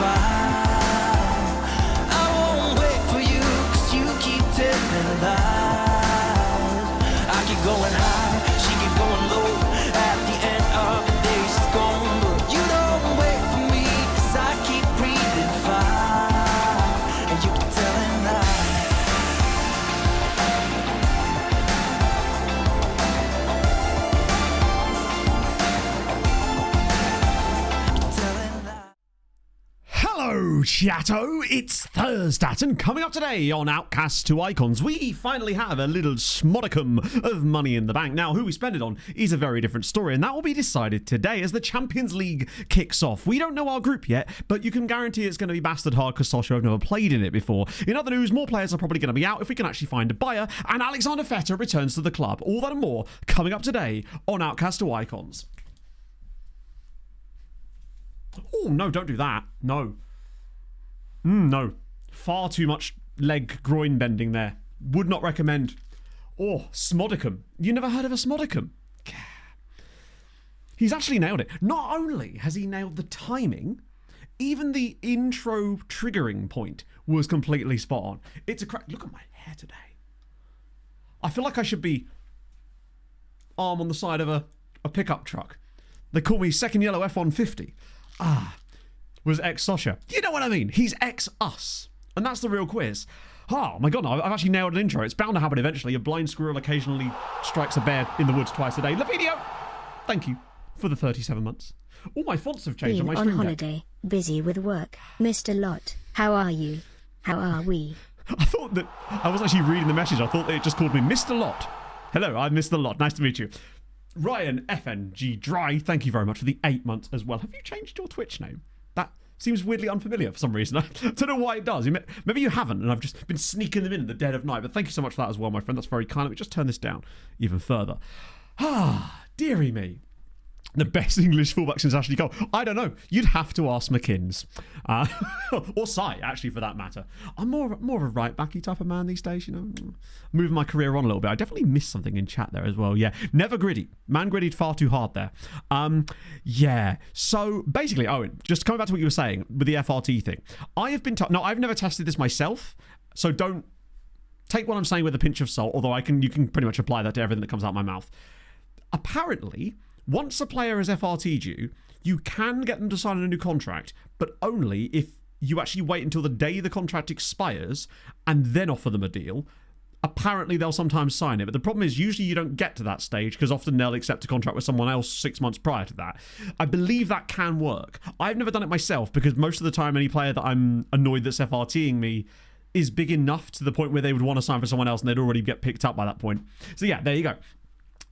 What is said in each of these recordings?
file. I won't wait for you, 'cause you keep telling lies. I keep going high, she keeps going low. At the end of the day, she's gone. But you don't wait for me, 'cause I keep breathing fire. And you keep telling lies. Hello, chatto! It's Thursday, and coming up today on Outcasts to Icons, we finally have a little smodicum of money in the bank. Now, who we spend it on is a very different story, and that will be decided today as the Champions League kicks off. We don't know our group yet, but you can guarantee it's going to be bastard hard because Sochaux have never played in it before. In other news, more players are probably going to be out if we can actually find a buyer, and Alexander Feta returns to the club. All that and more coming up today on Outcasts to Icons. Oh, no, don't do that. No. No. Far too much leg groin bending there. Would not recommend. Oh, smodicum. You never heard of a smodicum? He's actually nailed it. Not only has he nailed the timing, even the intro triggering point was completely spot on. It's a crack. Look at my hair today. I feel like I should be arm on the side of a pickup truck. They call me Second Yellow F-150. Was ex-Sochaux. You know what I mean? He's ex-us. And that's the real quiz. Oh, my God, I've actually nailed an intro. It's bound to happen eventually. A blind squirrel occasionally strikes a bear in the woods twice a day. Lavidio, thank you for the 37 months. All my fonts have changed on my on stream holiday, deck. busy with work. Mr. Lot, how are you? How are we? I thought that I was actually reading the message. I thought that it just called me Mr. Lot. Hello, I'm Mr. Lot. Nice to meet you. Ryan FNG Dry, thank you very much for the 8 months as well. Have you changed your Twitch name? That seems weirdly unfamiliar for some reason. I don't know why it does. Maybe you haven't, and I've just been sneaking them in the dead of night. But thank you so much for that as well, my friend. That's very kind. Let me just turn this down even further. Dearie me. The best English fullback since Ashley Cole. I don't know. You'd have to ask McKinns. Or Sai, actually, for that matter. I'm more of a right-backy type of man these days, you know. Moving my career on a little bit. I definitely missed something in chat there as well. Yeah. Never gritty. Man grittied far too hard there. Yeah. So, basically, Owen, just coming back to what you were saying with the FRT thing. I have been... No, I've never tested this myself. So don't take what I'm saying with a pinch of salt, although you can pretty much apply that to everything that comes out of my mouth. Apparently... Once a player has FRT'd you, you can get them to sign a new contract, but only if you actually wait until the day the contract expires and then offer them a deal. Apparently, they'll sometimes sign it, but the problem is usually you don't get to that stage because often they'll accept a contract with someone else 6 months prior to that. I believe that can work. I've never done it myself because most of the time any player that I'm annoyed that's FRTing me is big enough to the point where they would want to sign for someone else and they'd already get picked up by that point. So yeah, there you go.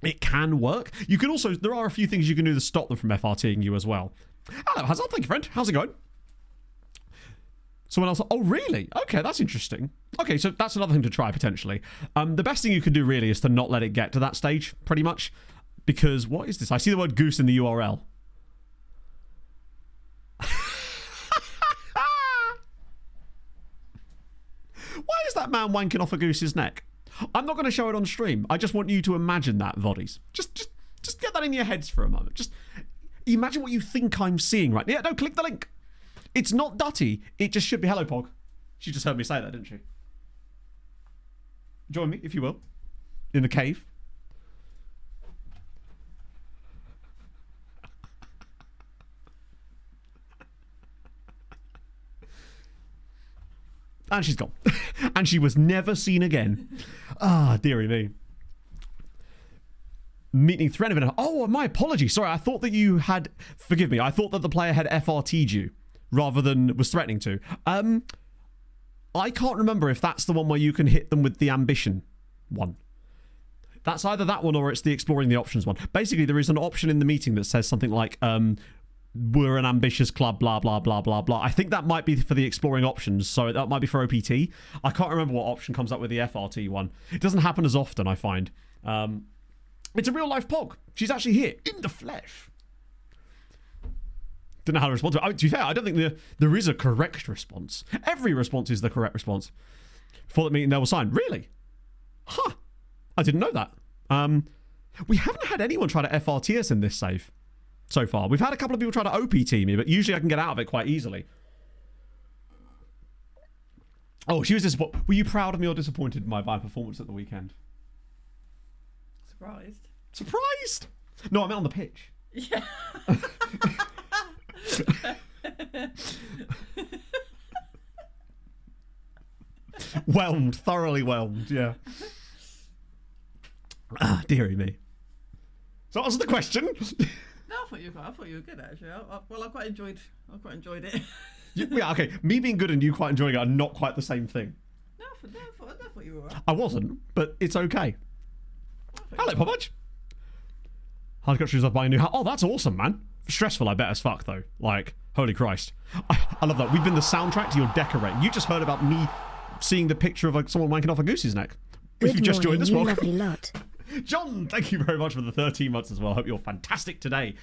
It can work. You can also, there are a few things you can do to stop them from FRTing you as well. Hello, Hazard. Thank you, friend. How's it going? Someone else, oh, really? Okay, that's interesting. Okay, so that's another thing to try, potentially. The best thing you can do, really, is to not let it get to that stage, pretty much. Because, what is this? I see the word goose in the URL. Why is that man wanking off a goose's neck? I'm not going to show it on stream. I just want you to imagine that, Voddies. Just get that in your heads for a moment. Just imagine what you think I'm seeing right now. Yeah, no, click the link. It's not Dutty. It just should be. Hello, Pog. She just heard me say that, didn't she? Join me, if you will, in the cave. And she's gone. And she was never seen again. Dearie me. Meeting Threnovin. Oh, my apologies. Sorry, I thought that you had... Forgive me. I thought that the player had FRT'd you rather than was threatening to. I can't remember if that's the one where you can hit them with the ambition one. That's either that one or it's the exploring the options one. Basically, there is an option in the meeting that says something like... we're an ambitious club, blah, blah, blah, blah, blah. I think that might be for the exploring options, so that might be for OPT. I can't remember what option comes up with the FRT one. It doesn't happen as often, I find. It's a real-life Pog. She's actually here, in the flesh. Don't know how to respond to it. To be fair, I don't think there is a correct response. Every response is the correct response. For that meeting, they will sign. Really? Huh. I didn't know that. We haven't had anyone try to FRT us in this save so far. We've had a couple of people try to OPT me, but usually I can get out of it quite easily. Oh, she was disappointed. Were you proud of me or disappointed by my performance at the weekend? Surprised. Surprised? No, I meant on the pitch. Yeah. Whelmed, thoroughly whelmed, yeah. Ah, dearie me. So answer the question. No, I thought you were good actually. I quite enjoyed it. Yeah, okay. Me being good and you quite enjoying it are not quite the same thing. No, I thought you were alright. I wasn't, but it's okay. Hello, Popage. Hard got shoes off buying a new house. Oh, that's awesome, man. Stressful, I bet as fuck though. Like, holy Christ. I love that. We've been the soundtrack to your decorating. You just heard about me seeing the picture of someone wanking off a goose's neck. If you just joined us, welcome. Lovely lot. John, thank you very much for the 13 months as well. Hope you're fantastic today.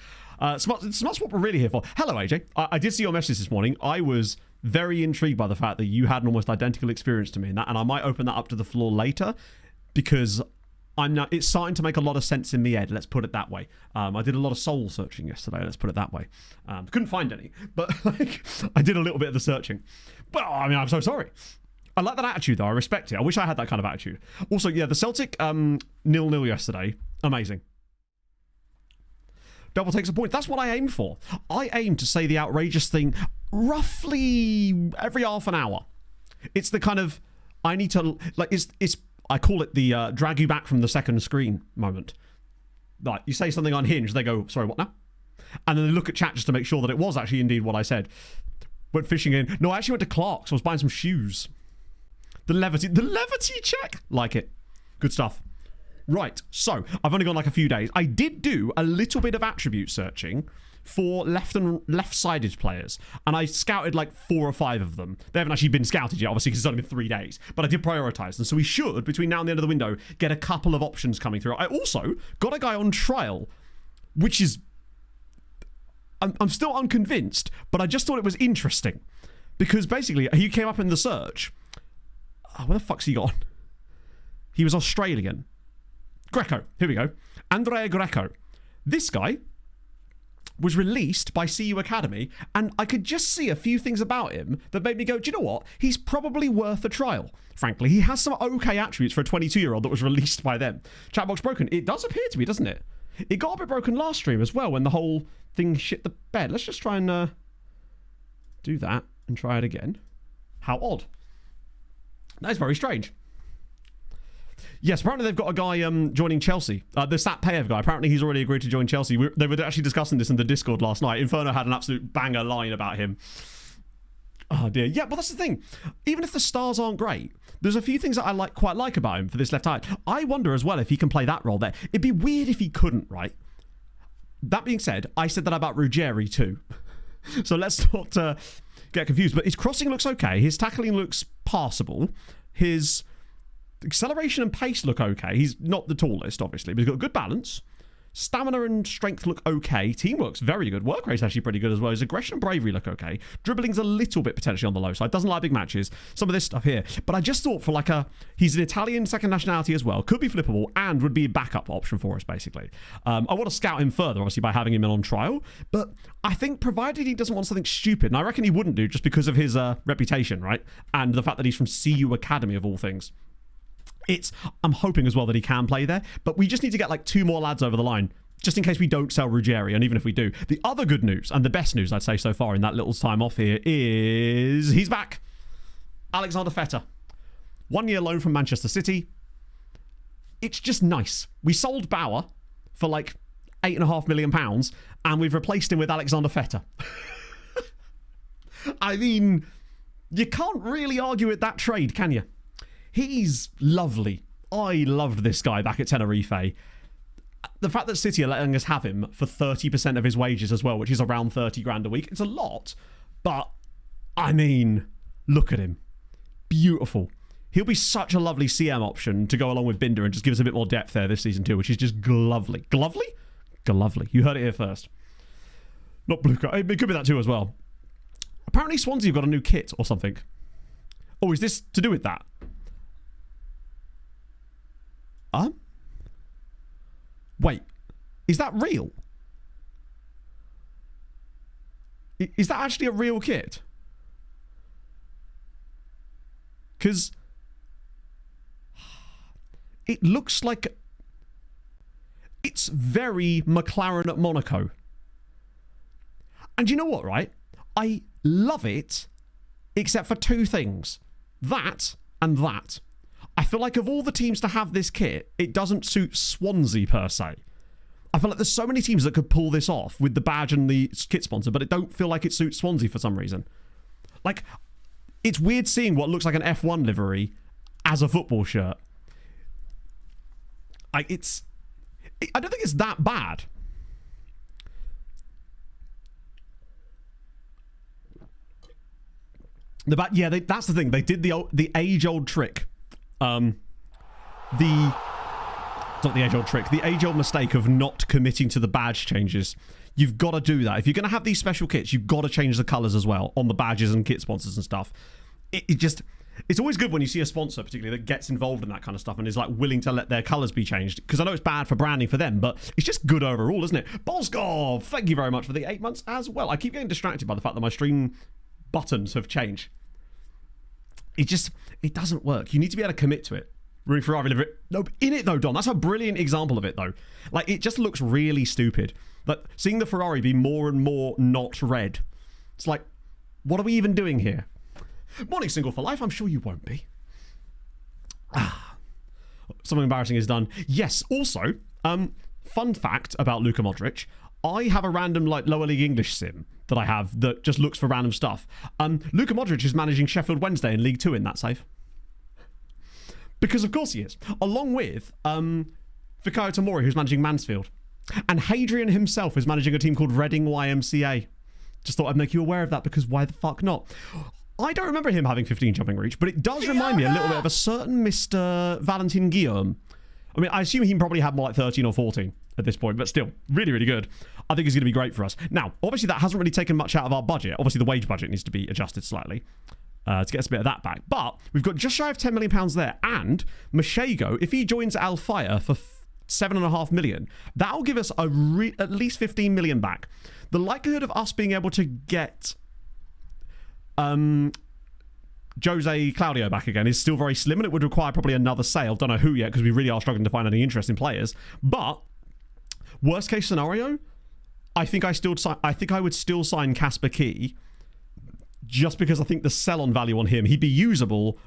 Smart's what we're really here for. Hello, AJ. I did see your message this morning. I was very intrigued by the fact that you had an almost identical experience to me in that, and I might open that up to the floor later because it's starting to make a lot of sense in my head. Let's put it that way. I did a lot of soul searching yesterday. Let's put it that way. Couldn't find any, but like, I did a little bit of the searching. But I mean, I'm so sorry. I like that attitude, though. I respect it. I wish I had that kind of attitude. Also, yeah, the Celtic 0-0 yesterday. Amazing. Double takes a point. That's what I aim for. I aim to say the outrageous thing roughly every half an hour. It's the kind of, I need to, like, I call it the drag you back from the second screen moment. Like, you say something unhinged, they go, sorry, what now? And then they look at chat just to make sure that it was actually indeed what I said. Went fishing in. No, I actually went to Clark's. I was buying some shoes. The levity check. Like it. Good stuff. Right, so I've only gone like a few days. I did do a little bit of attribute searching for left-sided players, and I scouted like 4 or 5 of them. They haven't actually been scouted yet, obviously, because it's only been 3 days, but I did prioritize them. So we should, between now and the end of the window, get a couple of options coming through. I also got a guy on trial, which is, I'm still unconvinced, but I just thought it was interesting because basically he came up in the search. Oh, where the fuck's he gone? He was Australian. Greco. Here we go. Andrea Greco. This guy was released by CU Academy, and I could just see a few things about him that made me go, do you know what? He's probably worth a trial, frankly. He has some okay attributes for a 22-year-old that was released by them. Chatbox broken. It does appear to be, doesn't it? It got a bit broken last stream as well when the whole thing shit the bed. Let's just try and do that and try it again. How odd. That is very strange. Yes, apparently they've got a guy joining Chelsea. The Sat Payev guy. Apparently he's already agreed to join Chelsea. They were actually discussing this in the Discord last night. Inferno had an absolute banger line about him. Oh dear. Yeah, but that's the thing. Even if the stars aren't great, there's a few things that I quite like about him for this left eye. I wonder as well if he can play that role there. It'd be weird if he couldn't, right? That being said, I said that about Ruggeri too. So let's not get confused. But his crossing looks okay. His tackling looks passable. His acceleration and pace look okay. He's not the tallest, obviously, but he's got good balance. Stamina and strength look okay. Teamwork's very good. Work rate's actually pretty good as well. His aggression and bravery look okay. Dribbling's a little bit potentially on the low side. Doesn't like big matches. Some of this stuff here. But I just thought for he's an Italian second nationality as well. Could be flippable and would be a backup option for us, basically. I want to scout him further, obviously, by having him in on trial. But I think provided he doesn't want something stupid, and I reckon he wouldn't do just because of his reputation, right? And the fact that he's from CU Academy of all things. I'm hoping as well that he can play there, but we just need to get 2 more lads over the line, just in case we don't sell Ruggeri, and even if we do. The other good news, and the best news I'd say so far in that little time off here, is he's back. Alexander Feta. 1-year loan from Manchester City. It's just nice. We sold Bauer for £8.5 million, and we've replaced him with Alexander Feta. I mean, you can't really argue with that trade, can you? He's lovely. I loved this guy back at Tenerife. The fact that City are letting us have him for 30% of his wages as well, which is around 30 grand a week, it's a lot. But, I mean, look at him. Beautiful. He'll be such a lovely CM option to go along with Binder and just give us a bit more depth there this season too, which is just glovely. Glovely? Glovely. You heard it here first. Not blue card. It could be that too as well. Apparently Swansea have got a new kit or something. Oh, is this to do with that? Wait, is that real? Is that actually a real kit? Because it looks like it's very McLaren at Monaco. And you know what, right? I love it, except for two things. That and that. I feel like of all the teams to have this kit, it doesn't suit Swansea per se. I feel like there's so many teams that could pull this off with the badge and the kit sponsor, but it don't feel like it suits Swansea for some reason. Like, it's weird seeing what looks like an F1 livery as a football shirt. I don't think it's that bad. That's the thing. They did the age-old trick. It's not the age-old trick. The age-old mistake of not committing to the badge changes. You've got to do that. If you're going to have these special kits, you've got to change the colours as well on the badges and kit sponsors and stuff. It's always good when you see a sponsor, particularly, that gets involved in that kind of stuff and is like willing to let their colours be changed. Because I know it's bad for branding for them, but it's just good overall, isn't it? Bolskov, thank you very much for the 8 months as well. I keep getting distracted by the fact that my stream buttons have changed. It doesn't work. You need to be able to commit to it. Rooney Ferrari livery. No, in it though, Don. That's a brilliant example of it though. Like, it just looks really stupid. Like, seeing the Ferrari be more and more not red. It's like, what are we even doing here? Morning, Single for Life. I'm sure you won't be. Something embarrassing is done. Yes, also, fun fact about Luka Modric. I have a random, like, lower league English sim that I have that just looks for random stuff. Luka Modric is managing Sheffield Wednesday in League 2 in that save. Because of course he is. Along with Fikayo Tomori, who's managing Mansfield. And Hadrian himself is managing a team called Reading YMCA. Just thought I'd make you aware of that, because why the fuck not? I don't remember him having 15 jumping reach, but it does remind me a little bit of a certain Mr. Valentin Guillaume. I mean, I assume he probably had more like 13 or 14 at this point, but still, really, really good. I think he's going to be great for us. Now, obviously that hasn't really taken much out of our budget. Obviously the wage budget needs to be adjusted slightly to get us a bit of that back. But we've got just shy of £10 million there. And Mashego, if he joins Al Fire for 7.5 million, that'll give us at least 15 million back. The likelihood of us being able to get Jose Claudio back again is still very slim, and it would require probably another sale. Don't know who yet, because we really are struggling to find any interest in players. But worst case scenario, I think I would still sign Casper Key, just because I think the sell-on value on him, he'd be usable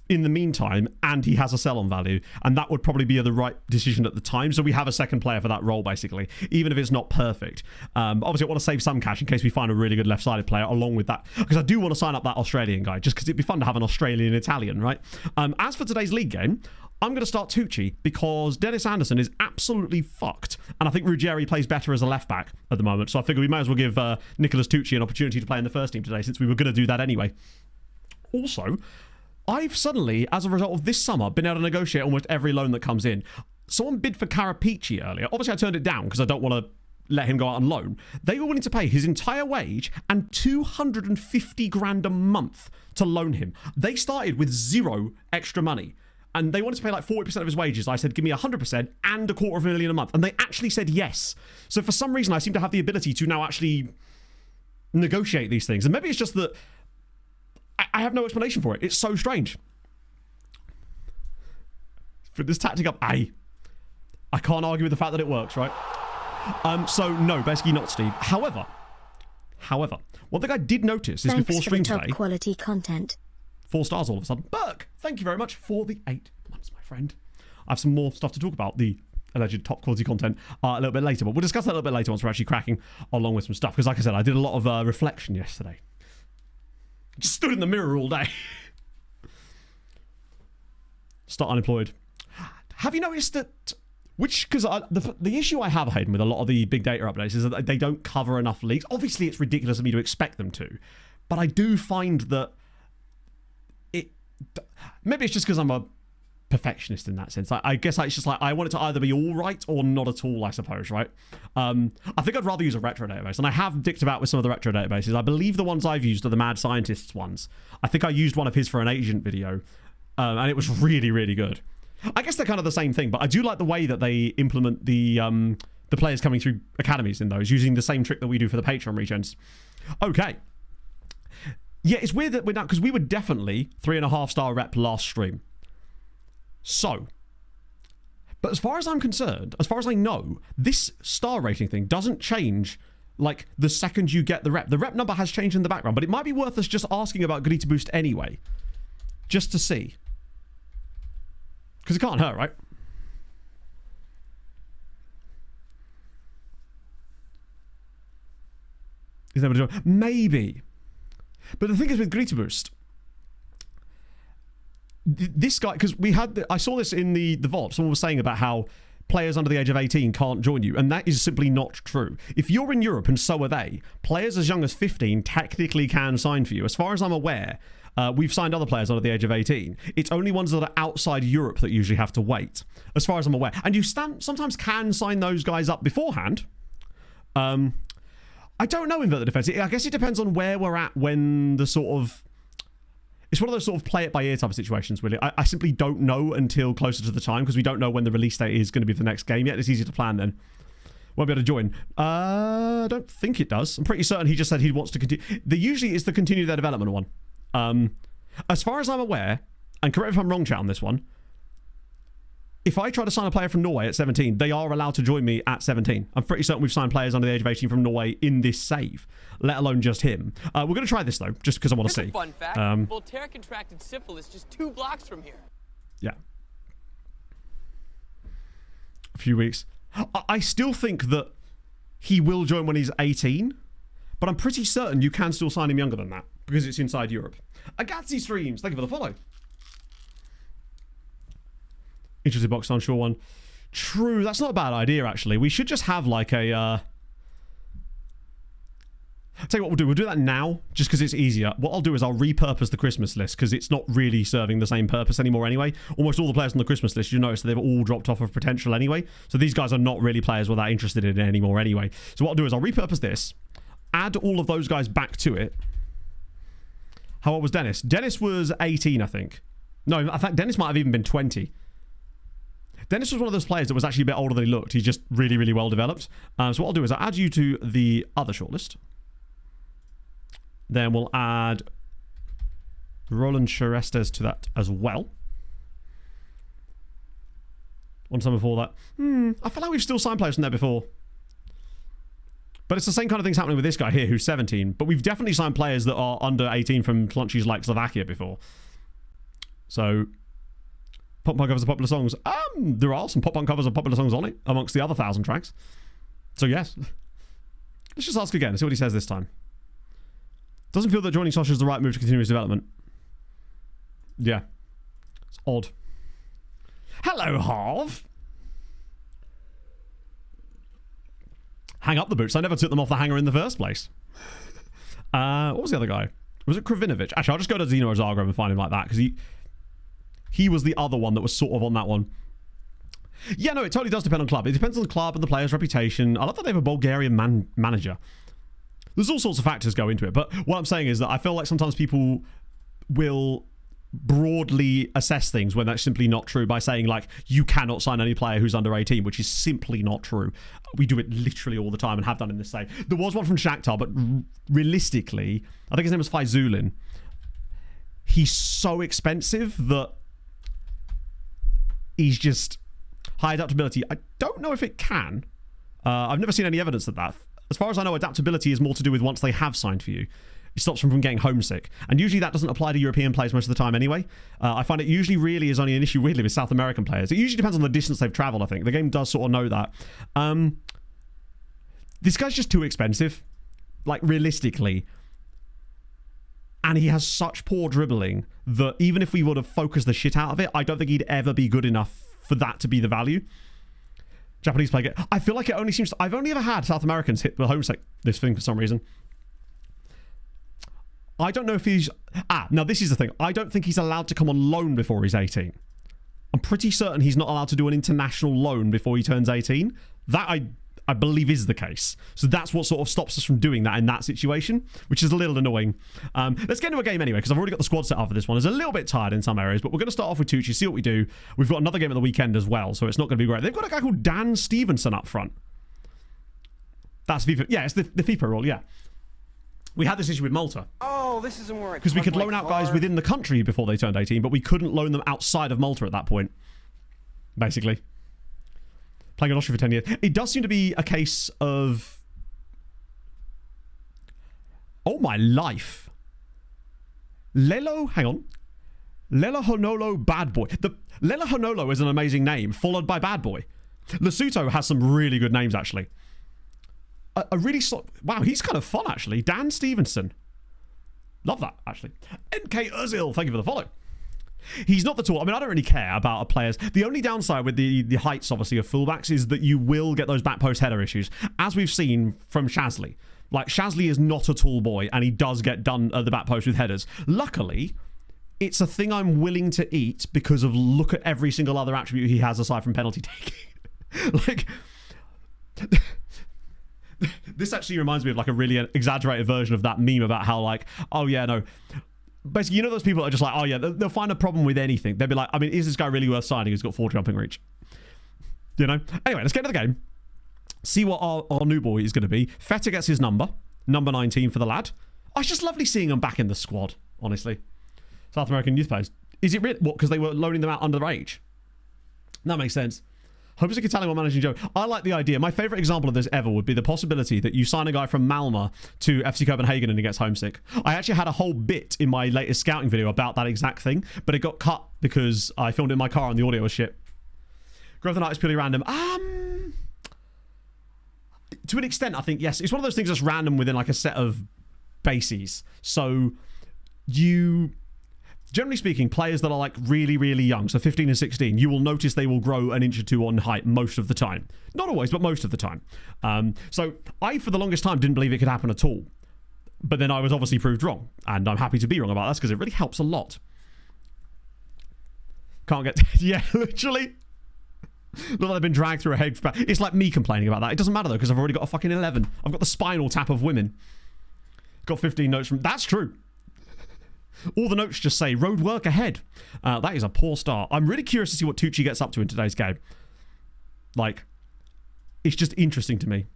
in the meantime, and he has a sell-on value, and that would probably be the right decision at the time. So we have a second player for that role, basically, even if it's not perfect. Obviously, I want to save some cash in case we find a really good left-sided player along with that, because I do want to sign up that Australian guy, just because it'd be fun to have an Australian Italian, right? As for today's league game, I'm going to start Tucci because Dennis Anderson is absolutely fucked, and I think Ruggieri plays better as a left-back at the moment, so I figure we might as well give Nicholas Tucci an opportunity to play in the first team today, since we were going to do that anyway. Also, I've suddenly, as a result of this summer, been able to negotiate almost every loan that comes in. Someone bid for Carapici earlier. Obviously, I turned it down because I don't want to let him go out on loan. They were willing to pay his entire wage and 250 grand a month to loan him. They started with zero extra money, and they wanted to pay like 40% of his wages. I said, give me 100% and $250,000 a month. And they actually said yes. So for some reason, I seem to have the ability to now actually negotiate these things. And maybe it's just that I have no explanation for it. It's so strange. Put this tactic up. I can't argue with the fact that it works, right? So no, basically not, Steve. However, one thing I did notice is before stream today, top quality content. 4 stars all of a sudden. Burke, thank you very much for the 8 months, my friend. I have some more stuff to talk about, the alleged top quality content, a little bit later, but we'll discuss that a little bit later once we're actually cracking along with some stuff, because like I said, I did a lot of reflection yesterday. Just stood in the mirror all day. Start unemployed. Have you noticed that? Because the issue I have, Hayden, with a lot of the big data updates is that they don't cover enough leagues. Obviously, it's ridiculous of me to expect them to, but I do find that maybe it's just because I'm a perfectionist in that sense. I guess it's just like I want it to either be all right or not at all, I suppose, right? I think I'd rather use a retro database, and I have dicked about with some of the retro databases. I believe the ones I've used are the Mad Scientists ones. I think I used one of his for an agent video, and it was really, really good. I guess they're kind of the same thing, but I do like the way that they implement the players coming through academies in those, using the same trick that we do for the Patreon regens. Okay. Yeah, it's weird that we're not, because we were definitely 3.5-star rep last stream. So, but as far as I'm concerned, as far as I know, this star rating thing doesn't change like the second you get the rep. The rep number has changed in the background, but it might be worth us just asking about Goody to Boost anyway, just to see. Because it can't hurt, right? Is that what maybe. But the thing is with Goody to Boost, this guy, because we had, I saw this in the VOD, someone was saying about how players under the age of 18 can't join you, and that is simply not true. If you're in Europe, and so are they, players as young as 15 technically can sign for you. As far as I'm aware, we've signed other players under the age of 18. It's only ones that are outside Europe that usually have to wait, as far as I'm aware. And you sometimes can sign those guys up beforehand. I don't know Inverted Defense. I guess it depends on where we're at when the sort of... It's one of those sort of play it by ear type of situations, really. I simply don't know until closer to the time, because we don't know when the release date is going to be for the next game yet. It's easy to plan then. Won't be able to join. I don't think it does. I'm pretty certain he just said he wants to continue. Usually it's the continue their development one. As far as I'm aware, and correct me if I'm wrong, chat, on this one, if I try to sign a player from Norway at 17, they are allowed to join me at 17. I'm pretty certain we've signed players under the age of 18 from Norway in this save, let alone just him. We're going to try this, though, just because I want to see. A fun fact. Voltaire contracted syphilis just 2 blocks from here. Yeah. A few weeks. I still think that he will join when he's 18, but I'm pretty certain you can still sign him younger than that, because it's inside Europe. Agatsy Streams, thank you for the follow. Interesting box on sure one. True, that's not a bad idea, actually. We should just have like a... I'll tell you what we'll do. We'll do that now, just because it's easier. What I'll do is I'll repurpose the Christmas list, because it's not really serving the same purpose anymore anyway. Almost all the players on the Christmas list, you notice that they've all dropped off of potential anyway. So these guys are not really players we're that interested in anymore anyway. So what I'll do is I'll repurpose this, add all of those guys back to it. How old was Dennis? Dennis was 18, I think. No, in fact, Dennis might have even been 20. Dennis was one of those players that was actually a bit older than he looked. He's just really, really well developed. So what I'll do is I'll add you to the other shortlist. Then we'll add Roland Charestes to that as well. One time before that. I feel like we've still signed players from there before. But it's the same kind of things happening with this guy here who's 17. But we've definitely signed players that are under 18 from countries like Slovakia before. So... Pop punk covers of popular songs. There are some pop punk covers of popular songs on it, amongst the other 1,000 tracks. So yes. Let's just ask again, see what he says this time. Doesn't feel that joining Sochaux is the right move to continue his development. Yeah. It's odd. Hello, Harv. Hang up the boots. I never took them off the hanger in the first place. What was the other guy? Was it Kravinovic? Actually, I'll just go to Zeno Zagreb and find him like that, because he was the other one that was sort of on that one. Yeah, no, it totally does depend on club. It depends on the club and the player's reputation. I love that they have a Bulgarian manager. There's all sorts of factors go into it. But what I'm saying is that I feel like sometimes people will broadly assess things when that's simply not true by saying, like, you cannot sign any player who's under 18, which is simply not true. We do it literally all the time and have done in this save. There was one from Shakhtar, but realistically, I think his name was Faizulin. He's so expensive that he's just high adaptability. I don't know if it can. I've never seen any evidence of that. As far as I know, adaptability is more to do with once they have signed for you. It stops them from getting homesick. And usually that doesn't apply to European players most of the time anyway. I find it usually really is only an issue weirdly with South American players. It usually depends on the distance they've travelled, I think. The game does sort of know that. This guy's just too expensive. Like, realistically. And he has such poor dribbling that even if we would have focused the shit out of it, I don't think he'd ever be good enough for that to be the value. Japanese player. I feel like it only seems... I've only ever had South Americans hit the homesick this thing for some reason. I don't know if he's... now this is the thing. I don't think he's allowed to come on loan before he's 18. I'm pretty certain he's not allowed to do an international loan before he turns 18. That I believe is the case. So that's what sort of stops us from doing that in that situation, which is a little annoying. Let's get into a game anyway, because I've already got the squad set up for this one. It's a little bit tired in some areas, but we're going to start off with Tucci, see what we do. We've got another game at the weekend as well, so it's not going to be great. They've got a guy called Dan Stevenson up front. That's FIFA. Yeah, it's the FIFA rule, yeah. We had this issue with Malta. Oh, No, this isn't where I Because we parked could my loan out guys car. within the country before they turned 18, but we couldn't loan them outside of Malta at that point. Basically. Playing in Austria for 10 years. It does seem to be a case of... Oh my life. Lelo, hang on. Lela Honolo Bad Boy. Lela Honolo is an amazing name, followed by Bad Boy. Lesotho has some really good names, actually. Wow, he's kind of fun, actually. Dan Stevenson. Love that, actually. NK Ozil, thank you for the follow. He's not the tall. I mean, I don't really care about a player's. The only downside with the heights, obviously, of fullbacks is that you will get those back post header issues, as we've seen from Shasley. Like, Shasley is not a tall boy, and he does get done at the back post with headers. Luckily, it's a thing I'm willing to eat because of look at every single other attribute he has aside from penalty taking. Like, this actually reminds me of like a really exaggerated version of that meme about how like, oh yeah, no. Basically, you know those people that are just like, oh yeah, they'll find a problem with anything. They'll be like, I mean, is this guy really worth signing? He's got 4 jumping reach. You know? Anyway, let's get into the game. See what our new boy is going to be. Feta gets his number 19 for the lad. Oh, it's just lovely seeing him back in the squad, honestly. South American youth players. Is it really? What, because they were loaning them out under their age? That makes sense. Hopes like Italian while managing Joe. I like the idea. My favourite example of this ever would be the possibility that you sign a guy from Malmö to FC Copenhagen and he gets homesick. I actually had a whole bit in my latest scouting video about that exact thing, but it got cut because I filmed it in my car and the audio was shit. Growth of the Night is purely random. To an extent, I think, yes. It's one of those things that's random within like a set of bases. So you... Generally speaking, players that are like really, really young, so 15 and 16, you will notice they will grow an inch or two on height most of the time. Not always, but most of the time. So I, for the longest time, didn't believe it could happen at all. But then I was obviously proved wrong. And I'm happy to be wrong about this because it really helps a lot. Can't get... yeah, literally. Look like they've been dragged through a hedge. It's like me complaining about that. It doesn't matter though because I've already got a fucking 11. I've got the spinal tap of women. Got 15 notes from... That's true. All the notes just say, road work ahead. That is a poor start. I'm really curious to see what Tucci gets up to in today's game. Like, it's just interesting to me.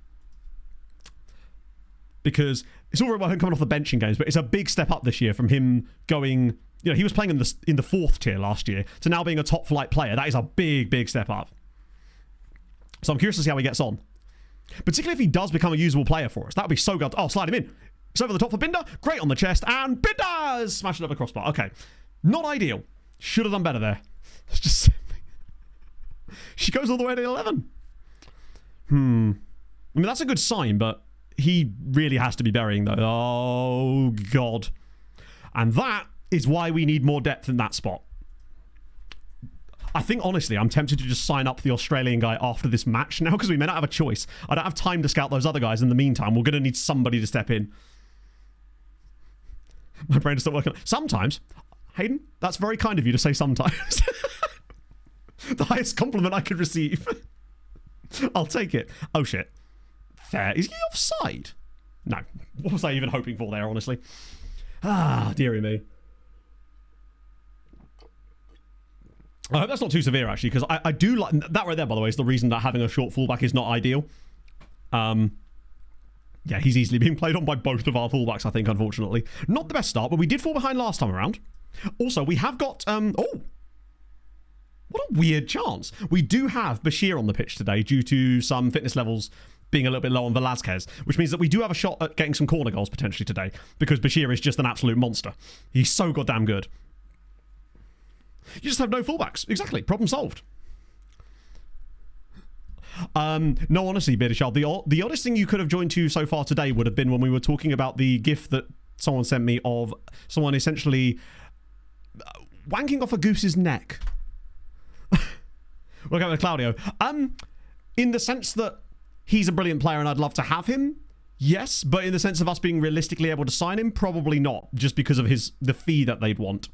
Because it's all right about him coming off the bench in games, but it's a big step up this year from him going... You know, he was playing in the 4th tier last year to now being a top flight player. That is a big, big step up. So I'm curious to see how he gets on. Particularly if he does become a usable player for us. That would be so good. Oh, slide him in. It's over the top for Binder. Great on the chest. And Binder smashed it over crossbar. Okay. Not ideal. Should have done better there. It's just... She goes all the way to 11. I mean, that's a good sign, but he really has to be burying, though. Oh, God. And that is why we need more depth in that spot. I think, honestly, I'm tempted to just sign up the Australian guy after this match now because we may not have a choice. I don't have time to scout those other guys in the meantime. We're going to need somebody to step in. My brain is still working. Sometimes. Hayden, that's very kind of you to say sometimes. The highest compliment I could receive. I'll take it. Oh, shit. Fair. Is he offside? No. What was I even hoping for there, honestly? Ah, dearie me. I hope that's not too severe, actually, because I do like... That right there, by the way, is the reason that having a short fullback is not ideal. Yeah, he's easily being played on by both of our fullbacks, I think, unfortunately. Not the best start, but we did fall behind last time around. Also, we have got... oh! What a weird chance. We do have Bashir on the pitch today due to some fitness levels being a little bit low on Velázquez, which means that we do have a shot at getting some corner goals potentially today because Bashir is just an absolute monster. He's so goddamn good. You just have no fullbacks. Exactly. Problem solved. No, honestly, Bearded the oddest thing you could have joined to so far today would have been when we were talking about the gif that someone sent me of someone essentially wanking off a goose's neck. We'll go with Claudio. In the sense that he's a brilliant player and I'd love to have him, yes, but in the sense of us being realistically able to sign him, probably not, just because of the fee that they'd want.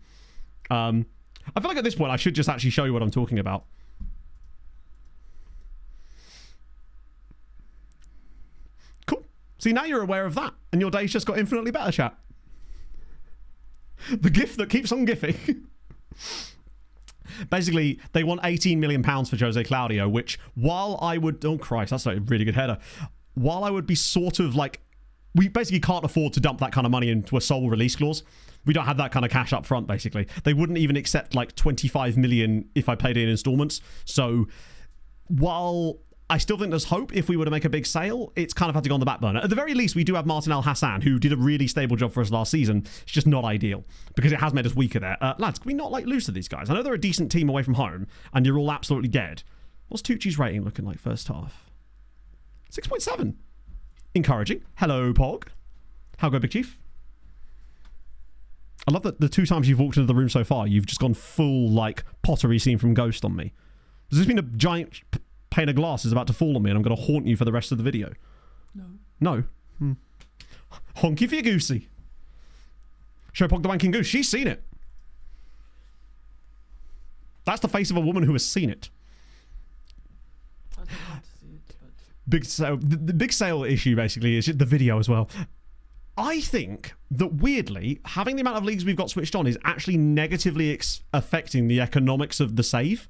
I feel like at this point I should just actually show you what I'm talking about. Cool. See, now you're aware of that, and your day's just got infinitely better, chat. The gift that keeps on gifting. Basically, they want £18 million for Jose Claudio, which, while I would... Oh, Christ, that's a really good header. While I would be sort of, like, we basically can't afford to dump that kind of money into a sole release clause. We don't have that kind of cash up front, basically. They wouldn't even accept like 25 million if I paid it in installments. So while I still think there's hope if we were to make a big sale, it's kind of had to go on the back burner. At the very least, we do have Martin Al Hassan, who did a really stable job for us last season. It's just not ideal because it has made us weaker there. Lads, can we not like lose to these guys? I know they're a decent team away from home and you're all absolutely dead. What's Tucci's rating looking like first half? 6.7. Encouraging. Hello, Pog. How go, Big Chief? I love that the 2 times you've walked into the room so far, you've just gone full, like, pottery scene from Ghost on me. Does this mean a giant pane of glass is about to fall on me and I'm going to haunt you for the rest of the video? No. No? Honky for your goosey. Show Pog the wanking goose. She's seen it. That's the face of a woman who has seen it. I don't want to see it, but... Big sale. The big sale issue, basically, is the video as well. I think that, weirdly, having the amount of leagues we've got switched on is actually negatively affecting the economics of the save,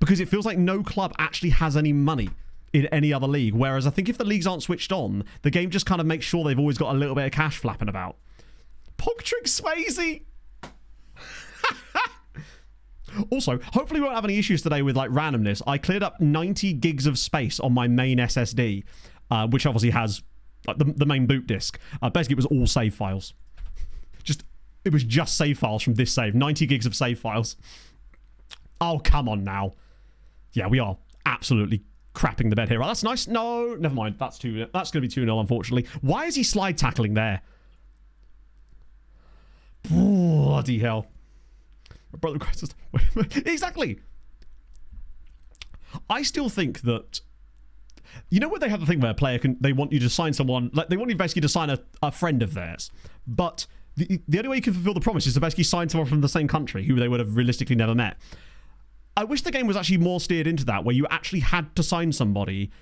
because it feels like no club actually has any money in any other league, whereas I think if the leagues aren't switched on, the game just kind of makes sure they've always got a little bit of cash flapping about. Pogtrick Swayze! Also, hopefully we won't have any issues today with like randomness. I cleared up 90 gigs of space on my main SSD, which obviously has the main boot disk. Basically, it was all save files. It was just save files from this save. 90 gigs of save files. Oh, come on now. Yeah, we are absolutely crapping the bed here. Right, that's nice. No, never mind. That's going to be 2-0, unfortunately. Why is he slide tackling there? Bloody hell. My brother Christ. Exactly. I still think that, you know what, they have the thing where a player they want you to sign someone, like they want you basically to sign a friend of theirs, but the only way you can fulfill the promise is to basically sign someone from the same country who they would have realistically never met. I wish the game was actually more steered into that, where you actually had to sign somebody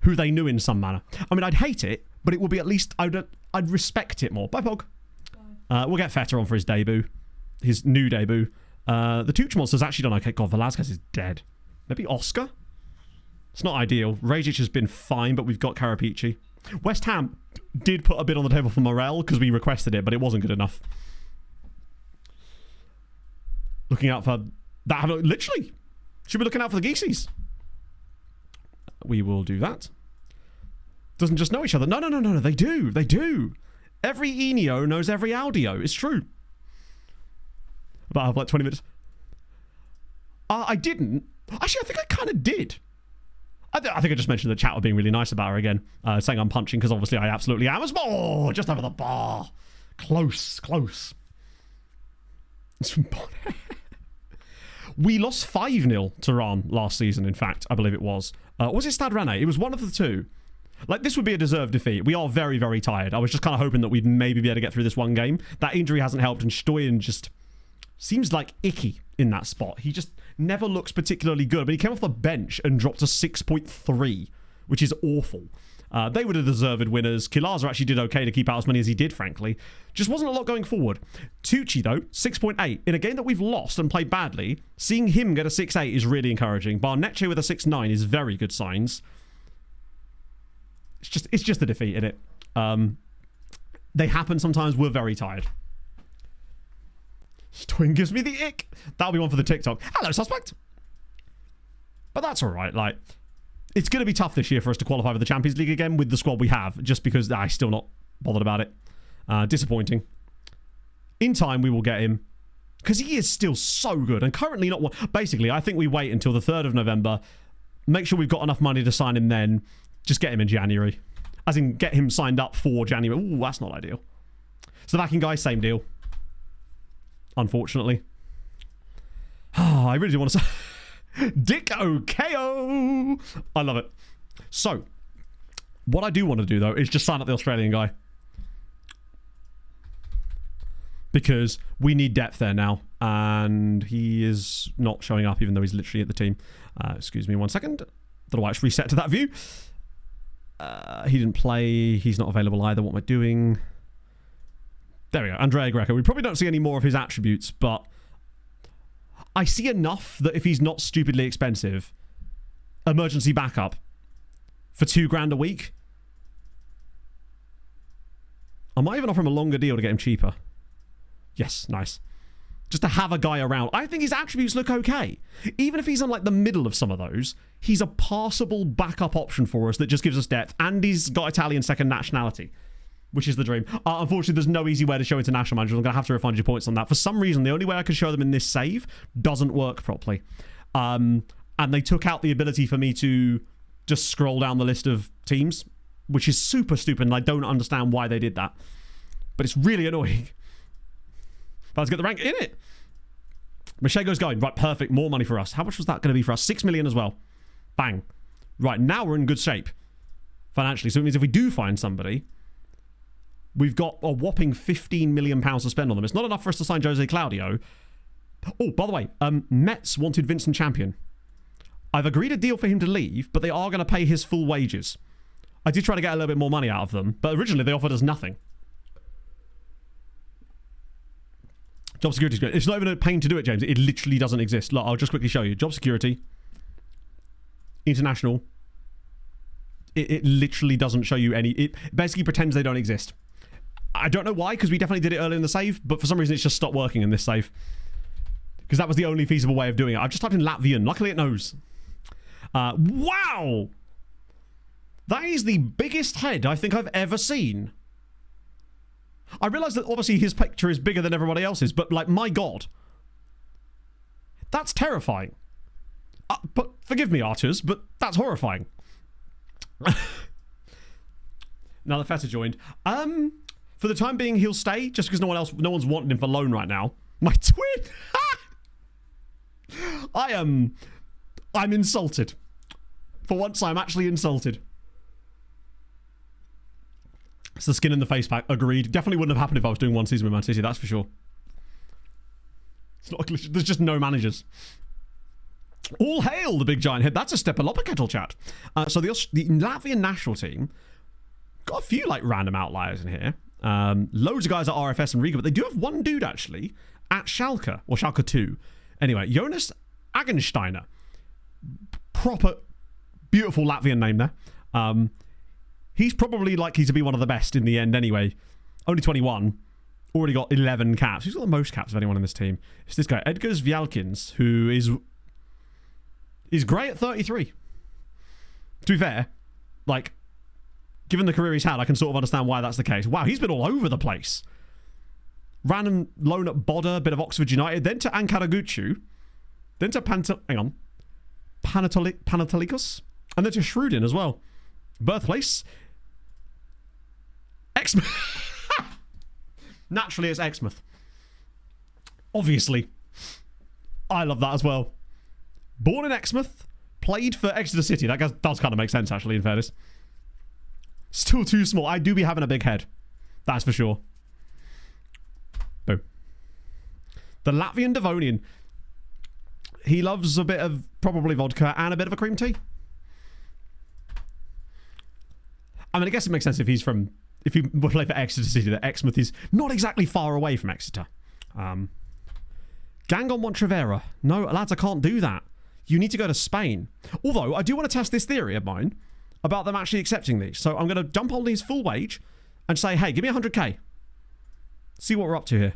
who they knew in some manner. I mean, I'd hate it, but it would be at least, I'd respect it more. Bye, Pog. Bye. We'll get Feta on for his debut, his new debut. The Tooch Monster's actually done okay. God, Velasquez is dead. Maybe Oscar? It's not ideal. Rajic has been fine, but we've got Karapici. West Ham did put a bid on the table for Morel because we requested it, but it wasn't good enough. Looking out for that. Literally. Should be looking out for the Geesies. We will do that. Doesn't just know each other. No. They do. They do. Every Enio knows every Audio. It's true. About have like 20 minutes. I didn't. Actually, I think I kind of did. I think I just mentioned the chat were being really nice about her again, saying I'm punching because obviously I absolutely am. Oh, just over the bar. Close. It's from Bonnet. We lost 5-0 to Ron last season, in fact, I believe it was. Was it Stade Rennais? It was one of the two. Like, this would be a deserved defeat. We are very, very tired. I was just kind of hoping that we'd maybe be able to get through this one game. That injury hasn't helped, and Stoyan just seems like icky in that spot. He just never looks particularly good, but he came off the bench and dropped to 6.3, which is awful. They were the deserved winners. Kilaza actually did okay to keep out as many as he did, frankly. Just wasn't a lot going forward. Tucci, though, 6.8. In a game that we've lost and played badly, seeing him get a 6.8 is really encouraging. Barnecce with a 6.9 is very good signs. It's just a defeat, isn't it? They happen sometimes. We're very tired. Twin gives me the ick. That'll be one for the TikTok. Hello, suspect. But that's all right. Like, it's going to be tough this year for us to qualify for the Champions League again with the squad we have, just because I'm still not bothered about it. Disappointing. In time, we will get him, because he is still so good and currently not one. Basically, I think we wait until the 3rd of November, make sure we've got enough money to sign him then, just get him in January. As in, get him signed up for January. Ooh, that's not ideal. Slovakian guy, same deal. Unfortunately. I really do want to say Dick Okeo. I love it. So, what I do want to do, though, is just sign up the Australian guy. Because we need depth there now. And he is not showing up, even though he's literally at the team. Excuse me 1 second. Don't know why it's reset to that view. He didn't play. He's not available either. What am I doing? There we go. Andrea Greco. We probably don't see any more of his attributes, but I see enough that if he's not stupidly expensive, emergency backup for $2,000 a week. I might even offer him a longer deal to get him cheaper. Yes, nice. Just to have a guy around. I think his attributes look okay. Even if he's on like the middle of some of those, he's a passable backup option for us that just gives us depth, and he's got Italian second nationality, which is the dream. Unfortunately, there's no easy way to show international managers. I'm going to have to refund your points on that. For some reason, the only way I could show them in this save doesn't work properly. And they took out the ability for me to just scroll down the list of teams, which is super stupid, and I don't understand why they did that. But it's really annoying. Let's get the rank in it. Machego's going. Right, perfect. More money for us. How much was that going to be for us? 6 million as well. Bang. Right, now we're in good shape financially. So it means if we do find somebody, we've got a whopping £15 million to spend on them. It's not enough for us to sign Jose Claudio. Oh, by the way, Mets wanted Vincent Champion. I've agreed a deal for him to leave, but they are going to pay his full wages. I did try to get a little bit more money out of them, but originally they offered us nothing. Job security is good. It's not even a pain to do it, James. It literally doesn't exist. Look, I'll just quickly show you. Job security. International. It literally doesn't show you any... It basically pretends they don't exist. I don't know why, because we definitely did it earlier in the save, but for some reason it's just stopped working in this save. Because that was the only feasible way of doing it. I've just typed in Latvian. Luckily it knows. Wow! That is the biggest head I think I've ever seen. I realise that obviously his picture is bigger than everybody else's, but like, my God. That's terrifying. But forgive me, Archers, but that's horrifying. Now the Feta joined. For the time being, he'll stay, just because no one's wanting him for loan right now. My twin! I'm insulted. For once, I'm actually insulted. It's the skin in the face pack. Agreed. Definitely wouldn't have happened if I was doing one season with Man City, that's for sure. It's not a glitch. There's just no managers. All hail the big giant head. That's a step a kettle chat. So the Latvian national team got a few like random outliers in here. Loads of guys at RFS and Riga, but they do have one dude actually at Schalke, or Schalke 2. Anyway, Jonas Agensteiner. Proper, beautiful Latvian name there. He's probably likely to be one of the best in the end anyway. Only 21. Already got 11 caps. Who's got the most caps of anyone in this team? It's this guy, Edgars Vjalkins, who is great at 33. To be fair, like, given the career he's had, I can sort of understand why that's the case. Wow, he's been all over the place. Random loan at Bodø, a bit of Oxford United, then to Ankaragucu, then to Panathinaikos, and then to Shrewdin as well. Birthplace, Exmouth. Naturally, it's Exmouth. Obviously. I love that as well. Born in Exmouth, played for Exeter City. That does kind of make sense, actually, in fairness. Still too small. I do be having a big head. That's for sure. Boom. The Latvian Devonian. He loves a bit of probably vodka and a bit of a cream tea. I mean, I guess it makes sense if he would play for Exeter City, that Exmouth is not exactly far away from Exeter. Gang on Montrevera. No, lads, I can't do that. You need to go to Spain. Although, I do want to test this theory of mine about them actually accepting these. So I'm going to jump on his full wage and say, hey, give me 100k. See what we're up to here.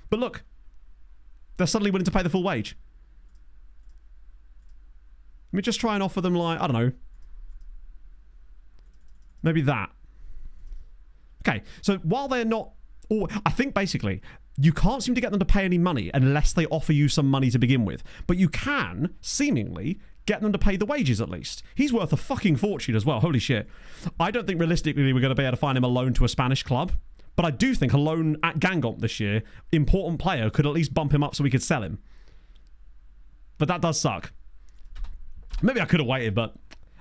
But look, they're suddenly willing to pay the full wage. Let me just try and offer them, like, I don't know, maybe that. Okay, so while they're not... I think basically, you can't seem to get them to pay any money unless they offer you some money to begin with. But you can, seemingly, get them to pay the wages at least. He's worth a fucking fortune as well. Holy shit. I don't think realistically we're going to be able to find him a loan to a Spanish club. But I do think a loan at Gangomp this year, important player, could at least bump him up so we could sell him. But that does suck. Maybe I could have waited, but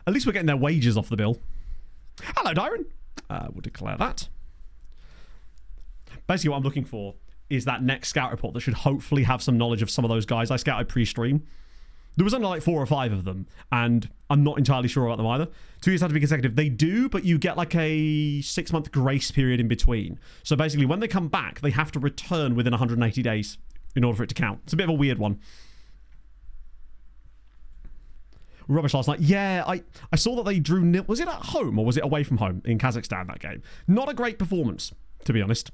at least we're getting their wages off the bill. Hello, Dyron. We'll declare that. Basically, what I'm looking for is that next scout report that should hopefully have some knowledge of some of those guys I scouted pre-stream. There was only like 4 or 5 of them, and I'm not entirely sure about them either. 2 years have to be consecutive. They do, but you get like a 6-month grace period in between. So basically, when they come back, they have to return within 180 days in order for it to count. It's a bit of a weird one. Rubbish last night. Yeah, I saw that they drew nil. Was it at home or was it away from home in Kazakhstan, that game? Not a great performance. to be honest.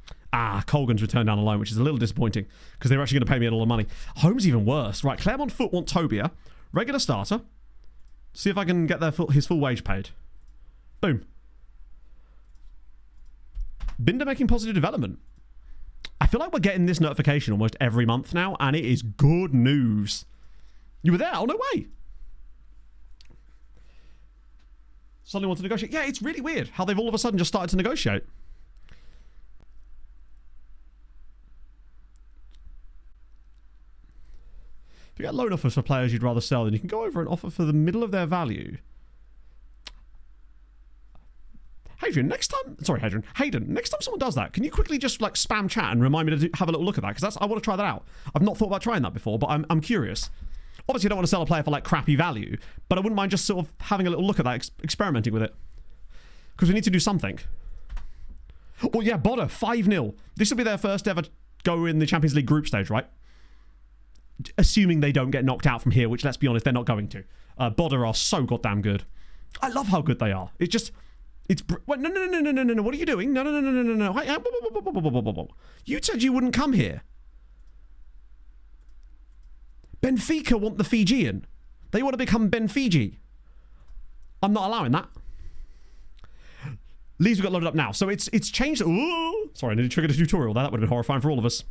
Colgan's returned down a loan, which is a little disappointing because they were actually going to pay me a lot of money. Home's even worse. Right, Claremont Foot want Tobia. Regular starter. See if I can get his full wage paid. Boom. Binder making positive development. I feel like we're getting this notification almost every month now, and it is good news. You were there? Oh, no way. Suddenly want to negotiate. Yeah, it's really weird how they've all of a sudden just started to negotiate. If you get loan offers for players you'd rather sell, then you can go over and offer for the middle of their value. Hayden, next time someone does that, can you quickly just like spam chat and remind me to have a little look at that? Because I want to try that out. I've not thought about trying that before, but I'm curious. Obviously, I don't want to sell a player for like crappy value, but I wouldn't mind just sort of having a little look at that, experimenting with it. Because we need to do something. Oh yeah, Bodder, 5-0. This will be their first ever go in the Champions League group stage, right? Assuming they don't get knocked out from here, which, let's be honest, they're not going to. Bodder are so goddamn good. I love how good they are. It's just... Wait, no. What are you doing? No. Hey, you said you wouldn't come here. Benfica want the Fijian. They want to become Benfiji. I'm not allowing that. Leaves have got loaded up now. So it's changed. Ooh, sorry, I nearly triggered a tutorial there. That would have been horrifying for all of us.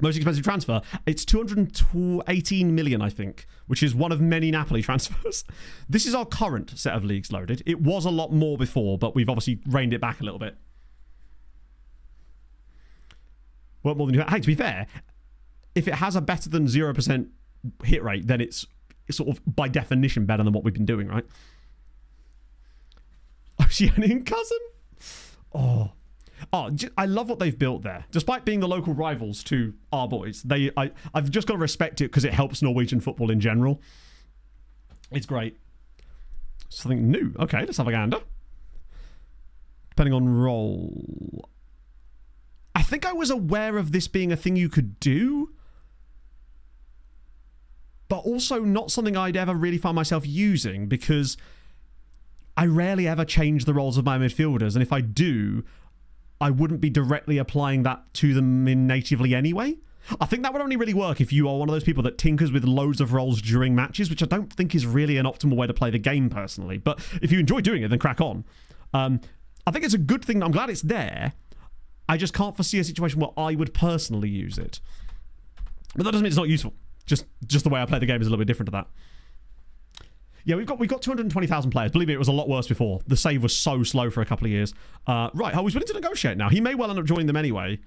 Most expensive transfer. It's 218 million, I think, which is one of many Napoli transfers. This is our current set of leagues loaded. It was a lot more before, but we've obviously reined it back a little bit. Well, more than you. Hey, to be fair, if it has a better than 0% hit rate, then it's sort of by definition better than what we've been doing, right? Oceanian cousin? Oh, I love what they've built there. Despite being the local rivals to our boys, I've just got to respect it because it helps Norwegian football in general. It's great. Something new. Okay, let's have a gander. Depending on role. I think I was aware of this being a thing you could do, but also not something I'd ever really find myself using because I rarely ever change the roles of my midfielders, and if I do, I wouldn't be directly applying that to them natively anyway. I think that would only really work if you are one of those people that tinkers with loads of roles during matches, which I don't think is really an optimal way to play the game personally. But if you enjoy doing it, then crack on. I think it's a good thing. I'm glad it's there. I just can't foresee a situation where I would personally use it. But that doesn't mean it's not useful. Just the way I play the game is a little bit different to that. Yeah, we've got 220,000 players. Believe me, it was a lot worse before. The save was so slow for a couple of years. Right, he's willing to negotiate now. He may well end up joining them anyway,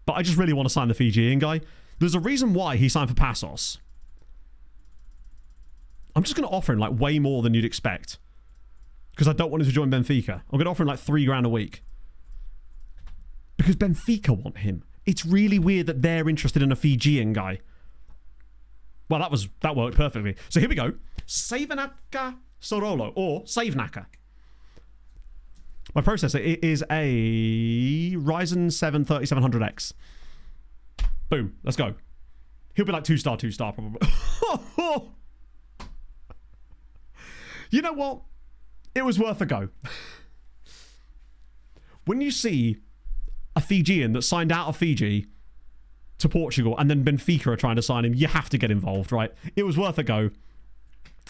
but I just really want to sign the Fijian guy. There's a reason why he signed for Passos. I'm just going to offer him like way more than you'd expect because I don't want him to join Benfica. I'm going to offer him like $3,000 a week because Benfica want him. It's really weird that they're interested in a Fijian guy. Well, that worked perfectly. So here we go. Savenaka Sorolo, or Savenaka. My processor is a Ryzen 7 3700X. Boom, let's go. He'll be like 2-star probably. You know what? It was worth a go. When you see a Fijian that signed out of Fiji to Portugal and then Benfica are trying to sign him, you have to get involved, right? It was worth a go.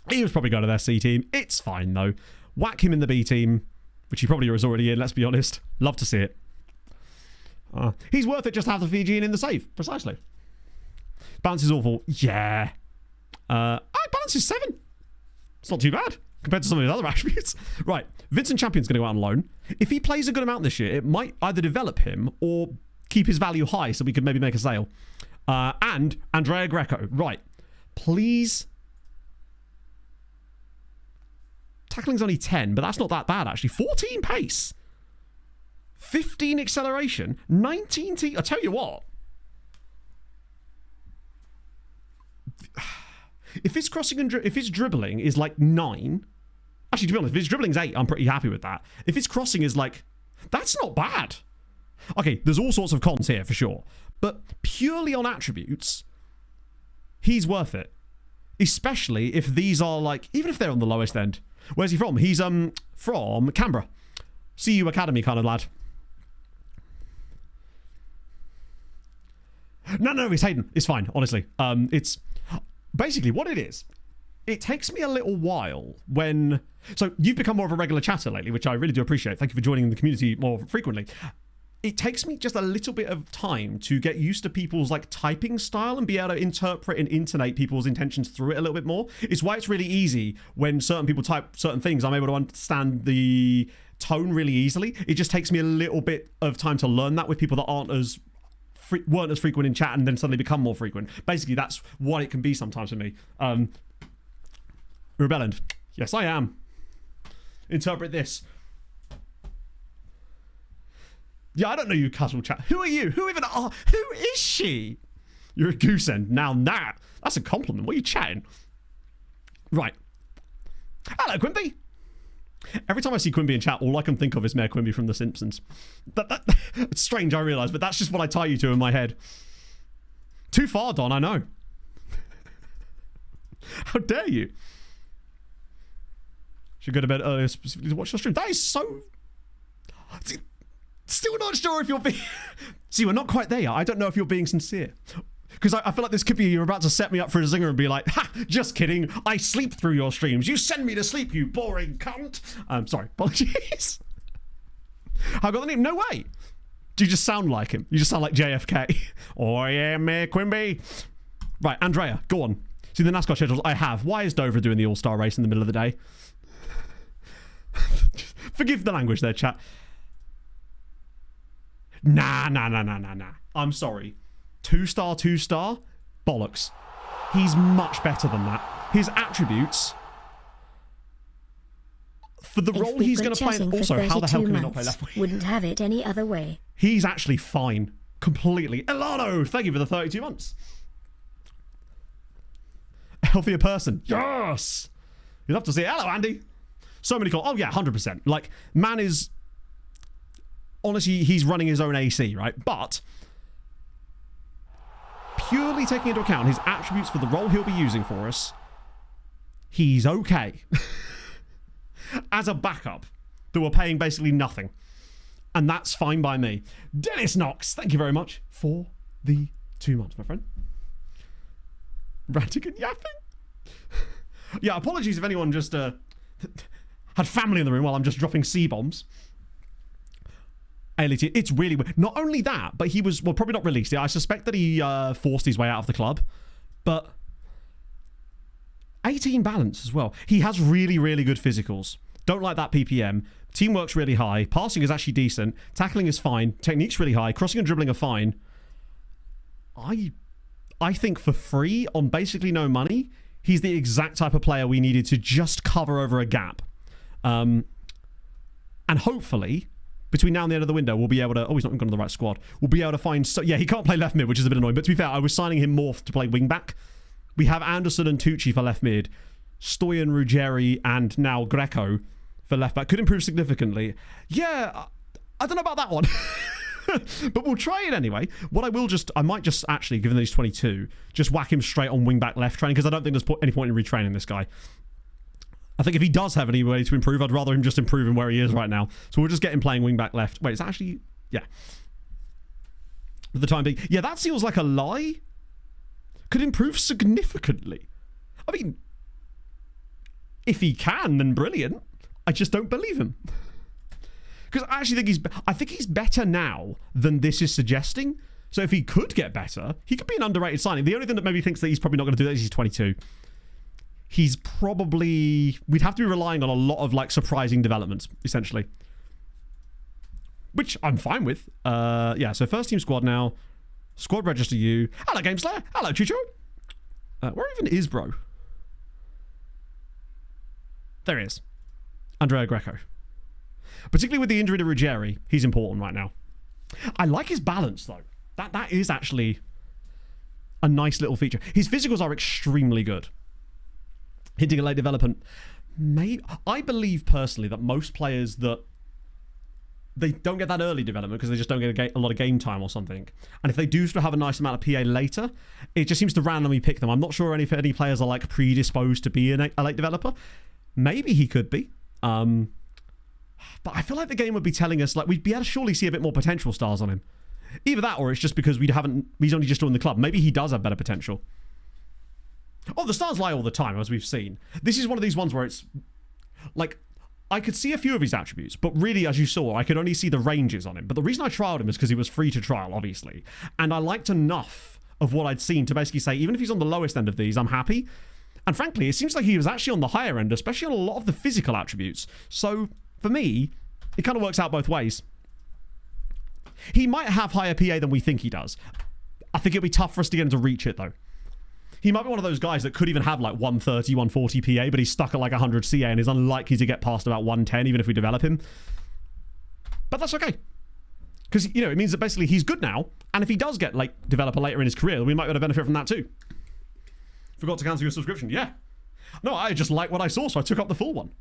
He was probably going to their C team. It's fine, though. Whack him in the B team, which he probably was already in, let's be honest. Love to see it. He's worth it just to have the Fijian in the save. Precisely. Balance is awful. Yeah. Balance is 7. It's not too bad compared to some of his other attributes. Right. Vincent Champion's going to go out on loan. If he plays a good amount this year, it might either develop him or keep his value high so we could maybe make a sale. And Andrea Greco. Right. Please. Tackling's only 10, but that's not that bad, actually. 14 pace. 15 acceleration. 19 T. I'll tell you what. If his crossing and if his dribbling is like 9. Actually, to be honest, if his dribbling's 8, I'm pretty happy with that. If his crossing is like. That's not bad. Okay, there's all sorts of cons here for sure. But purely on attributes, he's worth it. Especially if these are like. Even if they're on the lowest end. Where's he from? He's from Canberra. CU Academy kind of lad. No, it's Hayden. It's fine, honestly. It's basically what it is. It takes me a little while when... So you've become more of a regular chatter lately, which I really do appreciate. Thank you for joining the community more frequently. It takes me just a little bit of time to get used to people's like typing style and be able to interpret and intonate people's intentions through it a little bit more. It's why it's really easy when certain people type certain things. I'm able to understand the tone really easily. It just takes me a little bit of time to learn that with people that weren't as frequent in chat and then suddenly become more frequent. Basically, that's what it can be sometimes for me. Rebelland. Yes, I am. Interpret this. Yeah, I don't know you, casual chat. Who are you? Who even are? Who is she? You're a goose end. Now that's a compliment. What are you chatting? Right. Hello, Quimby. Every time I see Quimby in chat, all I can think of is Mayor Quimby from The Simpsons. It's strange, I realise, but that's just what I tie you to in my head. Too far, Don, I know. How dare you? Should go to bed earlier specifically to watch your stream. That is so... Still not sure if you're being... See, we're not quite there yet. I don't know if you're being sincere. Because I feel like this could be you're about to set me up for a zinger and be like, ha, just kidding. I sleep through your streams. You send me to sleep, you boring cunt. Sorry, apologies. I got the name. No way. Do you just sound like him? You just sound like JFK. Oh, yeah, Mayor Quimby. Right, Andrea, go on. See, the NASCAR schedules I have. Why is Dover doing the All-Star race in the middle of the day? Forgive the language there, chat. Nah. I'm sorry. 2-star, 2-star? Bollocks. He's much better than that. His attributes... For the role he's going to play... Also, how the hell can he not play left wing? Wouldn't have it any other way. He's actually fine. Completely. Elano, thank you for the 32 months. Healthier person. Yes! You'd love to see it. Hello, Andy. So many calls. Oh, yeah, 100%. Like, man is... Honestly, he's running his own AC, right? But purely taking into account his attributes for the role he'll be using for us, he's okay. As a backup that we're paying basically nothing. And that's fine by me. Dennis Knox, thank you very much for the 2 months, my friend. Ranting and yapping. Yeah, apologies if anyone just had family in the room while I'm just dropping C-bombs. ALT, it's really weird. Not only that, but he was, well, probably not released. I suspect that he forced his way out of the club. But 18 balance as well. He has really, really good physicals. Don't like that PPM. Teamwork's really high. Passing is actually decent. Tackling is fine. Technique's really high. Crossing and dribbling are fine. I think for free, on basically no money, he's the exact type of player we needed to just cover over a gap. And hopefully... Between now and the end of the window, we'll be able to... Oh, he's not gone to the right squad. We'll be able to find... Yeah, he can't play left mid, which is a bit annoying. But to be fair, I was signing him more to play wing back. We have Anderson and Tucci for left mid. Stoyan, Ruggeri, and now Greco for left back. Could improve significantly. Yeah, I don't know about that one. But we'll try it anyway. What I might just actually, given that he's 22, just whack him straight on wing back left training, because I don't think there's any point in retraining this guy. I think if he does have any way to improve, I'd rather him just improve in where he is right now. So we'll just get him playing wing back left. Wait, it's actually... Yeah. For the time being. Yeah, that feels like a lie. Could improve significantly. I mean, if he can, then brilliant. I just don't believe him. Because I actually think he's better now than this is suggesting. So if he could get better, he could be an underrated signing. The only thing that maybe thinks that he's probably not going to do that is he's 22. He's probably... We'd have to be relying on a lot of, like, surprising developments, essentially. Which I'm fine with. Yeah, so first team squad now. Squad register you. Hello, Game Slayer. Hello, Chucho. Where even is bro? There he is. Andrea Greco. Particularly with the injury to Ruggeri, he's important right now. I like his balance, though. That is actually a nice little feature. His physicals are extremely good. Hinting at late development. I believe personally that most players that they don't get that early development because they just don't get a lot of game time or something. And if they do still have a nice amount of PA later, it just seems to randomly pick them. I'm not sure if any players are like predisposed to be a late developer. Maybe he could be. But I feel like the game would be telling us, like, we'd be able to surely see a bit more potential stars on him. Either that, or it's just because he's only just joined the club. Maybe he does have better potential. Oh, the stars lie all the time, as we've seen. This is one of these ones where it's like, I could see a few of his attributes, but really, as you saw, I could only see the ranges on him. But the reason I trialed him is because he was free to trial, obviously. And I liked enough of what I'd seen to basically say, even if he's on the lowest end of these, I'm happy. And frankly, it seems like he was actually on the higher end, especially on a lot of the physical attributes. So, for me, it kind of works out both ways. He might have higher PA than we think he does. I think it'll be tough for us to get him to reach it, though. He might be one of those guys that could even have like 130, 140 PA, but he's stuck at like 100 CA and is unlikely to get past about 110, even if we develop him. But that's okay. Because, you know, it means that basically he's good now. And if he does get like developer later in his career, we might be able to benefit from that too. Forgot to cancel your subscription. Yeah. No, I just like what I saw, so I took up the full one.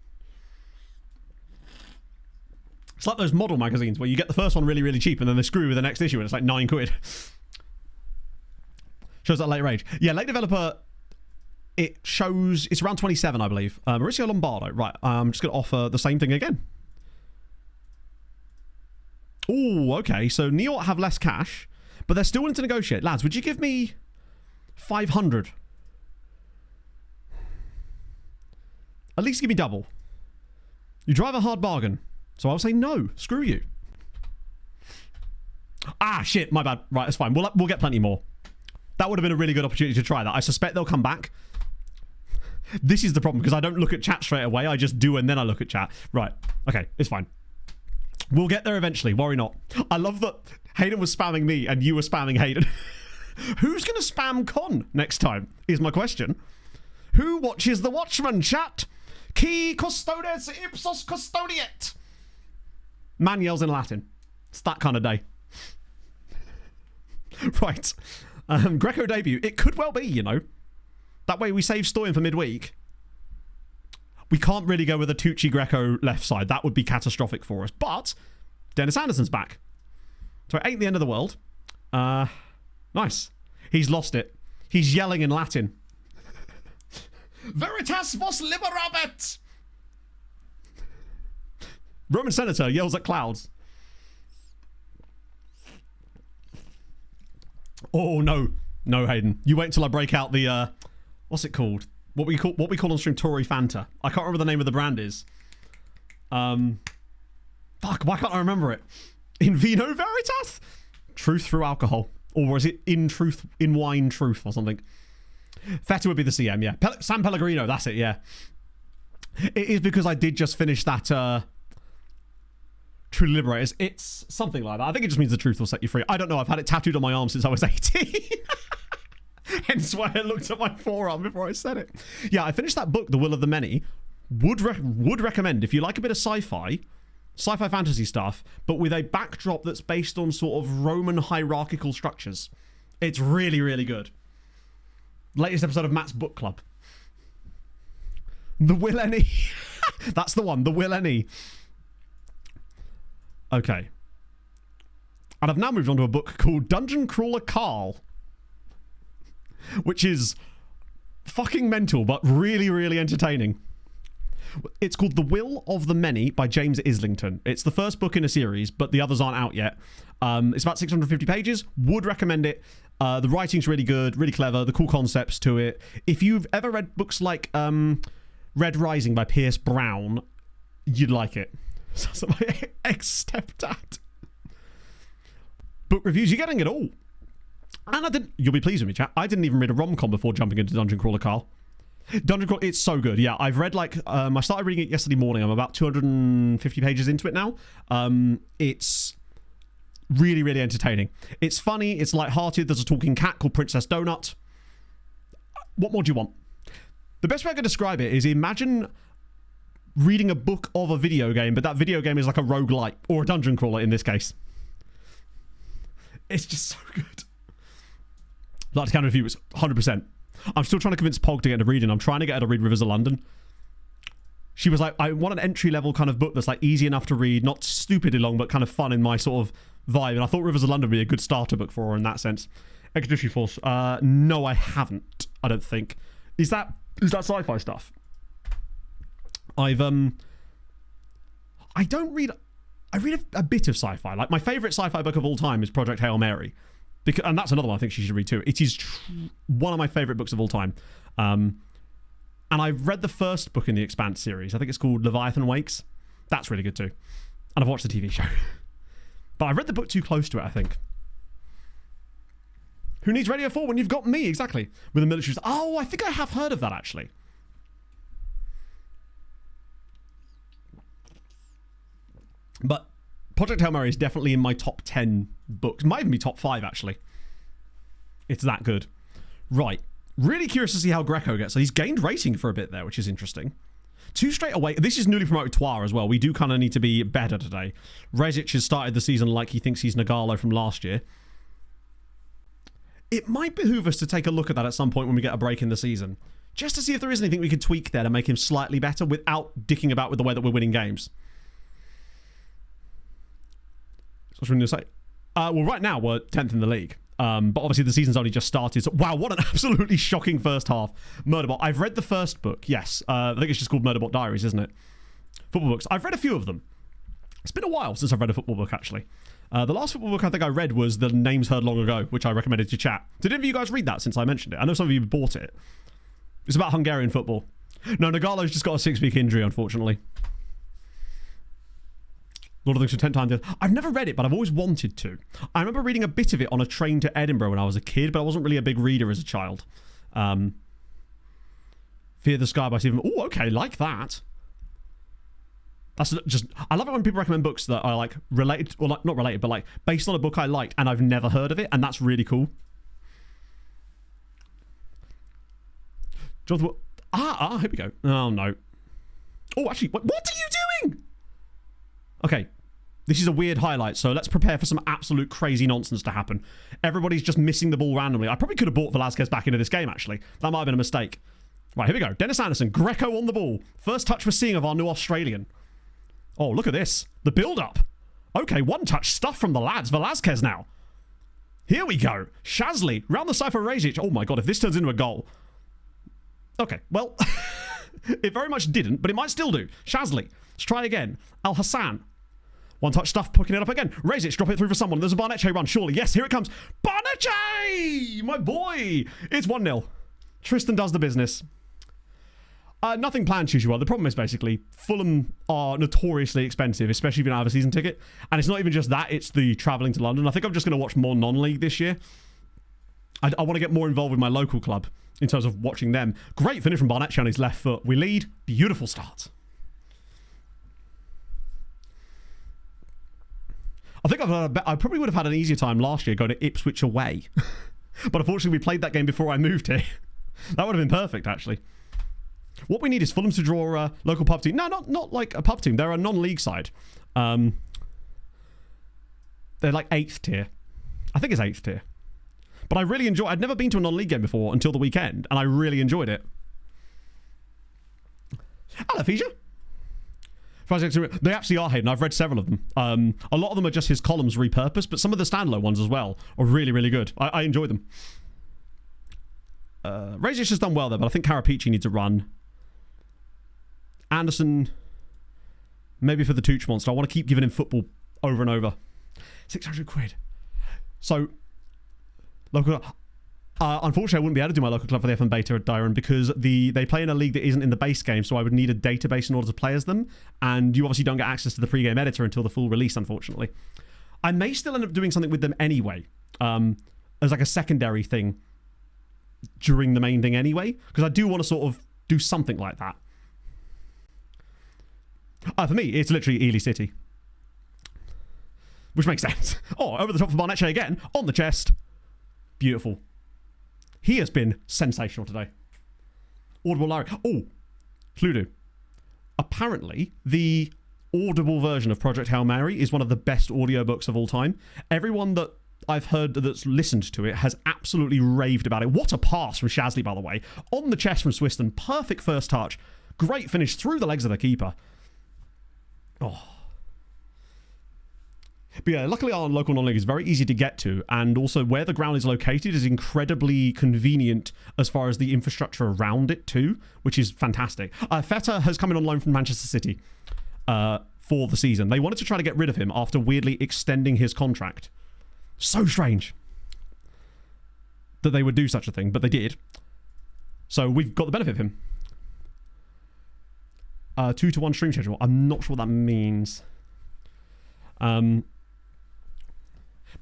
It's like those model magazines where you get the first one really, really cheap and then they screw you with the next issue and it's like £9. Shows that later age. Yeah, late developer, it shows, it's around 27, I believe. Mauricio Lombardo. Right, I'm just going to offer the same thing again. Oh, okay. So Neort have less cash, but they're still willing to negotiate. Lads, would you give me 500? At least give me double. You drive a hard bargain. So I'll say no. Screw you. Ah, shit. My bad. Right, that's fine. We'll get plenty more. That would have been a really good opportunity to try that. I suspect they'll come back. This is the problem, because I don't look at chat straight away. I just do, and then I look at chat. Right. Okay, it's fine. We'll get there eventually. Worry not. I love that Hayden was spamming me, and you were spamming Hayden. Who's going to spam Con next time, is my question. Who watches The Watchmen, chat? Qui custodes ipsos custodiet. Man yells in Latin. It's that kind of day. Right. Greco debut. It could well be, you know. That way we save Stoyan for midweek. We can't really go with a Tucci Greco left side. That would be catastrophic for us. But Dennis Anderson's back. So it ain't the end of the world. Nice. He's lost it. He's yelling in Latin. Veritas vos liberabit! Roman senator yells at clouds. Oh no, no, Hayden. You wait until I break out the what's it called? What we call on stream Tory Fanta. I can't remember the name of the brand is. Fuck, why can't I remember it? In Vino Veritas? Truth through alcohol. Or was it in wine truth or something? Feta would be the CM, yeah. San Pellegrino, that's it, yeah. It is because I did just finish that Truly Liberators. It's something like that. I think it just means the truth will set you free. I don't know. I've had it tattooed on my arm since I was 18. Hence why I looked at my forearm before I said it. Yeah, I finished that book, The Will of the Many. Would recommend, if you like a bit of sci-fi fantasy stuff, but with a backdrop that's based on sort of Roman hierarchical structures. It's really, really good. Latest episode of Matt's Book Club. The Will Any. That's the one. The Will Any. Okay. And I've now moved on to a book called Dungeon Crawler Carl. Which is fucking mental, but really, really entertaining. It's called The Will of the Many by James Islington. It's the first book in a series, but the others aren't out yet. It's about 650 pages. Would recommend it. The writing's really good, really clever. The cool concepts to it. If you've ever read books like Red Rising by Pierce Brown, you'd like it. So my ex-stepdad. Book reviews, you're getting it all. And you'll be pleased with me, chat. I didn't even read a rom-com before jumping into Dungeon Crawler Carl. Dungeon Crawler, it's so good. Yeah, I've read like, I started reading it yesterday morning. I'm about 250 pages into it now. It's really, really entertaining. It's funny. It's lighthearted. There's a talking cat called Princess Donut. What more do you want? The best way I can describe it is imagine reading a book of a video game, but that video game is like a roguelite or a dungeon crawler in this case. It's just so good. Like to counter review, it's 100%. I'm still trying to convince Pog to get into reading. I'm trying to get her to read Rivers of London. She was like, I want an entry-level kind of book that's like easy enough to read, not stupidly long, but kind of fun in my sort of vibe. And I thought Rivers of London would be a good starter book for her in that sense. Expeditionary Force. No, I haven't. I don't think. Is that sci-fi stuff? I don't read I read a bit of sci-fi. Like, my favourite sci-fi book of all time is Project Hail Mary. And that's another one I think she should read too. It is one of my favourite books of all time. And I've read the first book in the Expanse series. I think it's called Leviathan Wakes. That's really good too. And I've watched the TV show. But I read the book too close to it, I think. Who needs Radio 4 when you've got me? Exactly. With the military. Oh, I think I have heard of that, actually. But Project Hail Mary is definitely in my top 10 books. Might even be top 5, actually. It's that good. Right. Really curious to see how Greco gets. So he's gained rating for a bit there, which is interesting. 2 straight away. This is newly promoted Twar as well. We do kind of need to be better today. Rezic has started the season like he thinks he's Nagalo from last year. It might behoove us to take a look at that at some point when we get a break in the season. Just to see if there is anything we could tweak there to make him slightly better without dicking about with the way that we're winning games. So I was going to say, well, right now we're 10th in the league. But obviously the season's only just started. So, wow, what an absolutely shocking first half. Murderbot. I've read the first book, yes. I think it's just called Murderbot Diaries, isn't it? Football books. I've read a few of them. It's been a while since I've read a football book, actually. The last football book I think I read was The Names Heard Long Ago, which I recommended to chat. Did any of you guys read that since I mentioned it? I know some of you bought it. It's about Hungarian football. No, Nagalo's just got a 6-week injury, unfortunately. Lord of the Rings for 10 times. I've never read it, but I've always wanted to. I remember reading a bit of it on a train to Edinburgh when I was a kid, but I wasn't really a big reader as a child. Fear the Sky by Stephen. Oh, okay, like that. That's just... I love it when people recommend books that are, like, related... Or, like, not related, but, like, based on a book I liked, and I've never heard of it, and that's really cool. Jonathan... here we go. Oh, no. Oh, actually, what are you doing? Okay, this is a weird highlight, so let's prepare for some absolute crazy nonsense to happen. Everybody's just missing the ball randomly. I probably could have brought Velasquez back into this game, actually. That might have been a mistake. Right, here we go. Dennis Anderson, Greco on the ball. First touch we're seeing of our new Australian. Oh, look at this. The build-up. Okay, one-touch stuff from the lads. Velasquez now. Here we go. Shazley, round the side for Rezic. Oh my god, if this turns into a goal. Okay, well, it very much didn't, but it might still do. Shazley, let's try again. Al Hassan. One-touch stuff, picking it up again. Rezic, drop it through for someone. There's a Barnetche run, surely. Yes, here it comes. Barnetche! My boy! It's 1-0. Tristan does the business. Nothing planned, Shushuwa. The problem is basically Fulham are notoriously expensive, especially if you don't have a season ticket. And it's not even just that, it's the travelling to London. I think I'm just going to watch more non-league this year. I want to get more involved with my local club in terms of watching them. Great finish from Barnetche on his left foot. We lead. Beautiful start. I think I probably would have had an easier time last year going to Ipswich away. But unfortunately, we played that game before I moved here. That would have been perfect, actually. What we need is Fulham to draw a local pub team. No, not like a pub team. They're a non-league side. They're like 8th tier. I think it's 8th tier. But I really enjoy... I'd never been to a non-league game before until the weekend, and I really enjoyed it. Hello, Fisher. They actually are, Hayden. I've read several of them. A lot of them are just his columns repurposed, but some of the standalone ones as well are really, really good. I enjoy them. Rezic has done well there, but I think Karapici needs a run. Anderson, maybe for the Tooch monster. I want to keep giving him football over and over. 600 quid. So, local... unfortunately, I wouldn't be able to do my local club for the FM Beta at Dyron because they play in a league that isn't in the base game, so I would need a database in order to play as them, and you obviously don't get access to the pre-game editor until the full release, unfortunately. I may still end up doing something with them anyway, as like a secondary thing during the main thing anyway, because I do want to sort of do something like that. For me, it's literally Ely City. Which makes sense. Oh, over the top for Barnetche again, on the chest. Beautiful. He has been sensational today. Audible Larry. Oh, Cluedo. Apparently, the Audible version of Project Hail Mary is one of the best audiobooks of all time. Everyone that I've heard that's listened to it has absolutely raved about it. What a pass from Shazley, by the way. On the chest from Swiston. Perfect first touch. Great finish through the legs of the keeper. Oh. But yeah, luckily our local non-league is very easy to get to, and also where the ground is located is incredibly convenient as far as the infrastructure around it too, which is fantastic. Feta has come in on loan from Manchester City for the season. They wanted to try to get rid of him after weirdly extending his contract. So strange that they would do such a thing, but they did. So we've got the benefit of him. 2-to-1 stream schedule. I'm not sure what that means.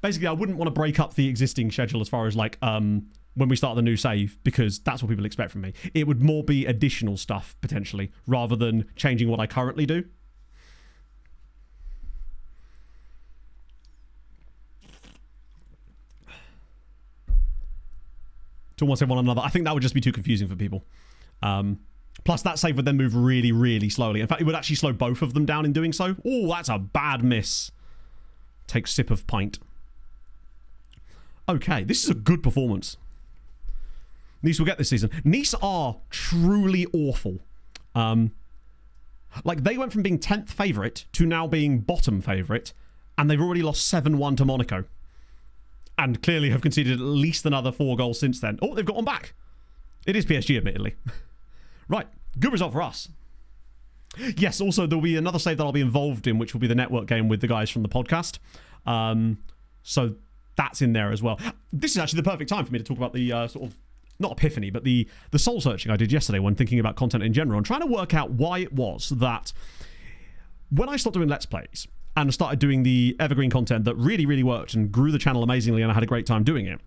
Basically, I wouldn't want to break up the existing schedule as far as like when we start the new save, because that's what people expect from me. It would more be additional stuff potentially rather than changing what I currently do. To almost say one another. I think that would just be too confusing for people. Plus, that save would then move really, really slowly. In fact, it would actually slow both of them down in doing so. Oh, that's a bad miss. Take sip of pint. Okay, this is a good performance. Nice will get this season. Nice are truly awful. Like, they went from being 10th favourite to now being bottom favourite, and they've already lost 7-1 to Monaco. And clearly have conceded at least another 4 goals since then. Oh, they've got one back. It is PSG, admittedly. Right, good result for us. Yes, also there'll be another save that I'll be involved in, which will be the network game with the guys from the podcast. So that's in there as well. This is actually the perfect time for me to talk about the sort of, not epiphany, but the soul searching I did yesterday when thinking about content in general and trying to work out why it was that when I stopped doing Let's Plays and started doing the evergreen content that really, really worked and grew the channel amazingly and I had a great time doing it,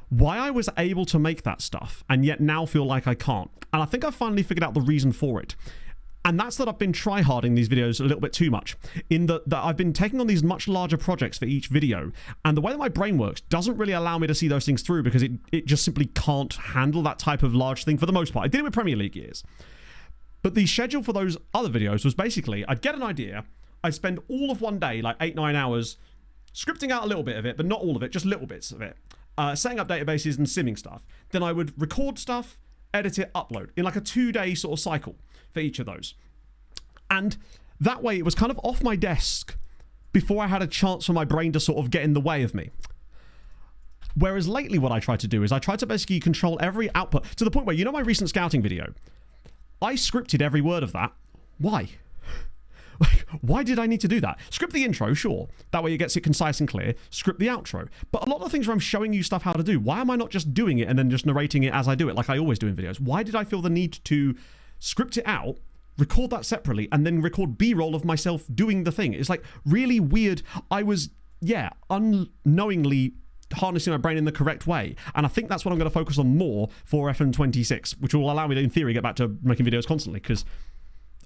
why I was able to make that stuff and yet now feel like I can't. And I think I've finally figured out the reason for it. And that's that I've been tryharding these videos a little bit too much, in that I've been taking on these much larger projects for each video, and the way that my brain works doesn't really allow me to see those things through because it just simply can't handle that type of large thing for the most part. I did it with Premier League years. But the schedule for those other videos was basically, I'd get an idea, I'd spend all of one day, like 8-9 hours, scripting out a little bit of it, but not all of it, just little bits of it, setting up databases and simming stuff. Then I would record stuff, edit it, upload, in like a 2-day sort of cycle for each of those. And that way it was kind of off my desk before I had a chance for my brain to sort of get in the way of me. Whereas lately what I try to do is I try to basically control every output to the point where, you know, my recent scouting video, I scripted every word of that. Why? Like, why did I need to do that? Script the intro, sure. That way it gets it concise and clear. Script the outro. But a lot of the things where I'm showing you stuff how to do, why am I not just doing it and then just narrating it as I do it, like I always do in videos? Why did I feel the need to script it out, record that separately, and then record B-roll of myself doing the thing? It's like really weird. I was, unknowingly harnessing my brain in the correct way. And I think that's what I'm going to focus on more for FN26, which will allow me to, in theory, get back to making videos constantly, because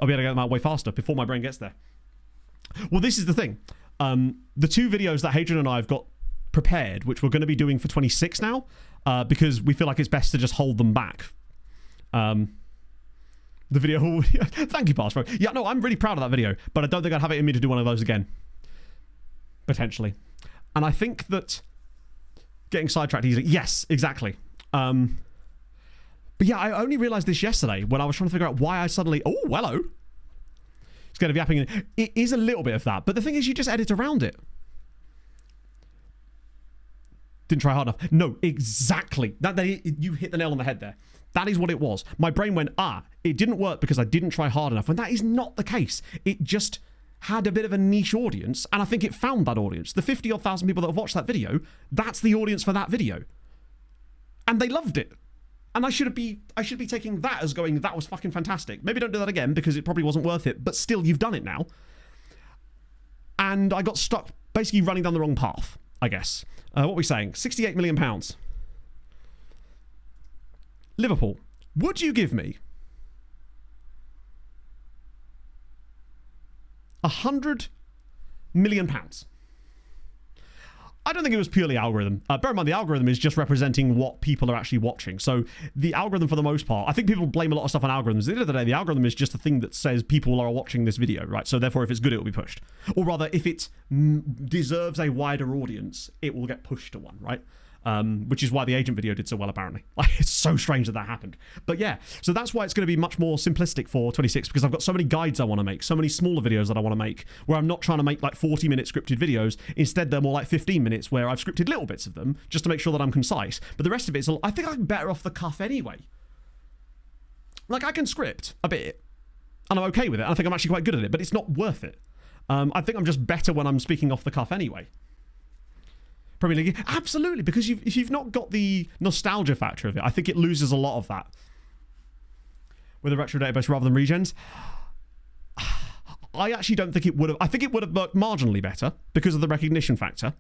I'll be able to get them out way faster before my brain gets there. Well, this is the thing. The 2 videos that Hadrian and I have got prepared, which we're going to be doing for 26 now, because we feel like it's best to just hold them back. The video, thank you, Pass. Yeah, no, I'm really proud of that video, but I don't think I'd have it in me to do one of those again. Potentially. And I think that getting sidetracked easily, yes, exactly. But yeah, I only realized this yesterday when I was trying to figure out why I suddenly, oh, hello. It's going to be yapping. It is a little bit of that, but the thing is you just edit around it. Didn't try hard enough. No, exactly. You hit the nail on the head there. That is what it was. My brain went, it didn't work because I didn't try hard enough. And that is not the case. It just had a bit of a niche audience. And I think it found that audience. The 50-odd thousand people that have watched that video, that's the audience for that video. And they loved it. And I should be taking that as going, that was fucking fantastic. Maybe don't do that again because it probably wasn't worth it. But still, you've done it now. And I got stuck basically running down the wrong path, I guess. What are we saying? £68 million. Liverpool, would you give me £100 million? I don't think it was purely algorithm. Bear in mind, the algorithm is just representing what people are actually watching. So the algorithm, for the most part, I think people blame a lot of stuff on algorithms. At the end of the day, the algorithm is just a thing that says people are watching this video, right? So therefore, if it's good, it will be pushed. Or rather, if it deserves a wider audience, it will get pushed to one, right? Which is why the agent video did so well, apparently. Like, it's so strange that happened. But yeah, so that's why it's going to be much more simplistic for 26, because I've got so many guides I want to make, so many smaller videos that I want to make, where I'm not trying to make like 40-minute scripted videos. Instead, they're more like 15 minutes, where I've scripted little bits of them, just to make sure that I'm concise. But the rest of it is, I think I'm better off the cuff anyway. Like, I can script a bit, and I'm okay with it. I think I'm actually quite good at it, but it's not worth it. I think I'm just better when I'm speaking off the cuff anyway. Premier League, absolutely, because if you've not got the nostalgia factor of it, I think it loses a lot of that. With a retro database rather than regens, I actually don't think it would have. I think it would have worked marginally better because of the recognition factor.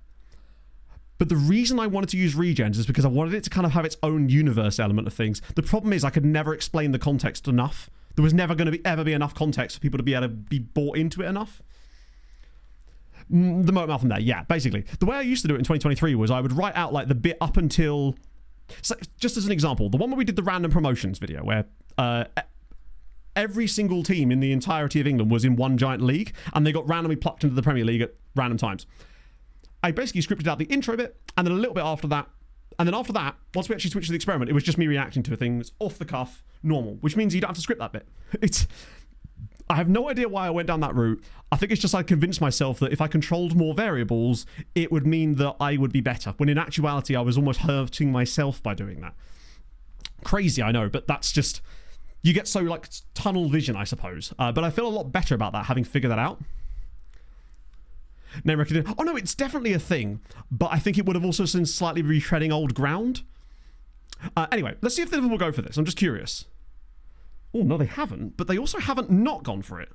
But the reason I wanted to use regens is because I wanted it to kind of have its own universe element of things. The problem is I could never explain the context enough. There was never going to ever be enough context for people to be able to be bought into it enough. The moat mouth from there, yeah, basically. The way I used to do it in 2023 was I would write out like the bit up until... So just as an example, the one where we did the random promotions video where every single team in the entirety of England was in one giant league and they got randomly plucked into the Premier League at random times. I basically scripted out the intro bit and then a little bit after that. And then after that, once we actually switched to the experiment, it was just me reacting to things off the cuff, normal, which means you don't have to script that bit. I have no idea why I went down that route. I think it's just I convinced myself that if I controlled more variables, it would mean that I would be better. When in actuality, I was almost hurting myself by doing that. Crazy, I know, but that's just... You get so, like, tunnel vision, I suppose. But I feel a lot better about that, having figured that out. Name recognition. Oh, no, it's definitely a thing. But I think it would have also been slightly retreading old ground. Anyway, let's see if Liverpool will go for this. I'm just curious. Oh, no, they haven't. But they also haven't not gone for it.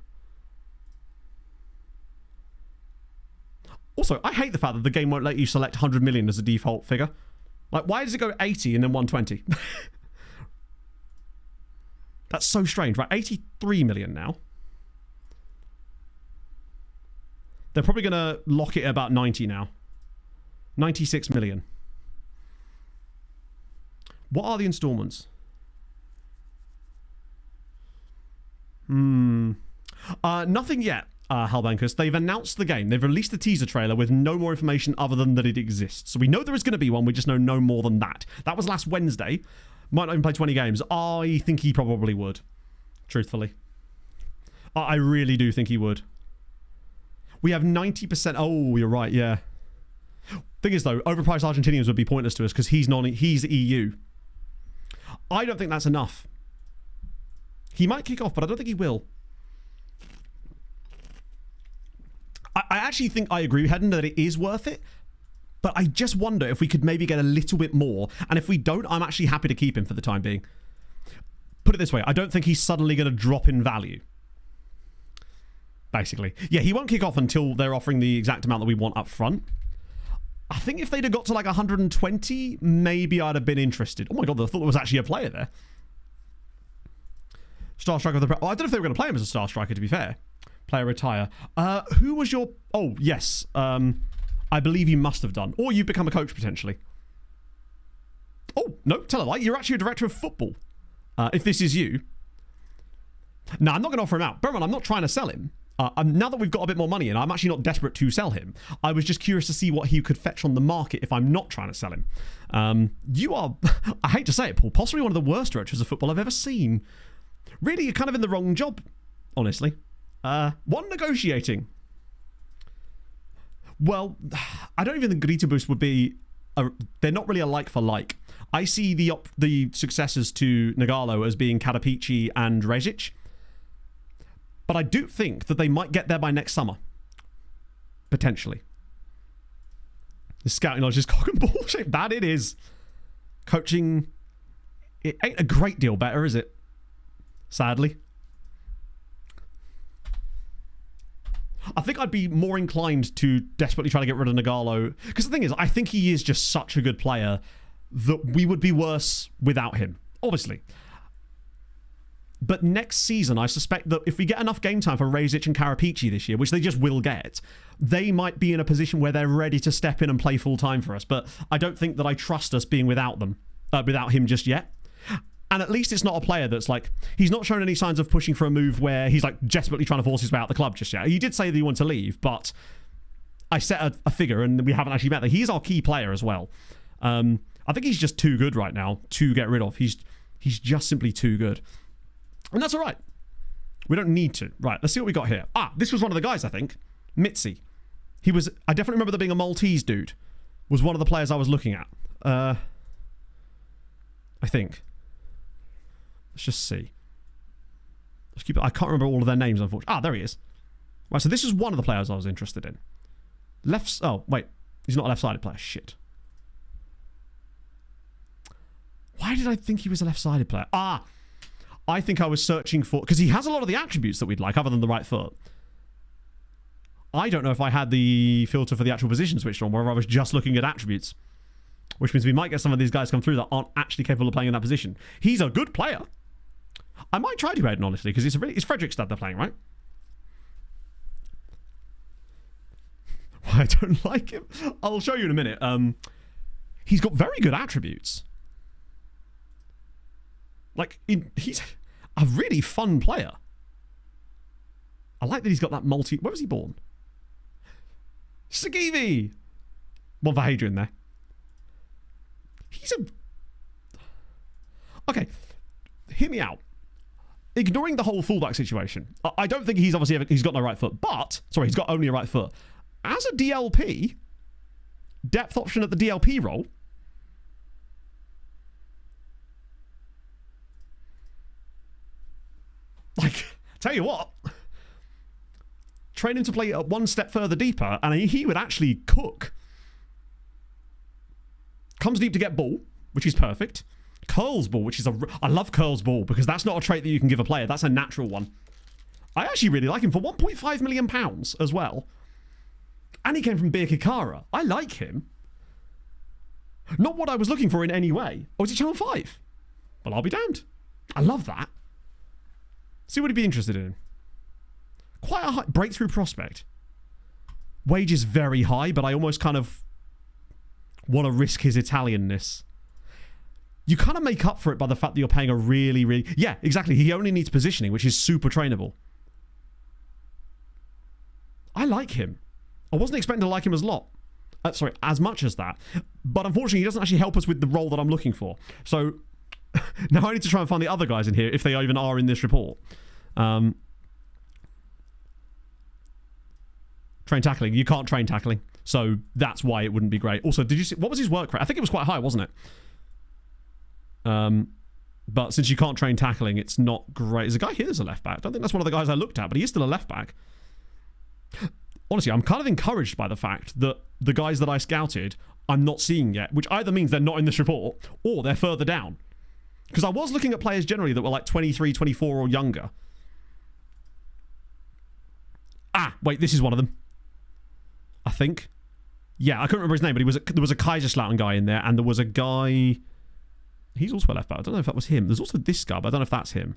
Also, I hate the fact that the game won't let you select 100 million as a default figure. Like, why does it go 80 and then 120? That's so strange. Right, 83 million now. They're probably going to lock it at about 90 now. 96 million. What are the installments? Nothing yet, Halbankus. They've announced the game. They've released the teaser trailer with no more information other than that it exists. So we know there is going to be one. We just know no more than that. That was last Wednesday. Might not even play 20 games. I think he probably would. Truthfully. I really do think he would. We have 90%. Oh, you're right, yeah. Thing is, though, overpriced Argentinians would be pointless to us because he's EU. I don't think that's enough. He might kick off, but I don't think he will. I actually think I agree, Hedden, that it is worth it. But I just wonder if we could maybe get a little bit more. And if we don't, I'm actually happy to keep him for the time being. Put it this way, I don't think he's suddenly going to drop in value. Basically. Yeah, he won't kick off until they're offering the exact amount that we want up front. I think if they'd have got to like 120, maybe I'd have been interested. Oh my god, I thought there was actually a player there. Star Striker of the... I don't know if they were going to play him as a Star Striker, to be fair. Player retire. Who was your... Oh, yes. I believe you must have done. Or you've become a coach, potentially. Oh, no, tell a lie. You're actually a director of football. If this is you. No, I'm not going to offer him out. Berman, I'm not trying to sell him. Now that we've got a bit more money in, I'm actually not desperate to sell him. I was just curious to see what he could fetch on the market if I'm not trying to sell him. You are, I hate to say it, Paul, possibly one of the worst directors of football I've ever seen. Really, you're kind of in the wrong job, honestly. One, negotiating. Well, I don't even think Grita Boost would be... they're not really a like for like. I see the successors to Nagalo as being Kadapici and Rezic. But I do think that they might get there by next summer. Potentially. The scouting knowledge is cock and ball shape. That it is. Coaching... It ain't a great deal better, is it? Sadly. I think I'd be more inclined to desperately try to get rid of Nagalo. Because the thing is, I think he is just such a good player that we would be worse without him. Obviously. But next season, I suspect that if we get enough game time for Rezic and Karapici this year, which they just will get, they might be in a position where they're ready to step in and play full time for us. But I don't think that I trust us being without them, without him just yet. And at least it's not a player that's like, he's not shown any signs of pushing for a move where he's like desperately trying to force his way out the club just yet. He did say that he wanted to leave, but I set a figure and we haven't actually met that. He's our key player as well. I think he's just too good right now to get rid of. He's just simply too good. And that's all right. We don't need to. Right, let's see what we got here. This was one of the guys, I think. Mitzi. I definitely remember there being a Maltese dude. Was one of the players I was looking at. I think. Let's just see. I can't remember all of their names, unfortunately. There he is. Right, so this is one of the players I was interested in. Oh, wait. He's not a left-sided player. Shit. Why did I think he was a left-sided player? I think I was searching for... Because he has a lot of the attributes that we'd like, other than the right foot. I don't know if I had the filter for the actual position switched on, where I was just looking at attributes. Which means we might get some of these guys come through that aren't actually capable of playing in that position. He's a good player. I might try to Eden, honestly, because it's Fredrikstad they're playing, right? Why I don't like him? I'll show you in a minute. He's got very good attributes. Like, he's a really fun player. I like that he's got that multi... Where was he born? Sagivi! One for Hadrian there. He's a... Okay, hear me out. Ignoring the whole fullback situation, I don't think he's obviously he's got no right foot, but... Sorry, he's got only a right foot. As a DLP, depth option at the DLP role... Like, tell you what... Train him to play one step further deeper, and he would actually cook. Comes deep to get ball, which is perfect. Curls ball, which is I love curls ball, because that's not a trait that you can give a player. That's a natural one. I actually really like him for £1.5 million as well. And he came from Birkirkara. I like him. Not what I was looking for in any way. Oh, is it Channel 5? Well, I'll be damned. I love that. See what he'd be interested in. Quite a high breakthrough prospect. Wage is very high, but I almost kind of want to risk his Italianness. You kind of make up for it by the fact that you're paying a really, really... Yeah, exactly. He only needs positioning, which is super trainable. I like him. I wasn't expecting to like him as much as that. But unfortunately, he doesn't actually help us with the role that I'm looking for. So now I need to try and find the other guys in here, if they even are in this report. Train tackling. You can't train tackling. So that's why it wouldn't be great. Also, did you see... What was his work rate? I think it was quite high, wasn't it? But since you can't train tackling, it's not great. There's a guy here that's a left back. I don't think that's one of the guys I looked at, but he is still a left back. Honestly, I'm kind of encouraged by the fact that the guys that I scouted, I'm not seeing yet, which either means they're not in this report or they're further down. Because I was looking at players generally that were like 23, 24 or younger. Wait, this is one of them. I think. Yeah, I couldn't remember his name, but there was a Kaiserslautern guy in there, and there was a guy... He's also a left back. I don't know if that was him. There's also this guy, but I don't know if that's him.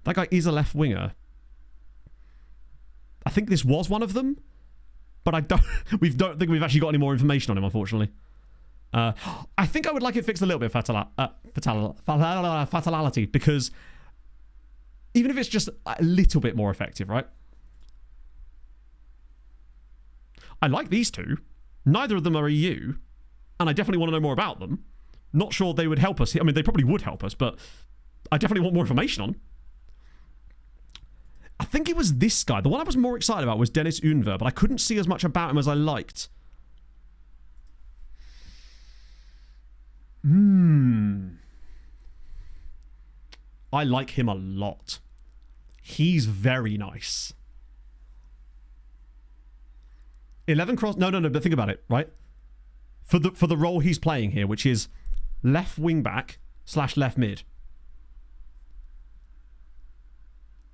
That guy is a left winger. I think this was one of them, but I don't think we've actually got any more information on him, unfortunately. I think I would like it fixed a little bit, fatality, because even if it's just a little bit more effective, right? I like these two. Neither of them are EU, and I definitely want to know more about them. Not sure they would help us. I mean, they probably would help us, but I definitely want more information on them. I think it was this guy. The one I was more excited about was Dennis Unver, but I couldn't see as much about him as I liked. I like him a lot. He's very nice. 11 cross... No, but think about it, right? For the role he's playing here, which is left wing back / left mid.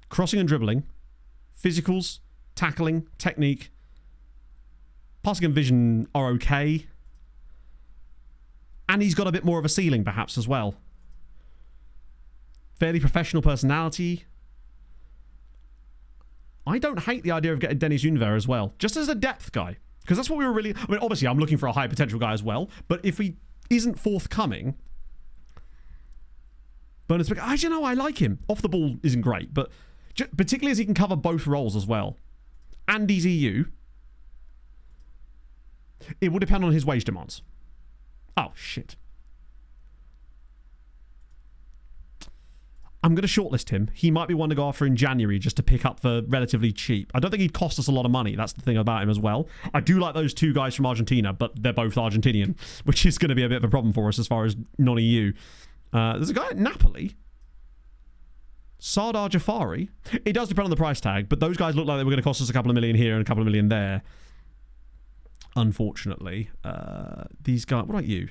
Crossing and dribbling. Physicals, tackling, technique. Passing and vision are okay. And he's got a bit more of a ceiling, perhaps, as well. Fairly professional personality. I don't hate the idea of getting Dennis Unver as well, just as a depth guy. Because that's what we were really... I mean, obviously, I'm looking for a high potential guy as well, but if he isn't forthcoming... Bernard, I don't know, I like him. Off the ball isn't great, but particularly as he can cover both roles as well. And he's EU. It will depend on his wage demands. Oh, shit. I'm going to shortlist him. He might be one to go after in January just to pick up for relatively cheap. I don't think he'd cost us a lot of money. That's the thing about him as well. I do like those two guys from Argentina, but they're both Argentinian, which is going to be a bit of a problem for us as far as non-EU. There's a guy at Napoli. Sardar Jafari. It does depend on the price tag, but those guys look like they were going to cost us a couple of million here and a couple of million there. Unfortunately. These guys... What about you?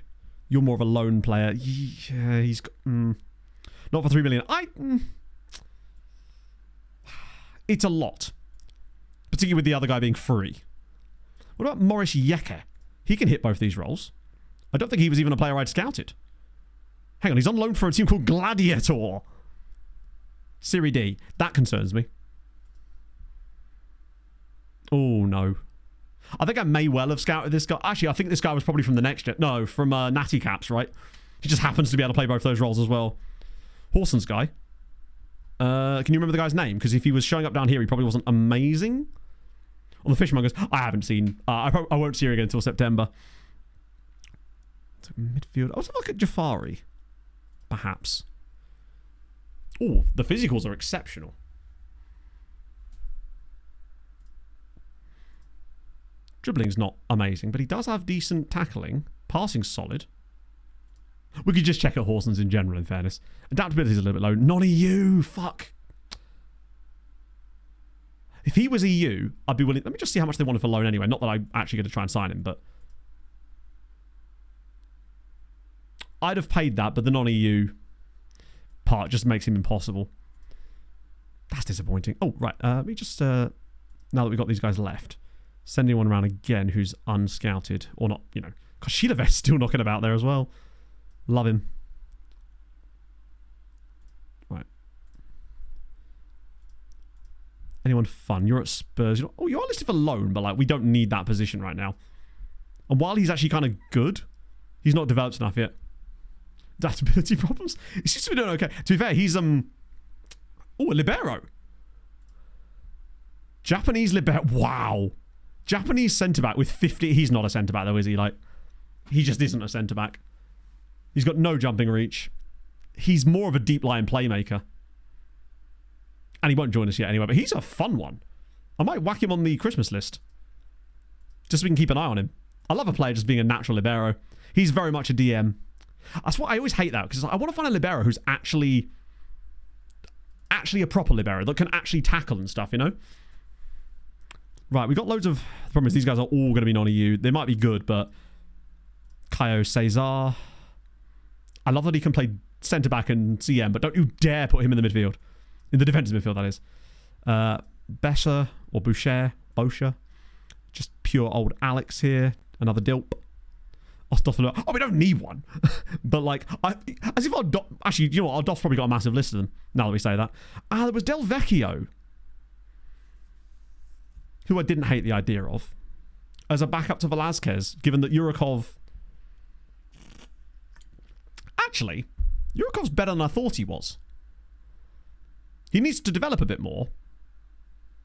You're more of a loan player. Yeah, he's got... not for 3 million. It's a lot. Particularly with the other guy being free. What about Maurice Yecker? He can hit both these roles. I don't think he was even a player I'd scouted. Hang on, he's on loan for a team called Gladiator. Serie D. That concerns me. Oh, no. I think I may well have scouted this guy. Actually, I think this guy was probably from the next gen. No, from Natty Caps, right? He just happens to be able to play both those roles as well. Horson's guy. Can you remember the guy's name? Because if he was showing up down here, he probably wasn't amazing. On the Fishmongers, I haven't seen. I won't see her again until September. Midfield. I was look at Jafari. Perhaps. Oh, the physicals are exceptional. Dribbling's not amazing, but he does have decent tackling. Passing's solid. We could just check at Horson's in general, in fairness. Adaptability's a little bit low. Non-EU. Fuck. If he was EU, I'd be willing... Let me just see how much they wanted for loan anyway. Not that I'm actually going to try and sign him, but... I'd have paid that, but the non-EU part just makes him impossible. That's disappointing. Oh, right. Let me just... now that we've got these guys left, send anyone around again who's unscouted. Or not, you know. Because Sheelavest's still knocking about there as well. Love him. Right. Anyone fun? You're at Spurs. Oh, you are listed for loan, but like we don't need that position right now. And while he's actually kind of good, he's not developed enough yet. Adaptability problems. He seems to be doing okay. To be fair, he's a libero. Japanese libero. Wow. Japanese centre back with 50. He's not a centre back though, is he? Like, he just isn't a centre back. He's got no jumping reach. He's more of a deep line playmaker. And he won't join us yet anyway, but he's a fun one. I might whack him on the Christmas list. Just so we can keep an eye on him. I love a player just being a natural libero. He's very much a DM. That's why I always hate that, because I want to find a libero who's actually a proper libero that can actually tackle and stuff, you know? Right, we've got loads of... The problem is these guys are all going to be non-EU. They might be good, but... Caio Cesar... I love that he can play centre-back and CM, but don't you dare put him in the midfield. In the defensive midfield, that is. Besser or Boucher. Just pure old Alex here. Another Dilp. Ostofalo. Oh, we don't need one. But like, as if our Doff... Actually, you know what? Our Doff's probably got a massive list of them, now that we say that. There was Del Vecchio, who I didn't hate the idea of, as a backup to Velasquez, given that Yurikov... Actually, Yurikov's better than I thought he was. He needs to develop a bit more,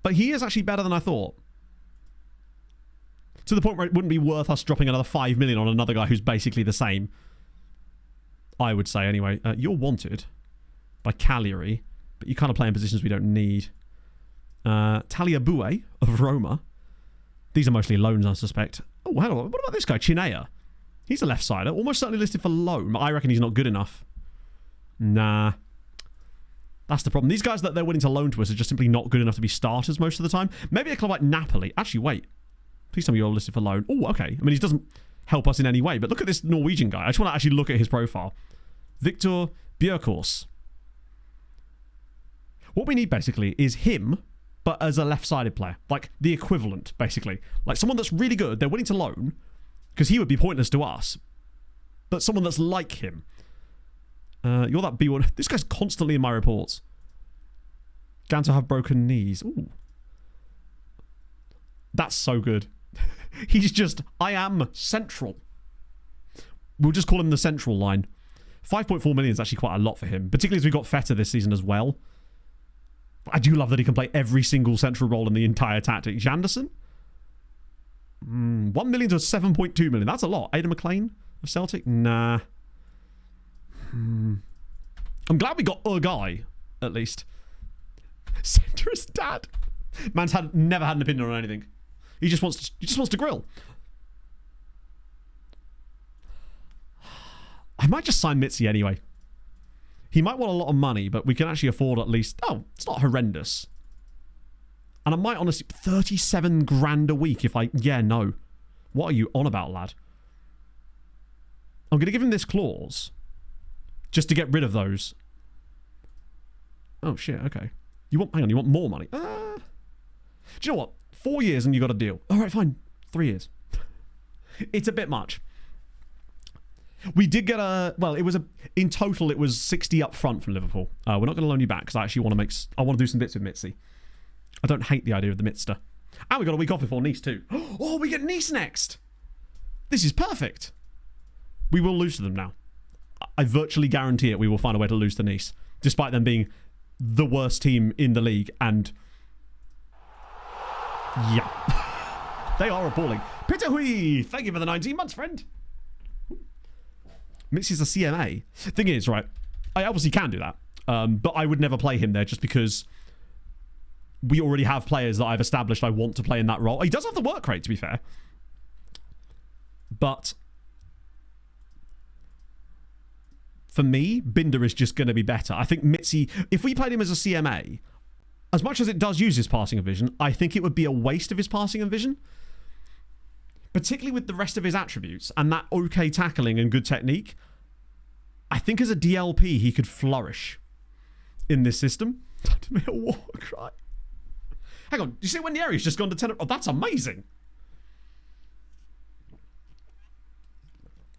but he is actually better than I thought. To the point where it wouldn't be worth us dropping another 5 million on another guy who's basically the same. I would say, anyway. You're wanted by Cagliari, but you kind of play in positions we don't need. Talia Bue of Roma. These are mostly loans, I suspect. Oh, hang on. What about this guy, Chinea? He's a left-sider, almost certainly listed for loan, but I reckon he's not good enough. Nah. That's the problem. These guys that they're willing to loan to us are just simply not good enough to be starters most of the time. Maybe a club like Napoli. Actually, wait. Please tell me you're listed for loan. Oh, okay. I mean, he doesn't help us in any way, but look at this Norwegian guy. I just want to actually look at his profile. Victor Bjerkås. What we need, basically, is him, but as a left-sided player. Like, the equivalent, basically. Like, someone that's really good, they're willing to loan, because he would be pointless to us. But someone that's like him. You're that B1. This guy's constantly in my reports. Ganto have broken knees. Ooh. That's so good. He's just, I am central. We'll just call him the central line. 5.4 million is actually quite a lot for him. Particularly as we got Feta this season as well. I do love that he can play every single central role in the entire tactic. Janderson? 1 million to 7.2 million. That's a lot. Aidan McLean of Celtic? Nah. I'm glad we got a guy, at least. Centrist dad. Man's never had an opinion on anything. He just wants to grill. I might just sign Mitzi anyway. He might want a lot of money, but we can actually afford at least... Oh, it's not horrendous. And I might honestly... 37 grand a week if I... Yeah, no. What are you on about, lad? I'm going to give him this clause. Just to get rid of those. Oh, shit, okay. Hang on, you want more money? Do you know what? 4 years and you got a deal. All right, fine. 3 years. It's a bit much. We did get well, it was in total, it was 60 up front from Liverpool. We're not going to loan you back because I actually want to I want to do some bits with Mitzi. I don't hate the idea of the Mitster. And we got a week off before Nice too. Oh, we get Nice next. This is perfect. We will lose to them now. I virtually guarantee it. We will find a way to lose to Nice, despite them being the worst team in the league. And yeah, they are appalling. Peter Hui, thank you for the 19 months, friend. Mitzi's a CMA. Thing is, right, I obviously can do that, but I would never play him there just because we already have players that I've established I want to play in that role. He does have the work rate, to be fair. But for me, Binder is just going to be better. I think Mitzi, if we played him as a CMA, as much as it does use his passing and vision, I think it would be a waste of his passing and vision. Particularly with the rest of his attributes and that okay tackling and good technique. I think as a DLP, he could flourish in this system. To me, a war cry. Hang on, do you see when the area's just gone to 10? Oh, that's amazing.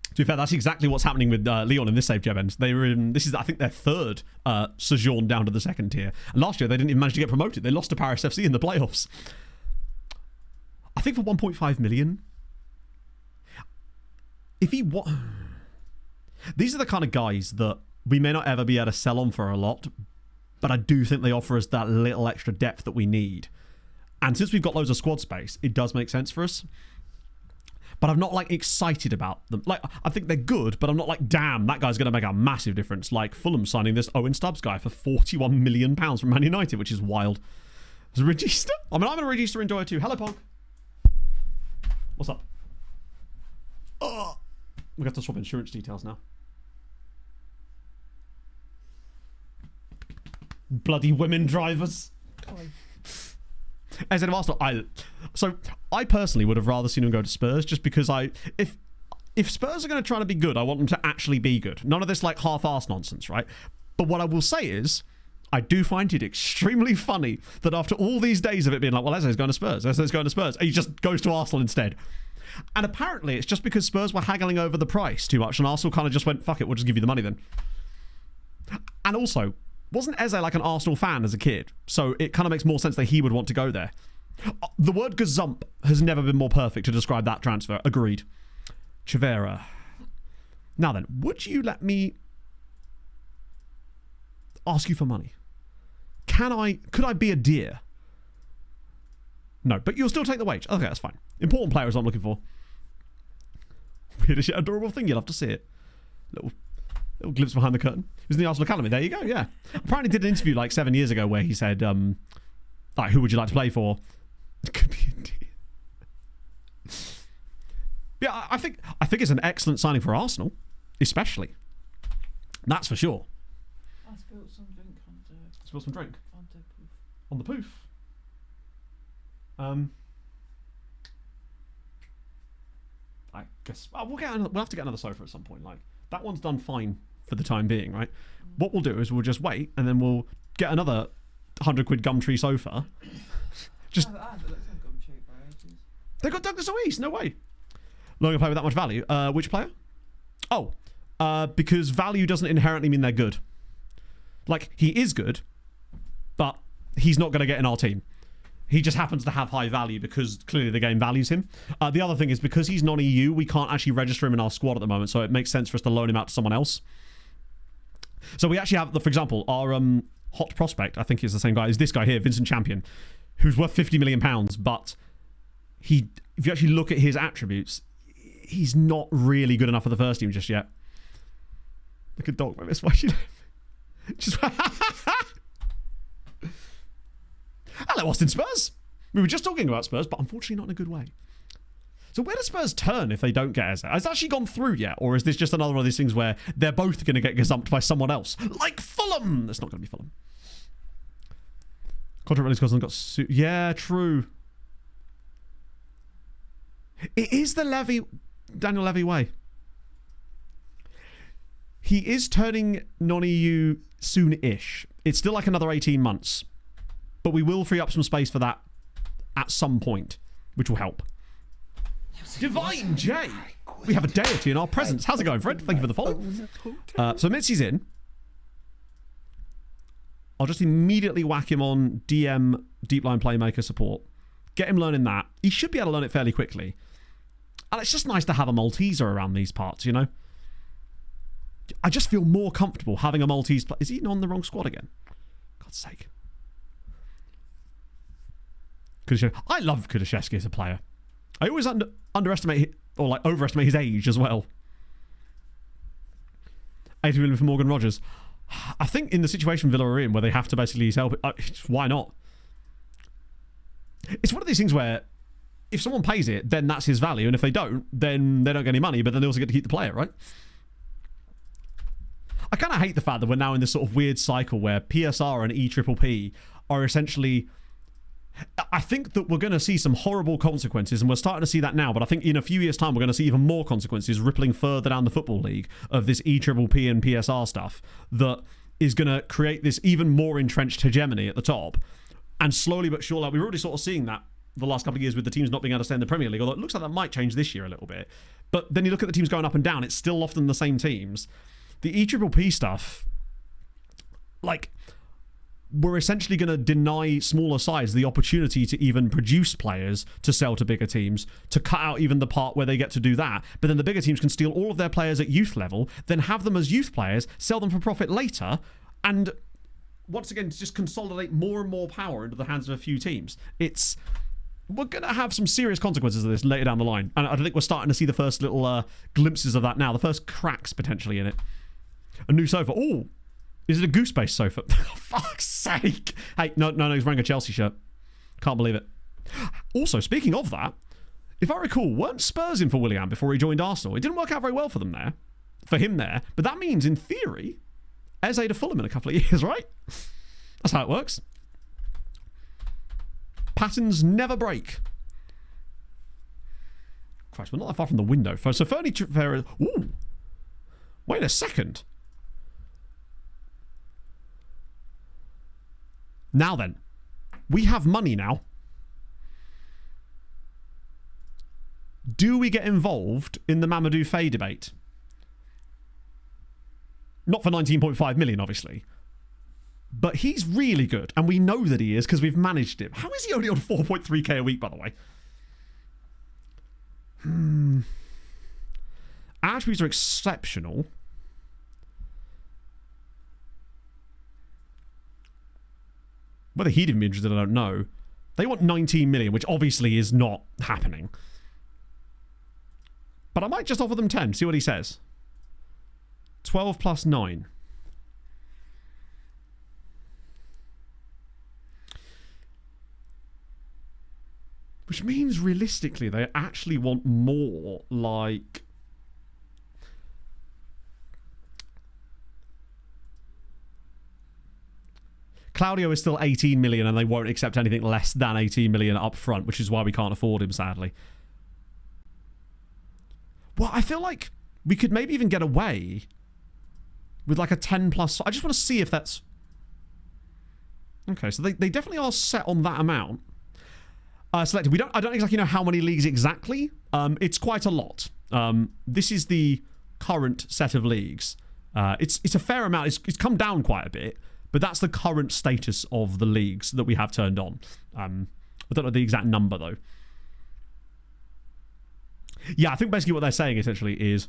To be fair, that's exactly what's happening with Leon in this save, Jebens. They were in, this is, I think, their third sojourn down to the second tier. And last year, they didn't even manage to get promoted. They lost to Paris FC in the playoffs. I think for 1.5 million. If he these are the kind of guys that we may not ever be able to sell on for a lot, but I do think they offer us that little extra depth that we need. And since we've got loads of squad space, it does make sense for us. But I'm not like excited about them. Like, I think they're good, but I'm not like, damn, that guy's going to make a massive difference. Like Fulham signing this Owen Stubbs guy for £41 million from Man United, which is wild. There's a Register. I mean, I'm a Register enjoyer too. Hello, Pog. What's up? Oh, we have to swap insurance details now. Bloody women drivers. As in Arsenal, I personally would have rather seen him go to Spurs, just because if Spurs are going to try to be good, I want them to actually be good. None of this like half-ass nonsense, right? But what I will say is, I do find it extremely funny that after all these days of it being like, well, Eze's going to Spurs, Eze's going to Spurs, and he just goes to Arsenal instead. And apparently it's just because Spurs were haggling over the price too much, and Arsenal kind of just went, fuck it, we'll just give you the money then. And also, wasn't Eze like an Arsenal fan as a kid? So it kind of makes more sense that he would want to go there. The word gazump has never been more perfect to describe that transfer. Agreed. Chivera. Now then, would you let me ask you for money? Could I be a dear? No, but you'll still take the wage. Okay, that's fine. Important player is what I'm looking for. Weirdest yet adorable thing. You'll have to see it. Little glimpse behind the curtain. He was in the Arsenal Academy. There you go, yeah. Apparently did an interview like 7 years ago where he said, like, who would you like to play for? It could be a deal. Yeah, I think it's an excellent signing for Arsenal, especially. That's for sure. I spilled some drink on the... Spill some drink? On the poof. On the poof? I guess we'll have to get another sofa at some point. Like, that one's done fine for the time being, right? What we'll do is we'll just wait, and then we'll get another 100 quid Gumtree sofa. Just they got Douglas Luiz, no way. Not gonna play with that much value. Which player? Oh, because value doesn't inherently mean they're good. Like, he is good, but he's not gonna get in our team. He just happens to have high value because clearly the game values him. The other thing is, because he's non-EU, we can't actually register him in our squad at the moment, so it makes sense for us to loan him out to someone else. So we actually have, for example, our hot prospect, I think is the same guy, is this guy here, Vincent Champion, who's worth £50 million, but if you actually look at his attributes, he's not really good enough for the first team just yet. Look at dog, miss. Why should just... Hello, Austin Spurs. We were just talking about Spurs, but unfortunately not in a good way. So where does Spurs turn if they don't get Eze? Has it actually gone through yet? Or is this just another one of these things where they're both going to get gazumped by someone else? Like Fulham! It's not going to be Fulham. Contract release cost got yeah, true. It is the Daniel Levy way. He is turning non-EU soon-ish. It's still like another 18 months. But we will free up some space for that at some point, which will help. Divine J! We have a deity in our presence. How's it going, Fred? Thank you for the follow. So Mitzi's in. I'll just immediately whack him on DM Deep Line Playmaker support. Get him learning that. He should be able to learn it fairly quickly. And it's just nice to have a Malteser around these parts, you know? I just feel more comfortable having a Maltese player. Is he on the wrong squad again? God's sake. I love Kuduszewski as a player. I always underestimate or like overestimate his age as well. 80 million for Morgan Rogers. I think in the situation Villa are in where they have to basically use help, why not? It's one of these things where if someone pays it, then that's his value, and if they don't, then they don't get any money, but then they also get to keep the player, right? I kind of hate the fact that we're now in this sort of weird cycle where PSR and EPPP are essentially... I think that we're going to see some horrible consequences, and we're starting to see that now, but I think in a few years' time we're going to see even more consequences rippling further down the Football League of this EPPP and PSR stuff that is going to create this even more entrenched hegemony at the top. And slowly but surely, like we're already sort of seeing that the last couple of years with the teams not being able to stay in the Premier League, although it looks like that might change this year a little bit. But then you look at the teams going up and down, it's still often the same teams. The EPPP stuff, like... we're essentially going to deny smaller sides the opportunity to even produce players to sell to bigger teams, to cut out even the part where they get to do that. But then the bigger teams can steal all of their players at youth level, then have them as youth players, sell them for profit later, and once again, just consolidate more and more power into the hands of a few teams. We're going to have some serious consequences of this later down the line. And I think we're starting to see the first little glimpses of that now, the first cracks potentially in it. A new sofa. Oh! Is it a goose-based sofa? For fuck's sake. Hey, no, he's wearing a Chelsea shirt. Can't believe it. Also, speaking of that, if I recall, weren't Spurs in for Willian before he joined Arsenal? It didn't work out very well for him there. But that means, in theory, Eze to Fulham in a couple of years, right? That's how it works. Patterns never break. Christ, we're not that far from the window. So furniture... Ooh. Wait a second. Now then, we have money now. Do we get involved in the Mamadou Faye debate? Not for 19.5 million, obviously. But he's really good, and we know that he is because we've managed him. How is he only on 4.3k a week, by the way? Attributes are exceptional. Whether he'd even be interested, I don't know. They want 19 million, which obviously is not happening. But I might just offer them 10, see what he says. 12 plus 9. Which means, realistically, they actually want more, like... Claudio is still 18 million and they won't accept anything less than 18 million up front, which is why we can't afford him, sadly. Well, I feel like we could maybe even get away with like a 10 plus... I just want to see if that's... Okay, so they definitely are set on that amount. Selected. I don't exactly know how many leagues exactly. It's quite a lot. This is the current set of leagues. It's a fair amount. It's come down quite a bit. But that's the current status of the leagues that we have turned on. I don't know the exact number, though. Yeah, I think basically what they're saying, essentially, is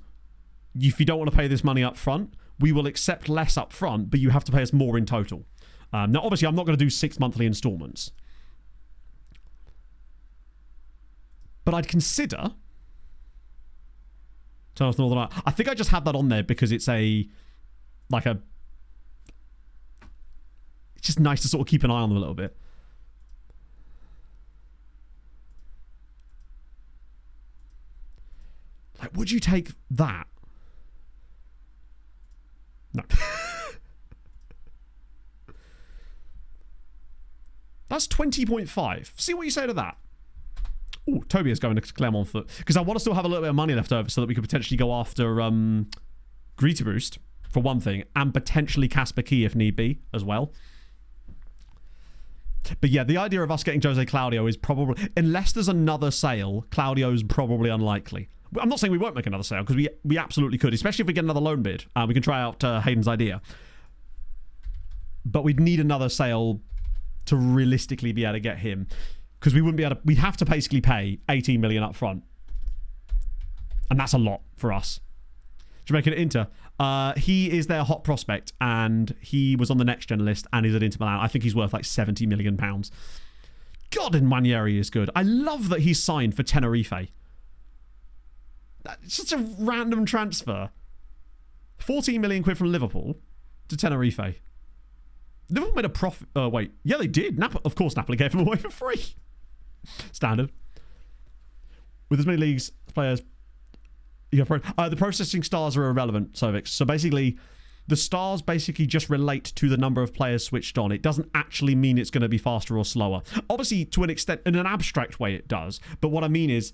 if you don't want to pay this money up front, we will accept less up front, but you have to pay us more in total. Now, obviously, I'm not going to do 6 monthly installments. But I'd consider... Turn off Northern Ireland. I think I just have that on there because it's a... like a... It's just nice to sort of keep an eye on them a little bit. Would you take that? No. That's 20.5. See what you say to that. Oh, Toby is going to Clermont Foot. Because I want to still have a little bit of money left over so that we could potentially go after Greeter Boost, for one thing, and potentially Casper Key if need be, as well. But yeah, the idea of us getting Jose Claudio is probably... Unless there's another sale, Claudio's probably unlikely. I'm not saying we won't make another sale, because we absolutely could, especially if we get another loan bid. We can try out Hayden's idea. But we'd need another sale to realistically be able to get him. Because we wouldn't be able to... We'd have to basically pay 18 million up front. And that's a lot for us. Jamaican Inter. He is their hot prospect, and he was on the next gen list, and he's at Inter Milan. I think he's worth like 70 million pounds. God, and Manieri is good. I love that he's signed for Tenerife. That's such a random transfer. 14 million quid from Liverpool to Tenerife. Liverpool made a profit. Wait. Yeah, they did. Of course, Napoli gave him away for free. Standard. With as many leagues, players... the processing stars are irrelevant, Sovix. So basically, the stars basically just relate to the number of players switched on. It doesn't actually mean it's going to be faster or slower. Obviously, to an extent, in an abstract way, it does. But what I mean is,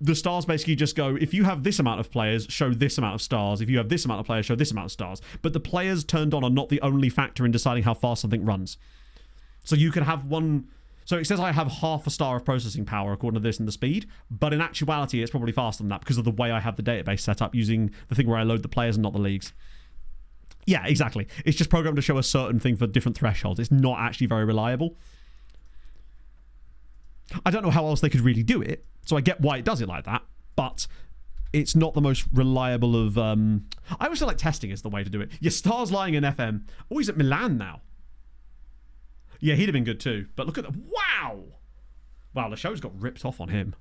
the stars basically just go, if you have this amount of players, show this amount of stars. If you have this amount of players, show this amount of stars. But the players turned on are not the only factor in deciding how fast something runs. So you can have one... So it says I have half a star of processing power according to this and the speed, but in actuality it's probably faster than that because of the way I have the database set up using the thing where I load the players and not the leagues. Yeah, exactly. It's just programmed to show a certain thing for different thresholds. It's not actually very reliable. I don't know how else they could really do it, so I get why it does it like that, but it's not the most reliable of... I always feel like testing is the way to do it. Your star's lying in FM. Oh, he's at Milan now. Yeah, he'd have been good too. But look at that. Wow! Wow, the show's got ripped off on him.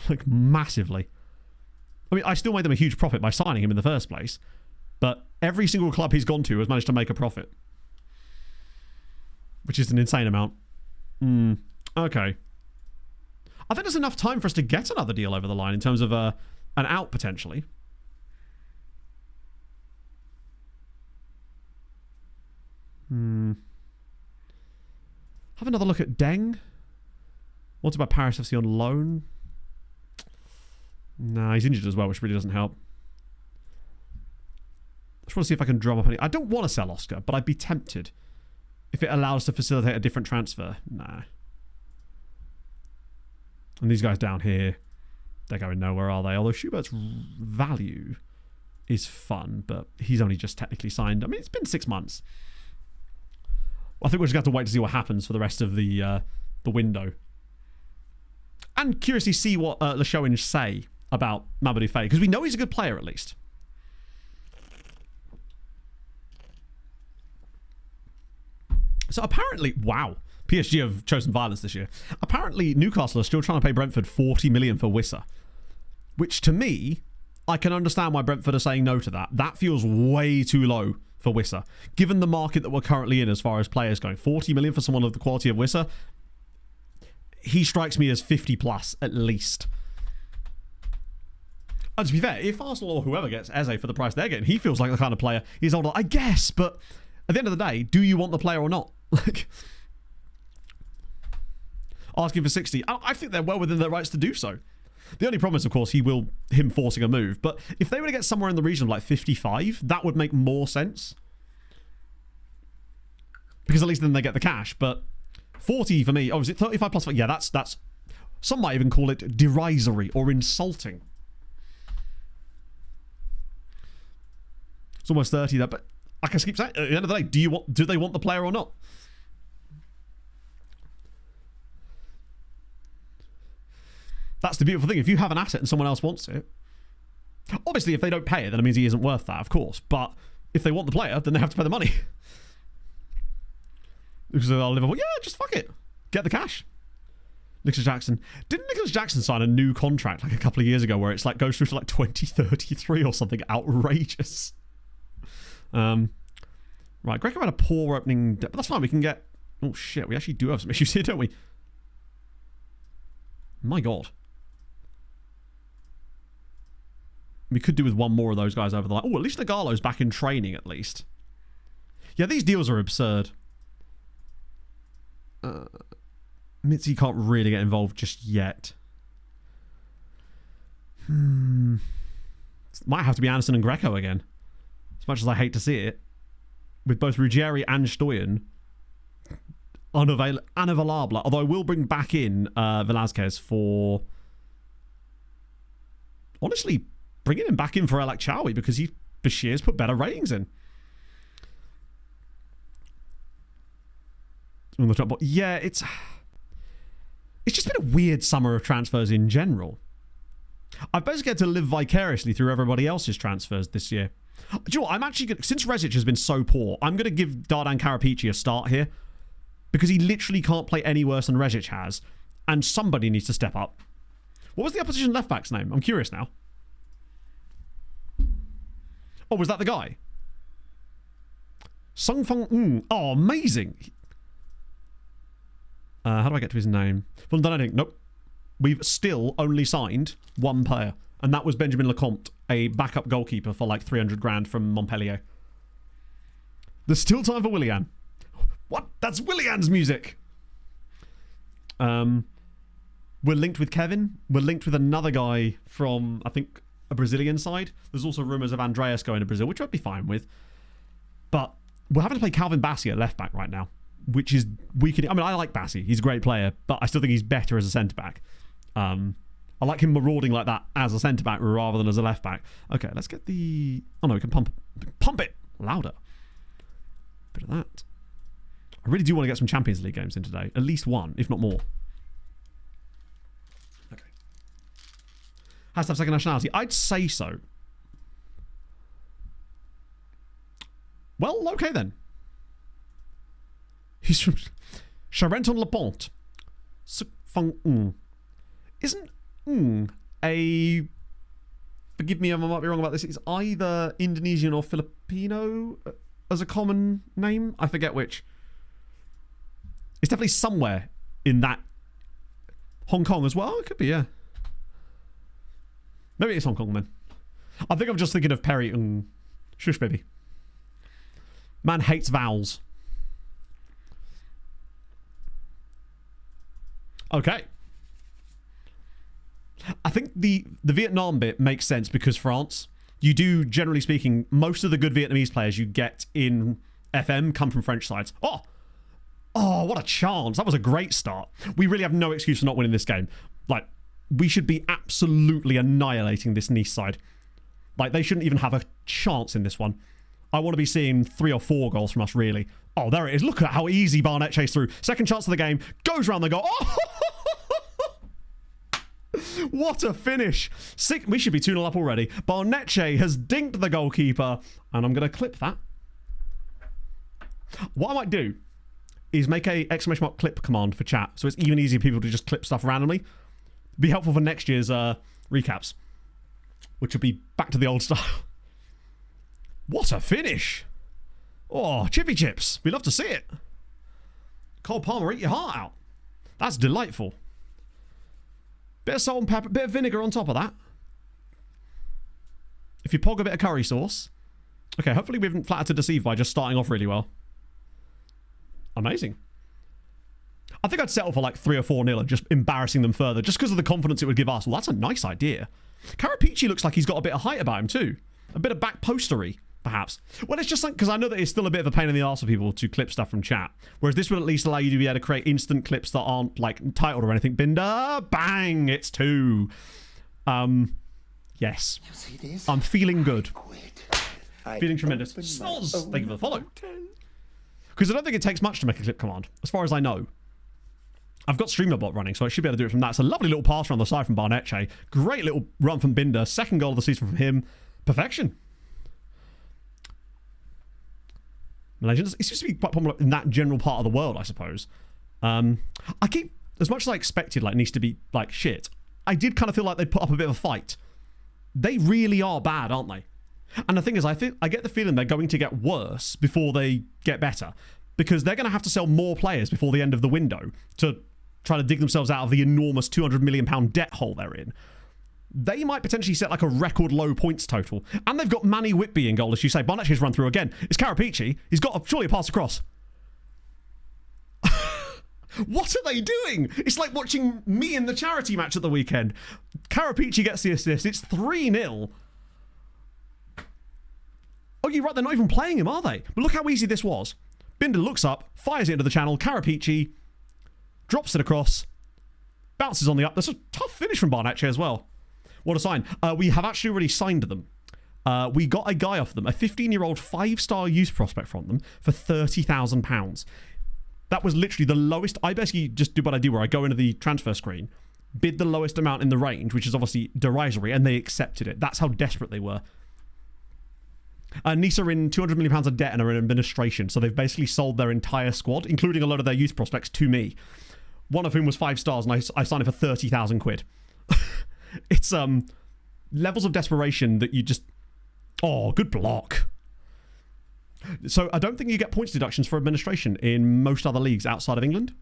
Like, massively. I mean, I still made them a huge profit by signing him in the first place. But every single club he's gone to has managed to make a profit. Which is an insane amount. Okay. I think there's enough time for us to get another deal over the line in terms of an out, potentially. Have another look at Deng. Wanted by Paris FC on loan. Nah, he's injured as well, which really doesn't help. I just want to see if I can drum up any... I don't want to sell Oscar, but I'd be tempted if it allows us to facilitate a different transfer. Nah. And these guys down here, they're going nowhere, are they? Although Schubert's value is fun, but he's only just technically signed. I mean, it's been 6 months. I think we're just going to have to wait to see what happens for the rest of the window. And curiously see what Le Showin say about Mamadou Faye, because we know he's a good player at least. So apparently, wow, PSG have chosen violence this year. Apparently, Newcastle are still trying to pay Brentford 40 million for Wissa, which to me, I can understand why Brentford are saying no to that. That feels way too low for Wissa, given the market that we're currently in as far as players going. 40 million for someone of the quality of Wissa, he strikes me as 50 plus at least. And to be fair, if Arsenal or whoever gets Eze for the price they're getting, he feels like the kind of player. He's older, I guess, but at the end of the day, do you want the player or not? Like, asking for 60, I think they're well within their rights to do so. The only problem is, of course, him forcing a move. But if they were to get somewhere in the region of like 55, that would make more sense. Because at least then they get the cash. But 40 for me, obviously 35 plus 5, yeah, that's some might even call it derisory or insulting. It's almost 30 there, but I can keep saying, at the end of the day, do they want the player or not? That's the beautiful thing. If you have an asset and someone else wants it, obviously if they don't pay it, then it means he isn't worth that, of course. But if they want the player, then they have to pay the money. Because they'll Liverpool, yeah, just fuck it. Get the cash. Nicholas Jackson. Didn't Nicholas Jackson sign a new contract like a couple of years ago where it's like goes through to like 2033 or something outrageous? Right, Greco had a poor opening, but that's fine. We can get... Oh shit, we actually do have some issues here, don't we? My God. We could do with one more of those guys over the line. Oh, at least Nagalo's back in training, at least. Yeah, these deals are absurd. Mitzi can't really get involved just yet. Might have to be Anderson and Greco again. As much as I hate to see it. With both Ruggieri and Stoyan unavailable. Although I will bring back in Velázquez for... Honestly, bringing him back in for Alec Chawi because Bashir's put better ratings in. On the top, but yeah, it's just been a weird summer of transfers in general. I've basically had to live vicariously through everybody else's transfers this year. Do you know what? I'm actually going since Rezic has been so poor, I'm going to give Dardan Karapici a start here because he literally can't play any worse than Rezic has, and somebody needs to step up. What was the opposition left back's name? I'm curious now. Oh, was that the guy? Sung Fung Ng. Oh, amazing. How do I get to his name? Well, I think. Nope. We've still only signed one player, and that was Benjamin Lecomte, a backup goalkeeper for like 300 grand from Montpellier. There's still time for Willian. What? That's Willian's music. We're linked with Kevin. We're linked with another guy from, I think, a Brazilian side. There's also rumours of Andreas going to Brazil, which I'd be fine with. But we're having to play Calvin Bassey at left back right now, which is weakening. I mean, I like Bassey. He's a great player, but I still think he's better as a centre-back. I like him marauding like that as a centre-back rather than as a left-back. Okay, let's get the... Oh, no, we can pump it louder. Bit of that. I really do want to get some Champions League games in today. At least one, if not more. Okay. Has to have second nationality. I'd say so. Well, okay then. He's from Charenton-le-Pont. Fung Ng. Isn't Ng a... Forgive me if I might be wrong about this. It's either Indonesian or Filipino as a common name. I forget which. It's definitely somewhere in that. Hong Kong as well? It could be, yeah. Maybe it's Hong Kong then. I think I'm just thinking of Perry Ng. Shush, baby. Man hates vowels. Okay. I think the Vietnam bit makes sense because France, you do, generally speaking, most of the good Vietnamese players you get in FM come from French sides. Oh, what a chance. That was a great start. We really have no excuse for not winning this game. Like, we should be absolutely annihilating this Nice side. Like, they shouldn't even have a chance in this one. I want to be seeing 3 or 4 goals from us, really. Oh, there it is. Look at how easy Barnett chased through. Second chance of the game. Goes round the goal. Oh! What a finish. We should be 2-0 up already. Barnetche has dinked the goalkeeper. And I'm going to clip that. What I might do is make a !clip command for chat. So it's even easier for people to just clip stuff randomly. Be helpful for next year's recaps. Which will be back to the old style. What a finish. Oh, chippy chips. We love to see it. Cole Palmer, eat your heart out. That's delightful. Bit of salt and pepper, bit of vinegar on top of that. If you pog a bit of curry sauce. Okay, hopefully we haven't flattered to deceive by just starting off really well. Amazing. I think I'd settle for like 3 or 4-0 and just embarrassing them further, just because of the confidence it would give us. Well, that's a nice idea. Karapici looks like he's got a bit of height about him too. A bit of back postery, perhaps. Well, it's just like, because I know that it's still a bit of a pain in the arse for people to clip stuff from chat. Whereas this would at least allow you to be able to create instant clips that aren't like titled or anything. Binder, bang, it's 2. Yes. I'm feeling good. Feeling tremendous. Snoz, thank you for the follow. Because I don't think it takes much to make a clip command, as far as I know. I've got StreamerBot running, so I should be able to do it from that. It's a lovely little pass around the side from Barnetche. Great little run from Binder. Second goal of the season from him. Perfection. Legends. It seems to be quite popular in that general part of the world, I suppose. I keep, as much as I expected, like, needs to be, like, shit, I did kind of feel like they'd put up a bit of a fight. They really are bad, aren't they? And the thing is, I get the feeling they're going to get worse before they get better. Because they're going to have to sell more players before the end of the window to try to dig themselves out of the enormous £200 million debt hole they're in. they might potentially set like a record low points total. And they've got Manny Whitby in goal, as you say. Bonacci's run through again. It's Carapici. He's got surely a pass across. What are they doing? It's like watching me in the charity match at the weekend. Carapici gets the assist. It's 3-0. Oh, you're right. They're not even playing him, are they? But look how easy this was. Binder looks up, fires it into the channel. Carapici drops it across, bounces on the up. That's a tough finish from Bonacci as well. What a sign. We have actually already signed them. We got a guy off them, a 15-year-old 5-star youth prospect from them for £30,000. That was literally the lowest. I basically just do what I do where I go into the transfer screen, bid the lowest amount in the range, which is obviously derisory, and they accepted it. That's how desperate they were. Nice are in £200 million of debt and are in administration, so they've basically sold their entire squad, including a lot of their youth prospects, to me. One of whom was 5 stars, and I signed it for 30,000 quid. It's levels of desperation that you just... Oh, good block. So I don't think you get points deductions for administration in most other leagues outside of England.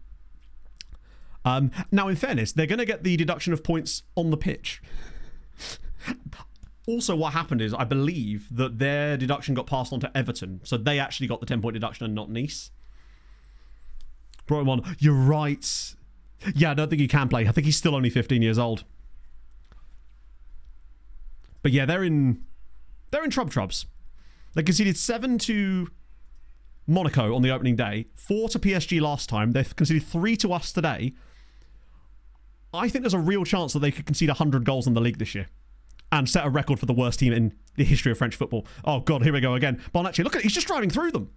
Now, in fairness, they're going to get the deduction of points on the pitch. Also, what happened is I believe that their deduction got passed on to Everton, so they actually got the 10-point deduction and not Nice. Brought him on. You're right. Yeah, I don't think he can play. I think he's still only 15 years old. But yeah, they're in trubs. They conceded 7 to Monaco on the opening day, 4 to PSG last time. They've conceded 3 to us today. I think there's a real chance that they could concede 100 goals in the league this year and set a record for the worst team in the history of French football. Oh, God, here we go again. Bonacci, look at it. He's just driving through them.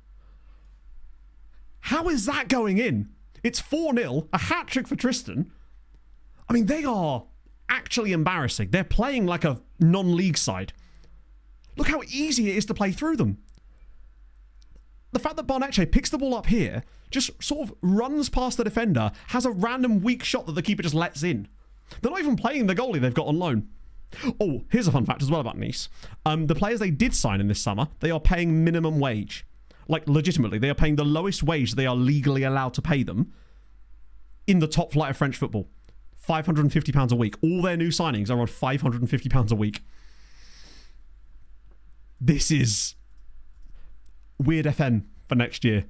How is that going in? It's 4-0, a hat-trick for Tristan. I mean, they are actually embarrassing. They're playing like a non-league side. Look how easy it is to play through them. The fact that Bonacci picks the ball up here, just sort of runs past the defender, has a random weak shot that the keeper just lets in. They're not even playing the goalie they've got on loan. Oh, here's a fun fact as well about Nice. The players they did sign in this summer, they are paying minimum wage. Like, legitimately, they are paying the lowest wage they are legally allowed to pay them in the top flight of French football. £550 a week. All their new signings are on £550 a week. This is weird FN for next year.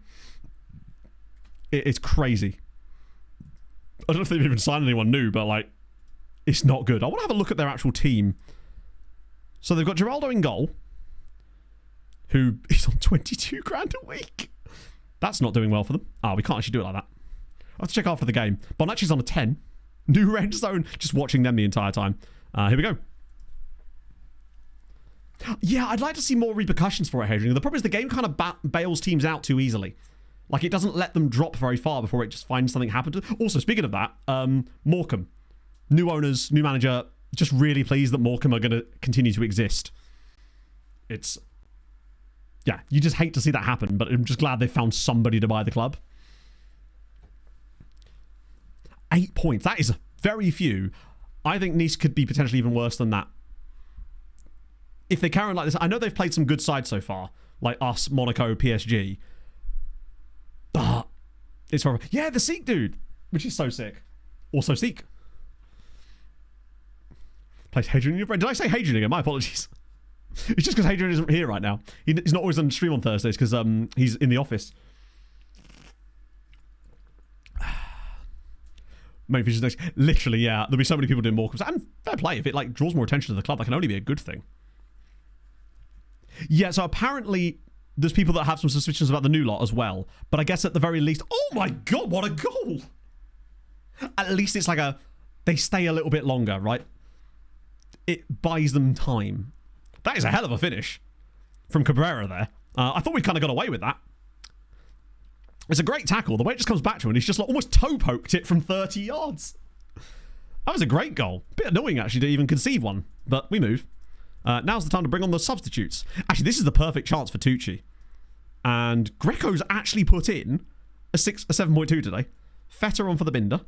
It's crazy. I don't know if they've even signed anyone new, but like, it's not good. I want to have a look at their actual team. So they've got Geraldo in goal, who is on 22 grand a week. That's not doing well for them. We can't actually do it like that. I have to check after the game. Bonacci's on a 10. New red zone. Just watching them the entire time. Here we go. Yeah, I'd like to see more repercussions for it, Hadrian. The problem is the game kind of bails teams out too easily. Like, it doesn't let them drop very far before it just finds something happen. Also, speaking of that, Morecambe. New owners, new manager. Just really pleased that Morecambe are going to continue to exist. It's... Yeah, you just hate to see that happen, but I'm just glad they found somebody to buy the club. 8 points. That is very few. I think Nice could be potentially even worse than that. If they carry on like this, I know they've played some good sides so far, like us, Monaco, PSG. But it's horrible. Yeah, the Seek dude, which is so sick. Also Seek. Plays Hadrian in your brain. Did I say Hadrian again? My apologies. It's just because Hadrian isn't here right now. He's not always on stream on Thursdays because he's in the office. Maybe just next. Literally, yeah. There'll be so many people doing more. And fair play. If it like draws more attention to the club, that can only be a good thing. Yeah, so apparently there's people that have some suspicions about the new lot as well. But I guess at the very least... Oh my God, what a goal! At least it's like a... They stay a little bit longer, right? It buys them time. That is a hell of a finish from Cabrera there. I thought we kind of got away with that. It's a great tackle. The way it just comes back to him, and he's just like almost toe-poked it from 30 yards. That was a great goal. Bit annoying, actually, to even concede one. But we move. Now's the time to bring on the substitutes. Actually, this is the perfect chance for Tucci. And Greco's actually put in a 7.2 today. Feta on for the Binder.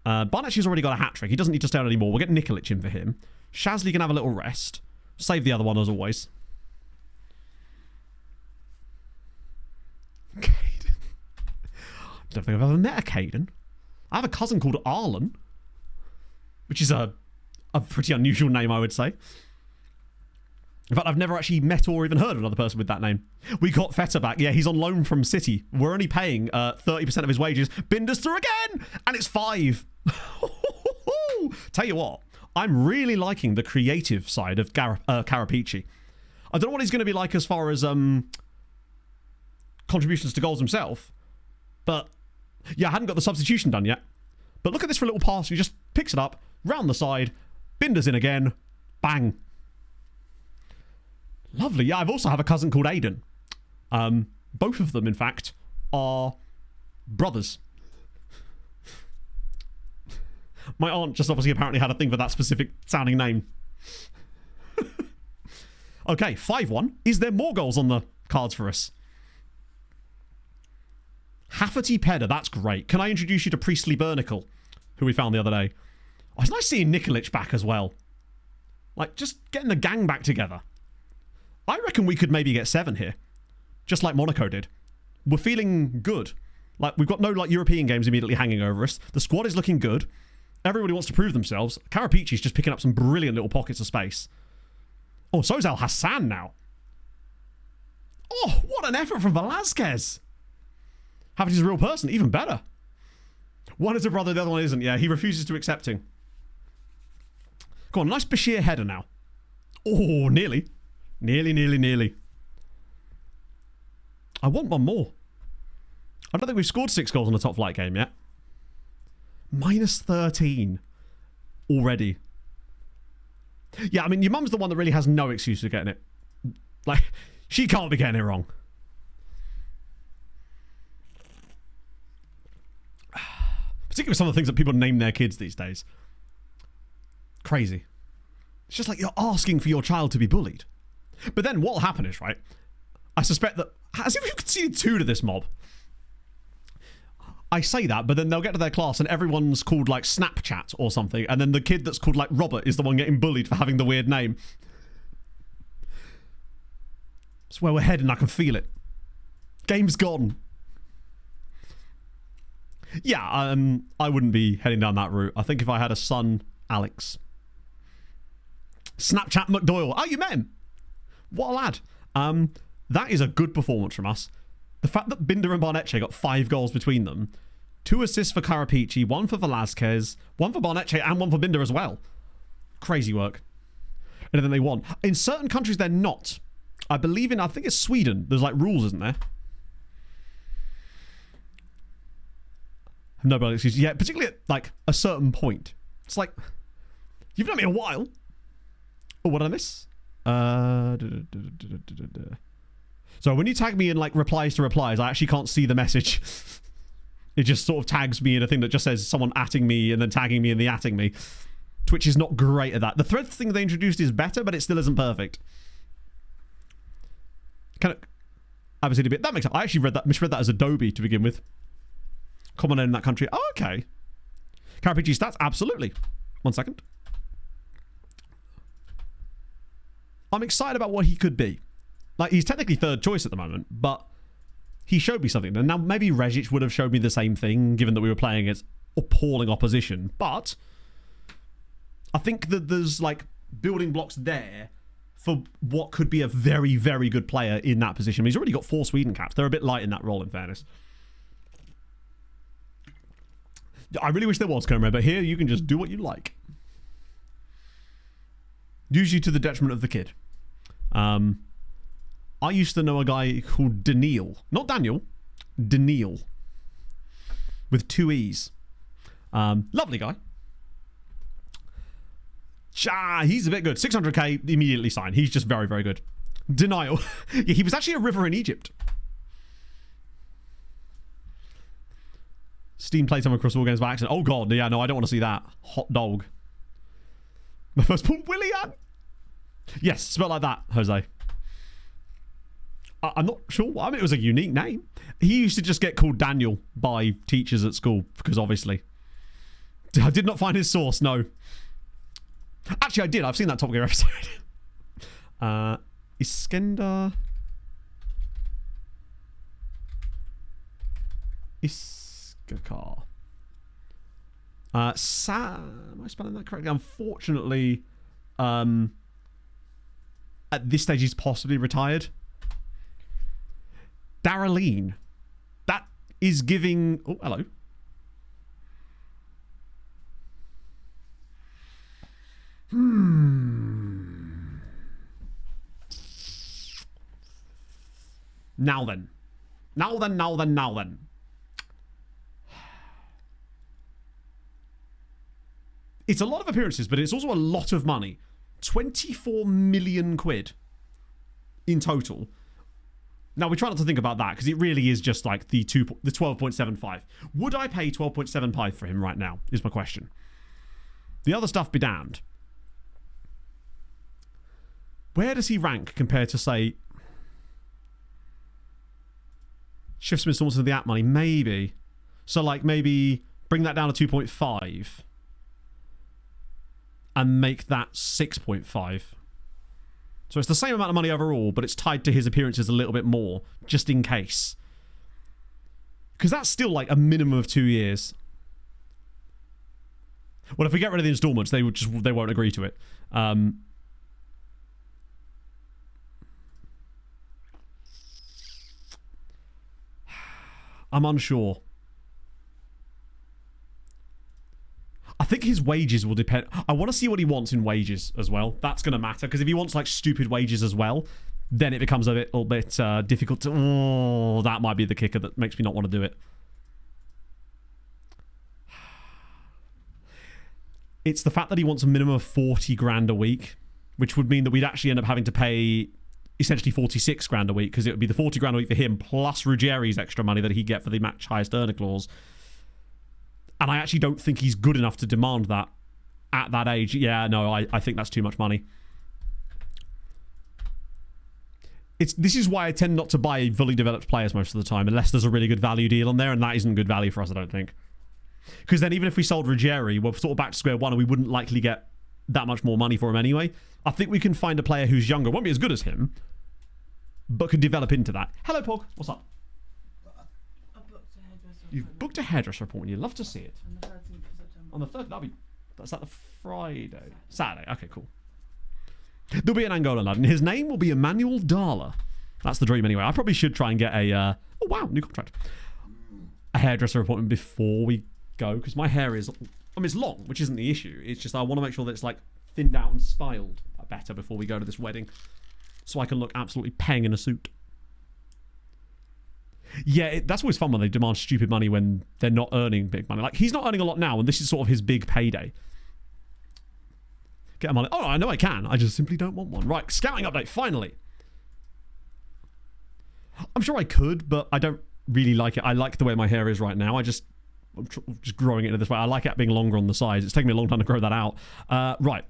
Bonacci's already got a hat-trick. He doesn't need to stay on anymore. We'll get Nikolic in for him. Shasley can have a little rest. Save the other one, as always. Caden. I don't think I've ever met a Caden. I have a cousin called Arlen, which is a A pretty unusual name, I would say. In fact, I've never actually met or even heard of another person with that name. We got Feta back. Yeah, he's on loan from City. We're only paying 30% of his wages. Binder's through again! And it's 5. Tell you what, I'm really liking the creative side of Carapici. I don't know what he's going to be like as far as contributions to goals himself. But, yeah, I hadn't got the substitution done yet. But look at this for a little pass. He just picks it up, round the side, Binder's in again, bang. Lovely. Yeah, I've also have a cousin called Aidan. Both of them, in fact, are brothers. My aunt just obviously apparently had a thing for that specific sounding name. Okay, 5-1. Is there more goals on the cards for us? Hafferty Pedder, that's great. Can I introduce you to Priestley Bernicle, who we found the other day? Oh, it's nice seeing Nikolic back as well. Like, just getting the gang back together. I reckon we could maybe get 7 here. Just like Monaco did. We're feeling good. Like, we've got no, like, European games immediately hanging over us. The squad is looking good. Everybody wants to prove themselves. Carapici's just picking up some brilliant little pockets of space. Oh, so is Al Hassan now. Oh, what an effort from Velasquez. Haverty's a real person. Even better. One is a brother, the other one isn't. Yeah, he refuses to accepting. Go on, nice Bashir header now. Oh, nearly. Nearly. I want one more. I don't think we've scored 6 goals in a top flight game yet. -13 already. Yeah, I mean, your mum's the one that really has no excuse for getting it. Like, she can't be getting it wrong. Particularly with some of the things that people name their kids these days. Crazy. It's just like you're asking for your child to be bullied. But then what will happen is, right, I suspect that, as if you conceded 2 to this mob. I say that, but then they'll get to their class and everyone's called, like, Snapchat or something, and then the kid that's called, like, Robert is the one getting bullied for having the weird name. It's where we're heading, I can feel it. Game's gone. Yeah, I wouldn't be heading down that route. I think if I had a son, Alex. Snapchat McDoyle. Oh, you met him. What a lad. That is a good performance from us. The fact that Binder and Barnetche got 5 goals between them, 2 assists for Carapici, 1 for Velasquez, 1 for Barnetche, and 1 for Binder as well. Crazy work. And then they won. In certain countries, they're not. I believe in, I think it's Sweden. There's like rules, isn't there? No better excuse. Yeah, particularly at like a certain point. It's like, you've known me a while. Oh, what did I miss? So when you tag me in like replies to replies, I actually can't see the message. It just sort of tags me in a thing that just says someone atting me and then tagging me in the atting me. Twitch is not great at that. The thread thing they introduced is better, but it still isn't perfect. Kind of, obviously a bit. That makes sense. I actually misread that as Adobe to begin with. Common name in that country. Oh, okay. Carapici stats, absolutely. 1 second. I'm excited about what he could be. Like, he's technically 3rd choice at the moment, but he showed me something. And now maybe Regic would have showed me the same thing, given that we were playing against appalling opposition. But I think that there's, like, building blocks there for what could be a very, very good player in that position. I mean, he's already got 4 Sweden caps. They're a bit light in that role, in fairness. I really wish there was, Comer, but here you can just do what you like. Usually to the detriment of the kid. I used to know a guy called Daniil. Not Daniel. Daniil. With 2 E's. Lovely guy. He's a bit good. 600k, immediately signed. He's just very, very good. Denial. Yeah, he was actually a river in Egypt. Steam playtime across all games by accident. Oh god, yeah, no, I don't want to see that. Hot dog. My first point, Willian. Yes, spelled like that, Jose. I'm not sure. I mean, it was a unique name. He used to just get called Daniel by teachers at school, because obviously. I did not find his source, no. Actually, I did. I've seen that Top Gear episode. Iskender. Iskakar. Am I spelling that correctly? Unfortunately, at this stage, he's possibly retired. Darylene. That is giving... Oh, hello. Now then. It's a lot of appearances, but it's also a lot of money. 24 million quid in total. Now, we try not to think about that because it really is just like the 12.75. Would I pay 12.75 for him right now, is my question. The other stuff be damned. Where does he rank compared to, say, Shift Smith Saunton to the app money? Maybe. So, like, maybe bring that down to 2.5 and make that 6.5. So it's the same amount of money overall, but it's tied to his appearances a little bit more, just in case. Because that's still like a minimum of 2 years. Well, if we get rid of the installments, they won't agree to it. I'm unsure. I think his wages will depend. I want to see what he wants in wages as well. That's going to matter, because if he wants like stupid wages as well, then it becomes a little bit difficult to... Oh, that might be the kicker that makes me not want to do it. It's the fact that he wants a minimum of 40 grand a week, which would mean that we'd actually end up having to pay essentially 46 grand a week, because it would be the 40 grand a week for him plus Ruggeri's extra money that he'd get for the match highest earner clause. And I actually don't think he's good enough to demand that at that age. Yeah, no, I think that's too much money. This is why I tend not to buy fully developed players most of the time, unless there's a really good value deal on there, and that isn't good value for us, I don't think. Because then even if we sold Ruggeri, we're sort of back to square one, and we wouldn't likely get that much more money for him anyway. I think we can find a player who's younger, won't be as good as him, but could develop into that. Hello, Pog. What's up? You've booked a hairdresser appointment. You'd love to see it. On the 13th of September. On the 3rd, that's that the Friday? Saturday. Okay, cool. There'll be an Angolan lad, and his name will be Emmanuel Dala. That's the dream anyway. I probably should try and get a... oh, wow, new contract. A hairdresser appointment before we go, because my hair is... I mean, it's long, which isn't the issue. It's just I want to make sure that it's, like, thinned out and styled better before we go to this wedding, so I can look absolutely peng in a suit. Yeah, that's always fun when they demand stupid money when they're not earning big money. Like, he's not earning a lot now, and this is sort of his big payday. Get him on it. Oh, I know I can. I just simply don't want one. Right, scouting update, finally. I'm sure I could, but I don't really like it. I like the way my hair is right now. I'm just growing it into this way. I like it being longer on the sides. It's taken me a long time to grow that out. Right.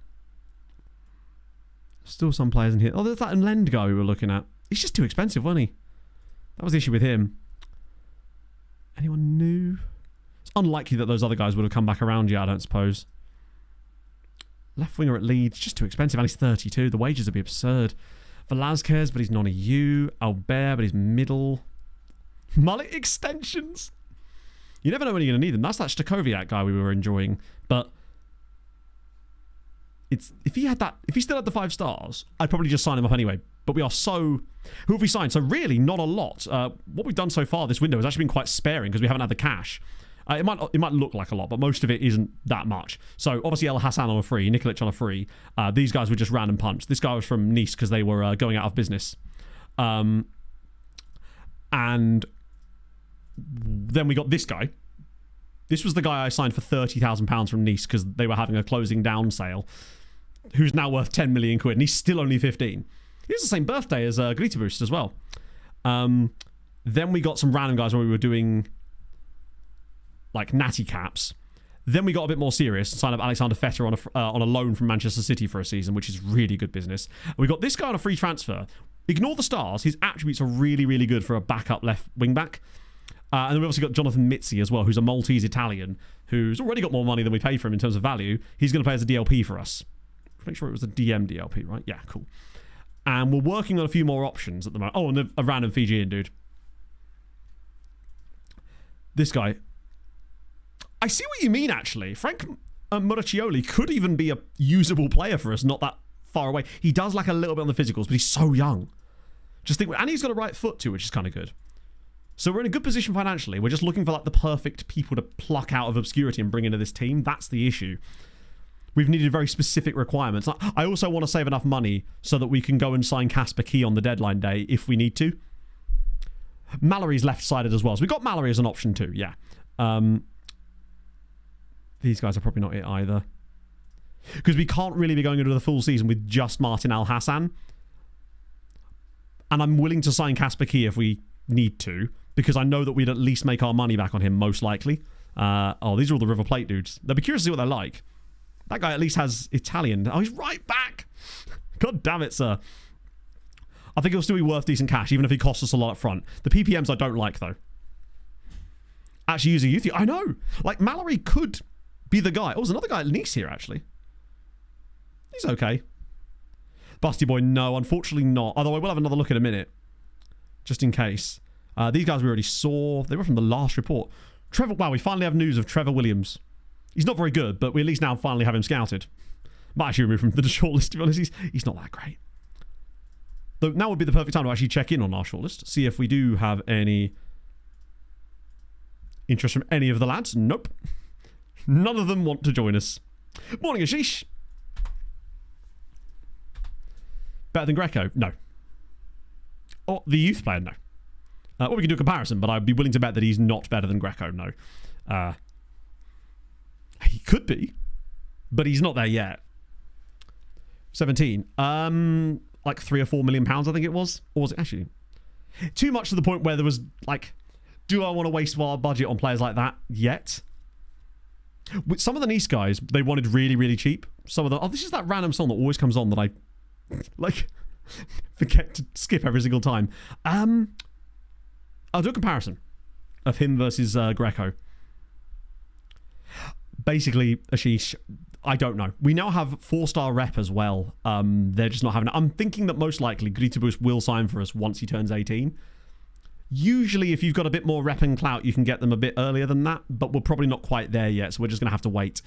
Still some players in here. Oh, there's that Lend guy we were looking at. He's just too expensive, wasn't he? That was the issue with him. Anyone new? It's unlikely that those other guys would have come back around yet, I don't suppose. Left winger at Leeds, just too expensive. And he's 32. The wages would be absurd. Velázquez, but he's non EU. Albert, but he's middle. Mullet extensions. You never know when you're going to need them. That's that Stakoviak guy we were enjoying. But it's if he still had the 5 stars, I'd probably just sign him up anyway. But we are so... Who have we signed? So really, not a lot. What we've done so far this window has actually been quite sparing because we haven't had the cash. It might look like a lot, but most of it isn't that much. So obviously El Hassan on a free, Nikolic on a free. These guys were just random punch. This guy was from Nice because they were going out of business. And then we got this guy. This was the guy I signed for £30,000 from Nice because they were having a closing down sale, who's now worth 10 million quid, and he's still only 15. He has the same birthday as Glitter Boost as well. Then we got some random guys when we were doing like natty caps. Then we got a bit more serious and signed up Alexander Fetter on a loan from Manchester City for a season, which is really good business. And we got this guy on a free transfer. Ignore the stars. His attributes are really, really good for a backup left wing back. And then we also got Jonathan Mitzi as well, who's a Maltese Italian, who's already got more money than we pay for him in terms of value. He's going to play as a DLP for us. Make sure it was a DM DLP, right? Yeah, cool. And we're working on a few more options at the moment. Oh, and a random Fijian dude. This guy. I see what you mean, actually. Frank Muraccioli could even be a usable player for us, not that far away. He does lack a little bit on the physicals, but he's so young. Just think, and he's got a right foot too, which is kind of good. So we're in a good position financially. We're just looking for like the perfect people to pluck out of obscurity and bring into this team. That's the issue. We've needed very specific requirements. I also want to save enough money so that we can go and sign Casper Key on the deadline day if we need to. Mallory's left-sided as well. So we've got Mallory as an option too, yeah. These guys are probably not it either. Because we can't really be going into the full season with just Martin Al-Hassan. And I'm willing to sign Casper Key if we need to, because I know that we'd at least make our money back on him, most likely. Oh, these are all the River Plate dudes. They'll be curious to see what they're like. That guy at least has Italian. Oh, he's right back. God damn it, sir. I think it'll still be worth decent cash, even if he costs us a lot up front. The PPMs I don't like, though. Actually using youth. I know. Like, Mallory could be the guy. Oh, there's another guy at Nice here, actually. He's okay. Busty Boy, no, unfortunately not. Although I will have another look in a minute. Just in case. These guys we already saw. They were from the last report. Trevor, wow, we finally have news of Trevor Williams. He's not very good, but we at least now finally have him scouted. Might actually remove him from the shortlist, to be honest. He's not that great. Though now would be the perfect time to actually check in on our shortlist. See if we do have any interest from any of the lads. Nope. None of them want to join us. Morning, Ashish. Better than Greco? No. Or the youth player? No. Or we can do a comparison, but I'd be willing to bet that he's not better than Greco. No. He could be, but he's not there yet. 17. Like £3 or £4 million, I think it was. Or was it actually too much to the point where there was like, do I want to waste our budget on players like that yet? With some of the Nice guys, they wanted really, really cheap. Some of the, oh, this is that random song that always comes on that I like forget to skip every single time. I'll do a comparison of him versus Greco. Basically, Ashish, I don't know. We now have 4-star rep as well. They're just not having it. I'm thinking that most likely Gritibus will sign for us once he turns 18. Usually, if you've got a bit more rep and clout, you can get them a bit earlier than that, but we're probably not quite there yet, so we're just going to have to wait.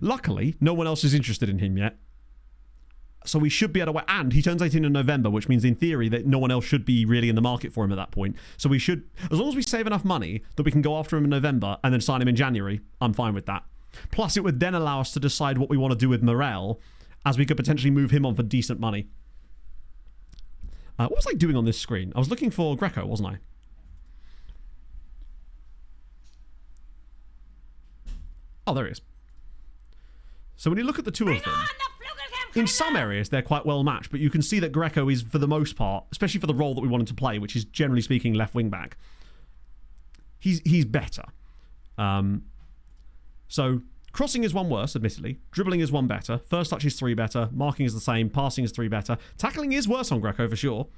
Luckily, no one else is interested in him yet. So we should be able to wait. And he turns 18 in November, which means in theory that no one else should be really in the market for him at that point. So we should, as long as we save enough money that we can go after him in November and then sign him in January, I'm fine with that. Plus, it would then allow us to decide what we want to do with Morel, as we could potentially move him on for decent money. What was I doing on this screen? I was looking for Greco, wasn't I? Oh, there he is. So when you look at the two of them, in some areas they're quite well matched, but you can see that Greco is, for the most part, especially for the role that we wanted to play, which is generally speaking left wing back, he's better. So crossing is 1 worse, admittedly. Dribbling is 1 better. First touch is 3 better. Marking is the same. Passing is 3 better. Tackling is worse on Greco for sure.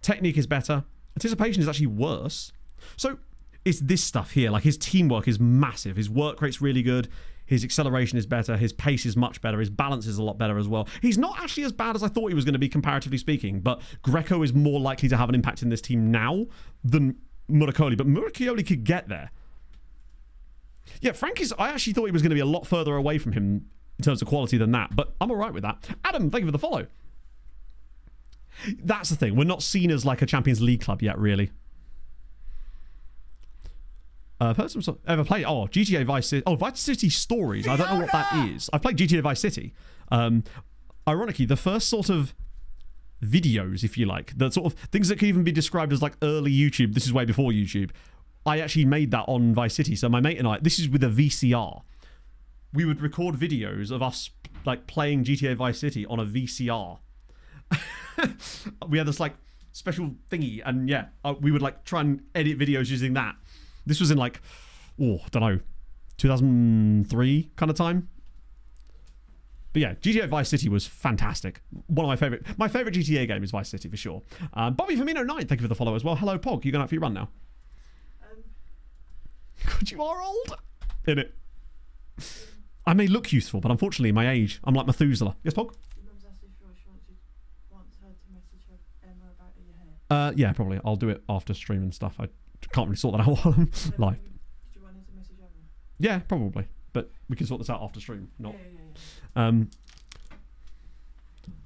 Technique is better. Anticipation is actually worse. So it's this stuff here. Like, his teamwork is massive. His work rate's really good. His acceleration is better. His pace is much better. His balance is a lot better as well. He's not actually as bad as I thought he was going to be, comparatively speaking, but Greco is more likely to have an impact in this team now than Muraccioli. But Muraccioli could get there. Yeah, Frank is... I actually thought he was going to be a lot further away from him in terms of quality than that, but I'm all right with that. Adam, thank you for the follow. That's the thing. We're not seen as like a Champions League club yet, really. Person ever played? Oh, GTA Vice City. Oh, Vice City Stories. I don't know what that is. I've played GTA Vice City. Ironically, the first sort of videos, if you like, the sort of things that could even be described as like early YouTube. This is way before YouTube. I actually made that on Vice City. So my mate and I, this is with a VCR. We would record videos of us like playing GTA Vice City on a VCR. We had this like special thingy, and yeah, we would like try and edit videos using that. This was in like, oh, I don't know, 2003 kind of time. But yeah, GTA Vice City was fantastic. One of my favorite. My favorite GTA game is Vice City for sure. Bobby Firmino 9, thank you for the follow as well. Hello, Pog. You going out for your run now? God, you are old. In it. I may look youthful, but unfortunately, my age, I'm like Methuselah. Yes, Pog? Yeah, probably. I'll do it after stream and stuff. I can't really sort that out while I'm live. Do you want her to message Emma? Yeah, probably. But we can sort this out after stream. Not. Yeah.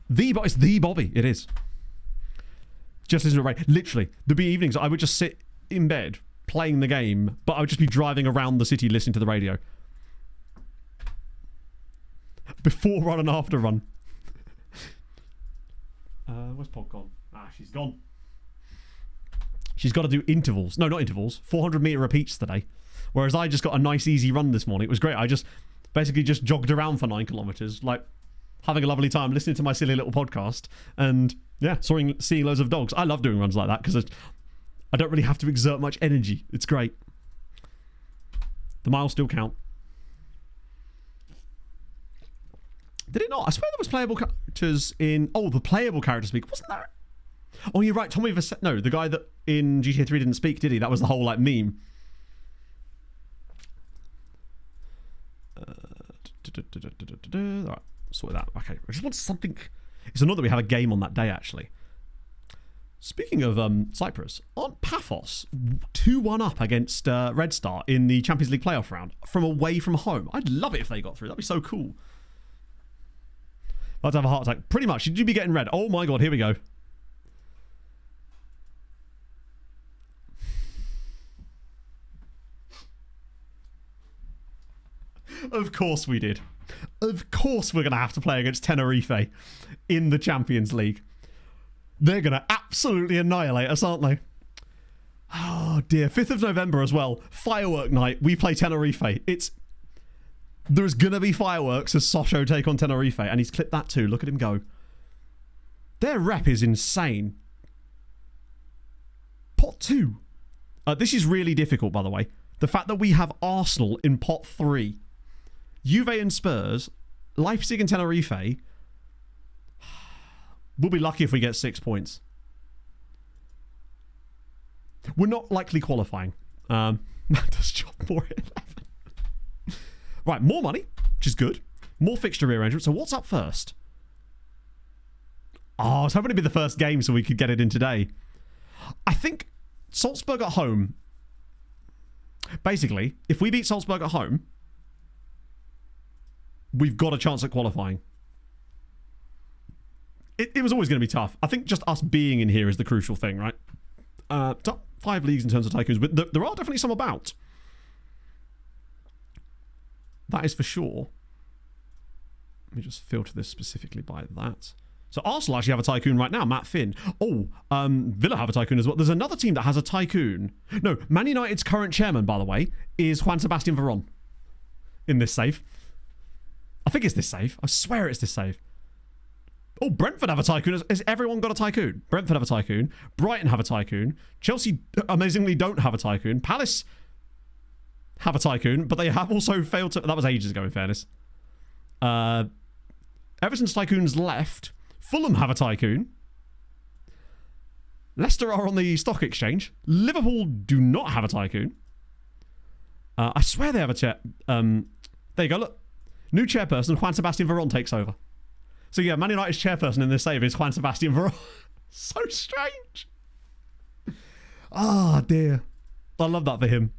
It's the Bobby. It is. Just listen to it, right? Literally, there'd be evenings I would just sit in bed playing the game, but I would just be driving around the city listening to the radio. Before run and after run. Where's Pod gone? She's gone. She's got to do intervals. No, not intervals. 400-meter repeats today. Whereas I just got a nice, easy run this morning. It was great. I just basically just jogged around for 9 kilometers, like having a lovely time, listening to my silly little podcast, and yeah, seeing loads of dogs. I love doing runs like that because I don't really have to exert much energy. It's great. The miles still count. Did it not? I swear there was playable characters in... Oh, the playable character speak. Wasn't there? Oh, you're right. Tommy Vercetti... No, the guy that in GTA 3 didn't speak, did he? That was the whole, like, meme. Alright, sort that. Okay, I just want something... It's another that we have a game on that day, actually. Speaking of Cyprus, aren't Paphos 2-1 up against Red Star in the Champions League playoff round from away from home? I'd love it if they got through. That'd be so cool. About to have a heart attack. Pretty much. Should you be getting red? Oh my god, here we go. Of course we did. Of course we're going to have to play against Tenerife in the Champions League. They're going to absolutely annihilate us, aren't they? Oh dear. 5th of November as well. Firework night. We play Tenerife. There's going to be fireworks as Sochaux take on Tenerife. And he's clipped that too. Look at him go. Their rep is insane. Pot 2. This is really difficult, by the way. The fact that we have Arsenal in pot 3. Juve and Spurs. Leipzig and Tenerife. We'll be lucky if we get 6 points. We're not likely qualifying. Does job more at 11. Right, more money, which is good. More fixture rearrangement. So what's up first? Oh, I was hoping it'd be the first game so we could get it in today. I think Salzburg at home. Basically, if we beat Salzburg at home, we've got a chance at qualifying. It was always going to be tough. I think just us being in here is the crucial thing, right? Top 5 leagues in terms of tycoons, but there are definitely some about. That is for sure. Let me just filter this specifically by that. So Arsenal actually have a tycoon right now, Matt Finn. Oh, Villa have a tycoon as well. There's another team that has a tycoon. No, Man United's current chairman, by the way, is Juan Sebastian Veron. In this save. I think it's this save. I swear it's this save. Oh, Brentford have a tycoon. Has everyone got a tycoon? Brentford have a tycoon. Brighton have a tycoon. Chelsea amazingly don't have a tycoon. Palace have a tycoon, but they have also failed to... That was ages ago, in fairness. Everton's tycoons left. Fulham have a tycoon. Leicester are on the stock exchange. Liverpool do not have a tycoon. I swear they have a chair... there you go, look. New chairperson, Juan Sebastian Veron takes over. So yeah, Man United's chairperson in this save is Juan Sebastian Veron. So strange. Ah, dear. I love that for him.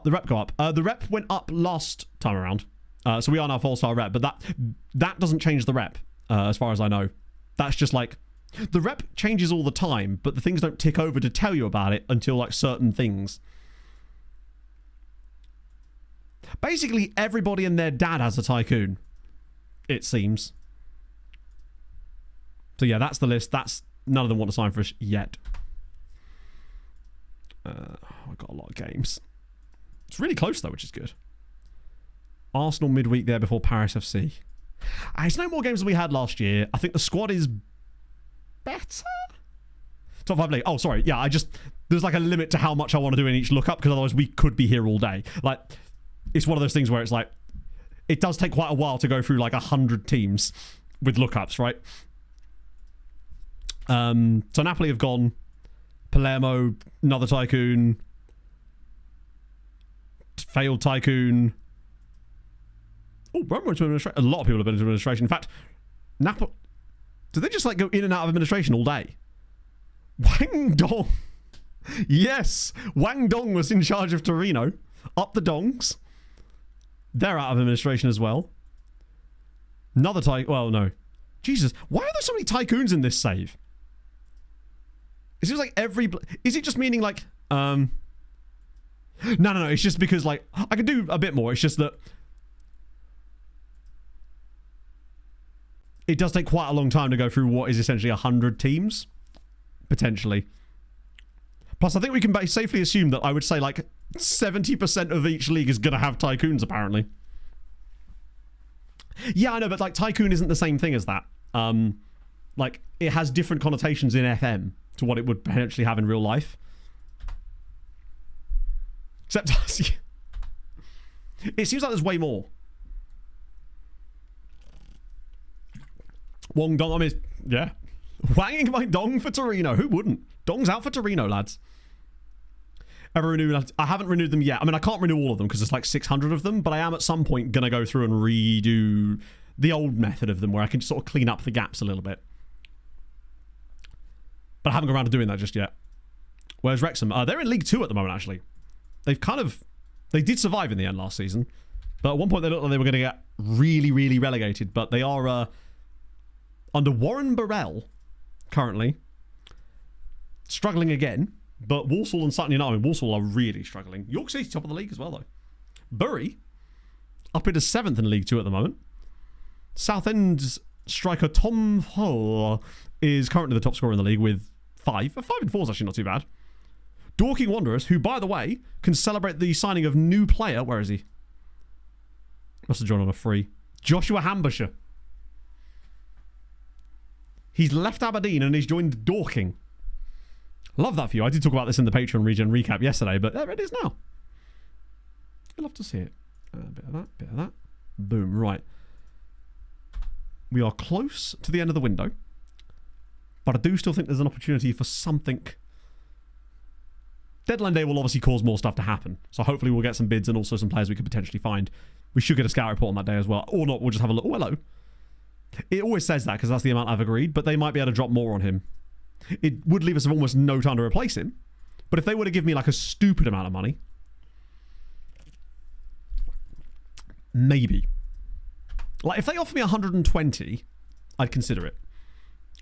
The rep go up. The rep went up last time around. So we are now 4-star rep, but that doesn't change the rep, as far as I know. That's just like... The rep changes all the time, but the things don't tick over to tell you about it until like certain things. Basically, everybody and their dad has a tycoon. It seems. So yeah, that's the list. None of them want to sign for us yet. I've got a lot of games. It's really close though, which is good. Arsenal midweek there before Paris FC. It's no more games than we had last year. I think the squad is better. Top 5 league. Oh, sorry. Yeah, there's like a limit to how much I want to do in each lookup because otherwise we could be here all day. Like, it's one of those things where it's like, it does take quite a while to go through like 100 teams with lookups, right? So Napoli have gone. Palermo, another tycoon. Failed tycoon. Oh, Roma went to administration. A lot of people have been into administration. In fact, Napoli... Do they just like go in and out of administration all day? Wang Dong. Yes, Wang Dong was in charge of Torino. Up the dongs. They're out of administration as well. Another well, no. Jesus, why are there so many tycoons in this save? It seems like is it just meaning like, No, it's just because like, I could do a bit more. It's just that it does take quite a long time to go through what is essentially 100 teams, potentially. Plus, I think we can safely assume that I would say like 70% of each league is going to have tycoons, apparently. Yeah, I know, but like tycoon isn't the same thing as that. Like it has different connotations in FM to what it would potentially have in real life. Except it seems like there's way more. Wong Dong, I mean, yeah. Wanging my dong for Torino. Who wouldn't? Dong's out for Torino, lads. Ever renewed? I haven't renewed them yet. I mean, I can't renew all of them because there's like 600 of them, but I am at some point going to go through and redo the old method of them where I can sort of clean up the gaps a little bit. But I haven't got around to doing that just yet. Whereas Wrexham, they're in League 2 at the moment, actually. They did survive in the end last season, but at one point they looked like they were going to get really, really relegated, but they are under Warren Burrell currently, struggling again. But Walsall and Sutton United, Walsall are really struggling. York City top of the league as well, though. Bury up into 7th in League 2 at the moment. Southend's striker Tom Hull is currently the top scorer in the league with 5. 5 and 4 is actually not too bad. Dorking Wanderers, who, by the way, can celebrate the signing of new player. Where is he? Must have joined on a free. Joshua Hambusher. He's left Aberdeen and he's joined Dorking. Love that for you. I did talk about this in the Patreon Regen recap yesterday, but there it is now. You'll love to see it. A bit of that, bit of that. Boom, right. We are close to the end of the window, but I do still think there's an opportunity for something. Deadline day will obviously cause more stuff to happen, so hopefully we'll get some bids and also some players we could potentially find. We should get a scout report on that day as well, or not, we'll just have a look. Oh, hello. It always says that because that's the amount I've agreed, but they might be able to drop more on him. It would leave us with almost no time to replace him, but if they were to give me like a stupid amount of money, maybe. Like if they offer me 120, I'd consider it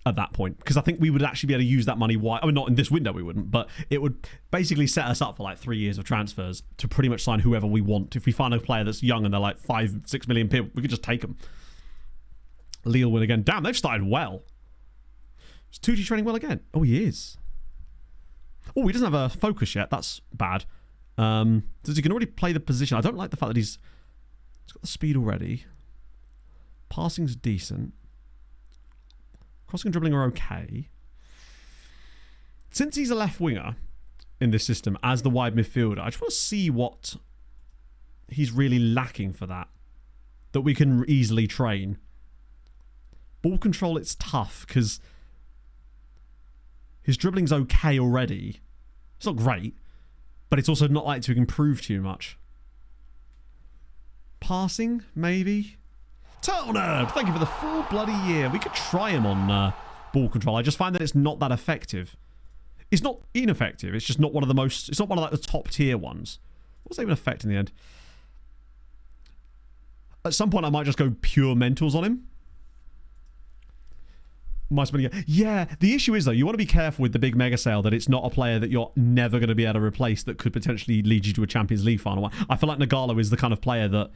at that point, because I think we would actually be able to use that money. I mean, not in this window we wouldn't, but it would basically set us up for like 3 years of transfers to pretty much sign whoever we want. If we find a player that's young and they're like 5-6 million people, we could just take them. Lille win again. Damn, they've started well. Is Tucci training well again? Oh, he is. Oh, he doesn't have a focus yet. That's bad. So he can already play the position. I don't like the fact that he's got the speed already. Passing's decent. Crossing and dribbling are okay. Since he's a left winger in this system as the wide midfielder, I just want to see what he's really lacking for that we can easily train. Ball control, it's tough because his dribbling's okay already. It's not great, but it's also not like to improve too much. Passing, maybe. Turtle Nerd, thank you for the full bloody year. We could try him on ball control. I just find that it's not that effective. It's not ineffective. It's just not one of the most. It's not one of like the top tier ones. What's that even affect in the end? At some point, I might just go pure mentals on him. Yeah, the issue is though, you want to be careful with the big mega sale that it's not a player that you're never going to be able to replace that could potentially lead you to a Champions League final. I feel like Nagalo is the kind of player that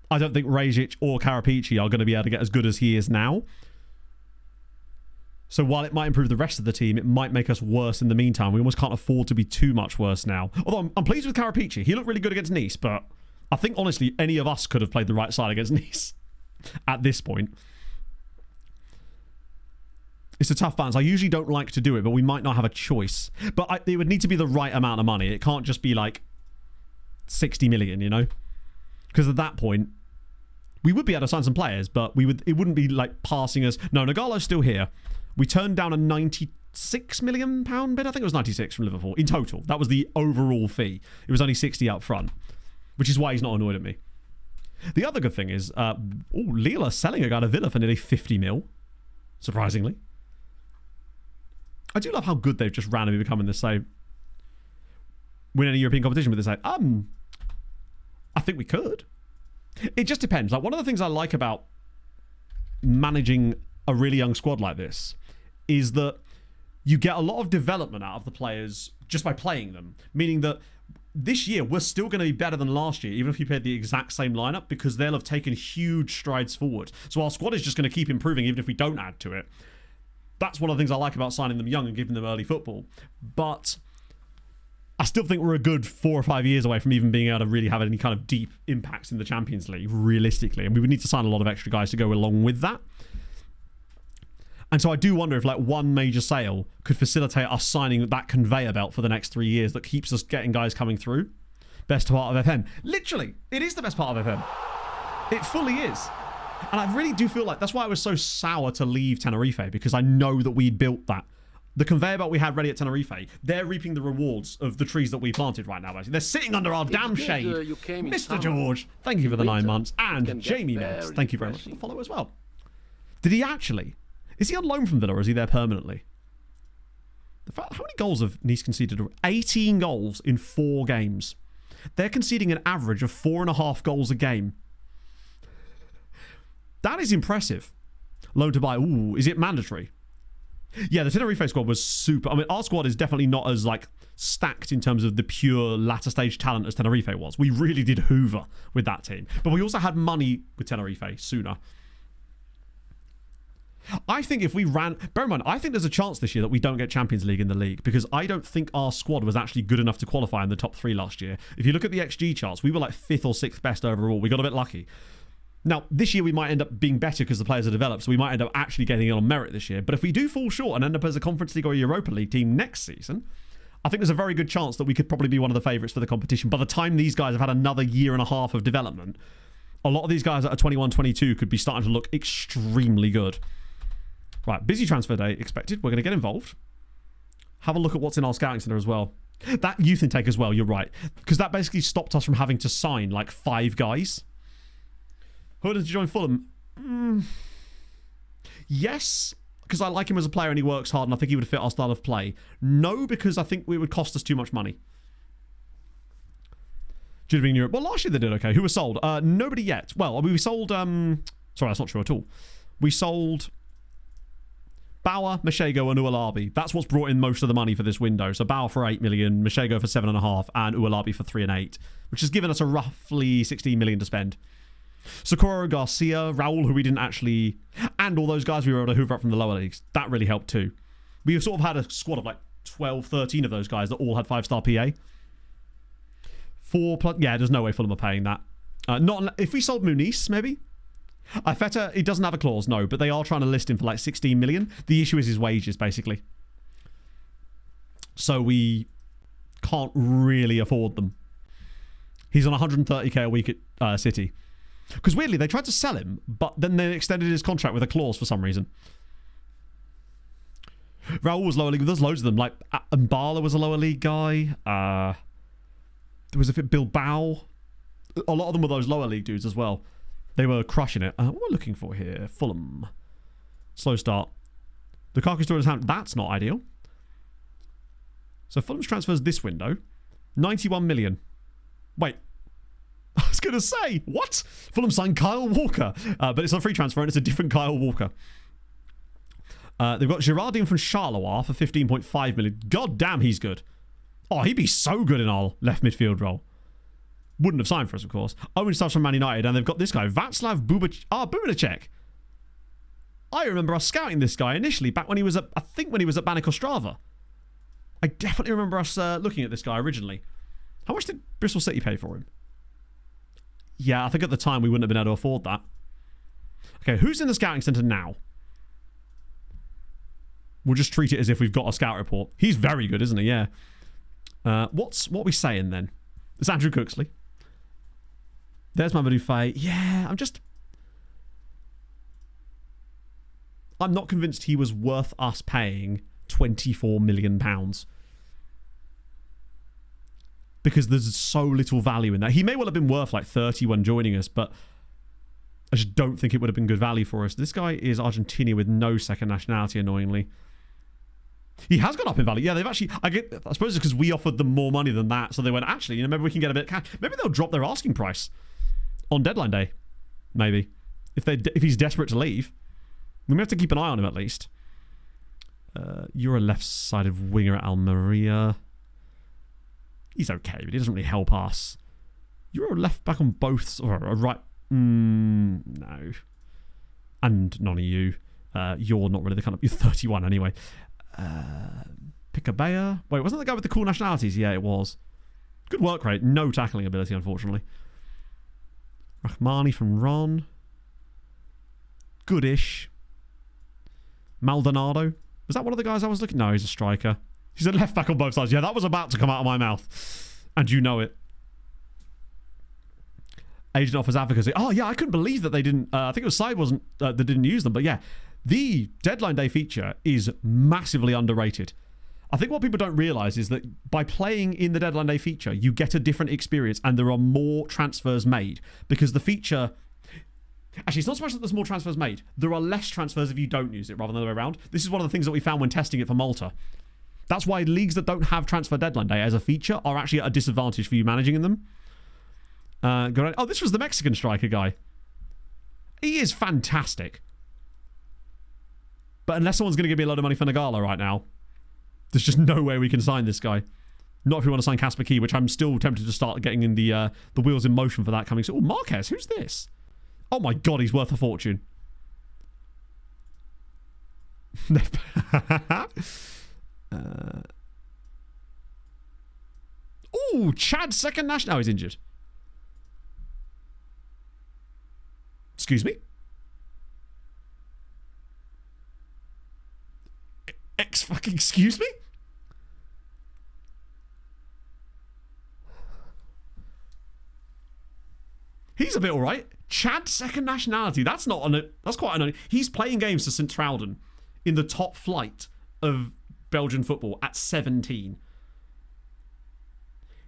I don't think Rejic or Karapici are going to be able to get as good as he is now. So while it might improve the rest of the team, it might make us worse in the meantime. We almost can't afford to be too much worse now. Although I'm pleased with Karapici. He looked really good against Nice, but I think honestly any of us could have played the right side against Nice at this point. It's a tough balance. I usually don't like to do it, but we might not have a choice. But it would need to be the right amount of money. It can't just be like 60 million, you know? Because at that point, we would be able to sign some players, but it wouldn't be like passing us. No, Nagalo's still here. We turned down a £96 million bid. I think it was 96 from Liverpool in total. That was the overall fee. It was only 60 up front, which is why he's not annoyed at me. The other good thing is, Lille are selling a guy to Villa for nearly 50 mil, surprisingly. I do love how good they've just randomly become in this side. Win any European competition with this side. I think we could. It just depends. Like, one of the things I like about managing a really young squad like this is that you get a lot of development out of the players just by playing them. Meaning that this year, we're still going to be better than last year, even if we played the exact same lineup, because they'll have taken huge strides forward. So our squad is just going to keep improving, even if we don't add to it. That's one of the things I like about signing them young and giving them early football. But I still think we're a good 4 or 5 years away from even being able to really have any kind of deep impacts in the Champions League, realistically. And we would need to sign a lot of extra guys to go along with that. And so I do wonder if like one major sale could facilitate us signing that conveyor belt for the next 3 years that keeps us getting guys coming through. Best part of FM. Literally, it is the best part of FM. It fully is. And I really do feel like that's why I was so sour to leave Tenerife, because I know that we'd built that. The conveyor belt we had ready at Tenerife, they're reaping the rewards of the trees that we planted right now, basically. They're sitting under our damn shade. Mr. George, thank you for the 9 months. And Jamie Ness, thank you very much for the follow as well. Did he actually? Is he on loan from Villa or is he there permanently? How many goals have Nice conceded? 18 goals in 4 games. They're conceding an average of 4.5 goals a game. That is impressive. Loan to buy. Ooh, is it mandatory? Yeah, the Tenerife squad was super. I mean, our squad is definitely not as like stacked in terms of the pure latter stage talent as Tenerife was. We really did hoover with that team. But we also had money with Tenerife sooner. I think if we ran... Bear in mind, I think there's a chance this year that we don't get Champions League in the league, because I don't think our squad was actually good enough to qualify in the top 3 last year. If you look at the XG charts, we were like 5th or 6th best overall. We got a bit lucky. Now, this year we might end up being better because the players are developed, so we might end up actually getting it on merit this year. But if we do fall short and end up as a Conference League or a Europa League team next season, I think there's a very good chance that we could probably be one of the favourites for the competition. By the time these guys have had another 1.5 years of development, a lot of these guys that are 21, 22 could be starting to look extremely good. Right, busy transfer day expected. We're going to get involved. Have a look at what's in our scouting centre as well. That youth intake as well, you're right. Because that basically stopped us from having to sign like 5 guys. Hood to join Fulham? Yes, because I like him as a player and he works hard and I think he would fit our style of play. No, because I think it would cost us too much money. Should have been in Europe. Well, last year they did okay. Who was sold? Nobody yet. Well, we sold... Sorry, that's not true at all. We sold... Bauer, Mashego and Ualabi. That's what's brought in most of the money for this window. So Bauer for 8 million, Mashego for 7.5 and Ualabi for 3 and 8, which has given us a roughly 16 million to spend. Socorro, Garcia, Raul, who we didn't actually... And all those guys we were able to hoover up from the lower leagues. That really helped too. We sort of had a squad of like 12, 13 of those guys that all had 5-star PA. 4 plus... Yeah, there's no way Fulham are paying that. Not if we sold Muniz, maybe? Feta, he doesn't have a clause, no, but they are trying to list him for like 16 million. The issue is his wages, basically. So we can't really afford them. He's on 130k a week at City. Because weirdly, they tried to sell him, but then they extended his contract with a clause for some reason. Raul was lower league. There's loads of them. Like, Mbala was a lower league guy. There was Bilbao. A lot of them were those lower league dudes as well. They were crushing it. What am I looking for here? Fulham. Slow start. Lukaku's still in his hand. That's not ideal. So Fulham's transfers this window. 91 million. Wait. I was going to say, what? Fulham signed Kyle Walker. But it's a free transfer and it's a different Kyle Walker. They've got Girardin from Charleroi for 15.5 million. God damn, he's good. Oh, he'd be so good in our left midfield role. Wouldn't have signed for us, of course. Owen stuff's from Man United, and they've got this guy, Václav Bubacek. I remember us scouting this guy initially, back when he was at, I think when he was at Banik Ostrava. I definitely remember us looking at this guy originally. How much did Bristol City pay for him? Yeah, I think at the time we wouldn't have been able to afford that. Okay, who's in the scouting centre now? We'll just treat it as if we've got a scout report. He's very good, isn't he? Yeah. What are we saying then? It's Andrew Cooksley. There's Mamadou Faye. Yeah, I'm not convinced he was worth us paying £24 million. Because there's so little value in that. He may well have been worth like 30 when joining us, but I just don't think it would have been good value for us. This guy is Argentinian with no second nationality, annoyingly. He has gone up in value. Yeah, they've actually... I suppose it's because we offered them more money than that, so they went, actually, maybe we can get a bit of cash. Maybe they'll drop their asking price on deadline day. Maybe. If he's desperate to leave. We may have to keep an eye on him, at least. You're a left-sided winger at Almeria. He's okay, but he doesn't really help us. You're a left back on both... Or a right... no. And none of you. You're not really the kind of... You're 31 anyway. Pickabea. Wait, wasn't the guy with the cool nationalities? Yeah, it was. Good work rate. No tackling ability, unfortunately. Rahmani from Ron. Goodish. Maldonado. Was that one of the guys I was looking... No, he's a striker. He's a left back on both sides. Yeah, that was about to come out of my mouth. And you know it. Agent offers advocacy. Oh, yeah, I couldn't believe that they didn't... I think it was Side wasn't... that didn't use them. But yeah, the deadline day feature is massively underrated. I think what people don't realise is that by playing in the deadline day feature, you get a different experience and there are more transfers made. Because the feature... Actually, it's not so much that there's more transfers made. There are less transfers if you don't use it rather than the other way around. This is one of the things that we found when testing it for Malta. That's why leagues that don't have transfer deadline day as a feature are actually at a disadvantage for you managing in them. Oh, this was the Mexican striker guy. He is fantastic. But unless someone's going to give me a load of money for Nagala right now, there's just no way we can sign this guy. Not if we want to sign Casper Key, which I'm still tempted to start getting in the wheels in motion for that coming. So, oh, Marquez, who's this? Oh my god, he's worth a fortune. Oh, Chad's second national. Oh, he's injured. Excuse me? Excuse me? He's a bit alright. Chad's second nationality. That's quite an... He's playing games for St. Trouden in the top flight of Belgian football at 17.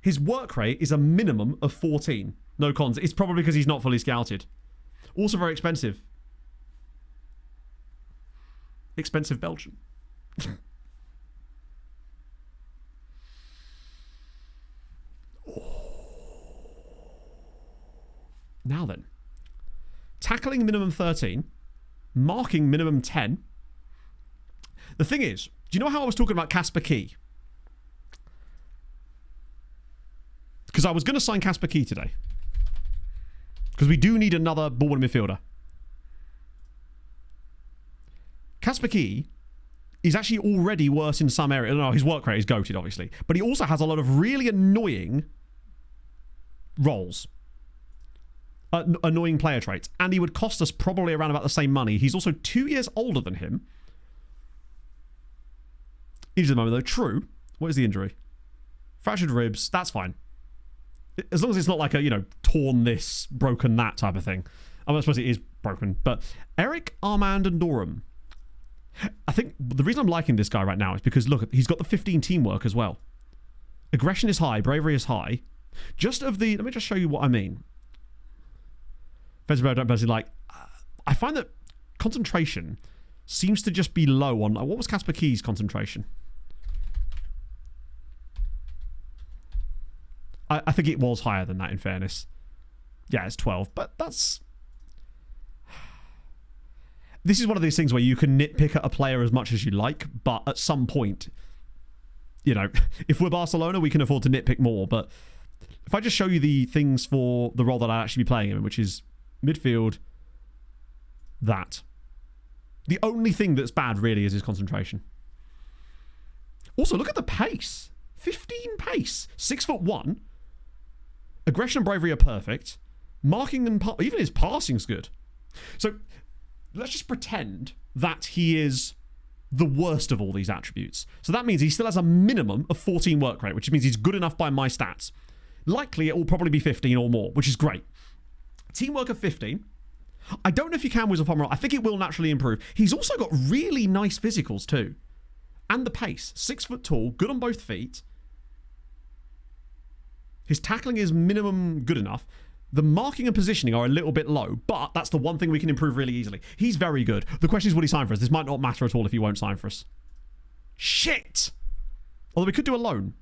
His work rate is a minimum of 14. No cons. It's probably because he's not fully scouted. Also very expensive. Expensive Belgian. Now then. Tackling minimum 13. Marking minimum 10. The thing is, do you know how I was talking about Casper Key? Because I was going to sign Casper Key today. Because we do need another ball midfielder. Casper Key is actually already worse in some areas. No, his work rate is goated, obviously. But he also has a lot of really annoying roles. Annoying player traits. And he would cost us probably around about the same money. He's also 2 years older than him. Injured at the moment, though. True. What is the injury? Fractured ribs. That's fine. As long as it's not like a, torn this, broken that type of thing. I suppose it is broken. But Eric, Armand, and Durham. I think the reason I'm liking this guy right now is because, look, he's got the 15 teamwork as well. Aggression is high. Bravery is high. Let me just show you what I mean. I find that concentration seems to just be low on... What was Casper Key's concentration? I think it was higher than that, in fairness. Yeah, it's 12. But that's... This is one of these things where you can nitpick at a player as much as you like, but at some point, if we're Barcelona, we can afford to nitpick more. But if I just show you the things for the role that I'd actually be playing in, which is midfield, that. The only thing that's bad, really, is his concentration. Also, look at the pace. 15 pace. 6'1". Aggression and bravery are perfect. Marking and... even his passing's good. So, let's just pretend that he is the worst of all these attributes. So that means he still has a minimum of 14 work rate, which means he's good enough by my stats. Likely, it will probably be 15 or more, which is great. Teamwork of 15. I don't know if you can whistle from roll. I think it will naturally improve. He's also got really nice physicals too. And the pace. 6 foot tall, good on both feet. His tackling is minimum good enough. The marking and positioning are a little bit low, but that's the one thing we can improve really easily. He's very good. The question is, will he sign for us? This might not matter at all if he won't sign for us. Shit! Although we could do a loan.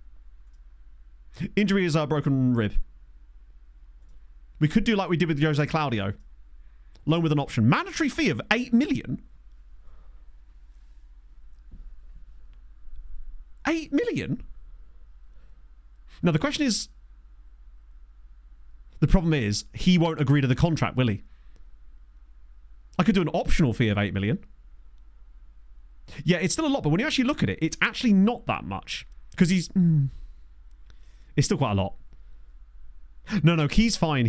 Injury is a broken rib. We could do like we did with Jose Claudio. Loan with an option. Mandatory fee of 8 million? 8 million? Now the question is... The problem is, he won't agree to the contract, will he? I could do an optional fee of 8 million. Yeah, it's still a lot, but when you actually look at it, it's actually not that much. Because he's... It's still quite a lot. No, Key's fine.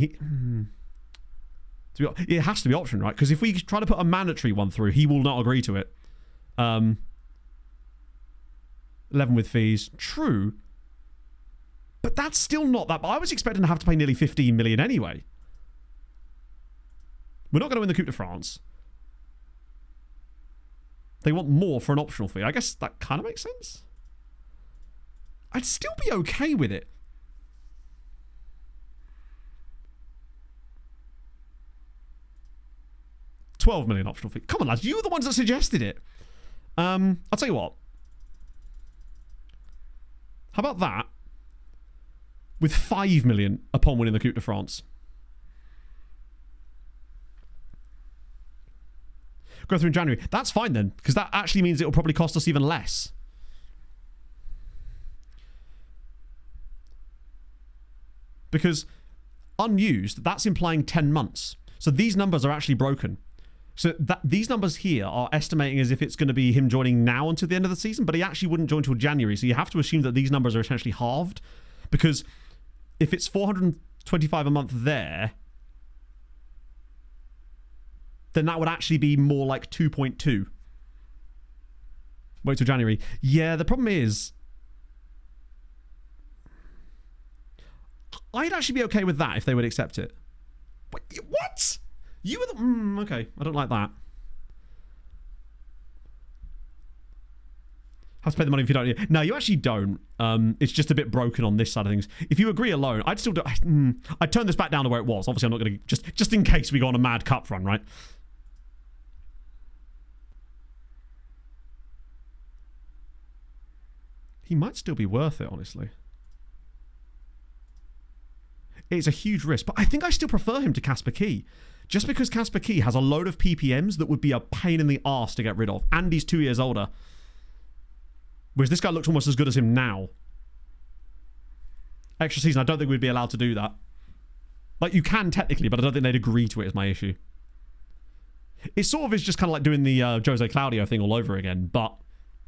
It has to be option, right? Because if we try to put a mandatory one through, he will not agree to it. 11 with fees. True. But that's still not that. I was expecting to have to pay nearly 15 million anyway. We're not going to win the Coupe de France. They want more for an optional fee. I guess that kind of makes sense. I'd still be okay with it. $12 million optional fee. Come on, lads. You were the ones that suggested it. I'll tell you what. How about that? With 5 million upon winning the Coupe de France. Go through in January. That's fine then, because that actually means it'll probably cost us even less. Because unused, that's implying 10 months. So these numbers are actually broken. So these numbers here are estimating as if it's going to be him joining now until the end of the season, but he actually wouldn't join until January. So you have to assume that these numbers are essentially halved. Because if it's 425 a month there, then that would actually be more like 2.2. Wait till January. Yeah, the problem is... I'd actually be okay with that if they would accept it. Wait, what? You were the... okay, I don't like that. Have to pay the money if you don't. No, you actually don't. It's just a bit broken on this side of things. If you agree alone, I'd still do... I'd turn this back down to where it was. Obviously, I'm not going to... Just in case we go on a mad cup run, right? He might still be worth it, honestly. It's a huge risk, but I think I still prefer him to Casper Key. Just because Casper Key has a load of PPMs that would be a pain in the arse to get rid of. And he's 2 years older. Whereas this guy looks almost as good as him now. Extra season, I don't think we'd be allowed to do that. Like, you can technically, but I don't think they'd agree to it is my issue. It sort of is just kind of like doing the Jose Claudio thing all over again, but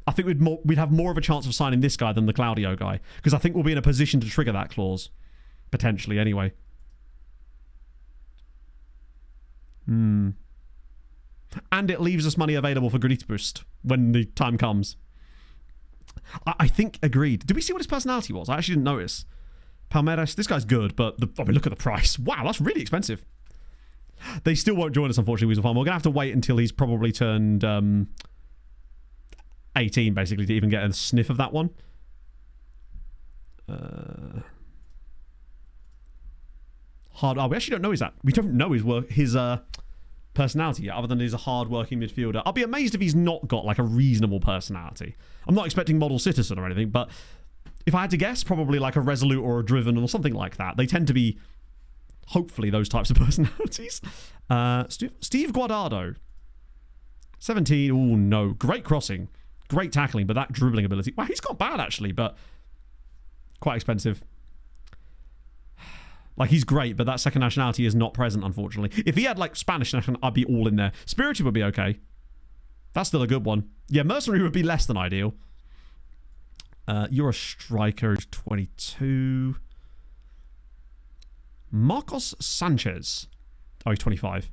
I think we'd have more of a chance of signing this guy than the Claudio guy. Because I think we'll be in a position to trigger that clause. Potentially, anyway. And it leaves us money available for Gritboost when the time comes. I think, agreed. Did we see what his personality was? I actually didn't notice. Palmeiras, this guy's good, but I mean, look at the price. Wow, that's really expensive. They still won't join us, unfortunately, Weasel Farm. We're going to have to wait until he's probably turned 18, basically, to even get a sniff of that one. Hard. Oh, we actually don't know we don't know his personality yet, other than he's a hard-working midfielder. I'll be amazed if he's not got like a reasonable personality. I'm not expecting model citizen or anything, but if I had to guess, probably like a resolute or a driven or something like that. They tend to be, hopefully, those types of personalities. Steve Guardado, 17. Oh no, great crossing, great tackling, but that dribbling ability. Wow, he's not bad actually, but quite expensive. Like, he's great, but that second nationality is not present, unfortunately. If he had, like, Spanish nationality, I'd be all in there. Spirited would be okay. That's still a good one. Yeah, Mercenary would be less than ideal. You're a striker, 22. Marcos Sanchez. Oh, he's 25.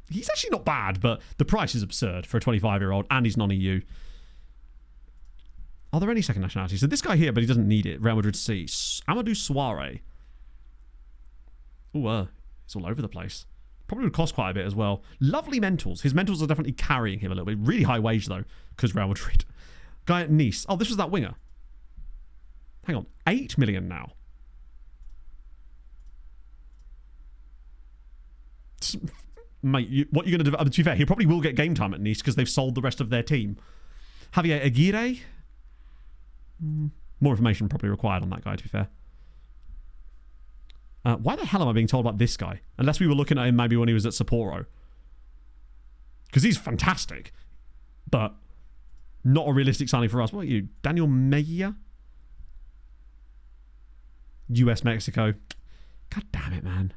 He's actually not bad, but the price is absurd for a 25-year-old, and he's non-EU. Are there any second nationalities? So this guy here, but he doesn't need it. Real Madrid C. Amadou Suare. Ooh, it's all over the place. Probably would cost quite a bit as well. Lovely mentals. His mentals are definitely carrying him a little bit. Really high wage, though, because Real Madrid. Guy at Nice. Oh, this was that winger. Hang on. 8 million now. mate, what you're going to do... To be fair, he probably will get game time at Nice because they've sold the rest of their team. Javier Aguirre? More information probably required on that guy, to be fair. Why the hell am I being told about this guy? Unless we were looking at him maybe when he was at Sapporo. Because he's fantastic. But not a realistic signing for us. What are you? Daniel Mejia? US, Mexico. God damn it, man.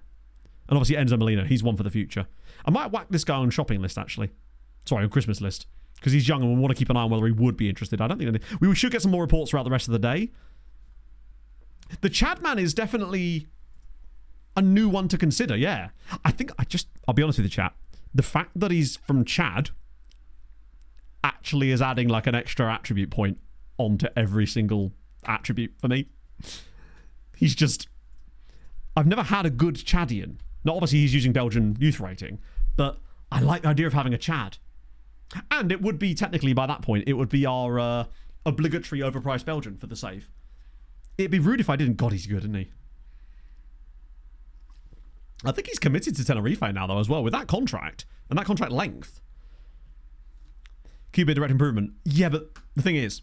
And obviously Enzo Molina. He's one for the future. I might whack this guy on shopping list, actually. Sorry, on Christmas list. Because he's young and we want to keep an eye on whether he would be interested. I don't think... We should get some more reports throughout the rest of the day. The Chad man is definitely... a new one to consider, yeah. I'll be honest with you, chat. The fact that he's from Chad actually is adding like an extra attribute point onto every single attribute for me. He's just... I've never had a good Chadian. Now, obviously, he's using Belgian youth rating, but I like the idea of having a Chad. And it would be, technically, by that point, it would be our obligatory overpriced Belgian for the save. It'd be rude if I didn't. God, he's good, isn't he? I think he's committed to Tenerife now, though, as well, with that contract and that contract length. QB direct improvement. Yeah, but the thing is,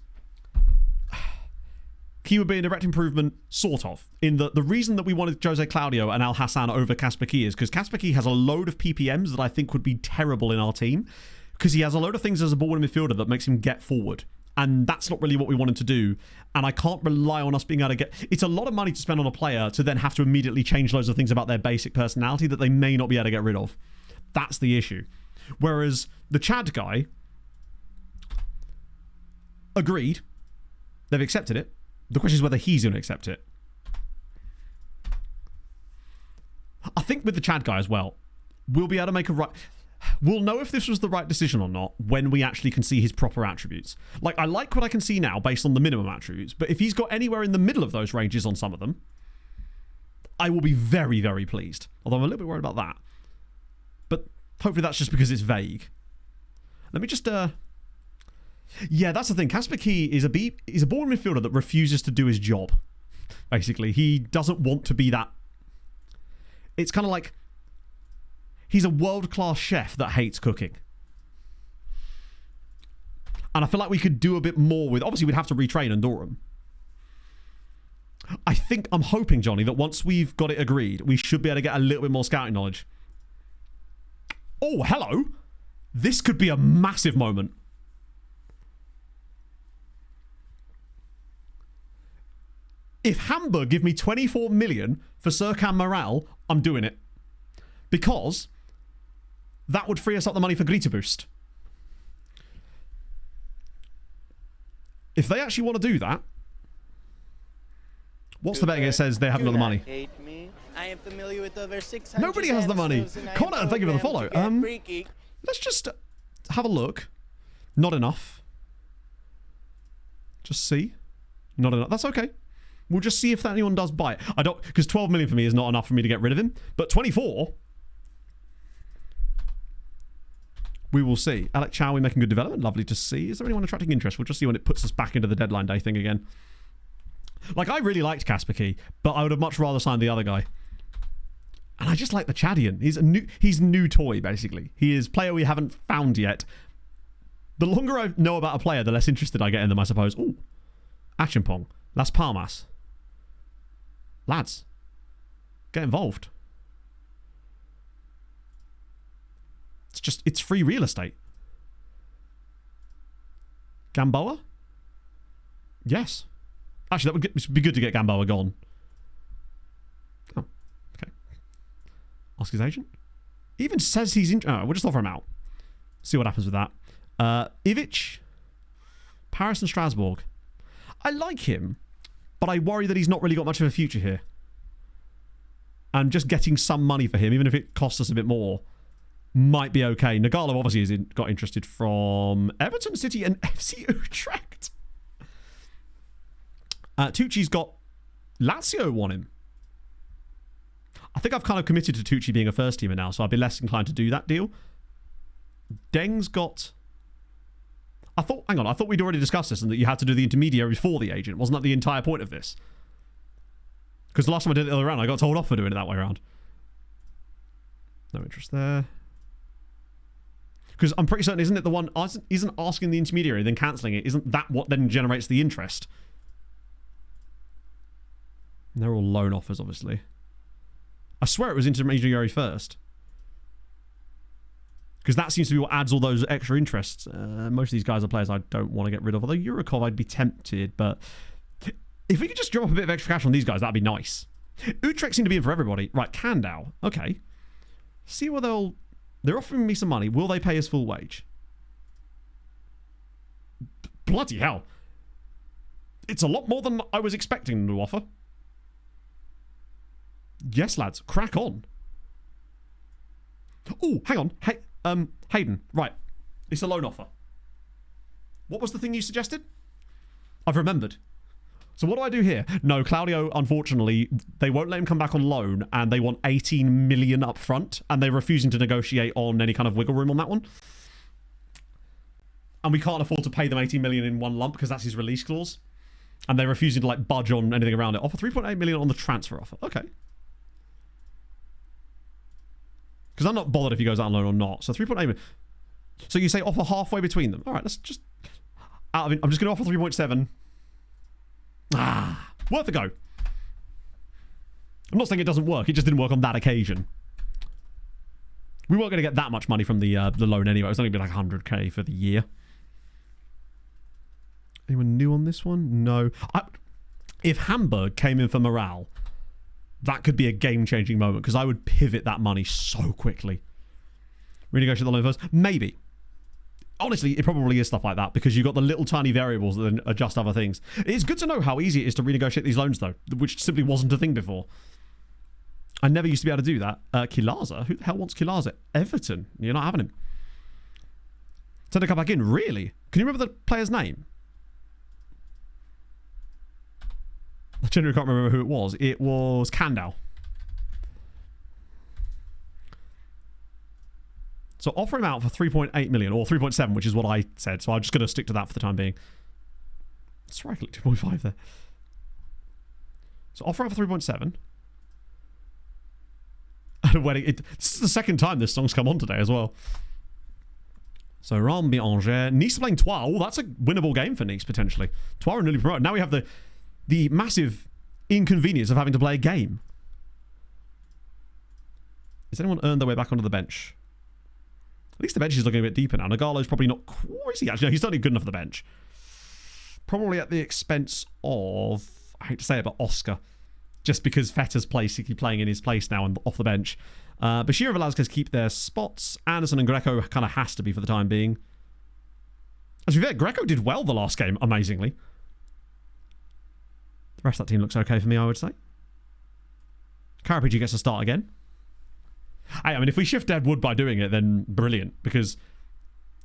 he would be a direct improvement, sort of. In the reason that we wanted Jose Claudio and Al Hassan over Kasper Key is because Kasper Key has a load of PPMs that I think would be terrible in our team because he has a load of things as a ball midfielder that makes him get forward. And that's not really what we wanted to do. And I can't rely on us being able to get... It's a lot of money to spend on a player to then have to immediately change loads of things about their basic personality that they may not be able to get rid of. That's the issue. Whereas the Chad guy... agreed. They've accepted it. The question is whether he's going to accept it. I think with the Chad guy as well, we'll be able to make a right... We'll know if this was the right decision or not when we actually can see his proper attributes. Like, I like what I can see now based on the minimum attributes, but if he's got anywhere in the middle of those ranges on some of them, I will be very, very pleased. Although I'm a little bit worried about that. But hopefully that's just because it's vague. Let me just... Yeah, that's the thing. Kasper Key is he's a ball midfielder that refuses to do his job. Basically, he doesn't want to be that... It's kind of like... He's a world-class chef that hates cooking. And I feel like we could do a bit more with... Obviously, we'd have to retrain Andorran. I'm hoping, Johnny, that once we've got it agreed, we should be able to get a little bit more scouting knowledge. Oh, hello. This could be a massive moment. If Hamburg give me 24 million for Serkan Moral, I'm doing it. Because... that would free us up the money for Grieterboost. If they actually want to do that, what's the betting? It says they haven't got the money. I am familiar with over 600 Nobody has the money. Connor, thank you for the follow. Let's just have a look. Not enough. Just see. Not enough. That's okay. We'll just see if anyone does buy it. I don't, because 12 million for me is not enough for me to get rid of him. But 24. We will see. Alec Chow, we're making good development. Lovely to see. Is there anyone attracting interest? We'll just see when it puts us back into the deadline day thing again. Like, I really liked Kasper Key, but I would have much rather signed the other guy. And I just like the Chadian. He's new toy, basically. He is player we haven't found yet. The longer I know about a player, the less interested I get in them, I suppose. Ooh. Achimpong. Las Palmas. Lads. Get involved. It's free real estate. Gamboa? Yes. Actually, that would be good to get Gamboa gone. Oh, okay. Ask his agent. He even says he's we'll just offer him out. See what happens with that. Ivic. Paris and Strasbourg. I like him, but I worry that he's not really got much of a future here. And just getting some money for him, even if it costs us a bit more, might be okay. Nagalo obviously has got interested from Everton City and FC Utrecht. Tucci's got... Lazio want him. I think I've kind of committed to Tucci being a first teamer now, so I'd be less inclined to do that deal. Deng's got... Hang on, I thought we'd already discussed this and that you had to do the intermediary before the agent. Wasn't that the entire point of this? Because the last time I did it the other way around, I got told off for doing it that way around. No interest there. Because I'm pretty certain, isn't it the one, isn't asking the intermediary, then cancelling it, isn't that what then generates the interest? And they're all loan offers, obviously. I swear it was intermediary first. Because that seems to be what adds all those extra interests. Most of these guys are players I don't want to get rid of. Although Yurikov, I'd be tempted. But if we could just drop a bit of extra cash on these guys, that'd be nice. Utrecht seem to be in for everybody. Right, Kandau. Okay. See what they're offering me some money. Will they pay his full wage? Bloody hell. It's a lot more than I was expecting them to offer. Yes, lads. Crack on. Oh, hang on. Hey, Hayden. Right. It's a loan offer. What was the thing you suggested? I've remembered. So what do I do here? No, Claudio, unfortunately, they won't let him come back on loan, and they want 18 million up front, and they're refusing to negotiate on any kind of wiggle room on that one. And we can't afford to pay them 18 million in one lump because that's his release clause. And they're refusing to like budge on anything around it. Offer 3.8 million on the transfer offer. Okay. Because I'm not bothered if he goes out on loan or not. So 3.8 million. So you say offer halfway between them. All right, let's just... I'm just going to offer 3.7. Worth a go. I'm not saying it doesn't work. It just didn't work on that occasion. We weren't going to get that much money from the loan anyway. It was only going to be like 100k for the year. Anyone new on this one? No. If Hamburg came in for morale, that could be a game-changing moment because I would pivot that money so quickly. Renegotiate the loan first? Maybe. Honestly, it probably is stuff like that because you've got the little tiny variables that then adjust other things. It's good to know how easy it is to renegotiate these loans, though, which simply wasn't a thing before. I never used to be able to do that. Kilaza? Who the hell wants Kilaza? Everton. You're not having him. Send to come back in. Really? Can you remember the player's name? I genuinely can't remember who it was. It was Kandau. So offer him out for 3.8 million or 3.7, which is what I said. So I'm just going to stick to that for the time being. Strike like 2.5 there. So offer out for 3.7. This is the second time this song's come on today as well. So Rambis Angers. Nice playing Troyes. Oh, that's a winnable game for Nice potentially. Troyes are nearly promoted. Now we have the massive inconvenience of having to play a game. Has anyone earned their way back onto the bench? At least the bench is looking a bit deeper now. Nagalo's probably not... Or is he actually? No, he's certainly good enough for the bench. Probably at the expense of... I hate to say it, but Oscar. Just because Feta's basically playing in his place now and off the bench. Bashir and Velasquez keep their spots. Anderson and Greco kind of has to be for the time being. As we've heard, Greco did well the last game, amazingly. The rest of that team looks okay for me, I would say. Carapigi gets a start again. I mean, if we shift Deadwood by doing it, then brilliant. Because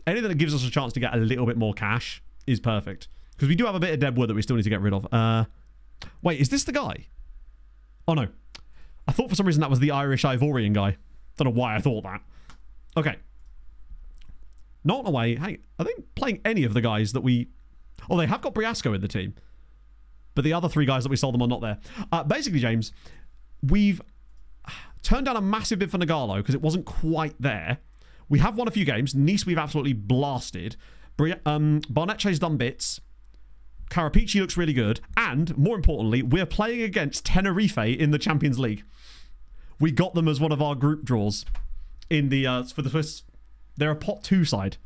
anything that gives us a chance to get a little bit more cash is perfect. Because we do have a bit of Deadwood that we still need to get rid of. Wait, is this the guy? Oh, no. I thought for some reason that was the Irish Ivorian guy. Don't know why I thought that. Okay. Not away. Hey, are they playing any of the guys that we... Oh, they have got Briasco in the team. But the other three guys that we sold them are not there. Basically, James, we've turned down a massive bid for Nagalo because it wasn't quite there. We have won a few games. Nice we've absolutely blasted. Barnetche's done bits. Carapici looks really good. And, more importantly, we're playing against Tenerife in the Champions League. We got them as one of our group draws in the for the first... They're a pot 2 side.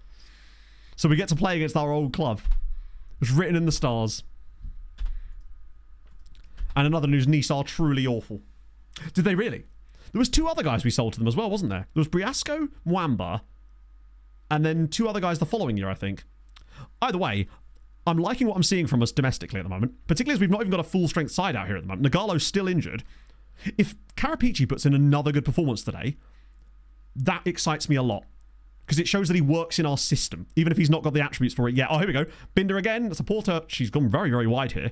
So we get to play against our old club. It's written in the stars. And another news, Nice are truly awful. Did they really? There was 2 other guys we sold to them as well, wasn't there? There was Briasco, Mwamba, and then 2 other guys the following year, I think. Either way, I'm liking what I'm seeing from us domestically at the moment, particularly as we've not even got a full-strength side out here at the moment. Nagalo's still injured. If Carapici puts in another good performance today, that excites me a lot. Because it shows that he works in our system, even if he's not got the attributes for it yet. Oh, here we go. Binder again. That's a Porter. She's gone very, very wide here.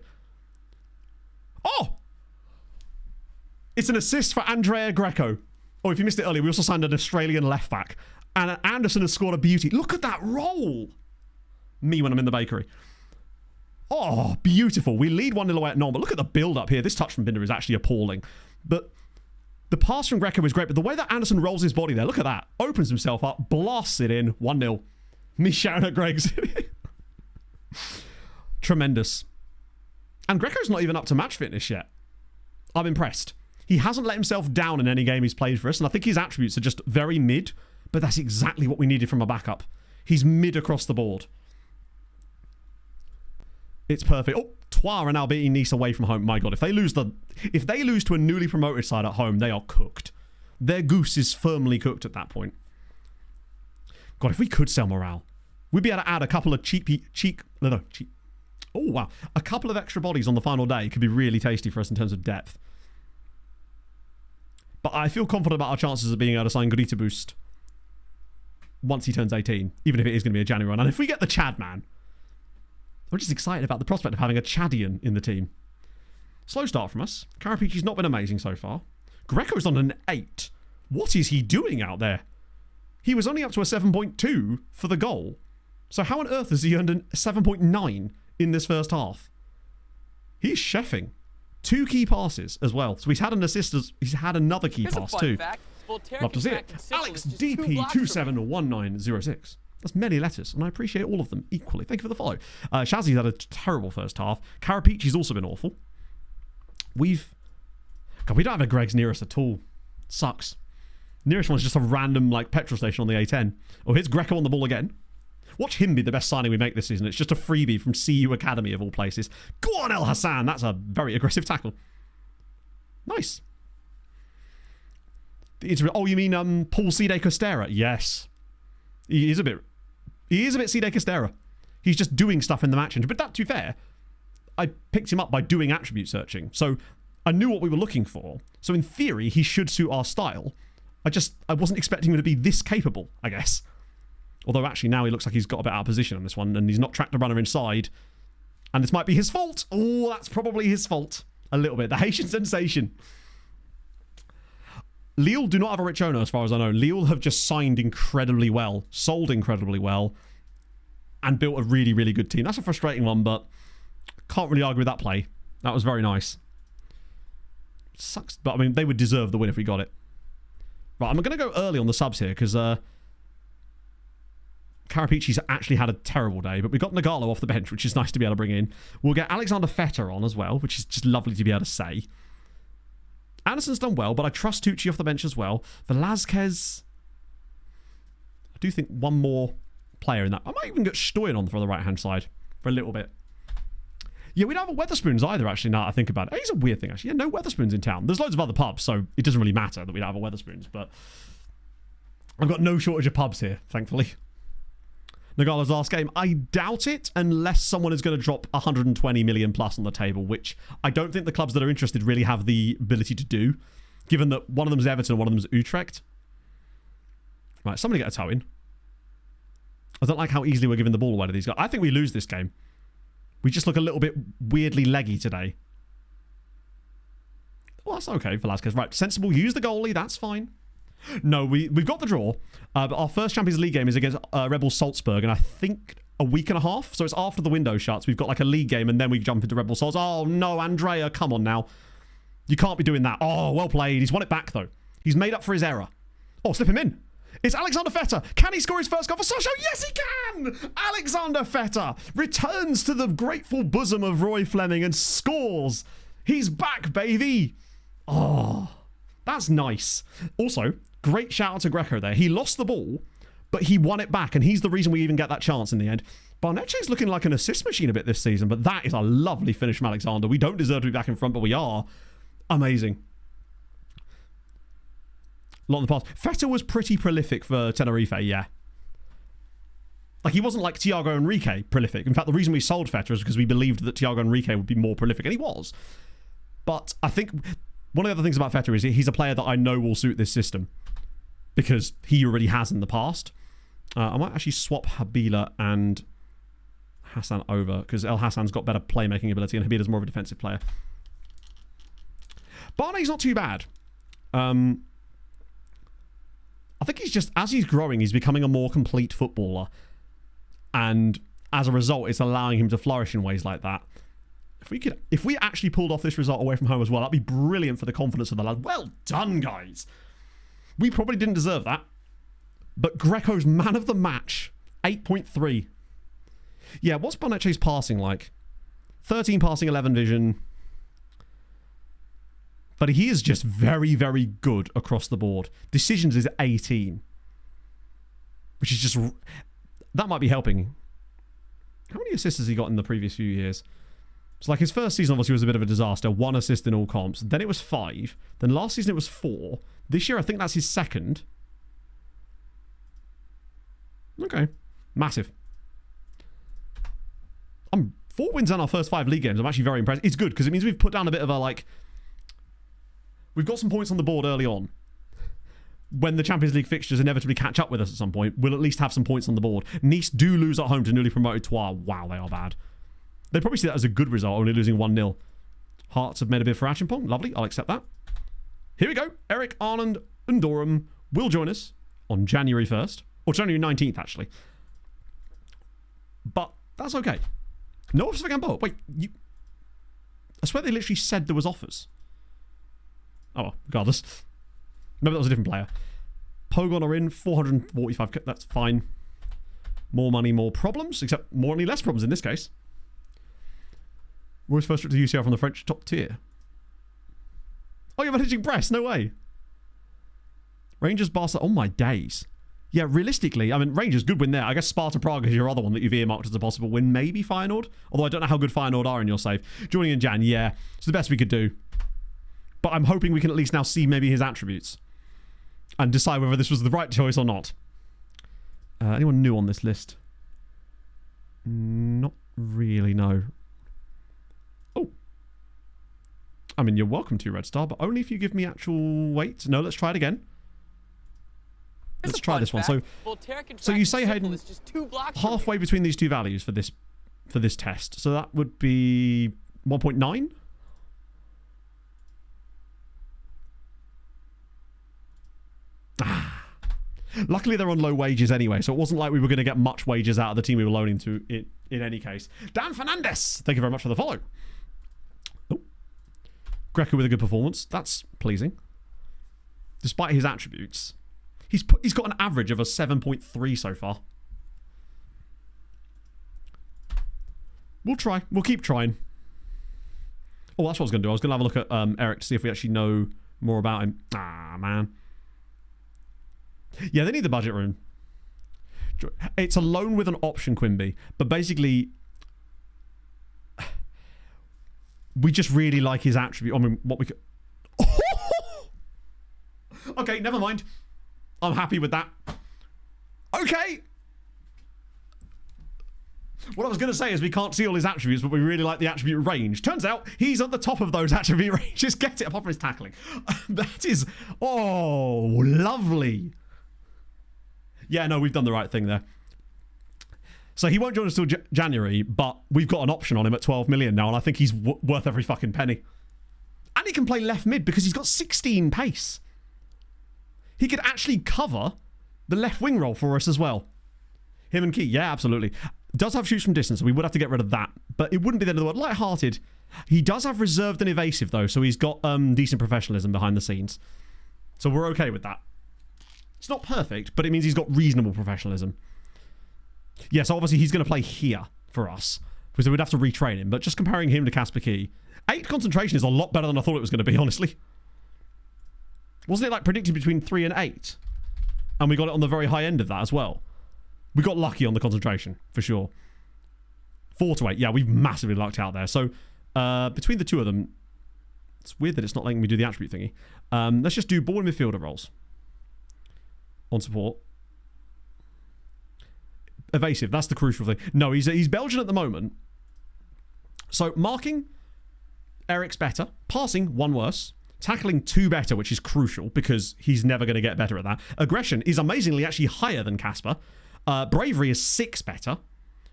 Oh! It's an assist for Andrea Greco. Oh, if you missed it earlier, we also signed an Australian left-back. And Anderson has scored a beauty. Look at that roll! Me when I'm in the bakery. Oh, beautiful. We lead 1-0 away at normal. But look at the build-up here. This touch from Binder is actually appalling. But The pass from Greco was great, but the way that Anderson rolls his body there, look at that. Opens himself up, blasts it in, 1-0. Me shouting at Greg's. Tremendous. And Greco's not even up to match fitness yet. I'm impressed. He hasn't let himself down in any game he's played for us, and I think his attributes are just very mid, but that's exactly what we needed from a backup. He's mid across the board. It's perfect. Oh, Troyes are now beating Nice away from home. My God, if they lose to a newly promoted side at home, they are cooked. Their goose is firmly cooked at that point. God, if we could sell morale, we'd be able to add a couple of oh, wow. A couple of extra bodies on the final day could be really tasty for us in terms of depth. But I feel confident about our chances of being able to sign Grita Boost once he turns 18, even if it is going to be a January run. And if we get the Chad man, I'm just excited about the prospect of having a Chadian in the team. Slow start from us. Karapici's not been amazing so far. Greco's on an 8. What is he doing out there? He was only up to a 7.2 for the goal. So how on earth has he earned a 7.9 in this first half? He's chefing. 2 key passes as well. So he's had an assist. He's had another key pass too. Love to see it. Alex DP271906. That's many letters, and I appreciate all of them equally. Thank you for the follow. Shazzy's had a terrible first half. Karapici's also been awful. We don't have a Greg's near us at all. Sucks. Nearest one's just a random petrol station on the A10. Oh, here's Greco on the ball again. Watch him be the best signing we make this season. It's just a freebie from CU Academy of all places. Go on, El Hassan. That's a very aggressive tackle. Nice. Oh, you mean Paul Cide Costera? Yes. He is a bit Cide Costera. He's just doing stuff in the match. But that, to be fair, I picked him up by doing attribute searching. So I knew what we were looking for. So in theory, he should suit our style. I wasn't expecting him to be this capable, I guess. Although actually now he looks like he's got a bit out of position on this one, and he's not tracked the runner inside. And this might be his fault. Oh, that's probably his fault. A little bit. The Haitian sensation. Lille do not have a rich owner as far as I know. Lille have just signed incredibly well, sold incredibly well, and built a really, really good team. That's a frustrating one, but can't really argue with that play. That was very nice. Sucks, but I mean, they would deserve the win if we got it. Right, I'm going to go early on the subs here because Karapici's actually had a terrible day, but we got Nagalo off the bench, which is nice to be able to bring in. We'll get Alexander Fetter on as well, which is just lovely to be able to say. Anderson's done well, but I trust Tucci off the bench as well. Velázquez, I do think one more player in that. I might even get Stoyan on for the right-hand side for a little bit. Yeah, we don't have a Weatherspoons either, actually, now that I think about it. It's a weird thing, actually. Yeah, no Weatherspoons in town. There's loads of other pubs, so it doesn't really matter that we don't have a Weatherspoons, but I've got no shortage of pubs here, thankfully. Nagalo's last game, I doubt it unless someone is going to drop 120 million plus on the table, which I don't think the clubs that are interested really have the ability to do, given that one of them is Everton and one of them is Utrecht. Right, somebody get a toe in. I don't like how easily we're giving the ball away to these guys. I think we lose this game. We just look a little bit weirdly leggy today. Well, that's okay, Velázquez. Right, sensible. Use the goalie. That's fine. No, we've got the draw. But our first Champions League game is against Rebel Salzburg, and I think a week and a half. So it's after the window shuts. We've got like a league game, and then we jump into Rebel Salz. Oh, no, Andrea, come on now. You can't be doing that. Oh, well played. He's won it back, though. He's made up for his error. Oh, slip him in. It's Alexander Fetter. Can he score his first goal for Sochaux? Yes, he can! Alexander Fetter returns to the grateful bosom of Roy Fleming and scores. He's back, baby. Oh, that's nice. Also, great shout out to Greco there. He lost the ball, but he won it back, and he's the reason we even get that chance in the end. Barnetche's looking like an assist machine a bit this season, but that is a lovely finish from Alexander. We don't deserve to be back in front, but we are. Amazing. A lot in the past. Fetter was pretty prolific for Tenerife, yeah. Like, he wasn't like Thiago Enrique prolific. In fact, the reason we sold Fetter is because we believed that Thiago Enrique would be more prolific, and he was. But I think one of the other things about Fetter is he's a player that I know will suit this system because he already has in the past. I might actually swap Habila and Hassan over because El Hassan's got better playmaking ability and Habila's more of a defensive player. Barney's not too bad. I think he's just, as he's growing, he's becoming a more complete footballer. And as a result, it's allowing him to flourish in ways like that. If we actually pulled off this result away from home as well, that'd be brilliant for the confidence of the lads. Well done, guys. We probably didn't deserve that. But Greco's man of the match, 8.3. Yeah, what's Bonacci's passing like? 13 passing, 11 vision. But he is just very, very good across the board. Decisions is 18. Which is just... That might be helping. How many assists has he got in the previous few years? So like his first season obviously was a bit of a disaster. 1 assist in all comps. Then it was 5. Then last season it was 4. This year I think that's his second. Okay. Massive. 4 wins on our first 5 league games. I'm actually very impressed. It's good because it means we've put down a bit of a like... We've got some points on the board early on. When the Champions League fixtures inevitably catch up with us at some point, we'll at least have some points on the board. Nice do lose at home to newly promoted Troyes. Wow, they are bad. They probably see that as a good result, only losing 1-0. Hearts have made a bid for Achimpong. Lovely, I'll accept that. Here we go. Eric, Arnand, and Durham will join us on January 1st. Or January 19th, actually. But that's okay. No offers for Gamboa. Wait, I swear they literally said there was offers. Oh, well, regardless. Maybe that was a different player. Pogon are in, 445. That's fine. More money, more problems. Except more money, less problems in this case. Roy's first trip to UCL from the French top tier. Oh, you're managing Brest? No way. Rangers, Barca. Oh, my days. Yeah, realistically, I mean, Rangers, good win there. I guess Sparta Prague is your other one that you've earmarked as a possible win. Maybe Feyenoord. Although I don't know how good Feyenoord are in your save. Joining in Jan, yeah. It's the best we could do. But I'm hoping we can at least now see maybe his attributes. And decide whether this was the right choice or not. Anyone new on this list? Not really, no. Oh. I mean, you're welcome to, Red Star, but only if you give me actual weight. No, let's try it again. Let's try this one. So you say, Hayden, halfway between these two values for this test. So that would be 1.9? Luckily, they're on low wages anyway, so it wasn't like we were going to get much wages out of the team we were loaning to in any case. Dan Fernandez, thank you very much for the follow. Oh. Greco with a good performance. That's pleasing. Despite his attributes. He's got an average of a 7.3 so far. We'll try. We'll keep trying. Oh, that's what I was going to do. I was going to have a look at Eric to see if we actually know more about him. Ah, man. Yeah, they need the budget room. It's a loan with an option, Quimby. But basically, we just really like his attribute. I mean, what we could... Okay, never mind. I'm happy with that. Okay. What I was going to say is we can't see all his attributes, but we really like the attribute range. Turns out he's at the top of those attribute ranges. Get it, apart from his tackling. That is... Oh, lovely. Yeah, no, we've done the right thing there. So he won't join us till January, but we've got an option on him at 12 million now, and I think he's worth every fucking penny. And he can play left mid because he's got 16 pace. He could actually cover the left wing role for us as well. Him and Key, yeah, absolutely. Does have shoots from distance, so we would have to get rid of that. But it wouldn't be the end of the world. Light-hearted. He does have reserved and evasive, though, so he's got decent professionalism behind the scenes. So we're okay with that. It's not perfect, but it means he's got reasonable professionalism. Yeah, so obviously he's going to play here for us, because we'd have to retrain him. But just comparing him to Casper Key, 8 concentration is a lot better than I thought it was going to be, honestly. Wasn't it like predicted between 3 and 8? And we got it on the very high end of that as well. We got lucky on the concentration, for sure. 4 to 8. Yeah, we've massively lucked out there. So, between the two of them, it's weird that it's not letting me do the attribute thingy. Let's just do ball and midfielder roles. On support. Evasive, that's the crucial thing. No, he's Belgian at the moment. So, marking, Eric's better. Passing, 1 worse. Tackling 2 better, which is crucial because he's never going to get better at that. Aggression is amazingly actually higher than Casper. Bravery is 6 better.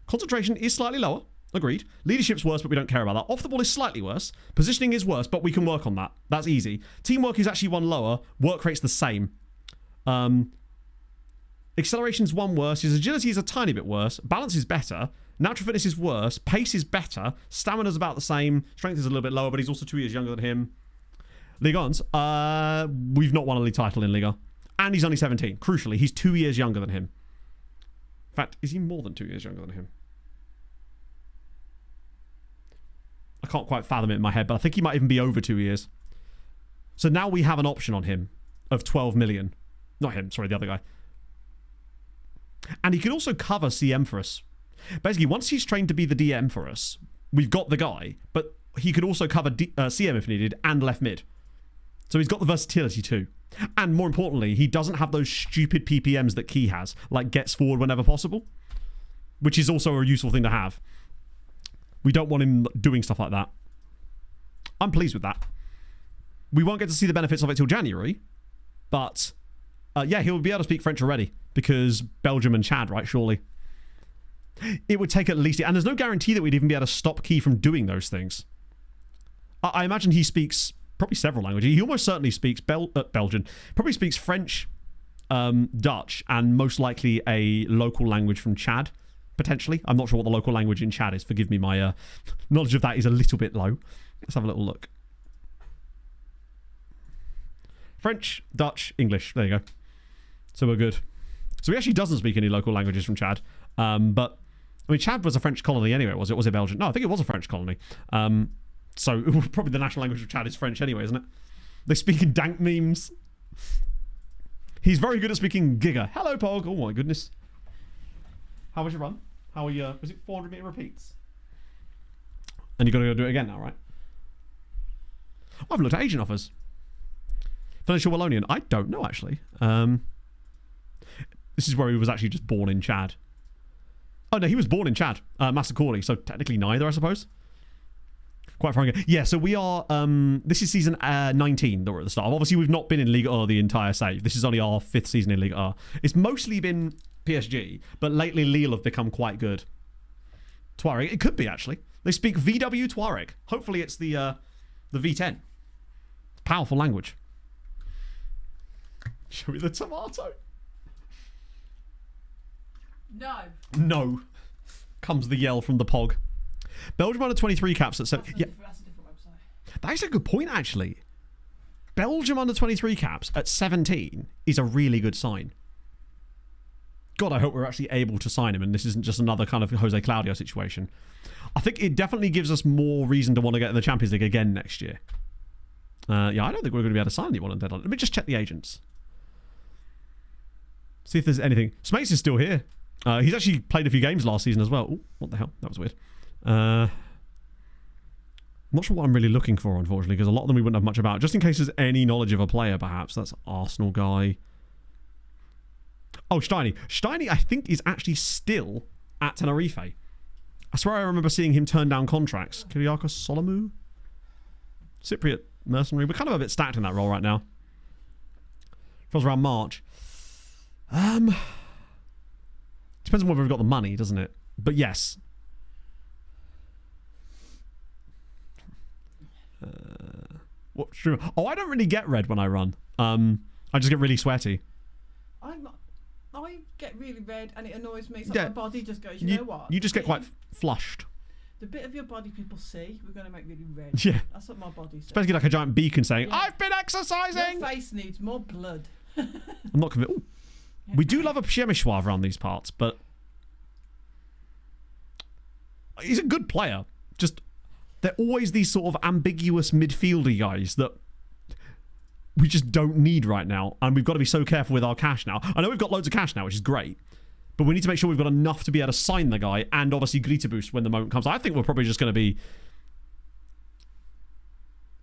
Concentration is slightly lower. Agreed. Leadership's worse, but we don't care about that. Off the ball is slightly worse. Positioning is worse, but we can work on that. That's easy. Teamwork is actually 1 lower. Work rate's the same. Acceleration's 1 worse. His agility is a tiny bit worse. Balance is better. Natural fitness is worse. Pace is better. Stamina's about the same. Strength is a little bit lower, but he's also 2 years younger than him. Ligue 1's, we've not won a league title in Ligue 1. And he's only 17. Crucially, he's 2 years younger than him. In fact, is he more than 2 years younger than him? I can't quite fathom it in my head, but I think he might even be over 2 years. So now we have an option on him of 12 million. Not him, sorry, the other guy. And he can also cover CM for us. Basically, once he's trained to be the DM for us, we've got the guy, but he could also cover CM if needed and left mid. So he's got the versatility too. And more importantly, he doesn't have those stupid PPMs that Key has, like gets forward whenever possible, which is also a useful thing to have. We don't want him doing stuff like that. I'm pleased with that. We won't get to see the benefits of it till January, but yeah, he'll be able to speak French already because Belgium and Chad, right? Surely. It would take at least... And there's no guarantee that we'd even be able to stop Key from doing those things. I imagine he speaks probably several languages. He almost certainly speaks Belgian. Probably speaks French, Dutch, and most likely a local language from Chad, potentially. I'm not sure what the local language in Chad is. Forgive me, my knowledge of that is a little bit low. Let's have a little look. French, Dutch, English. There you go. So we're good. So he actually doesn't speak any local languages from Chad. But, I mean, Chad was a French colony anyway, was it? Was it Belgian? No, I think it was a French colony. So probably the national language of Chad is French anyway, isn't it? They speak in dank memes. He's very good at speaking Giga. Hello, Pog. Oh, my goodness. How was your run? How are you? Was it 400 meter repeats? And you've got to go do it again now, right? I've looked at agent offers. Financial Wallonian. I don't know, actually. This is where he was actually just born in Chad. Oh, no, he was born in Chad. Massacoli, so technically neither, I suppose. Quite frankly. Yeah, so we are... this is season 19 that we're at the start of. Obviously, we've not been in Ligue 1 the entire save. This is only our 5th season in Ligue 1. It's mostly been PSG, but lately Lille have become quite good. Tuareg. It could be, actually. They speak VW Tuareg. Hopefully it's the V10. Powerful language. Show me the tomato. No. No. Comes the yell from the Pog. Belgium under 23 caps at 7. Yeah. That's a different website. That is a good point, actually. Belgium under 23 caps at 17 is a really good sign. God, I hope we're actually able to sign him and this isn't just another kind of Jose Claudio situation. I think it definitely gives us more reason to want to get in the Champions League again next year. Yeah, I don't think we're going to be able to sign anyone on deadline. Let me just check the agents. See if there's anything. Smates is still here. He's actually played a few games last season as well. Ooh, what the hell? That was weird. I'm not sure what I'm really looking for, unfortunately, because a lot of them we wouldn't have much about. Just in case there's any knowledge of a player, perhaps. That's Arsenal guy. Oh, Steiny. Steiny, I think, is actually still at Tenerife. I swear I remember seeing him turn down contracts. Kyriakos Solomou? Cypriot mercenary. We're kind of a bit stacked in that role right now. Feels around March. Depends on whether we've got the money, doesn't it? But yes. What stream? Oh, I don't really get red when I run. I just get really sweaty. I get really red and it annoys me. So Yeah. my body just goes, you know what? You just get quite flushed. The bit of your body people see, we're going to make really red. Yeah. That's what my body says. It's basically like a giant beacon saying, Yeah. I've been exercising! Your face needs more blood. I'm not convinced. We do love a Przemysław around these parts, but he's a good player. Just, they're always these sort of ambiguous midfielder guys that we just don't need right now. And we've got to be so careful with our cash now. I know we've got loads of cash now, which is great. But we need to make sure we've got enough to be able to sign the guy and obviously Grita boost when the moment comes. I think we're probably just going to be...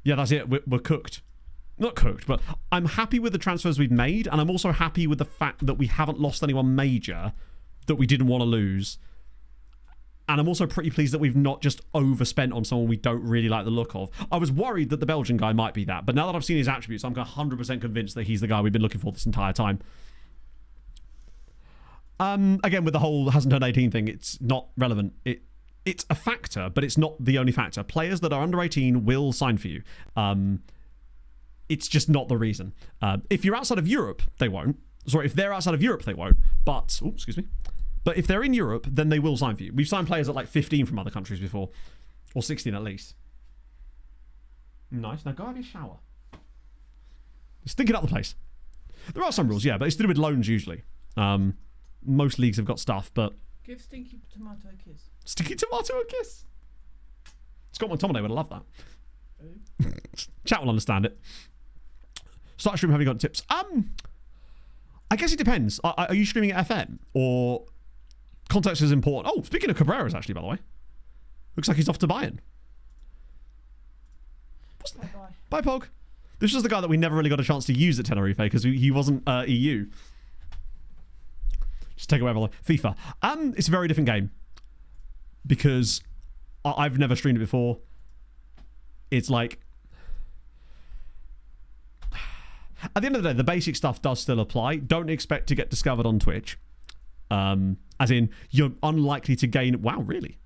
Yeah, that's it. We're cooked. Not cooked, but I'm happy with the transfers we've made. And I'm also happy with the fact that we haven't lost anyone major that we didn't want to lose. And I'm also pretty pleased that we've not just overspent on someone we don't really like the look of. I was worried that the Belgian guy might be that. But now that I've seen his attributes, I'm 100% convinced that he's the guy we've been looking for this entire time. Again, with the whole hasn't turned 18 thing, it's not relevant. It's a factor, but it's not the only factor. Players that are under 18 will sign for you. It's just not the reason. If you're outside of Europe, they won't. Sorry, if they're outside of Europe, they won't. But, oh, excuse me. But if they're in Europe, then they will sign for you. We've signed players at like 15 from other countries before. Or 16 at least. Nice. Now go have your shower. Stinking up the place. There are some rules, yeah, but it's to do with loans usually. Most leagues have got stuff, but... Give Stinky Tomato a kiss. Stinky Tomato a kiss? Scott McTominay would love that. Chat will understand it. Start stream, have you got tips? I guess it depends. Are you streaming at FM? Or context is important? Oh, speaking of Cabreras, actually, by the way. Looks like he's off to Bayern. Bye, Pog. This was the guy that we never really got a chance to use at Tenerife because he wasn't EU. Just take away everything. FIFA. It's a very different game because I've never streamed it before. It's like... At the end of the day, the basic stuff does still apply. Don't expect to get discovered on Twitch. As in, you're unlikely to gain... Wow, really?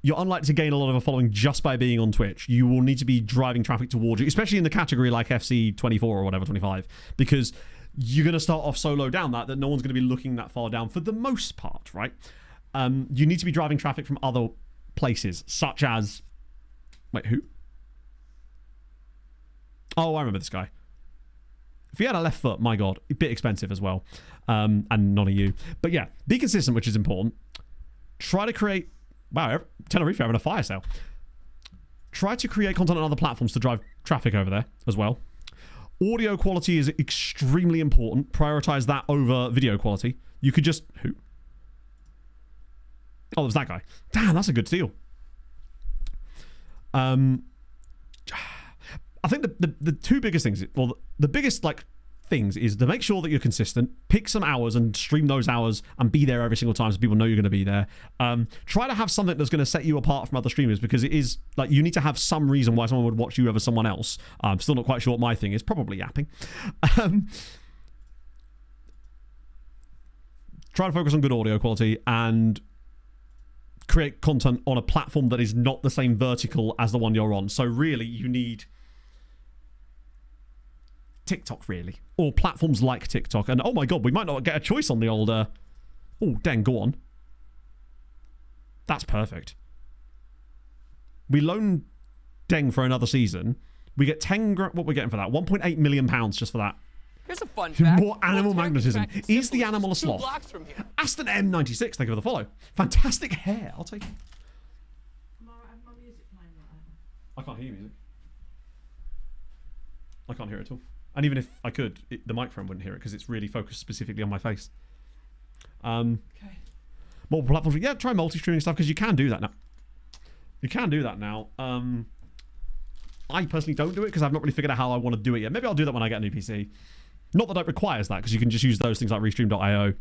You're unlikely to gain a lot of a following just by being on Twitch. You will need to be driving traffic towards you, especially in the category like FC 24 or whatever, 25, because you're going to start off so low down that no one's going to be looking that far down for the most part, right? You need to be driving traffic from other places, such as... Wait, who? Oh, I remember this guy. If he had a left foot, my God, a bit expensive as well. And not a U. But yeah, be consistent, which is important. Try to create... Wow, Tenerife having a fire sale. Try to create content on other platforms to drive traffic over there as well. Audio quality is extremely important. Prioritize that over video quality. You could just... Who? Oh, it was that guy. Damn, that's a good steal. I think the two biggest things... Well, the biggest, like... things is to make sure that you're consistent, pick some hours and stream those hours and be there every single time so people know you're going to be there. Try to have something that's going to set you apart from other streamers, because it is like you need to have some reason why someone would watch you over someone else. I'm still not quite sure what my thing is, probably yapping. Try to focus on good audio quality and create content on a platform that is not the same vertical as the one you're on. So really you need TikTok, really, or platforms like TikTok. And oh my God, we might not get a choice on the old oh dang, go on. That's perfect. We loan Deng for another season. We get 10 grand. What we're getting for that? 1.8 million pounds just for that. Here's a fun fact. More animal magnetism. Is the animal a sloth? 2 blocks from here. Aston M96, thank you for the follow. Fantastic hair, I'll take it. My music playing right now. I can't hear music. I can't hear it at all. And even if I could, the microphone wouldn't hear it because it's really focused specifically on my face. Okay. Multiple platforms. Yeah, try multi-streaming stuff because you can do that now. You can do that now. I personally don't do it because I've not really figured out how I want to do it yet. Maybe I'll do that when I get a new PC. Not that it requires that, because you can just use those things like Restream.io.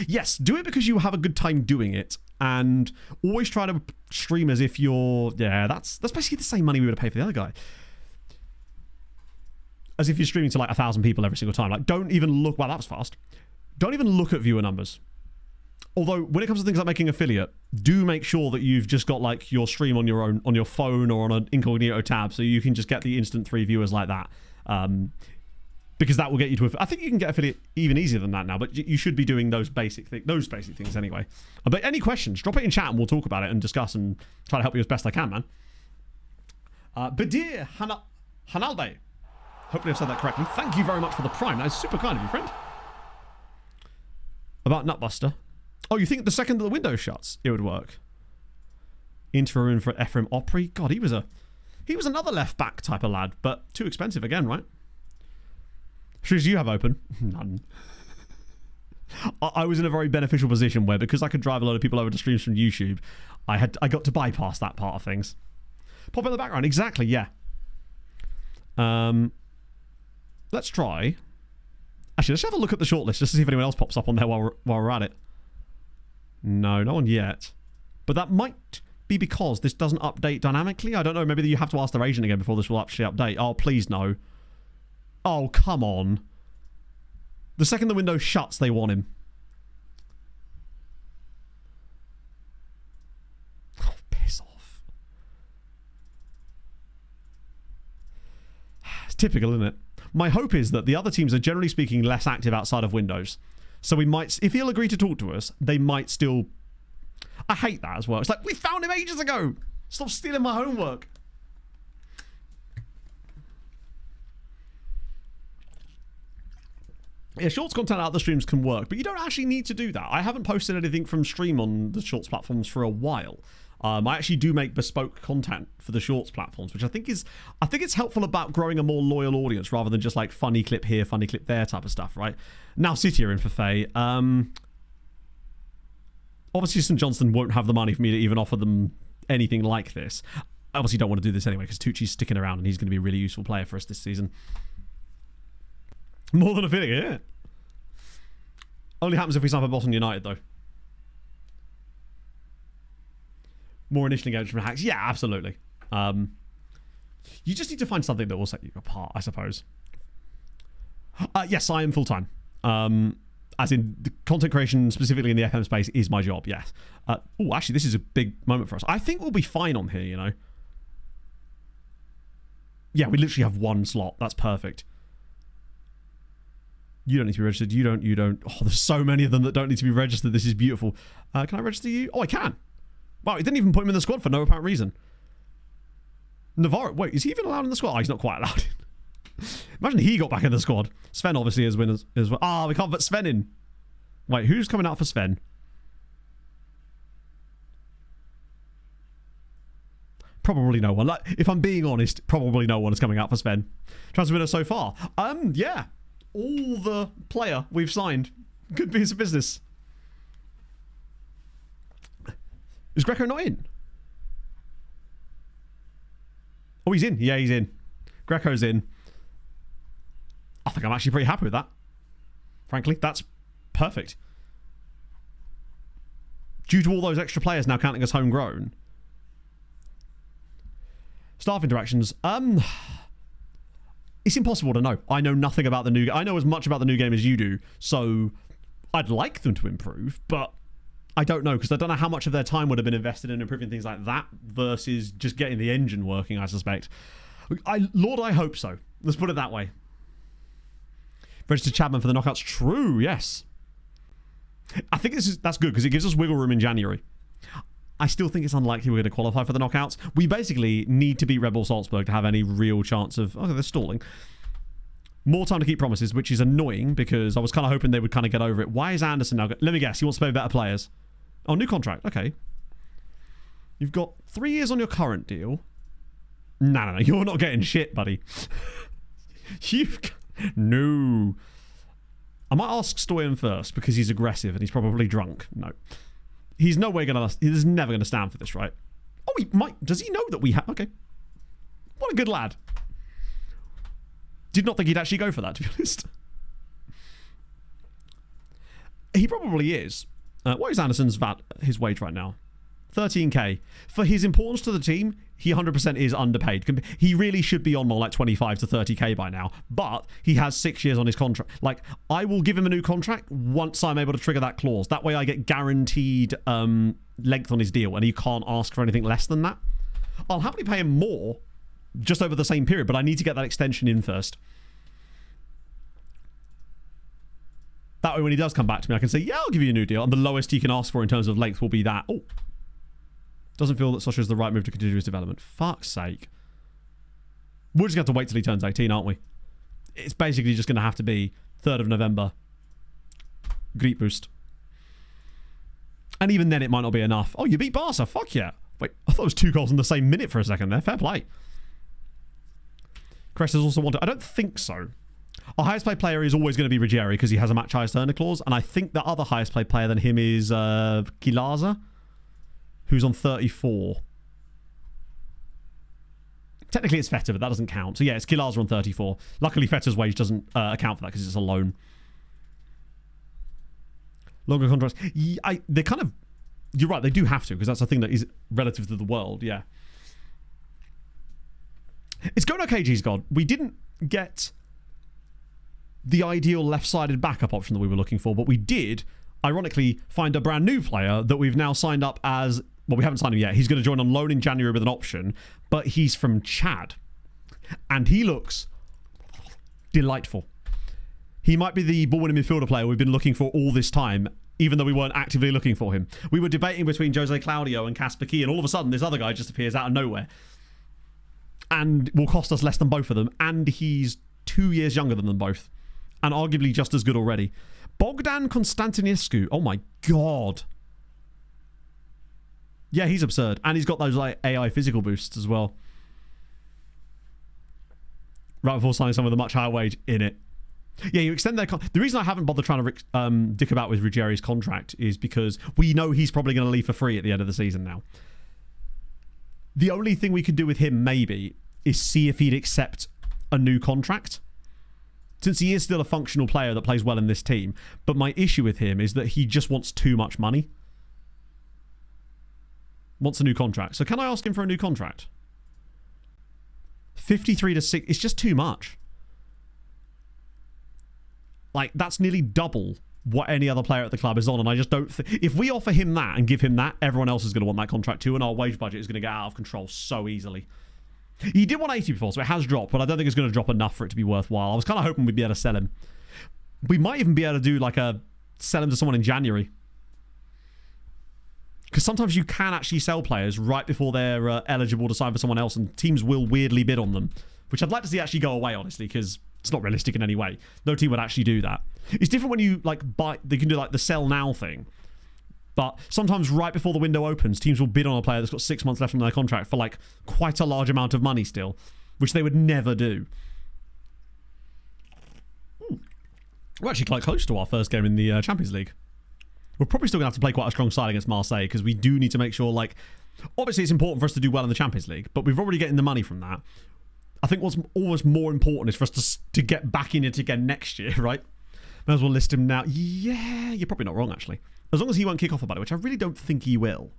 Yes, do it because you have a good time doing it. And always try to stream as if you're... Yeah, that's basically the same money we would pay for the other guy. As if you're streaming to like 1,000 people every single time. Like, don't even look... Wow, that was fast. Don't even look at viewer numbers. Although, when it comes to things like making affiliate, do make sure that you've just got like your stream on your own, on your phone or on an incognito tab, so you can just get the instant 3 viewers like that. Because that will get you to... I think you can get affiliate even easier than that now, but you should be doing those basic things anyway. But any questions, drop it in chat and we'll talk about it and discuss and try to help you as best I can, man. Badir Hanalde. Hopefully I've said that correctly. Thank you very much for the prime. That is super kind of you, friend. About Nutbuster. Oh, you think the second that the window shuts, it would work? Interim for Ephraim Opry. God, he was another left back type of lad, but too expensive again, right? Shoes you have open? None. I was in a very beneficial position where, because I could drive a lot of people over to streams from YouTube, I got to bypass that part of things. Pop in the background, exactly, yeah. Let's try. Actually, let's have a look at the shortlist just to see if anyone else pops up on there while we're at it. No one yet. But that might be because this doesn't update dynamically. I don't know. Maybe you have to ask their agent again before this will actually update. Oh, please no. Oh, come on. The second the window shuts, they want him. Oh, piss off. It's typical, isn't it? My hope is that the other teams are generally speaking less active outside of windows. So we might, if he'll agree to talk to us, they might still. I hate that as well. It's like, we found him ages ago. Stop stealing my homework. Yeah, shorts content out the streams can work, but you don't actually need to do that. I haven't posted anything from stream on the shorts platforms for a while. I actually do make bespoke content for the shorts platforms, which I think it's helpful about growing a more loyal audience rather than just like funny clip here, funny clip there type of stuff, right? Now City are in for Faye. Obviously St Johnstone won't have the money for me to even offer them anything like this. I obviously don't want to do this anyway because Tucci's sticking around and he's going to be a really useful player for us this season. More than a feeling, yeah. Only happens if we sign for Boston United, though. More initial engagement from hacks. Yeah, absolutely. You just need to find something that will set you apart, I suppose. Yes, I am full-time. As in, the content creation, specifically in the FM space, is my job, yes. Oh, actually, this is a big moment for us. I think we'll be fine on here, you know. Yeah, we literally have one slot. That's perfect. You don't need to be registered. You don't. Oh, there's so many of them that don't need to be registered. This is beautiful. Can I register you? Oh, I can. Wow, it didn't even put him in the squad for no apparent reason. Navarro, wait, is he even allowed in the squad? Oh, he's not quite allowed in. Imagine he got back in the squad. Sven obviously is winners as well. Ah, we can't put Sven in. Wait, who's coming out for Sven? Probably no one. Like, if I'm being honest, probably no one is coming out for Sven. Transfer winner so far. Yeah. All the player we've signed. Good piece of business. Is Greco not in? Oh, he's in. Yeah, he's in. Greco's in. I think I'm actually pretty happy with that. Frankly, that's perfect. Due to all those extra players now counting as homegrown. Staff interactions. It's impossible to know. I know nothing about the new game. I know as much about the new game as you do, so I'd like them to improve, but I don't know, because I don't know how much of their time would have been invested in improving things like that versus just getting the engine working, I suspect. Lord, I hope so. Let's put it that way. Registered Chapman for the knockouts. True, yes. I think that's good, because it gives us wiggle room in January. I still think it's unlikely we're going to qualify for the knockouts. We basically need to beat Red Bull Salzburg to have any real chance of... Oh, they're stalling. More time to keep promises, which is annoying because I was kind of hoping they would kind of get over it. Why is Anderson now... Let me guess. He wants to pay better players. Oh, new contract. Okay. You've got 3 years on your current deal. No. You're not getting shit, buddy. No. I might ask Stoyan first because he's aggressive and he's probably drunk. No. He's no way going to... He's never going to stand for this, right? Oh, he might... Does he know that we have... Okay. What a good lad. Did not think he'd actually go for that, to be honest. He probably is. What is Anderson's his wage right now? 13k. For his importance to the team, he 100% is underpaid. He really should be on more like 25 to 30k by now, but he has 6 years on his contract. Like, I will give him a new contract once I'm able to trigger that clause. That way I get guaranteed length on his deal, and he can't ask for anything less than that. I'll happily pay him more just over the same period, but I need to get that extension in first. That way when he does come back to me, I can say, yeah, I'll give you a new deal, and the lowest he can ask for in terms of length will be that. Oh. Doesn't feel that Sochaux is the right move to continue his development. Fuck's sake. We're just going to have to wait till he turns 18, aren't we? It's basically just going to have to be 3rd of November. Greet boost. And even then, it might not be enough. Oh, you beat Barca. Fuck yeah. Wait, I thought it was 2 goals in the same minute for a second there. Fair play. Crest has also wanted... I don't think so. Our highest paid player is always going to be Ruggieri because he has a match highest earner clause. And I think the other highest paid player than him is Gilaza, who's on 34. Technically, it's Feta, but that doesn't count. So, yeah, it's Gilaza on 34. Luckily, Feta's wage doesn't account for that because it's a loan. Longer contracts. They're kind of... You're right, they do have to because that's a thing that is relative to the world, yeah. It's going okay, G's God. We didn't get the ideal left-sided backup option that we were looking for, but we did, ironically, find a brand new player that we've now signed up as... Well, we haven't signed him yet. He's going to join on loan in January with an option, but he's from Chad. And he looks delightful. He might be the ball-winning midfielder player we've been looking for all this time, even though we weren't actively looking for him. We were debating between Jose Claudio and Casper Key, and all of a sudden this other guy just appears out of nowhere. And will cost us less than both of them, and he's 2 years younger than them both. And arguably just as good already. Bogdan Konstantinescu. Oh my god. Yeah, he's absurd. And he's got those like AI physical boosts as well. Right before signing someone with a much higher wage in it. Yeah, you extend their... The reason I haven't bothered trying to dick about with Ruggieri's contract is because we know he's probably going to leave for free at the end of the season now. The only thing we could do with him, maybe, is see if he'd accept a new contract. Since he is still a functional player that plays well in this team. But my issue with him is that he just wants too much money. Wants a new contract. So can I ask him for a new contract? 53 to 6. It's just too much. Like, that's nearly double what any other player at the club is on. And I just don't think... If we offer him that and give him that, everyone else is going to want that contract too. And our wage budget is going to get out of control so easily. He did 180 before, so it has dropped. But I don't think it's going to drop enough for it to be worthwhile. I was kind of hoping we'd be able to sell him. We might even be able to do like a... Sell him to someone in January. Because sometimes you can actually sell players right before they're eligible to sign for someone else. And teams will weirdly bid on them. Which I'd like to see actually go away, honestly. Because... it's not realistic in any way. No team would actually do that. It's different when you like buy. They can do like the sell now thing. But sometimes right before the window opens, teams will bid on a player that's got 6 months left on their contract for like quite a large amount of money still, which they would never do. We're actually quite close to our first game in the Champions League. We're probably still going to have to play quite a strong side against Marseille because we do need to make sure, like, obviously it's important for us to do well in the Champions League, but we've already getting the money from that. I think what's almost more important is for us to get back in it again next year, right? May as well list him now. Yeah, you're probably not wrong, actually. As long as he won't kick off about it, which I really don't think he will.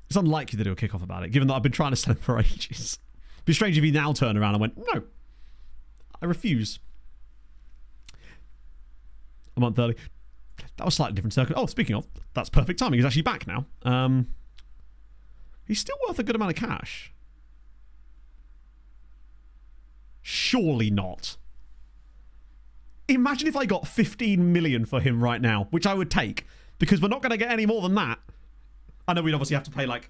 It's unlikely that he'll kick off about it, given that I've been trying to sell him for ages. It'd be strange if he now turned around and went, no, I refuse. A month early. That was slightly different circuit. Oh, speaking of, that's perfect timing. He's actually back now. He's still worth a good amount of cash. Surely not. Imagine if I got 15 million for him right now, which I would take, because we're not going to get any more than that. I know we'd obviously have to pay like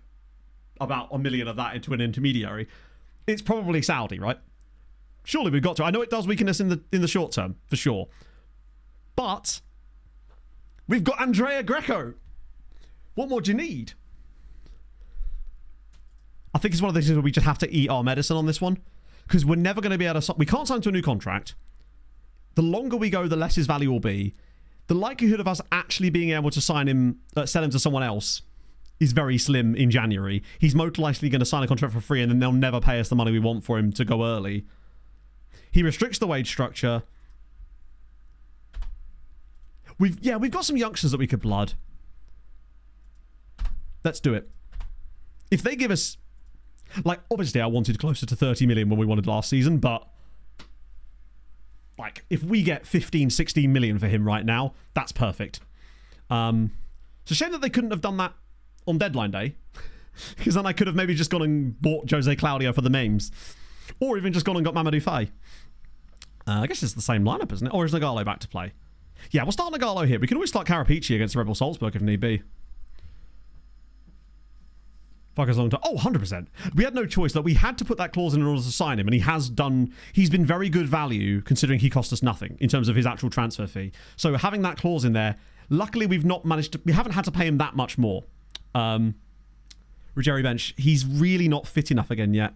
about $1 million of that into an intermediary. It's probably Saudi, right? Surely we've got to. I know it does weaken us in the short term, for sure. But we've got Andrea Greco. What more do you need? I think it's one of those things where we just have to eat our medicine on this one. Because we're never going to be able to... We can't sign to a new contract. The longer we go, the less his value will be. The likelihood of us actually being able to sign him, sell him to someone else is very slim in January. He's most likely going to sign a contract for free and then they'll never pay us the money we want for him to go early. He restricts the wage structure. We've got some youngsters that we could blood. Let's do it. If they give us... Like, obviously, I wanted closer to 30 million when we wanted last season, but... Like, if we get 15, 16 million for him right now, that's perfect. It's a shame that they couldn't have done that on deadline day. Because then I could have maybe just gone and bought Jose Claudio for the memes. Or even just gone and got Mamadou Faye. I guess it's the same lineup, isn't it? Or is Nagalo back to play? Yeah, we'll start Nagalo here. We can always start Carapici against Rebel Salzburg if need be. Fuck as long to... Oh, 100%. We had no choice. Like, we had to put that clause in order to sign him, and he has done... He's been very good value, considering he cost us nothing in terms of his actual transfer fee. So having that clause in there, luckily we've not managed to... We haven't had to pay him that much more. Ruggieri bench, he's really not fit enough again yet.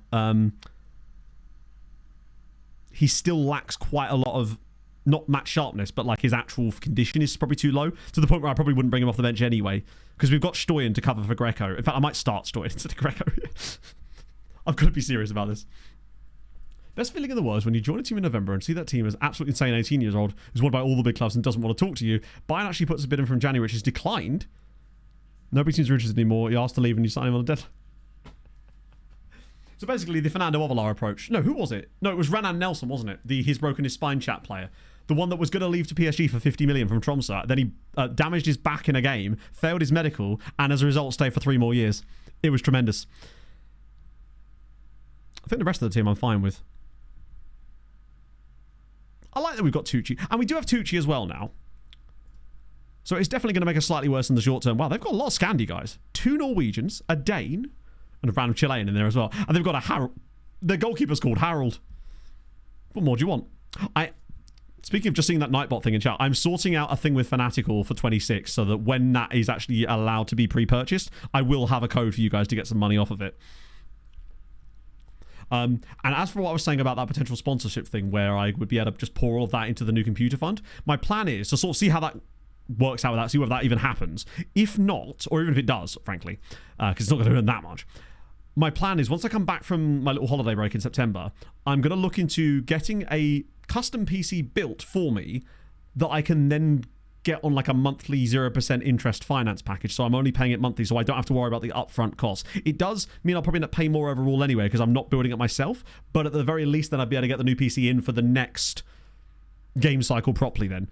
He still lacks quite a lot of... Not match sharpness, but like his actual condition is probably too low, to the point where I probably wouldn't bring him off the bench anyway, because we've got Stoyan to cover for Greco. In fact, I might start Stoyan instead of Greco. I've got to be serious about this. Best feeling in the world is when you join a team in November and see that team is absolutely insane 18 years old, who's won by all the big clubs and doesn't want to talk to you. Bayern actually puts a bid in from January, which is declined. Nobody seems interested anymore. You asked to leave and you sign him on a deadline. So basically, the Fernando Ovalar approach. No, who was it? No, it was Renan Nelson, wasn't it? He's broken his spine chat player. The one that was going to leave to PSG for 50 million from Tromsø. Then he damaged his back in a game, failed his medical, and as a result stayed for 3 more years. It was tremendous. I think the rest of the team I'm fine with. I like that we've got Tucci. And we do have Tucci as well now. So it's definitely going to make us slightly worse in the short term. Wow, they've got a lot of Scandi guys. 2 Norwegians, a Dane, and a random Chilean in there as well. And they've got a Harold. Their goalkeeper's called Harold. What more do you want? Speaking of just seeing that Nightbot thing in chat, I'm sorting out a thing with Fanatical for 26 so that when that is actually allowed to be pre-purchased, I will have a code for you guys to get some money off of it. And as for what I was saying about that potential sponsorship thing where I would be able to just pour all of that into the new computer fund, my plan is to sort of see how that works out with that, see whether that even happens. If not, or even if it does, frankly, because it's not going to earn that much, my plan is once I come back from my little holiday break in September, I'm going to look into getting a custom PC built for me that I can then get on like a monthly 0% interest finance package. So I'm only paying it monthly so I don't have to worry about the upfront costs. It does mean I'll probably end up paying more overall anyway because I'm not building it myself. But at the very least, then I'd be able to get the new PC in for the next game cycle properly then.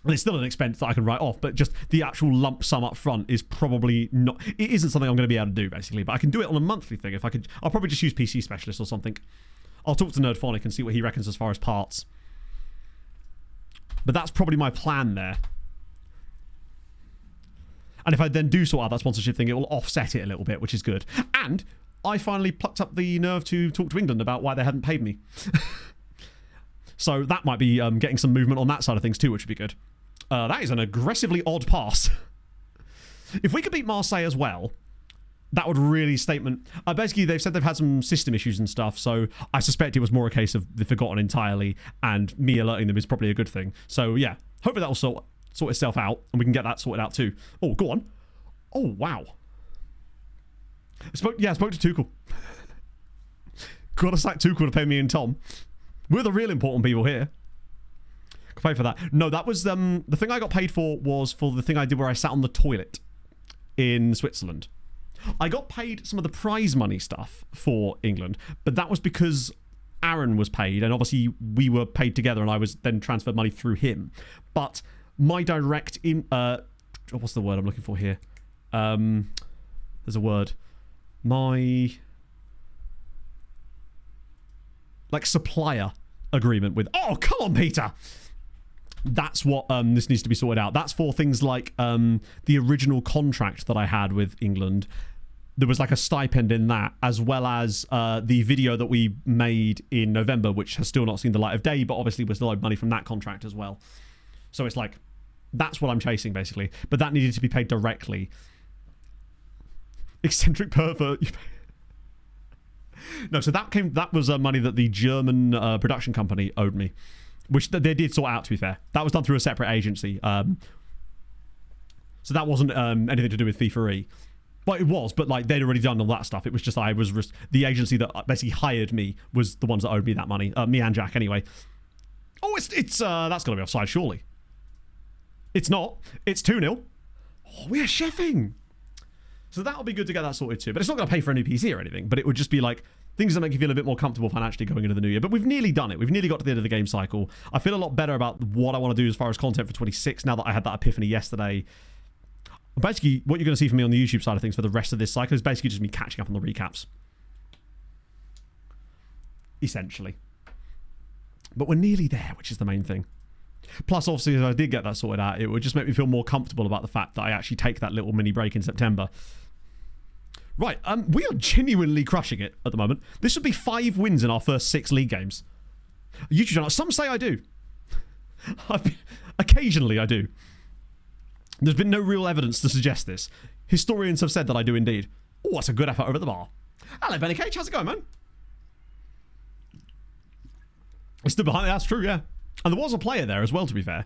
And it's still an expense that I can write off, but just the actual lump sum up front is probably not... It isn't something I'm going to be able to do, basically. But I can do it on a monthly thing. If I could, I'll probably just use PC Specialist or something. I'll talk to Nerdphonic and see what he reckons as far as parts. But that's probably my plan there. And if I then do sort out that sponsorship thing, it will offset it a little bit, which is good. And I finally plucked up the nerve to talk to England about why they hadn't paid me. So that might be getting some movement on that side of things too, which would be good. That is an aggressively odd pass. If we could beat Marseille as well, that would really statement... basically, they've said they've had some system issues and stuff, so I suspect it was more a case of they've forgotten entirely, and me alerting them is probably a good thing. So, yeah, hopefully that will sort itself out, and we can get that sorted out too. Oh, go on. Oh, wow. I spoke to Tuchel. Gotta sack Tuchel to pay me and Tom. We're the real important people here. Could pay for that. No, that was... the thing I got paid for was for the thing I did where I sat on the toilet in Switzerland. I got paid some of the prize money stuff for England, but that was because Aaron was paid, and obviously we were paid together, and I was then transferred money through him. But my direct... what's the word I'm looking for here? There's a word. My... like supplier agreement with... Oh, come on, Peter! That's what this needs to be sorted out. That's for things like the original contract that I had with England. There was like a stipend in that, as well as the video that we made in November, which has still not seen the light of day, but obviously was still owed money from that contract as well. So it's like, that's what I'm chasing, basically. But that needed to be paid directly. Eccentric pervert. No, so that was money that the German production company owed me, which they did sort out, to be fair. That was done through a separate agency. So that wasn't anything to do with FIFA E. Well, it was, but like they'd already done all that stuff. It was just the agency that basically hired me was the ones that owed me that money. Me and Jack, anyway. Oh, it's that's got to be offside, surely. It's not. It's 2-0. Oh, we're chefing. So that'll be good to get that sorted too. But it's not going to pay for a new PC or anything. But it would just be like things that make you feel a bit more comfortable financially going into the new year. But we've nearly done it. We've nearly got to the end of the game cycle. I feel a lot better about what I want to do as far as content for 26 now that I had that epiphany yesterday. Basically, what you're going to see from me on the YouTube side of things for the rest of this cycle is basically just me catching up on the recaps. Essentially. But we're nearly there, which is the main thing. Plus, obviously, if I did get that sorted out, it would just make me feel more comfortable about the fact that I actually take that little mini break in September. Right, we are genuinely crushing it at the moment. This would be 5 wins in our first 6 league games. YouTube channel, some say I do. Occasionally I do. There's been no real evidence to suggest this. Historians have said that I do indeed. Oh, that's a good effort over at the bar. Hello, Benny Cage. How's it going, man? I stood behind it. That's true, yeah. And there was a player there as well, to be fair.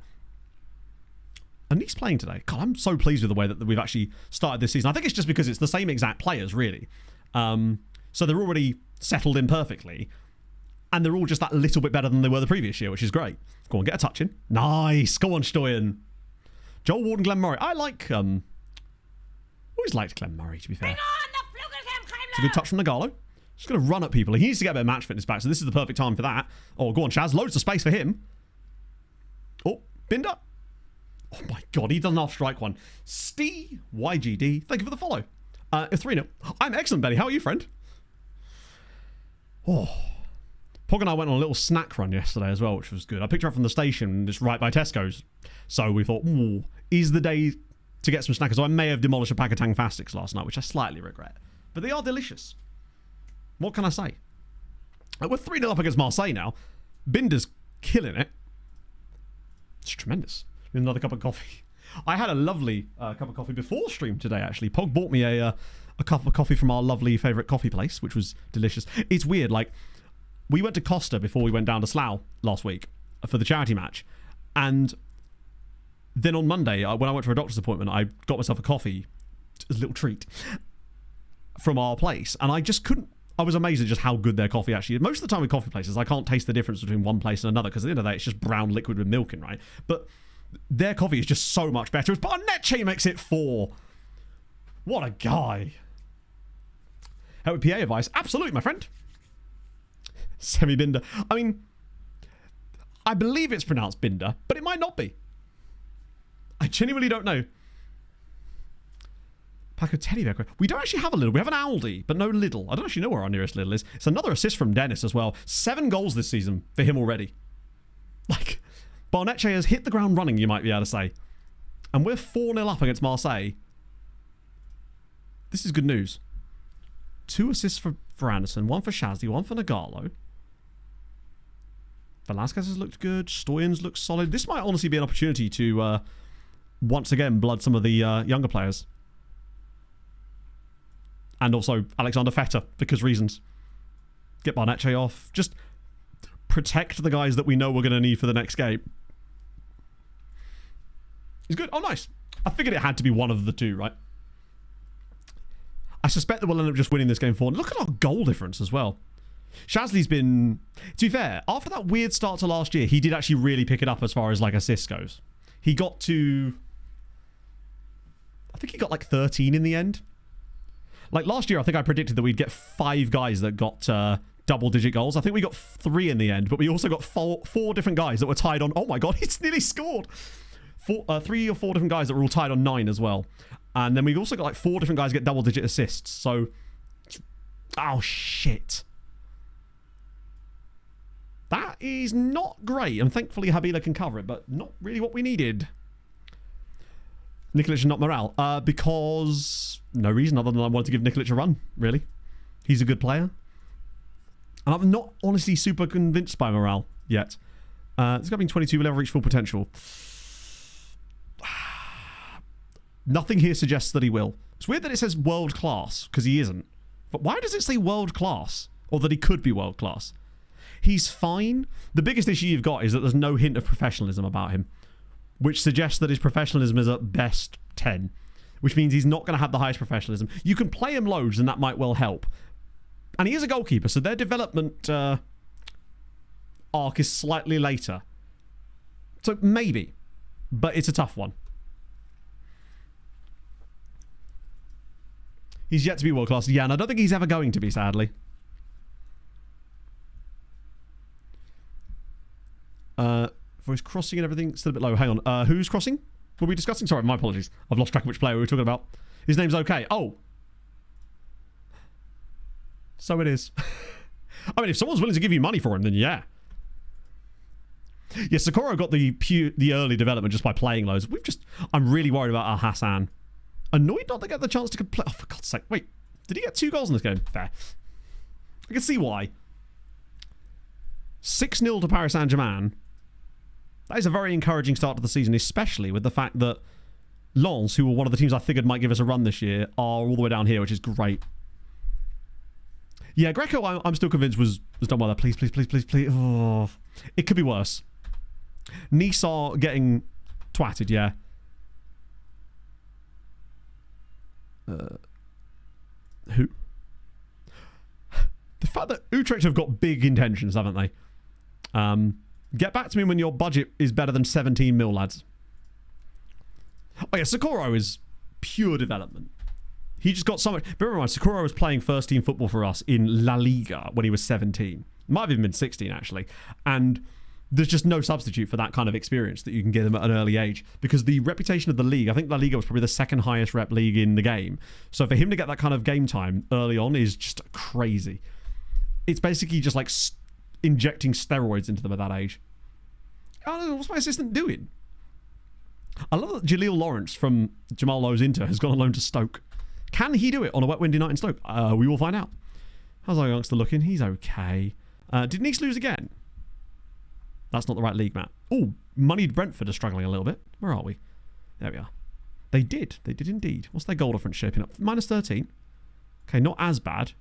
And he's playing today. God, I'm so pleased with the way that we've actually started this season. I think it's just because it's the same exact players, really. So they're already settled in perfectly. And they're all just that little bit better than they were the previous year, which is great. Go on, get a touch in. Nice. Go on, Stoyan. Joel Ward and Glenn Murray. I like... always liked Glenn Murray, to be fair. It's a good touch from Nagalo. Just going to run at people. He needs to get a bit of match fitness back, so this is the perfect time for that. Oh, go on, Shaz. Loads of space for him. Oh, Binder. Oh, my God. He doesn't half strike one. Stee YGD. Thank you for the follow. 3-0. I'm excellent, Benny. How are you, friend? Oh. Hog and I went on a little snack run yesterday as well, which was good. I picked her up from the station, just right by Tesco's. So we thought, ooh, is the day to get some snackers. So I may have demolished a pack of Tang Fastics last night, which I slightly regret. But they are delicious. What can I say? We're 3-0 up against Marseille now. Binder's killing it. It's tremendous. Another cup of coffee. I had a lovely cup of coffee before stream today, actually. Pog bought me a cup of coffee from our lovely favourite coffee place, which was delicious. It's weird, like, we went to Costa before we went down to Slough last week for the charity match. And then on Monday, when I went for a doctor's appointment, I got myself a coffee, as a little treat, from our place. And I just couldn't, I was amazed at just how good their coffee actually is. Most of the time with coffee places, I can't taste the difference between one place and another, because at the end of the day, it's just brown liquid with milk in, right? But their coffee is just so much better. Barnecce makes it 4. What a guy. Help with PA advice? Absolutely, my friend. Semi-Binder. I mean, I believe it's pronounced Binder, but it might not be. I genuinely don't know. Pack of teddy bear. We don't actually have a Lidl. We have an Aldi, but no Lidl. I don't actually know where our nearest Lidl is. It's another assist from Dennis as well. 7 goals this season for him already. Like, Barnecce has hit the ground running, you might be able to say. And we're 4-0 up against Marseille. This is good news. 2 assists for Anderson, 1 for Shazzy, 1 for Nagalo. Velasquez has looked good. Stoyan's looks solid. This might honestly be an opportunity to once again blood some of the younger players. And also Alexander Feta, because reasons. Get Barnecce off. Just protect the guys that we know we're going to need for the next game. He's good. Oh, nice. I figured it had to be one of the two, right? I suspect that we'll end up just winning this game 4. Look at our goal difference as well. Shazly's been... To be fair, after that weird start to last year, he did actually really pick it up as far as, like, assists goes. He got to... I think he got, like, 13 in the end. Like, last year, I think I predicted that we'd get 5 guys that got double-digit goals. I think we got 3 in the end, but we also got 4 different guys that were tied on... Oh, my God, it's nearly scored! 3 or 4 different guys that were all tied on 9 as well. And then we also got, like, 4 different guys get double-digit assists. So... Oh, shit. That is not great. And thankfully, Habila can cover it, but not really what we needed. Nikolic and not Morale. Because... No reason other than I wanted to give Nikolic a run, really. He's a good player. And I'm not honestly super convinced by Morale yet. It's got to be 22. We'll ever reach full potential. Nothing here suggests that he will. It's weird that it says world class, because he isn't. But why does it say world class? Or that he could be world class? He's fine. The biggest issue you've got is that there's no hint of professionalism about him, which suggests that his professionalism is at best 10, which means he's not going to have the highest professionalism. You can play him loads and that might well help. And he is a goalkeeper, so their development arc is slightly later. So maybe, but it's a tough one. He's yet to be world class. Yeah, and I don't think he's ever going to be, sadly. For his crossing and everything, still a bit low. Hang on. Who's crossing? Were we discussing? Sorry, my apologies. I've lost track of which player we were talking about. His name's okay. Oh. So it is. I mean, if someone's willing to give you money for him, then yeah. Yeah, Socorro got the early development just by playing loads. I'm really worried about our Hassan. Annoyed not to get the chance to play. Oh, for God's sake. Wait, did he get 2 goals in this game? Fair. I can see why. 6-0 to Paris Saint-Germain. That is a very encouraging start to the season, especially with the fact that Lens, who were one of the teams I figured might give us a run this year, are all the way down here, which is great. Yeah, Greco, I'm still convinced was done well there. Please, please, please, please, please. Oh, it could be worse. Nice are getting twatted, yeah. Who? The fact that Utrecht have got big intentions, haven't they? Get back to me when your budget is better than 17 mil, lads. Oh yeah, Socorro is pure development. He just got so much... Bear in mind, Socorro was playing first team football for us in La Liga when he was 17. Might have even been 16, actually. And there's just no substitute for that kind of experience that you can give them at an early age. Because the reputation of the league, I think La Liga was probably the 2nd highest rep league in the game. So for him to get that kind of game time early on is just crazy. It's basically just like injecting steroids into them at that age. I don't know, what's my assistant doing? I love that Jaleel Lawrence from Jamal Lowe's Inter has gone on loan to Stoke. Can he do it on a wet, windy night in Stoke? We will find out. How's our youngster looking? He's okay. Did Nice lose again? That's not the right league, Matt. Oh, moneyed Brentford are struggling a little bit. Where are we? There we are. They did indeed. What's their goal difference shaping up? Minus 13. Okay, not as bad.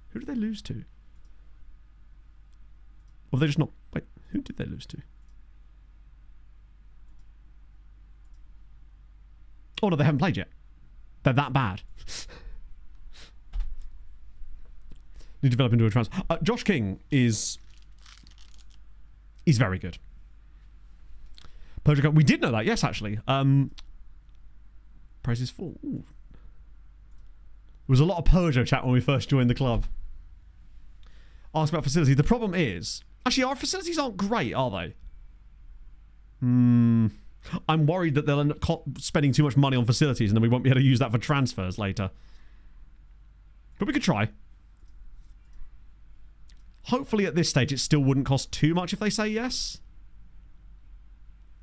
Who did they lose to? Or they just not... Wait, who did they lose to? Oh, no, they haven't played yet. They're that bad. Need to develop into a trans. Josh King is... He's very good. We did know that, yes, actually. Praises for... Ooh. There was a lot of Peugeot chat when we first joined the club. Ask about facilities. The problem is... Actually, our facilities aren't great, are they? I'm worried that they'll end up spending too much money on facilities and then we won't be able to use that for transfers later. But we could try. Hopefully at this stage it still wouldn't cost too much if they say yes.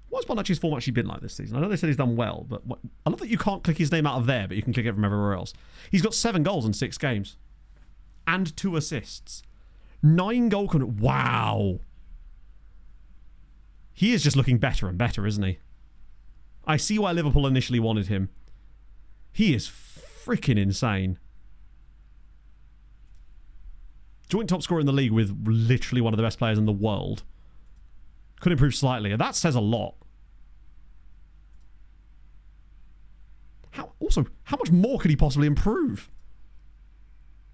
What's Bonucci's form actually been like this season? I know they said he's done well, but I love that you can't click his name out of there, but you can click it from everywhere else. He's got 7 goals in 6 games. And 2 assists. 9 goal... Wow. He is just looking better and better, isn't he? I see why Liverpool initially wanted him. He is freaking insane. Joint top scorer in the league with literally one of the best players in the world. Could improve slightly. And that says a lot. How much more could he possibly improve?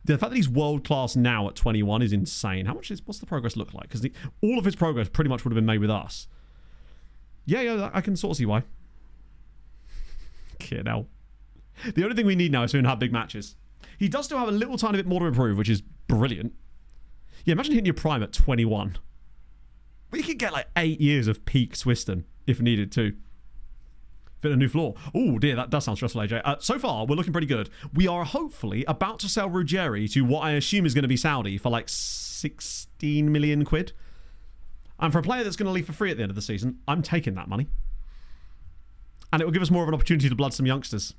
The fact that he's world class now at 21 is insane. What's the progress look like? Because all of his progress pretty much would have been made with us. Yeah, I can sort of see why. Okay, now. The only thing we need now is to have big matches. He does still have a little tiny bit more to improve, which is brilliant. Yeah, imagine hitting your prime at 21. We could get like 8 years of peak Swiston if needed to. Fit a new floor. Oh dear, that does sound stressful, AJ. So far, we're looking pretty good. We are hopefully about to sell Ruggieri to what I assume is going to be Saudi for like 16 million quid. And for a player that's going to leave for free at the end of the season, I'm taking that money. And it will give us more of an opportunity to blood some youngsters.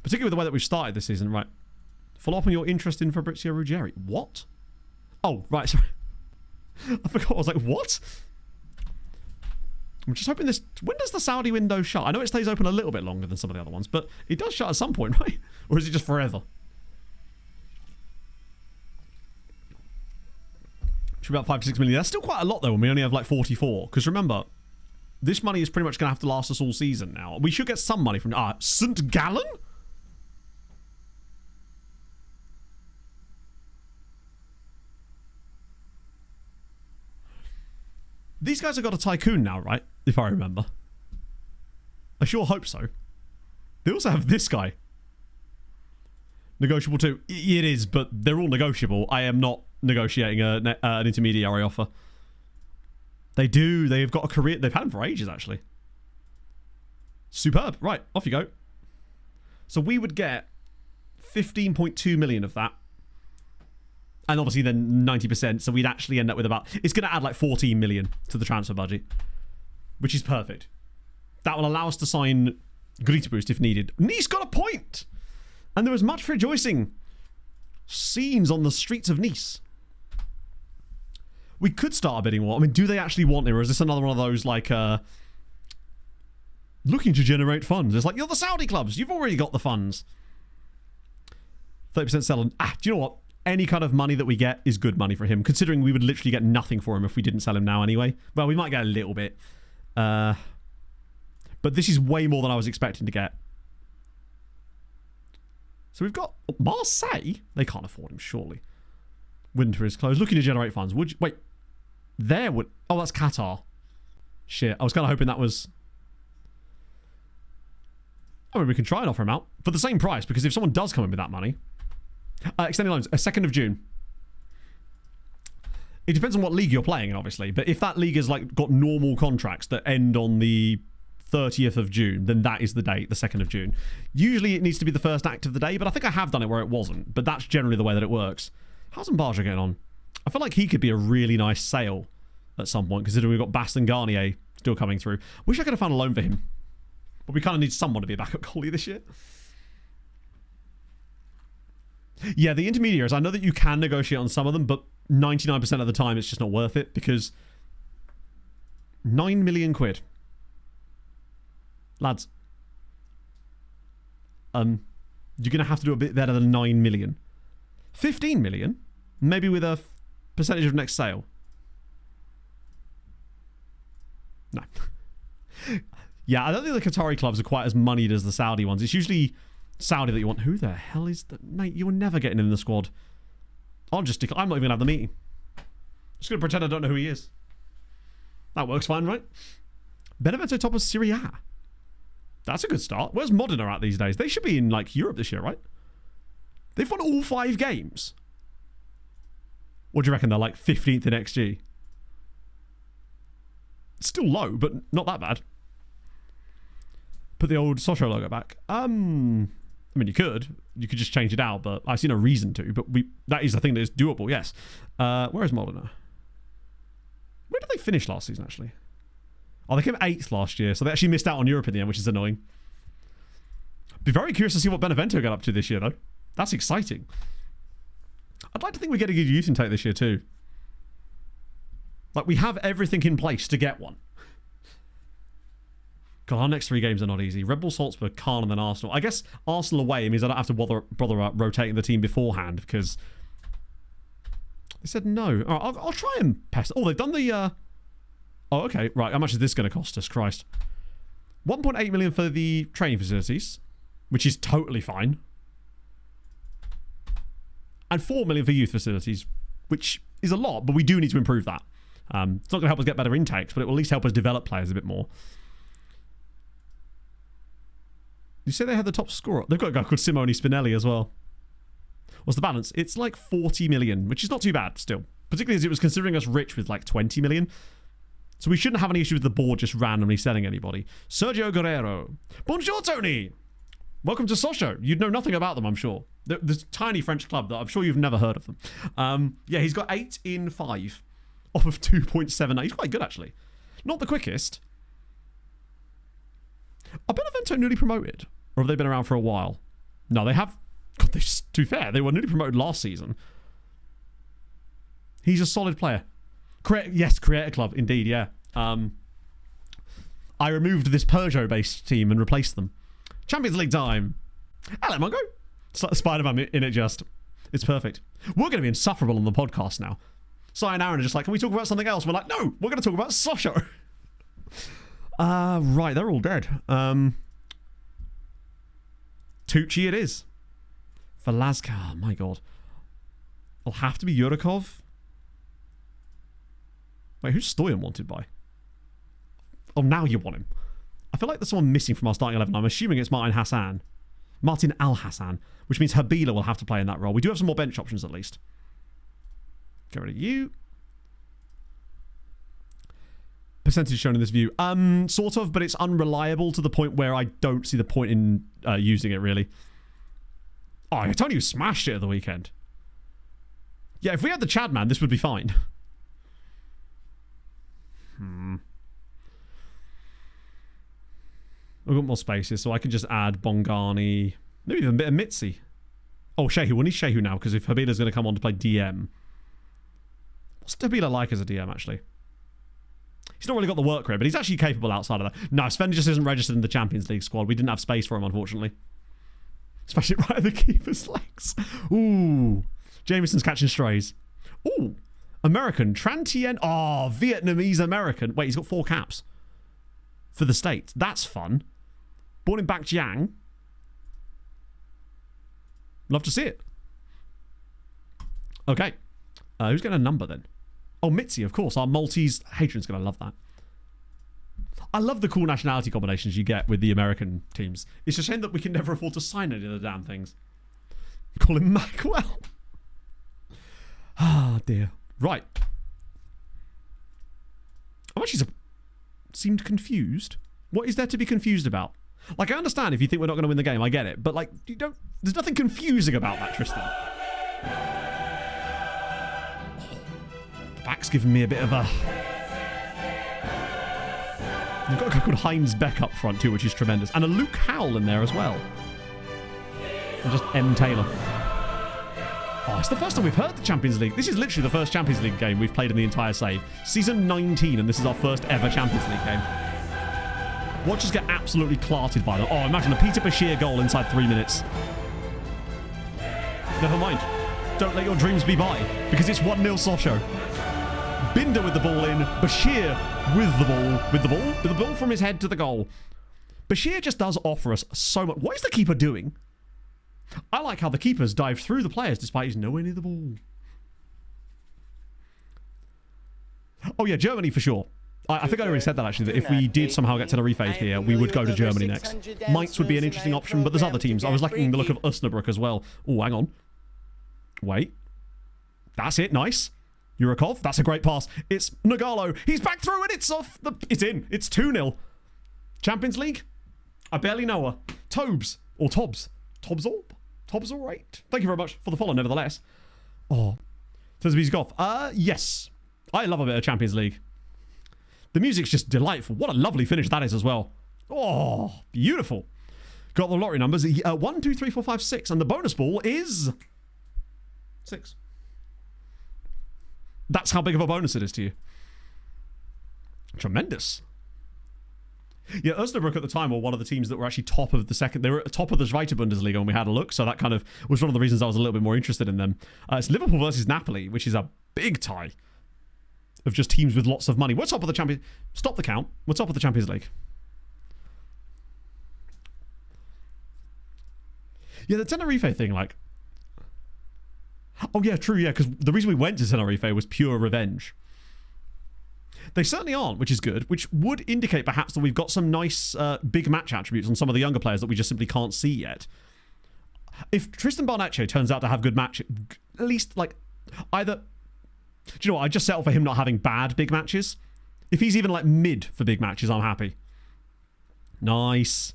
Particularly with the way that we've started this season. Right. Follow up on your interest in Fabrizio Ruggieri. What? Oh, right, sorry. I forgot. I was like, what? I'm just hoping this... When does the Saudi window shut? I know it stays open a little bit longer than some of the other ones, but it does shut at some point, right? Or is it just forever? Should be about 5 to 6 million. That's still quite a lot, though, when we only have like 44. Because remember, this money is pretty much going to have to last us all season now. We should get some money from... St. Gallen? These guys have got a tycoon now, right? If I remember. I sure hope so. They also have this guy. Negotiable too. It is, but they're all negotiable. I am not negotiating an intermediary offer. They do. They've got a career. They've had him for ages, actually. Superb. Right, off you go. So we would get 15.2 million of that. And obviously then 90%, so we'd actually end up with about... It's going to add like 14 million to the transfer budget. Which is perfect. That will allow us to sign Grita if needed. Nice got a point! And there was much rejoicing. Scenes on the streets of Nice. We could start a bidding war. I mean, do they actually want it? Or is this another one of those, like, looking to generate funds? It's like, you're the Saudi clubs. You've already got the funds. 30% selling. Do you know what? Any kind of money that we get is good money for him, considering we would literally get nothing for him if we didn't sell him now anyway. Well, we might get a little bit. But this is way more than I was expecting to get. So we've got Marseille. They can't afford him, surely. Winter is closed. Looking to generate funds. Would you... Wait. There would... Oh, that's Qatar. Shit. I was kind of hoping that was... I mean, we can try and offer him out. For the same price, because if someone does come in with that money... extending loans, 2nd of June. It depends on what league you're playing in, obviously. But if that league has like got normal contracts that end on the 30th of June, then that is the date, the 2nd of June. Usually it needs to be the first act of the day, but I think I have done it where it wasn't. But that's generally the way that it works. How's Mbaja getting on? I feel like he could be a really nice sale at some point, considering we've got Bast and Garnier still coming through. Wish I could have found a loan for him. But we kind of need someone to be a backup goalie this year. Yeah, the intermediaries, I know that you can negotiate on some of them, but 99% of the time it's just not worth it, because 9 million quid. Lads. You're going to have to do a bit better than 9 million. 15 million? Maybe with a percentage of next sale. No. Yeah, I don't think the Qatari clubs are quite as moneyed as the Saudi ones. It's usually Saudi that you want. Who the hell is that? Mate, you're never getting in the squad. I'm not even going to have the meeting. Just going to pretend I don't know who he is. That works fine, right? Benevento top of Serie A. That's a good start. Where's Modena at these days? They should be in, like, Europe this year, right? They've won all 5 games. What do you reckon? They're like 15th in XG. It's still low, but not that bad. Put the old Sochaux logo back. I mean, you could just change it out, but I see no reason to. But that is the thing that is doable, yes. Where is Modena? Where did they finish last season, actually? Oh, they came 8th last year, so they actually missed out on Europe in the end, which is annoying. Be very curious to see what Benevento got up to this year, though. That's exciting. I'd like to think we're getting a good youth intake this year, too. Like, we have everything in place to get one. God, our next 3 games are not easy. Red Bull Salzburg, Caen, and then Arsenal. I guess Arsenal away means I don't have to bother rotating the team beforehand, because they said no. All right, I'll try and pest. Oh, they've done the... Oh, okay. Right, how much is this going to cost us? Christ. 1.8 million for the training facilities, which is totally fine. And 4 million for youth facilities, which is a lot, but we do need to improve that. It's not going to help us get better intakes, but it will at least help us develop players a bit more. You say they had the top scorer? They've got a guy called Simone Spinelli as well. What's the balance? It's like 40 million, which is not too bad still. Particularly as it was considering us rich with like 20 million. So we shouldn't have any issue with the board just randomly selling anybody. Sergio Guerrero. Bonjour, Tony. Welcome to Sochaux. You'd know nothing about them, I'm sure. This tiny French club that I'm sure you've never heard of them. Yeah, he's got 8 in 5 off of 2.7. He's quite good, actually. Not the quickest. Are Benevento newly promoted? Or have they been around for a while? No, they have. God, to be fair, they were newly promoted last season. He's a solid player. Yes, Creator Club, indeed, yeah. I removed this Peugeot-based team and replaced them. Champions League time. Hello, Mongo. Spider-Man in it just. It's perfect. We're going to be insufferable on the podcast now. Si and Aaron are just like, can we talk about something else? We're like, no, we're going to talk about Sochaux. Right, they're all dead. Tucci it is. Velasca, my God. It'll have to be Yurikov. Wait, who's Stoyan wanted by? Oh, now you want him. I feel like there's someone missing from our starting 11. I'm assuming it's Martin Al-Hassan, which means Habila will have to play in that role. We do have some more bench options at least. Get rid of you. Percentage shown in this view. Sort of, but it's unreliable to the point where I don't see the point in using it, really. Oh, I told you smashed it at the weekend. Yeah, if we had the Chad man, this would be fine. We've got more spaces, so I can just add Bongani. Maybe even a bit of Mitzi. Oh, Shehu. We need Shehu now, because if Habila's going to come on to play DM. What's Habila like as a DM, actually? He's not really got the work rate, but he's actually capable outside of that. No, Sven just isn't registered in the Champions League squad. We didn't have space for him, unfortunately. Smash it right at the keeper's legs. Ooh. Jameson's catching strays. Ooh. American. Tran Tien. Oh, Vietnamese American. Wait, he's got 4 caps. For the States. That's fun. Born in Bac Giang. Love to see it. Okay. Who's getting a number then? Oh, Mitzi, of course. Our Maltese Hadrian's going to love that. I love the cool nationality combinations you get with the American teams. It's a shame that we can never afford to sign any of the damn things. Call him Macwell. Ah, dear. Right. I'm actually seemed confused. What is there to be confused about? Like, I understand if you think we're not going to win the game. I get it. But, like, there's nothing confusing about that, Tristan. back's giving me a bit of a... They've got a guy called Heinz Beck up front too, which is tremendous. And a Luke Howell in there as well. And just M. Taylor. Oh, it's the first time we've heard the Champions League. This is literally the first Champions League game we've played in the entire save. Season 19, and this is our first ever Champions League game. Watch us get absolutely clarted by them. Oh, imagine a Peter Bashir goal inside 3 minutes. Never mind. Don't let your dreams be by, because it's 1-0 Sochaux. Binder with the ball in. Bashir with the ball from his head to the goal. Bashir just does offer us so much. What is the keeper doing? I like how the keepers dive through the players despite he's nowhere near the ball. Oh yeah, Germany for sure. I think I already said that actually, that if we did somehow get Tenerife here, we would go to Germany next. Mainz would be an interesting option, but there's other teams. I was liking the look of Osnabrück as well. Oh, hang on. Wait. That's it. Nice. Yurakov. That's a great pass. It's Nagalo. He's back through and it's off. It's in. It's 2-0. Champions League? I barely know her. Tobes. Or Tobs. Tobsorb? Tobs all right. Thank you very much for the follow, nevertheless. Oh. Says music off. Yes. I love a bit of Champions League. The music's just delightful. What a lovely finish that is as well. Oh, beautiful. Got the lottery numbers. 1, 2, 3, 4, 5, 6. And the bonus ball is 6. That's how big of a bonus it is to you. Tremendous. Yeah, Osnabrück at the time were one of the teams that were actually top of the second. They were at top of the Zweite Bundesliga when we had a look, so that kind of was one of the reasons I was a little bit more interested in them. It's Liverpool versus Napoli, which is a big tie of just teams with lots of money. We're top of the Champions... Stop the count. We're top of the Champions League. Yeah, the Tenerife thing, like... Oh, yeah, true, yeah, because the reason we went to Tenerife was pure revenge. They certainly aren't, which is good, which would indicate perhaps that we've got some nice big match attributes on some of the younger players that we just simply can't see yet. If Tristan Barnecce turns out to have good match, at least, like, either... Do you know what? I just settle for him not having bad big matches. If he's even, like, mid for big matches, I'm happy. Nice.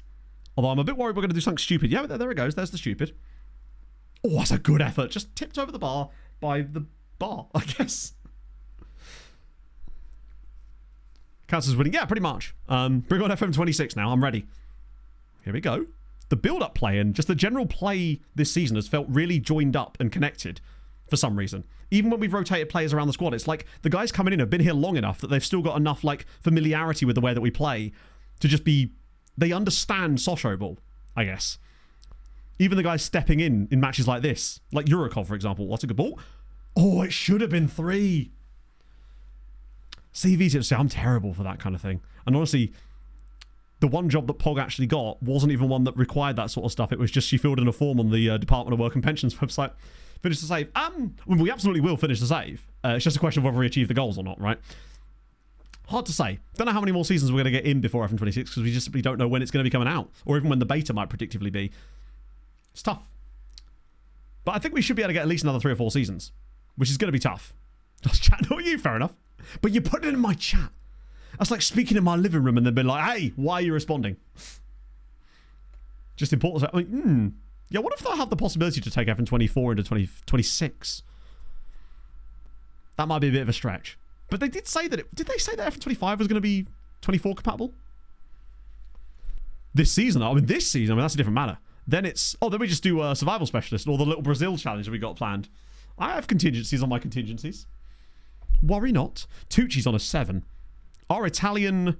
Although I'm a bit worried we're going to do something stupid. Yeah, there it goes. There's the stupid. Oh, that's a good effort. Just tipped over the bar by the bar, I guess. Counts as winning. Yeah, pretty much. Bring on FM26 now. I'm ready. Here we go. The build-up play and just the general play this season has felt really joined up and connected for some reason. Even when we've rotated players around the squad, it's like the guys coming in have been here long enough that they've still got enough like familiarity with the way that we play to just be... They understand Sochaux ball, I guess. Even the guys stepping in matches like this, like Yurakov, for example. What's a good ball? Oh, it should have been 3. CV tips say I'm terrible for that kind of thing. And honestly, the one job that Pog actually got wasn't even one that required that sort of stuff. It was just she filled in a form on the Department of Work and Pensions website. Finish the save. We absolutely will finish the save. It's just a question of whether we achieve the goals or not, right? Hard to say. Don't know how many more seasons we're going to get in before FM26 because we just simply don't know when it's going to be coming out or even when the beta might predictively be. It's tough. But I think we should be able to get at least another 3 or 4 seasons, which is going to be tough. Just chat, not you, fair enough. But you put it in my chat. That's like speaking in my living room and then being like, hey, why are you responding? Just important. I mean, yeah, what if they'll have the possibility to take FM24 into 2026? That might be a bit of a stretch. But they did say that did they say that FM25 was going to be 24 compatible? This season, that's a different matter. Then it's, then we just do a survival specialist or the little Brazil challenge that we got planned. I have contingencies on my contingencies. Worry not. Tucci's on a 7. Our Italian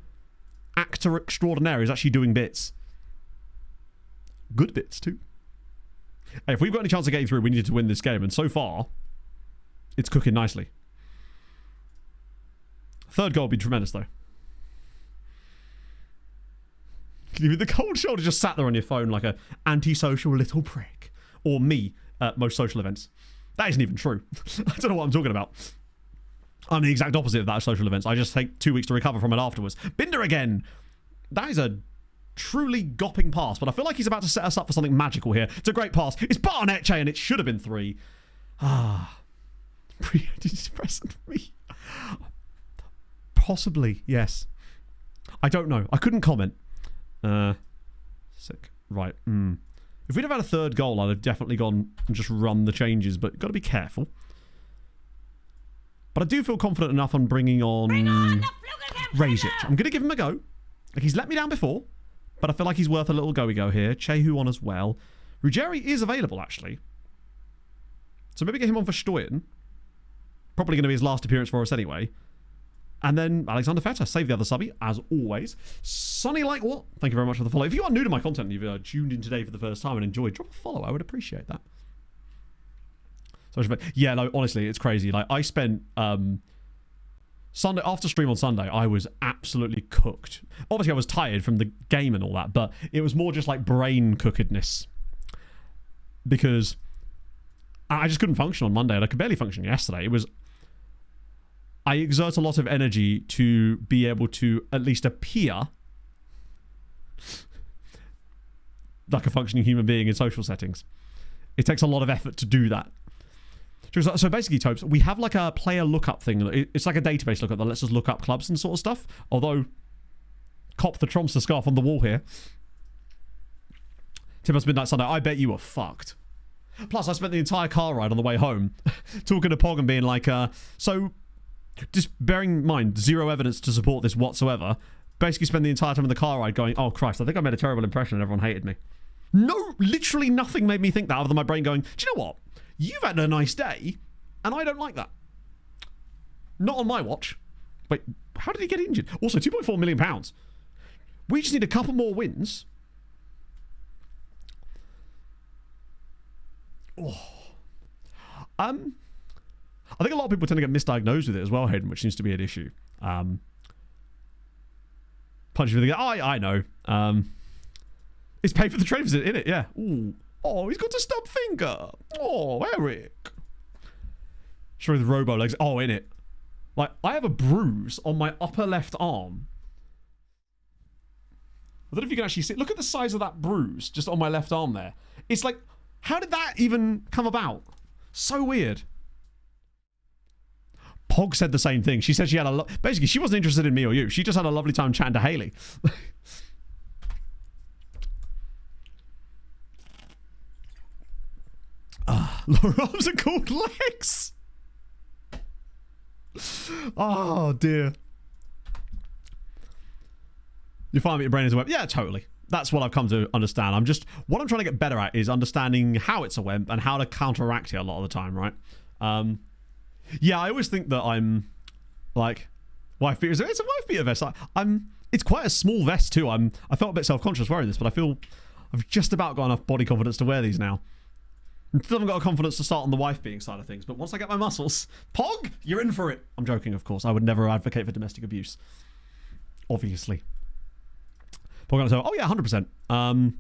actor extraordinaire is actually doing bits. Good bits, too. Hey, if we've got any chance of getting through, we need to win this game. And so far, it's cooking nicely. Third goal would be tremendous, though. The cold shoulder just sat there on your phone like a antisocial little prick. Or me at most social events. That isn't even true. I don't know what I'm talking about. I'm the exact opposite of that at social events. I just take 2 weeks to recover from it afterwards. Binder again. That is a truly gopping pass, but I feel like he's about to set us up for something magical here. It's a great pass. It's Barnecce, and it should have been 3. Antidepressant for me. Possibly, yes. I don't know. I couldn't comment. Sick. Right. If we'd have had a third goal, I'd have definitely gone and just run the changes, but got to be careful. But I do feel confident enough on bringing on Razic. I'm going to give him a go. Like, he's let me down before, but I feel like he's worth a little go here. Chehu on as well. Ruggieri is available, actually. So maybe get him on for Stoyan. Probably going to be his last appearance for us anyway. And then Alexander Feta, save the other subby, as always. Sonny Like What? Thank you very much for the follow. If you are new to my content and you've tuned in today for the first time and enjoyed, drop a follow. I would appreciate that. So, yeah, no, honestly, it's crazy. Like, I spent Sunday, after stream on Sunday, I was absolutely cooked. Obviously, I was tired from the game and all that, but it was more just like brain cookedness. Because I just couldn't function on Monday, and I could barely function yesterday. I exert a lot of energy to be able to at least appear like a functioning human being in social settings. It takes a lot of effort to do that. So basically, Topes, we have like a player lookup thing. It's like a database lookup that lets us look up clubs and sort of stuff. Although, cop the Tromsø scarf on the wall here. Tim has Midnight Sunday. I bet you were fucked. Plus, I spent the entire car ride on the way home talking to Pog and being like, so... Just bearing in mind, zero evidence to support this whatsoever. Basically spend the entire time in the car ride going, oh Christ, I think I made a terrible impression and everyone hated me. No, literally nothing made me think that other than my brain going, do you know what? You've had a nice day and I don't like that. Not on my watch. Wait, how did he get injured? Also, £2.4 million. We just need a couple more wins. Oh. I think a lot of people tend to get misdiagnosed with it as well, Hayden, which seems to be an issue. Punch you with the I know. It's paid for the trade visit, innit? Yeah. Ooh. Oh, he's got a stub finger. Oh, Eric. Show the robo legs. Oh, innit? Like, I have a bruise on my upper left arm. I don't know if you can actually see it. Look at the size of that bruise just on my left arm there. It's like, how did that even come about? So weird. Pog said the same thing. She said she had basically, she wasn't interested in me or you. She just had a lovely time chatting to Haley. Her arms are called legs. Oh, dear. You find that your brain is a wimp? Yeah, totally. That's what I've come to understand. What I'm trying to get better at is understanding how it's a wimp and how to counteract it a lot of the time, right? Yeah, I always think that I'm like wife beater. It's a wife beater vest. It's quite a small vest too. I felt a bit self-conscious wearing this, but I feel I've just about got enough body confidence to wear these now. I still haven't got a confidence to start on the wife beating side of things, but once I get my muscles, Pog, you're in for it. I'm joking, of course. I would never advocate for domestic abuse. Obviously. Pog going to say, oh yeah, 100%.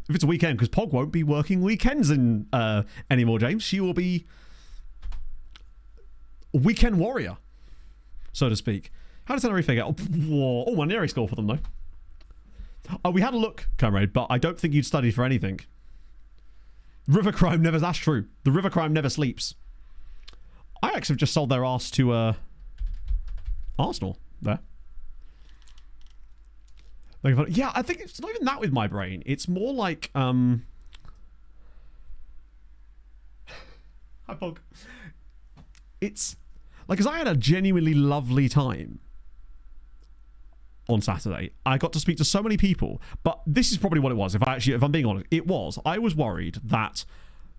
If it's a weekend, because Pog won't be working weekends in anymore, James. She will be weekend warrior, so to speak. How does Tenerife get? Oh, my nearest score for them, though. We had a look, comrade, but I don't think you'd studied for anything. River crime never... That's true. The river crime never sleeps. Ajax have just sold their arse to Arsenal there. Yeah, I think it's not even that with my brain. It's more like... Hi, Pog. It's... Like, because I had a genuinely lovely time on Saturday. I got to speak to so many people, but this is probably what it was. If I'm being honest, I was worried that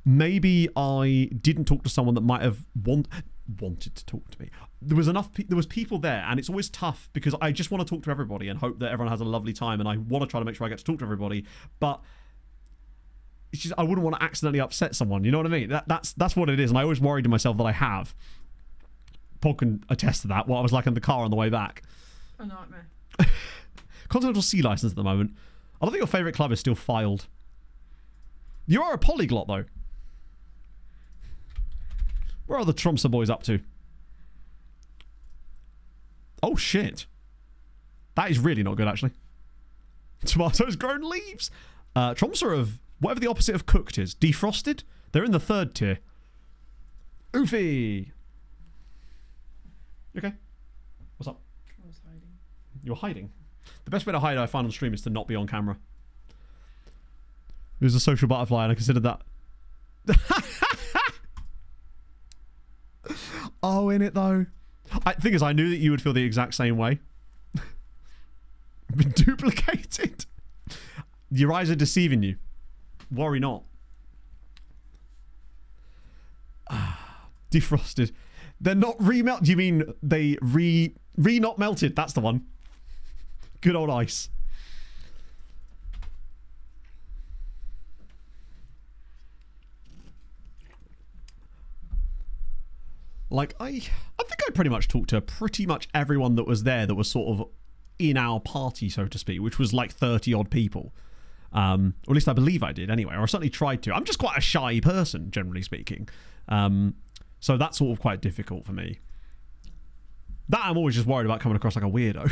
maybe I didn't talk to someone that might have wanted to talk to me. There was people there, and it's always tough because I just want to talk to everybody and hope that everyone has a lovely time, and I want to try to make sure I get to talk to everybody, but it's just, I wouldn't want to accidentally upset someone. You know what I mean? That's what it is, and I always worried to myself that I have. Paul can attest to that. What I was like in the car on the way back. A nightmare. Continental C license at the moment. I don't think your favourite club is still filed. You are a polyglot, though. Where are the Tromsø boys up to? Oh, shit. That is really not good, actually. Tomatoes grown leaves. Tromsø are of whatever the opposite of cooked is. Defrosted? They're in the 3rd tier. Oofy. You okay? What's up? I was hiding. You're hiding? The best way to hide, I find on stream, is to not be on camera. It was a social butterfly, and I considered that. Oh, in it, though. Thing is, I knew that you would feel the exact same way. Been duplicated. Your eyes are deceiving you. Worry not. Defrosted. They're not remelt. You mean they not melted? That's the one. Good old ice. Like, I think I pretty much talked to pretty much everyone that was there that was sort of in our party, so to speak, which was like 30 odd people. Or at least I believe I did anyway, or I certainly tried to. I'm just quite a shy person, generally speaking. So that's sort of quite difficult for me. That I'm always just worried about coming across like a weirdo.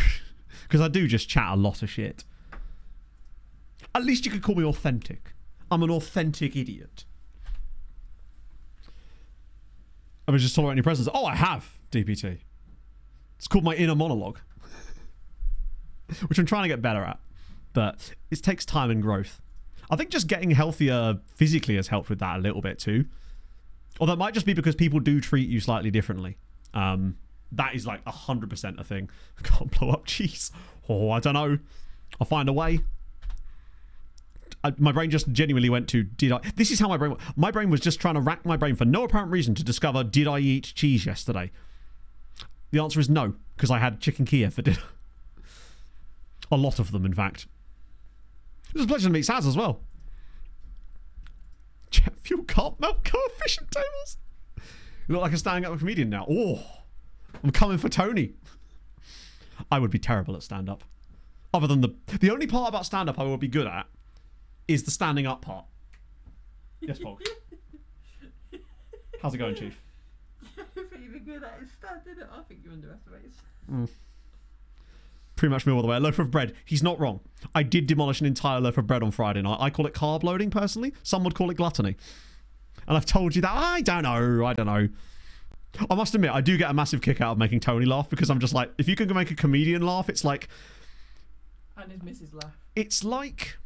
Because I do just chat a lot of shit. At least you could call me authentic. I'm an authentic idiot. I was just tolerating your presence. Oh, I have, DPT. It's called my inner monologue. Which I'm trying to get better at. But it takes time and growth. I think just getting healthier physically has helped with that a little bit too. Although it might just be because people do treat you slightly differently. That is like 100% a thing. I can't blow up cheese. Oh, I don't know. I'll find a way. My brain just genuinely went to, did I... This is how my brain... My brain was just trying to rack my brain for no apparent reason to discover, did I eat cheese yesterday? The answer is no, because I had chicken Kiev for dinner. A lot of them, in fact. It was a pleasure to meet Saz as well. Jet fuel can't melt coefficient tables. You look like a standing-up comedian now. Oh, I'm coming for Tony. I would be terrible at stand-up. Other than the only part about stand-up I would be good at is the standing up part. Yes, Pog. How's it going, Chief? I think you're good at it standing up. I think you underestimate. Pretty much me all the way. A loaf of bread. He's not wrong. I did demolish an entire loaf of bread on Friday night. I call it carb loading, personally. Some would call it gluttony. And I've told you that. I don't know. I must admit, I do get a massive kick out of making Tony laugh because I'm just like, if you can make a comedian laugh, it's like... And his missus laugh. It's like...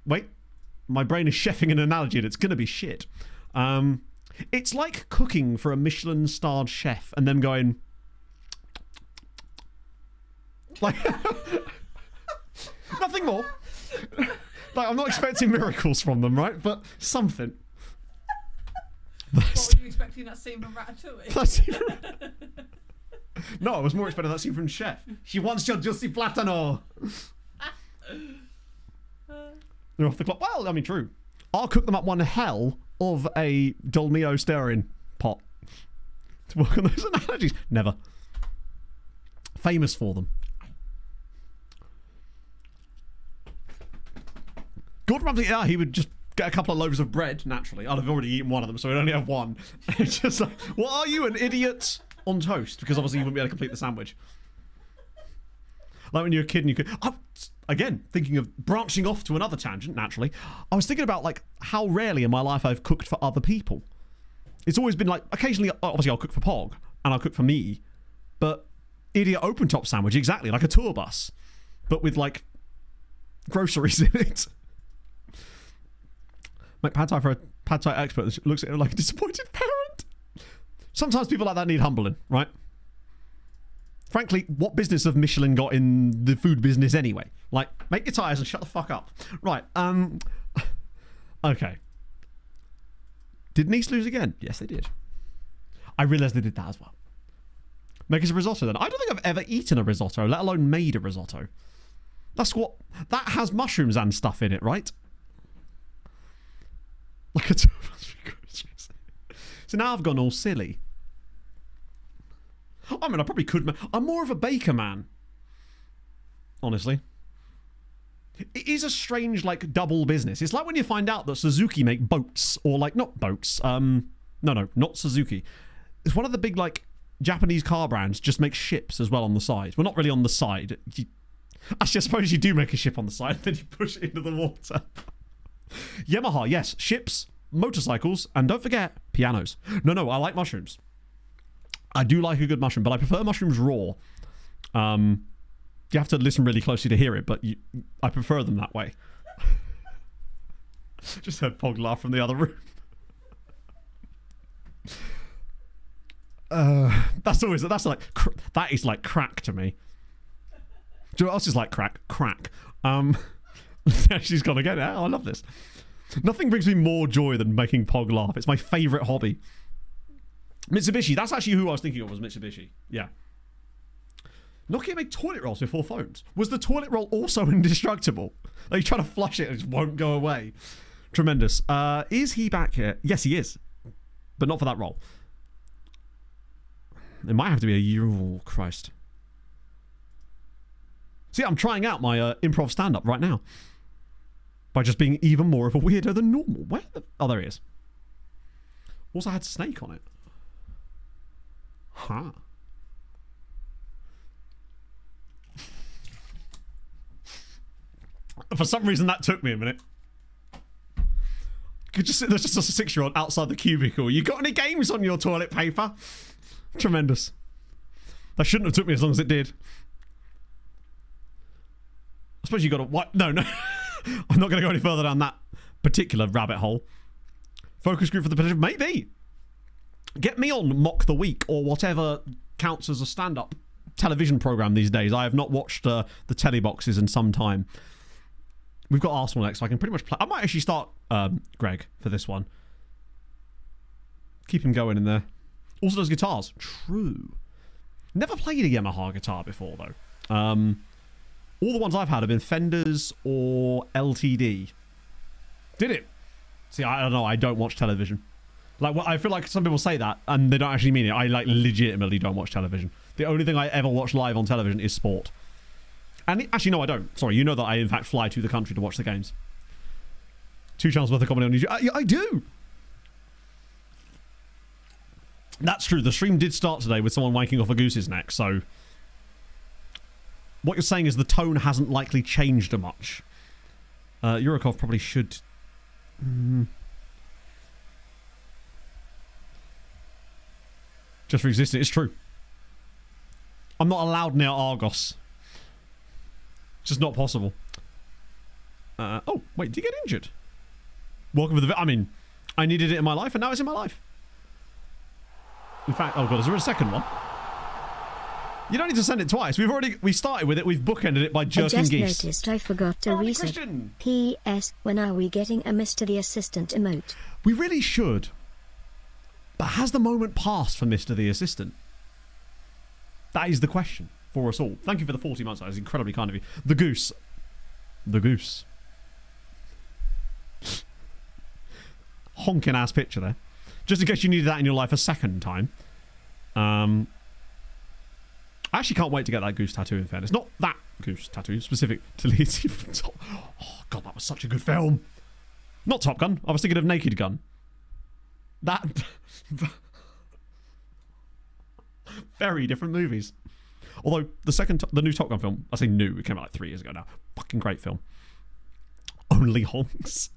Wait. My brain is chefing an analogy and it's going to be shit. It's like cooking for a Michelin-starred chef and them going... Like, nothing more. Like, I'm not expecting miracles from them, right? But something. What were you expecting, that scene from Ratatouille? No, I was more expecting that scene from Chef. She wants your juicy platano. They're off the clock. Well, I mean, true. I'll cook them up one hell of a Dolmio stirring pot. To work on those analogies. Never. Famous for them. Gordon Ramsay, yeah, he would just get a couple of loaves of bread, naturally. I'd have already eaten one of them, so we'd only have one. It's just like, what are you, an idiot on toast? Because obviously you wouldn't be able to complete the sandwich. Like when you're a kid and you could... Again, thinking of branching off to another tangent, naturally. I was thinking about, like, how rarely in my life I've cooked for other people. It's always been, like, occasionally, obviously I'll cook for Pog, and I'll cook for me, but idiot open-top sandwich, exactly, like a tour bus, but with, like, groceries in it. Make pad thai for a pad thai expert that looks at him like a disappointed parent. Sometimes people like that need humbling, right? Frankly, what business have Michelin got in the food business anyway? Like, make your tyres and shut the fuck up. Right, okay. Did Nice lose again? Yes, they did. I realised they did that as well. Make us a risotto then. I don't think I've ever eaten a risotto, let alone made a risotto. That's what... That has mushrooms and stuff in it, right? Like a... So now I've gone all silly. I mean, I probably could... I'm more of a baker man. Honestly. It is a strange, like, double business. It's like when you find out that Suzuki make boats. Or, like, not boats. No, not Suzuki. It's one of the big, like, Japanese car brands just makes ships as well on the side. Well, not really on the side. Actually, I suppose you do make a ship on the side, then you push it into the water. Yamaha, yes. Ships, motorcycles, and don't forget, pianos. No, I like mushrooms. I do like a good mushroom, but I prefer mushrooms raw. You have to listen really closely to hear it, but I prefer them that way. Just heard Pog laugh from the other room. That's that is like crack to me. Do you know what else is like crack? Crack. She's gone again. Oh, I love this. Nothing brings me more joy than making Pog laugh. It's my favourite hobby. Mitsubishi. That's actually who I was thinking of, was Mitsubishi. Yeah. Nokia made toilet rolls before phones. Was the toilet roll also indestructible? Like, you try to flush it and it just won't go away. Tremendous. Is he back here? Yes, he is. But not for that role. It might have to be a year. Oh, Christ. See, I'm trying out my improv stand-up right now. By just being even more of a weirdo than normal. Where the... Oh, there he is. Also had Snake on it. Huh. For some reason, that took me a minute. There's just a 6-year-old outside the cubicle. You got any games on your toilet paper? Tremendous. That shouldn't have took me as long as it did. I suppose you got to... What? No. I'm not going to go any further down that particular rabbit hole. Focus group for the petition? Maybe. Get me on Mock the Week or whatever counts as a stand-up television program these days. I have not watched the telly boxes in some time. We've got Arsenal next, so I can pretty much play. I might actually start Greg for this one. Keep him going in there. Also does guitars. True. Never played a Yamaha guitar before, though. All the ones I've had have been Fenders or LTD. Did it? See, I don't know. I don't watch television. Like, I feel like some people say that, and they don't actually mean it. I, like, legitimately don't watch television. The only thing I ever watch live on television is sport. And actually, no, I don't. Sorry, you know that I, in fact, fly to the country to watch the games. 2 channels worth of comedy on YouTube. I do! That's true. The stream did start today with someone wanking off a goose's neck, so... What you're saying is the tone hasn't likely changed much. Yurikov probably should... Just for existing. It's true. I'm not allowed near Argos. It's just not possible. Oh, wait, did you get injured? Welcome to the... I mean, I needed it in my life, and now it's in my life. In fact, oh god, is there a second one? You don't need to send it twice. We started with it. We've bookended it by jerking geese. I just noticed I forgot to reset. P.S. When are we getting a Mr. the Assistant emote? We really should. But has the moment passed for Mr. the Assistant? That is the question for us all. Thank you for the 40 months. That is incredibly kind of you. The goose. The goose. Honking ass picture there. Just in case you needed that in your life a second time. I actually can't wait to get that goose tattoo, in fairness. Not that goose tattoo, specific to Lizzie from Top. Oh, God, that was such a good film. Not Top Gun. I was thinking of Naked Gun. That... Very different movies. Although, the new Top Gun film, I say new, it came out like 3 years ago now. Fucking great film. Only honks.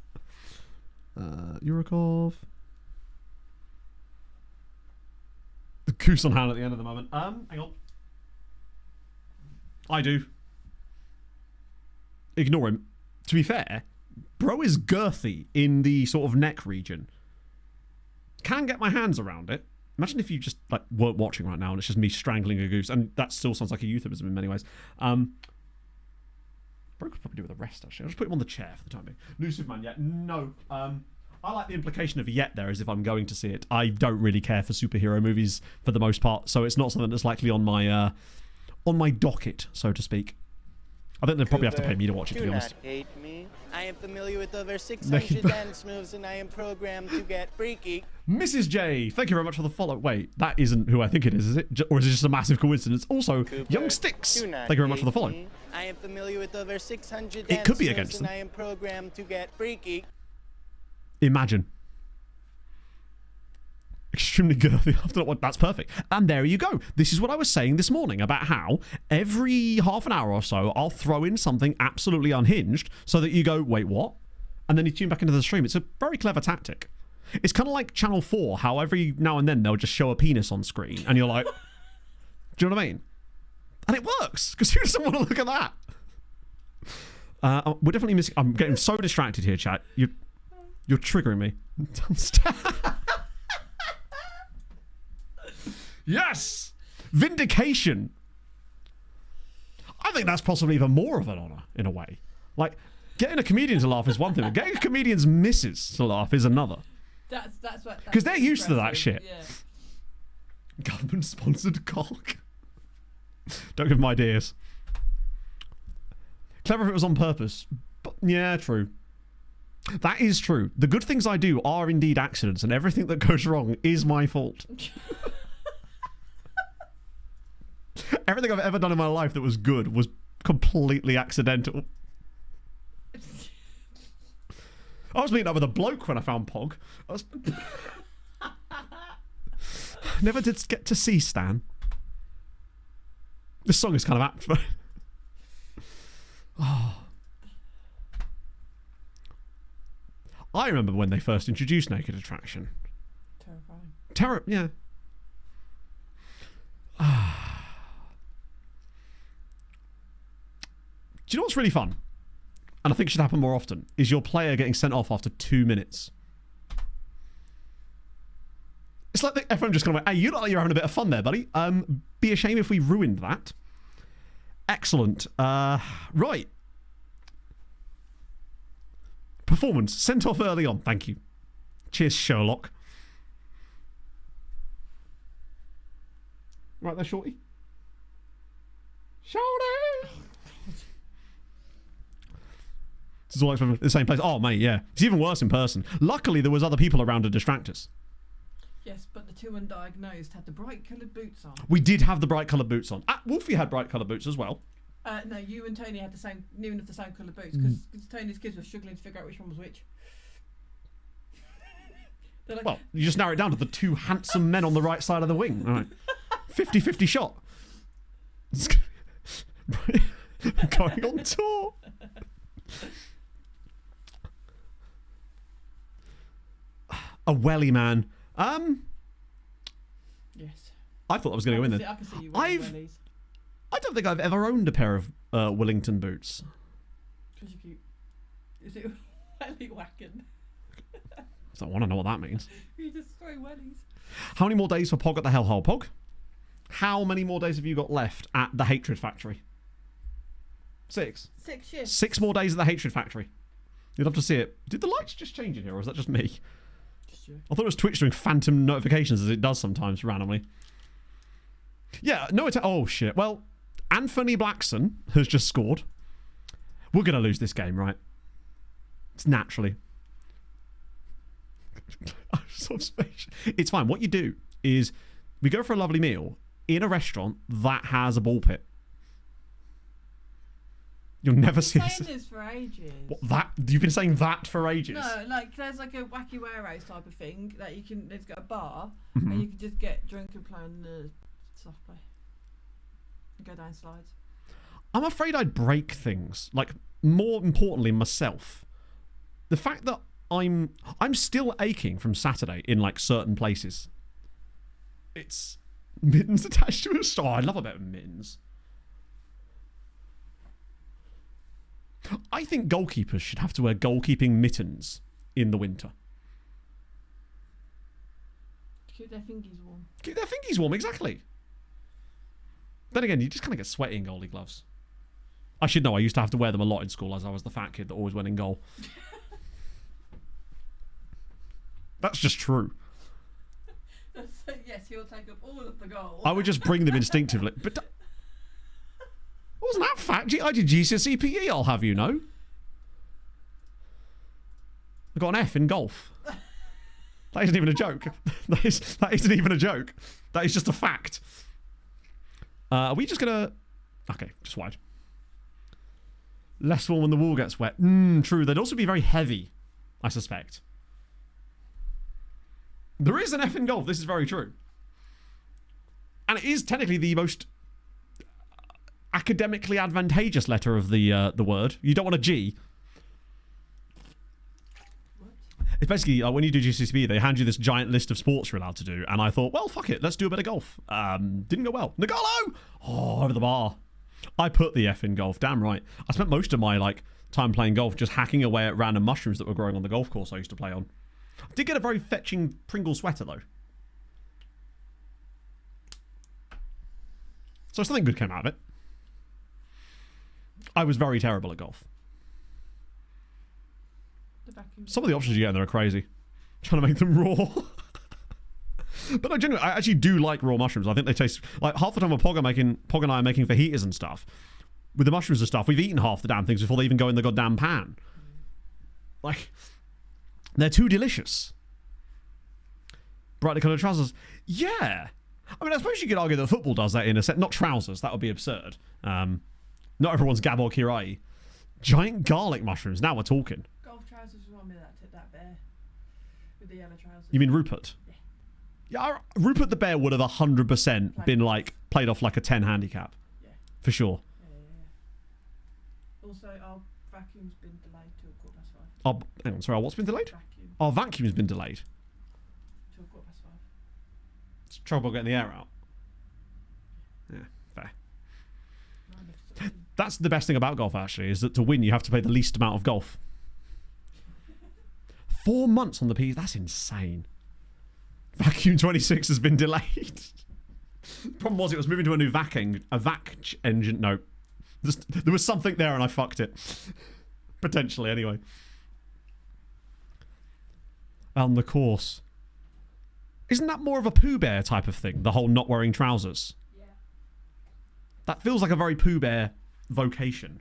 Yurikov. The goose on hand at the end of the moment. Hang on. I do. Ignore him. To be fair, bro is girthy in the sort of neck region. Can get my hands around it. Imagine if you just like weren't watching right now and it's just me strangling a goose, and that still sounds like a euphemism in many ways. Bro could probably do with a rest actually. I'll just put him on the chair for the time being. New Superman yet? No. I like the implication of yet there as if I'm going to see it. I don't really care for superhero movies for the most part, so it's not something that's likely on my docket, so to speak. I think they'd probably have to pay me to watch it, to be honest. Do not hate me. I am familiar with over 600 dance moves, and I am programmed to get freaky. Mrs. J, thank you very much for the follow. Wait, that isn't who I think it is it? Or is it just a massive coincidence? Also, Cooper, Young Sticks, thank you very much for the follow. Me. I am familiar with over 600 It could be dance against moves, them. and I am programmed to get freaky. Imagine. Extremely girthy. That's perfect. And there you go. This is what I was saying this morning about how every half an hour or so I'll throw in something absolutely unhinged so that you go, wait, what? And then you tune back into the stream. It's a very clever tactic. It's kind of like Channel 4, how every now and then they'll just show a penis on screen and you're like, do you know what I mean? And it works, because who doesn't want to look at that? We're definitely missing... I'm getting so distracted here, chat. You're triggering me. Yes! Vindication. I think that's possibly even more of an honour, in a way. Like, getting a comedian to laugh is one thing, but getting a comedian's missus to laugh is another. That's what. Because they're used to that shit. Yeah. Government-sponsored cock. Don't give them ideas. Clever if it was on purpose. But, yeah, true. That is true. The good things I do are indeed accidents, and everything that goes wrong is my fault. Everything I've ever done in my life that was good was completely accidental. I was meeting up with a bloke when I found Pog. Never did get to see Stan. This song is kind of apt for... Oh. I remember when they first introduced Naked Attraction. Terrifying. Yeah. Do you know what's really fun? And I think should happen more often, is your player getting sent off after 2 minutes. It's like the FM just kind of went, hey, you look like you're having a bit of fun there, buddy. Be a shame if we ruined that. Excellent. Right. Performance. Sent off early on. Thank you. Cheers, Sherlock. Right there, Shorty. Shorty! This is all in the same place. Oh, mate, yeah. It's even worse in person. Luckily, there was other people around to distract us. Yes, but the two undiagnosed had the bright-coloured boots on. We did have the bright-coloured boots on. Wolfie had bright-coloured boots as well. No, you and Tony had the same, knew enough the same coloured boots because Tony's kids were struggling to figure out which one was which. Like, well, you just narrow it down to the two handsome men on the right side of the wing. All right. 50-50 shot. Going on tour. A welly man. Yes. I thought I was going to go in there. I can see you wearing wellies. I don't think I've ever owned a pair of Wellington boots. Because you're cute. Is it welly whacking? I don't want to know what that means. You just throw wellies. How many more days for Pog at the Hellhole, Pog? How many more days have you got left at the Hatred Factory? 6. 6 shifts. 6 more days at the Hatred Factory. You'd love to see it. Did the lights just change in here, or is that just me? Just you. I thought it was Twitch doing phantom notifications, as it does sometimes randomly. Yeah, no, oh shit. Well, Anthony Blackson has just scored. We're going to lose this game, right? It's naturally. It's fine. What you do is we go for a lovely meal in a restaurant that has a ball pit. You'll never see I've been saying this for ages. What, that? You've been saying that for ages? No, like there's like a wacky warehouse type of thing that you can. There's got a bar and you can just get drunk and play on the soft play. And go down slides. I'm afraid I'd break things. Like, more importantly, myself. The fact that I'm still aching from Saturday in like certain places. It's mittens attached to a star. I love a bit of mittens. I think goalkeepers should have to wear goalkeeping mittens in the winter. Keep their fingies warm. Keep their fingies warm, exactly. Then again, you just kind of get sweaty in goalie gloves. I should know, I used to have to wear them a lot in school as I was the fat kid that always went in goal. That's just true. Yes, he'll take up all of the goals. I would just bring them instinctively. But wasn't that fact? I did GCSE PE, I'll have you know. I got an F in golf. That isn't even a joke. That isn't even a joke. That is just a fact. Are we just going to... Okay, just wide. Less warm when the wall gets wet. True. They'd also be very heavy, I suspect. There is an F in golf. This is very true. And it is technically the most academically advantageous letter of the word. You don't want a G. What? It's basically, when you do GCSE, they hand you this giant list of sports you're allowed to do. And I thought, well, fuck it. Let's do a bit of golf. Didn't go well. Nagolo! Oh, over the bar. I put the F in golf. Damn right. I spent most of my time playing golf just hacking away at random mushrooms that were growing on the golf course I used to play on. I did get a very fetching Pringle sweater, though. So something good came out of it. I was very terrible at golf. Some of the options you get in there are crazy. Trying to make them raw. But no, genuinely, I actually do like raw mushrooms. I think they taste like half the time when Pog and I are making fajitas and stuff. With the mushrooms and stuff, we've eaten half the damn things before they even go in the goddamn pan. Like, they're too delicious. Brightly coloured trousers. Yeah. I mean, I suppose you could argue that football does that in a set. Not trousers. That would be absurd. Not everyone's Gabor Kirai. Giant garlic mushrooms. Now we're talking. Golf trousers remind me of that bear with the yellow trousers. You mean Rupert? Yeah, Rupert the bear would have 100% been like played off like a 10 handicap. Yeah. For sure. Yeah. Also, our vacuum's been delayed to 5:15. Oh, hang on, sorry, what's been delayed? Vacuum. Our vacuum's been delayed. To 5:15. It's trouble getting the air out. Yeah, fair. That's the best thing about golf, actually, is that to win you have to play the least amount of golf. 4 months on the P. That's insane. Vacuum 26 has been delayed. Problem was it was moving to a new vac engine. No. There was something there and I fucked it. Potentially, anyway. On the course. Isn't that more of a Pooh Bear type of thing? The whole not wearing trousers? Yeah. That feels like a very Pooh Bear vocation.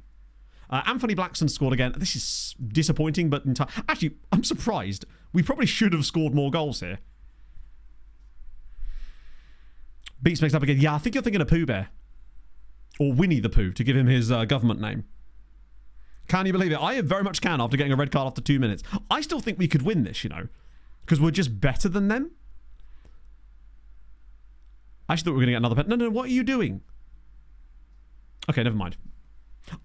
Anthony Blackson scored again. This is disappointing, but actually, I'm surprised. We probably should have scored more goals here. Beats mixed up again. Yeah, I think you're thinking of Pooh Bear. Or Winnie the Pooh, to give him his government name. Can you believe it? I very much can after getting a red card after 2 minutes. I still think we could win this, you know. Because we're just better than them. I actually thought we were going to get another pen. No, what are you doing? Okay, never mind.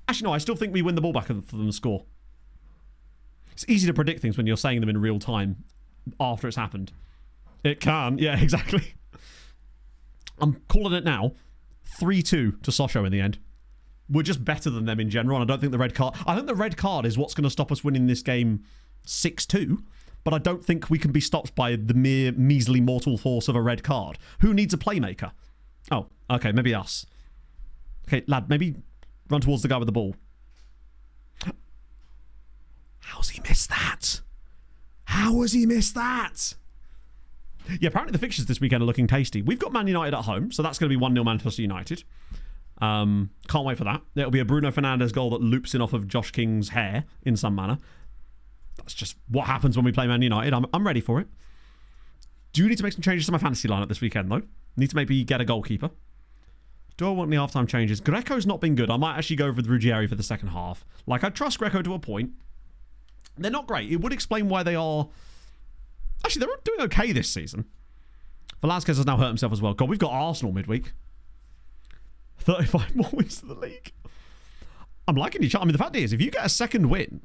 Actually, no, I still think we win the ball back for them to score. It's easy to predict things when you're saying them in real time after it's happened. It can. Yeah, exactly. I'm calling it now. 3-2 to Sochaux in the end. We're just better than them in general, and I don't think the red card... I think the red card is what's going to stop us winning this game 6-2, but I don't think we can be stopped by the mere measly mortal force of a red card. Who needs a playmaker? Oh, okay, maybe us. Okay, lad, maybe run towards the guy with the ball. How's he missed that? How has he missed that? Yeah, apparently the fixtures this weekend are looking tasty. We've got Man United at home, so that's going to be 1-0 Manchester United. Can't wait for that. It'll be a Bruno Fernandes goal that loops in off of Josh King's hair in some manner. That's just what happens when we play Man United. I'm ready for it. Do need to make some changes to my fantasy lineup this weekend, though. Need to maybe get a goalkeeper. Do I want any half-time changes? Greco's not been good. I might actually go with Ruggieri for the second half. Like, I trust Greco to a point. They're not great. It would explain why they are... Actually, they're doing okay this season. Velasquez has now hurt himself as well. God, we've got Arsenal midweek. 35 more wins to the league. I'm liking each other. I mean, the fact is, if you get a second win,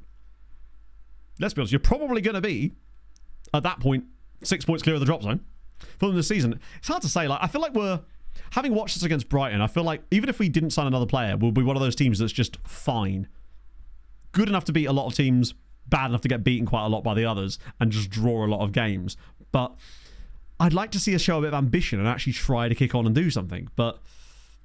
let's be honest, you're probably going to be, at that point, 6 points clear of the drop zone for them this season. It's hard to say. Like, I feel like we're... Having watched this against Brighton, I feel like even if we didn't sign another player, we'll be one of those teams that's just fine. Good enough to beat a lot of teams, bad enough to get beaten quite a lot by the others, and just draw a lot of games. But I'd like to see us show a bit of ambition and actually try to kick on and do something. But,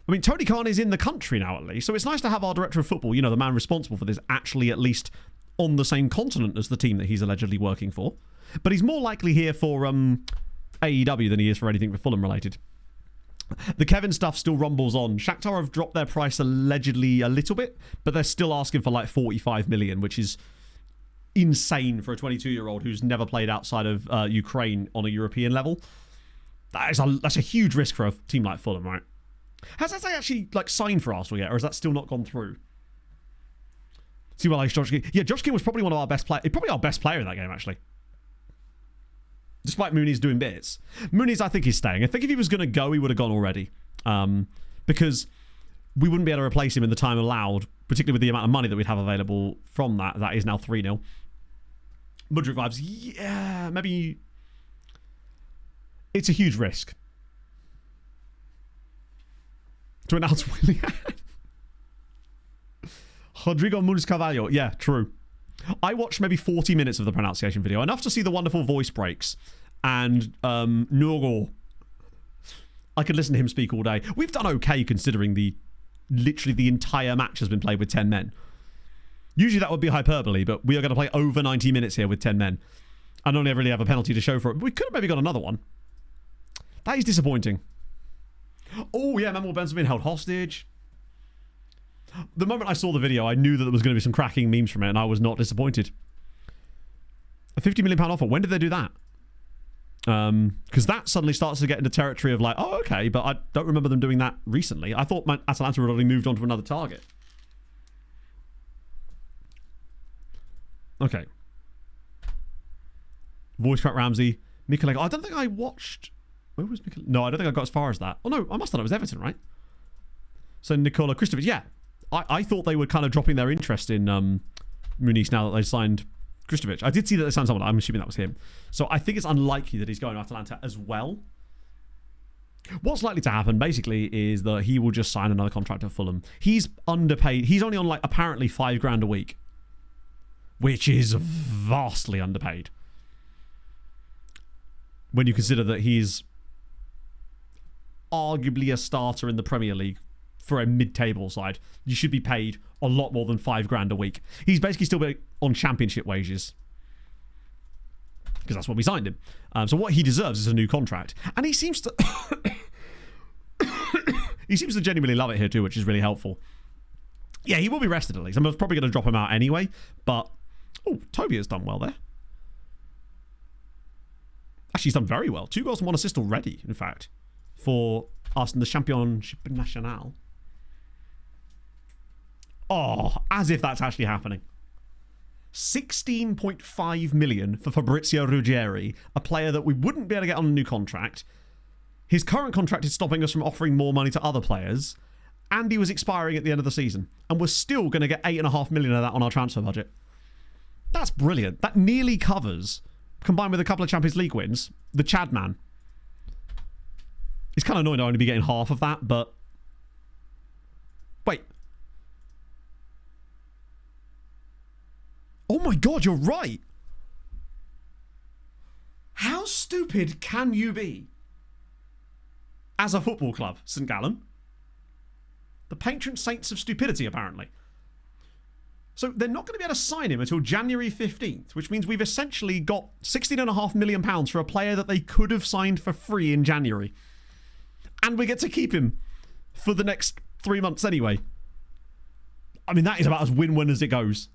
I mean, Tony Khan is in the country now, at least, so it's nice to have our director of football, you know, the man responsible for this, actually at least on the same continent as the team that he's allegedly working for. But he's more likely here for AEW than he is for anything Fulham related. The Kevin stuff still rumbles on. Shakhtar have dropped their price allegedly a little bit, but they're still asking for like 45 million, which is insane for a 22-year-old who's never played outside of Ukraine on a European level. That's a huge risk for a team like Fulham, right? Has that actually like signed for Arsenal yet, or has that still not gone through? See, well, like Josh King. Yeah, Josh King was probably one of our best players. Probably our best player in that game, actually. Despite Mooney's doing bits. Mooney's, I think he's staying. I think if he was going to go, he would have gone already. Because we wouldn't be able to replace him in the time allowed, particularly with the amount of money that we'd have available from that. That is now 3-0. Mudrick vibes. Yeah, maybe... It's a huge risk. To announce Willian. Rodrigo Muniz Carvalho. Yeah, true. I watched maybe 40 minutes of the pronunciation video, enough to see the wonderful voice breaks and Nurgo I could listen to him speak all day. We've done okay considering literally the entire match has been played with 10 men. Usually that would be hyperbole, but we are going to play over 90 minutes here with 10 men. And only really have a penalty to show for it. But we could have maybe got another one. That is disappointing. Oh, yeah, Manuel Ben's been held hostage. The moment I saw the video, I knew that there was going to be some cracking memes from it, and I was not disappointed. A £50 million offer. When did they do that? Because that suddenly starts to get into territory of like, oh, okay, but I don't remember them doing that recently. I thought Atalanta had already moved on to another target. Okay. Voice crack Ramsey. Mikel. I don't think I watched... Where was Mikel? No, I don't think I got as far as that. Oh, no, I must have done. It was Everton, right? So Nikola Kristovic, yeah. I thought they were kind of dropping their interest in Muniz now that they signed Kristovic. I did see that they signed someone. I'm assuming that was him. So I think it's unlikely that he's going to Atalanta as well. What's likely to happen, basically, is that he will just sign another contract at Fulham. He's underpaid. He's only on, like, apparently £5,000 a week, which is vastly underpaid. When you consider that he's arguably a starter in the Premier League for a mid-table side, you should be paid a lot more than £5,000 a week. He's basically still on championship wages because that's when we signed him. So what he deserves is a new contract, and he seems to he seems to genuinely love it here too, which is really helpful. Yeah, he will be rested at least. I'm probably going to drop him out anyway, but Toby has done well there. Actually, he's done very well. 2 goals and 1 assist already, in fact, for us in the Championship National. Oh, as if that's actually happening. 16.5 million for Fabrizio Ruggeri, a player that we wouldn't be able to get on a new contract. His current contract is stopping us from offering more money to other players, and he was expiring at the end of the season, and we're still going to get 8.5 million of that on our transfer budget. That's brilliant. That nearly covers, combined with a couple of Champions League wins, the Chad man. It's kind of annoying to only be getting half of that, but... Wait. Oh my god, you're right. How stupid can you be? As a football club, St. Gallen. The patron saints of stupidity, apparently. So they're not going to be able to sign him until January 15th, which means we've essentially got £16.5 million for a player that they could have signed for free in January. And we get to keep him for the next 3 months anyway. I mean, that is about as win-win as it goes.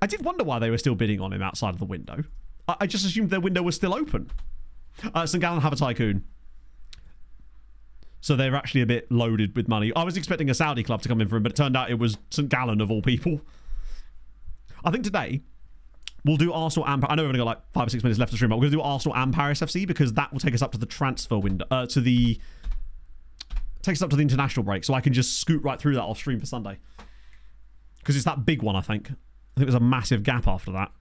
I did wonder why they were still bidding on him outside of the window. I just assumed their window was still open. St. Gallen have a tycoon. So they're actually a bit loaded with money. I was expecting a Saudi club to come in for him, but it turned out it was St. Gallen of all people. I think today we'll do Arsenal and... I know we've only got like 5 or 6 minutes left to stream, but we're going to do Arsenal and Paris FC because that will take us up to the transfer window. Takes us up to the international break, so I can just scoot right through that off stream for Sunday. Because it's that big one, I think. I think there's a massive gap after that.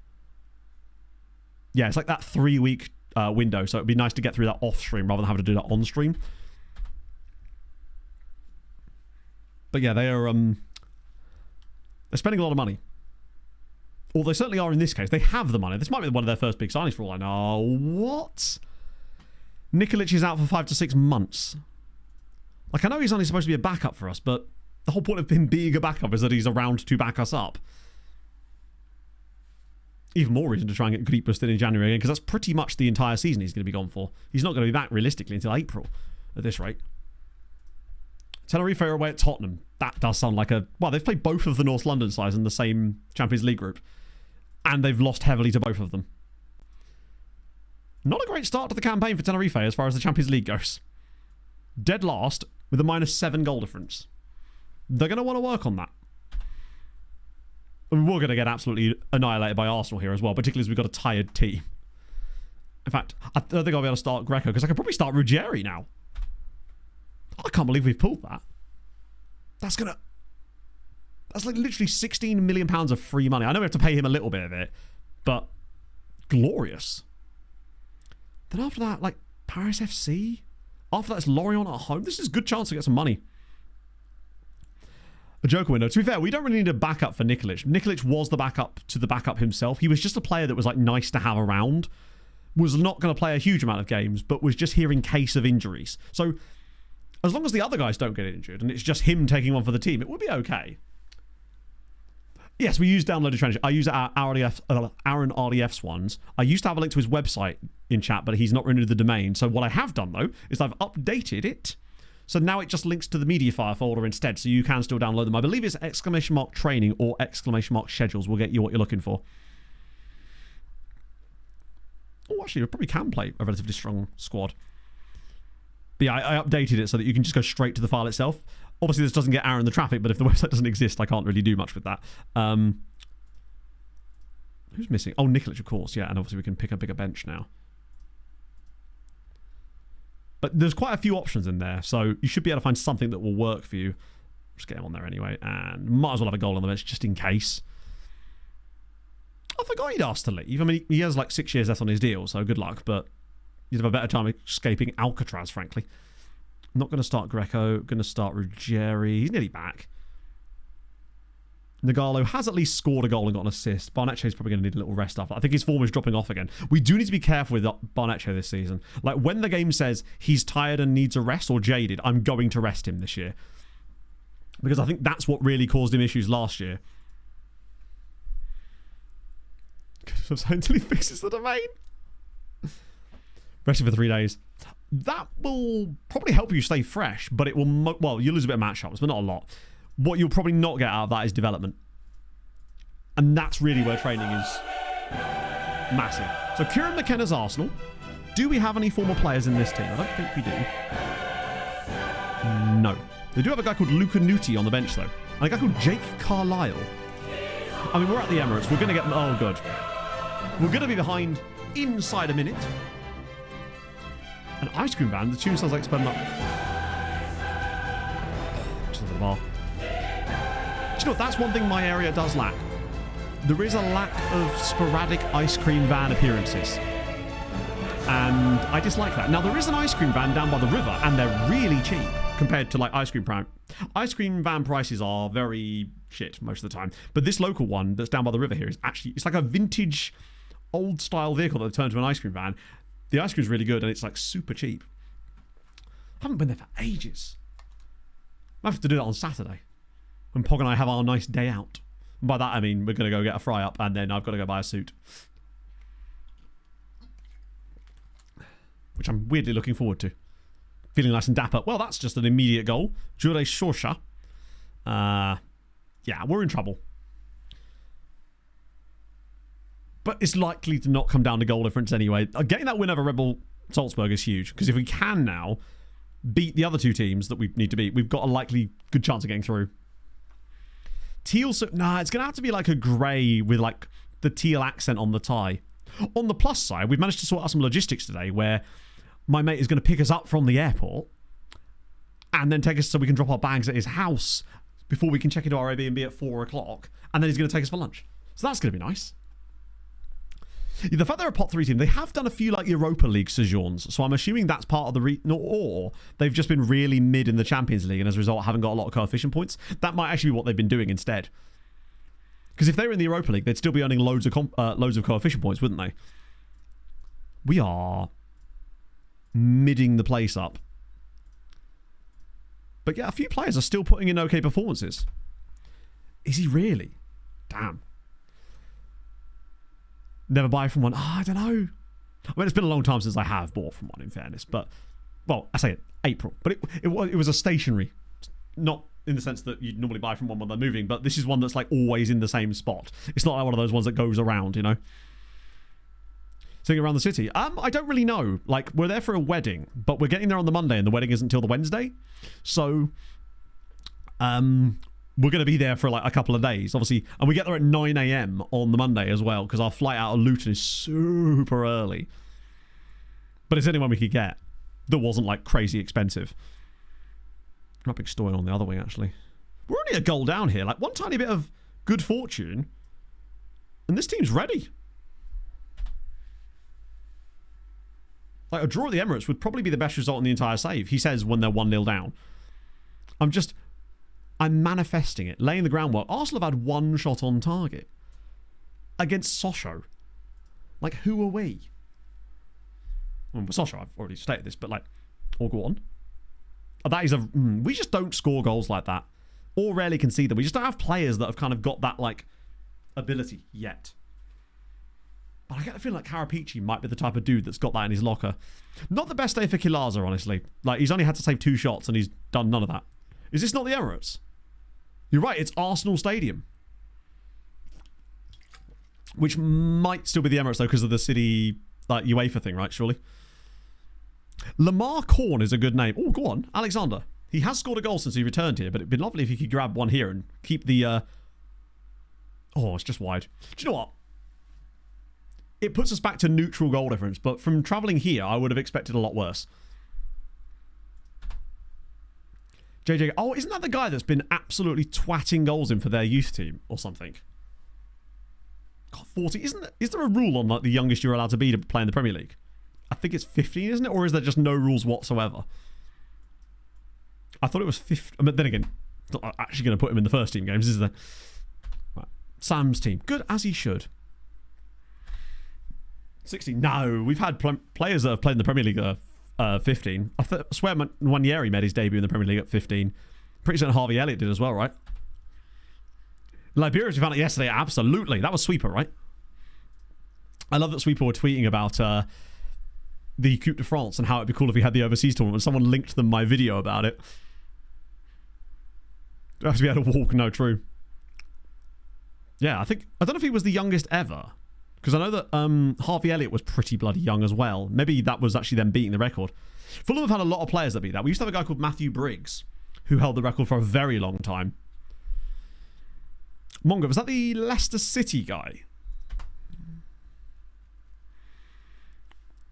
Yeah, it's like that 3-week window, so it'd be nice to get through that off stream rather than having to do that on stream. But yeah, they're spending a lot of money. Or they certainly are in this case. They have the money. This might be one of their first big signings for all I know. What? Nikolic is out for 5 to 6 months. Like, I know he's only supposed to be a backup for us, but the whole point of him being a backup is that he's around to back us up. Even more reason to try and get Gripus still in January again, because that's pretty much the entire season he's going to be gone for. He's not going to be back realistically until April at this rate. Tenerife are away at Tottenham. That does sound like a... Well, they've played both of the North London sides in the same Champions League group. And they've lost heavily to both of them. Not a great start to the campaign for Tenerife as far as the Champions League goes. Dead last with a -7 goal difference. They're going to want to work on that. I mean, we're going to get absolutely annihilated by Arsenal here as well, particularly as we've got a tired team. In fact, I don't think I'll be able to start Greco because I could probably start Ruggeri now. I can't believe we've pulled that. That's like literally £16 million of free money. I know we have to pay him a little bit of it, but glorious. Then after that, like Paris FC. After that, it's Lorient at home. This is a good chance to get some money. A Joker window. To be fair, we don't really need a backup for Nikolic. Nikolic was the backup to the backup himself. He was just a player that was like nice to have around. was not going to play a huge amount of games, but was just here in case of injuries. So as long as the other guys don't get injured and it's just him taking one for the team, it would be okay. Yes, we use downloaded training. I use our Aaron RDF's ones. I used to have a link to his website in chat, but he's not renewed the domain. So what I have done, though, is I've updated it. So now it just links to the MediaFire folder instead, so you can still download them. I believe it's !training or !schedules will get you what you're looking for. Oh, actually, we probably can play a relatively strong squad. But yeah, I updated it so that you can just go straight to the file itself. Obviously, this doesn't get Aaron the traffic, but if the website doesn't exist, I can't really do much with that. Who's missing? Oh, Nikolic, of course. Yeah, and obviously we can pick a bigger bench now. But there's quite a few options in there, so you should be able to find something that will work for you. Just get him on there anyway, and might as well have a goal on the bench just in case. I forgot he'd asked to leave. I mean, he has like 6 years left on his deal, so good luck, but you'd have a better time escaping Alcatraz, frankly. Not going to start Greco. Going to start Ruggieri. He's nearly back. Nagalo has at least scored a goal and got an assist. Barneccio is probably going to need a little rest after. I think his form is dropping off again. We do need to be careful with Barneccio this season. Like, when the game says he's tired and needs a rest or jaded, I'm going to rest him this year. Because I think that's what really caused him issues last year. Until he fixes the domain. Resting for 3 days. That will probably help you stay fresh, but it will... Well, you'll lose a bit of match shots, but not a lot. What you'll probably not get out of that is development. And that's really where training is massive. So, Kieran McKenna's Arsenal. Do we have any former players in this team? I don't think we do. No. They do have a guy called Luca Nutti on the bench, though. And a guy called Jake Carlisle. I mean, we're at the Emirates. We're going to get... Oh, good. We're going to be behind inside a minute. An ice cream van. The tune sounds like it's putting up. Just a bar. Do you know what? That's one thing my area does lack. There is a lack of sporadic ice cream van appearances. And I dislike that. Now, there is an ice cream van down by the river, and they're really cheap compared to, like, ice cream van prices are very shit most of the time. But this local one that's down by the river here is actually... It's like a vintage, old-style vehicle that they've turned into an ice cream van. The ice cream's really good, and it's, like, super cheap. I haven't been there for ages. I have to do that on Saturday, when Pog and I have our nice day out. And by that, I mean we're going to go get a fry-up, and then I've got to go buy a suit. Which I'm weirdly looking forward to. Feeling nice and dapper. Well, that's just an immediate goal. Jure Shorsha. Yeah, we're in trouble. But it's likely to not come down to goal difference anyway. Getting that win over Red Bull Salzburg is huge. Because if we can now beat the other two teams that we need to beat, we've got a likely good chance of getting through. Teal... Nah, it's going to have to be like a grey with like the teal accent on the tie. On the plus side, we've managed to sort out some logistics today where my mate is going to pick us up from the airport and then take us so we can drop our bags at his house before we can check into our Airbnb at 4 o'clock. And then he's going to take us for lunch. So that's going to be nice. Yeah, the fact they're a pot 3 team, they have done a few like Europa League sojourns, so I'm assuming that's part of the or they've just been really mid in the Champions League and as a result haven't got a lot of coefficient points. That might actually be what they've been doing instead. Because if they were in the Europa League, they'd still be earning loads of coefficient points, wouldn't they? We are midding the place up. But yeah, a few players are still putting in okay performances. Is he really? Damn. Never buy from one. I don't know. I mean, it's been a long time since I have bought from one, in fairness. But, well, I say it, April. But it was a stationary. Not in the sense that you'd normally buy from one when they're moving, but this is one that's like always in the same spot. It's not like one of those ones that goes around, you know? Sitting around the city. I don't really know. Like, we're there for a wedding, but we're getting there on the Monday and the wedding isn't until the Wednesday. So, we're going to be there for like a couple of days, obviously. And we get there at 9 a.m. on the Monday as well, because our flight out of Luton is super early. But it's anyone we could get that wasn't like crazy expensive. Not big story on the other wing, actually. We're only a goal down here. Like, one tiny bit of good fortune. And this team's ready. Like, a draw at the Emirates would probably be the best result in the entire save, he says, when they're 1-0 down. I'm manifesting it. Laying the groundwork. Arsenal have had one shot on target. Against Sochaux. Like, who are we? Well, Sochaux, I've already stated this, but like, or go on. That is we just don't score goals like that, or rarely concede them. We just don't have players that have kind of got that like ability yet. But I get the feeling like Karapichi might be the type of dude that's got that in his locker. Not the best day for Kilaza, honestly. Like, he's only had to save 2 shots and he's done none of that. Is this not the Emirates? You're right, it's Arsenal Stadium. Which might still be the Emirates, though, because of the city, like, UEFA thing, right, surely? Lamar Korn is a good name. Oh, go on, Alexander. He has scored a goal since he returned here, but it'd be lovely if he could grab one here and keep the... Oh, it's just wide. Do you know what? It puts us back to neutral goal difference, but from travelling here, I would have expected a lot worse. JJ, oh, isn't that the guy that's been absolutely twatting goals in for their youth team or something? God, 40. Is there a rule on like the youngest you're allowed to be to play in the Premier League? I think it's 15, isn't it? Or is there just no rules whatsoever? I thought it was 15. But then again, not actually going to put him in the first team games, is there? Right. Sam's team. Good as he should. 16. No, we've had players that have played in the Premier League at 15. I swear Nwaneri made his debut in the Premier League at 15. Pretty certain Harvey Elliott did as well, right? Liberia, we found out yesterday, absolutely. That was Sweeper, right? I love that Sweeper were tweeting about the Coupe de France and how it'd be cool if we had the overseas tournament. Someone linked them my video about it. Do I have to be able to walk? No, true. Yeah, I don't know if he was the youngest ever. Because I know that Harvey Elliott was pretty bloody young as well. Maybe that was actually them beating the record. Fulham have had a lot of players that beat that. We used to have a guy called Matthew Briggs, who held the record for a very long time. Mongo, was that the Leicester City guy?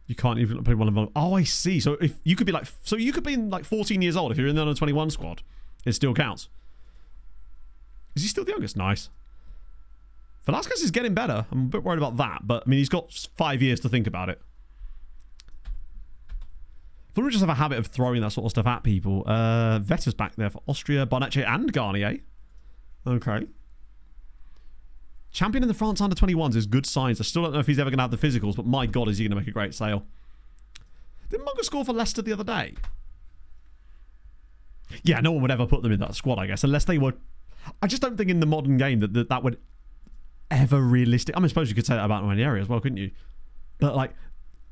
You can't even play one of them. Oh, I see. So if you could be like, so you could be like 14 years old if you're in the under 21 squad. It still counts. Is he still the youngest? Nice. Velasquez is getting better. I'm a bit worried about that, but I mean, he's got 5 years to think about it. Fulham just have a habit of throwing that sort of stuff at people. Vetta's back there for Austria, Bonacci and Garnier. Okay. Champion in the France under 21s is good signs. I still don't know if he's ever going to have the physicals, but my God, is he going to make a great sale. Did Mungo score for Leicester the other day? Yeah, no one would ever put them in that squad, I guess, unless they were... I just don't think in the modern game that would ever realistic. I mean, I suppose you could say that about Nwaneri as well, couldn't you? But like,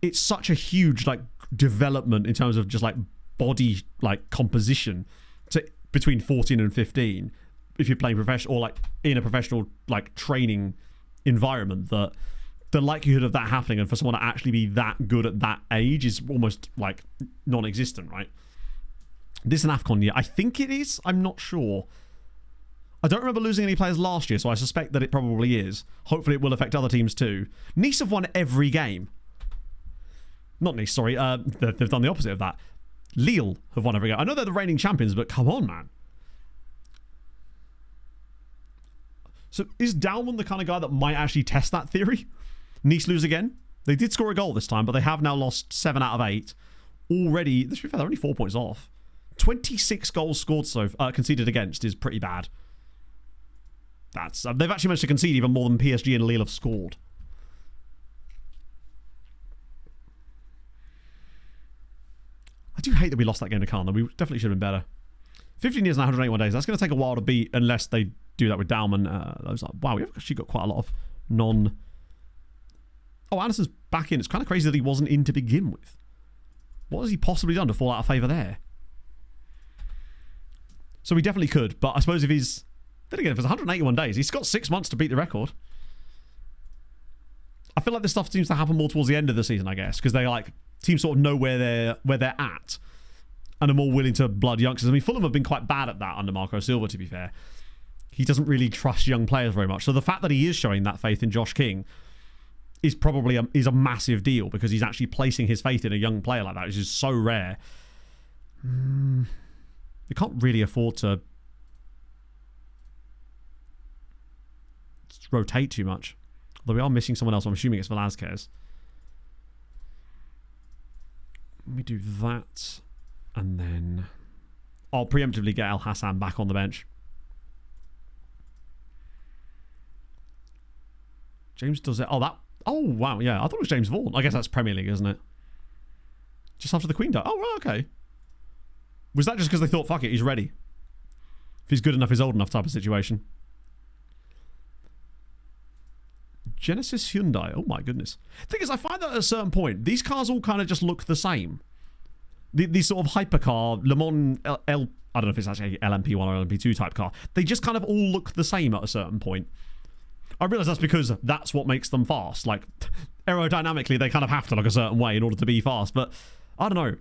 it's such a huge like development in terms of just like body like composition to between 14 and 15 if you're playing professional or like in a professional like training environment, that the likelihood of that happening and for someone to actually be that good at that age is almost like non-existent, right? This is an AFCON year. I think it is. I'm not sure. I don't remember losing any players last year, so I suspect that it probably is. Hopefully it will affect other teams too. Nice have won every game. Not Nice, sorry. They've done the opposite of that. Lille have won every game. I know they're the reigning champions, but come on, man. So is Dalman the kind of guy that might actually test that theory? Nice lose again? They did score a goal this time, but they have now lost 7 out of 8. Already, to be fair, they're only 4 points off. 26 goals scored conceded against is pretty bad. That's they've actually managed to concede even more than PSG and Lille have scored. I do hate that we lost that game to Cannes. We definitely should have been better. 15 years and 181 days. That's going to take a while to beat unless they do that with Dalman. Wow, we've actually got quite a lot of non... Oh, Anderson's back in. It's kind of crazy that he wasn't in to begin with. What has he possibly done to fall out of favour there? So he definitely could, but I suppose if he's... Then again, if it's 181 days, he's got 6 months to beat the record. I feel like this stuff seems to happen more towards the end of the season, I guess, because they like teams sort of know where they're at and are more willing to blood youngsters. I mean, Fulham have been quite bad at that under Marco Silva, to be fair. He doesn't really trust young players very much. So the fact that he is showing that faith in Josh King is probably a massive deal, because he's actually placing his faith in a young player like that, which is so rare. We can't really afford to rotate too much. Although we are missing someone else. I'm assuming it's Velasquez. Let me do that. And then I'll preemptively get El Hassan back on the bench. James does it. Oh, wow. Yeah, I thought it was James Vaughan. I guess that's Premier League, isn't it? Just after the Queen died. Oh, right, okay. Was that just because they thought, fuck it, he's ready? If he's good enough, he's old enough type of situation. Genesis Hyundai. Oh, my goodness. Thing is, I find that at a certain point, these cars all kind of just look the same. These sort of hypercar, Le Mans I don't know if it's actually LMP1 or LMP2 type car. They just kind of all look the same at a certain point. I realise that's because that's what makes them fast. Like, aerodynamically, they kind of have to look a certain way in order to be fast. But, I don't know.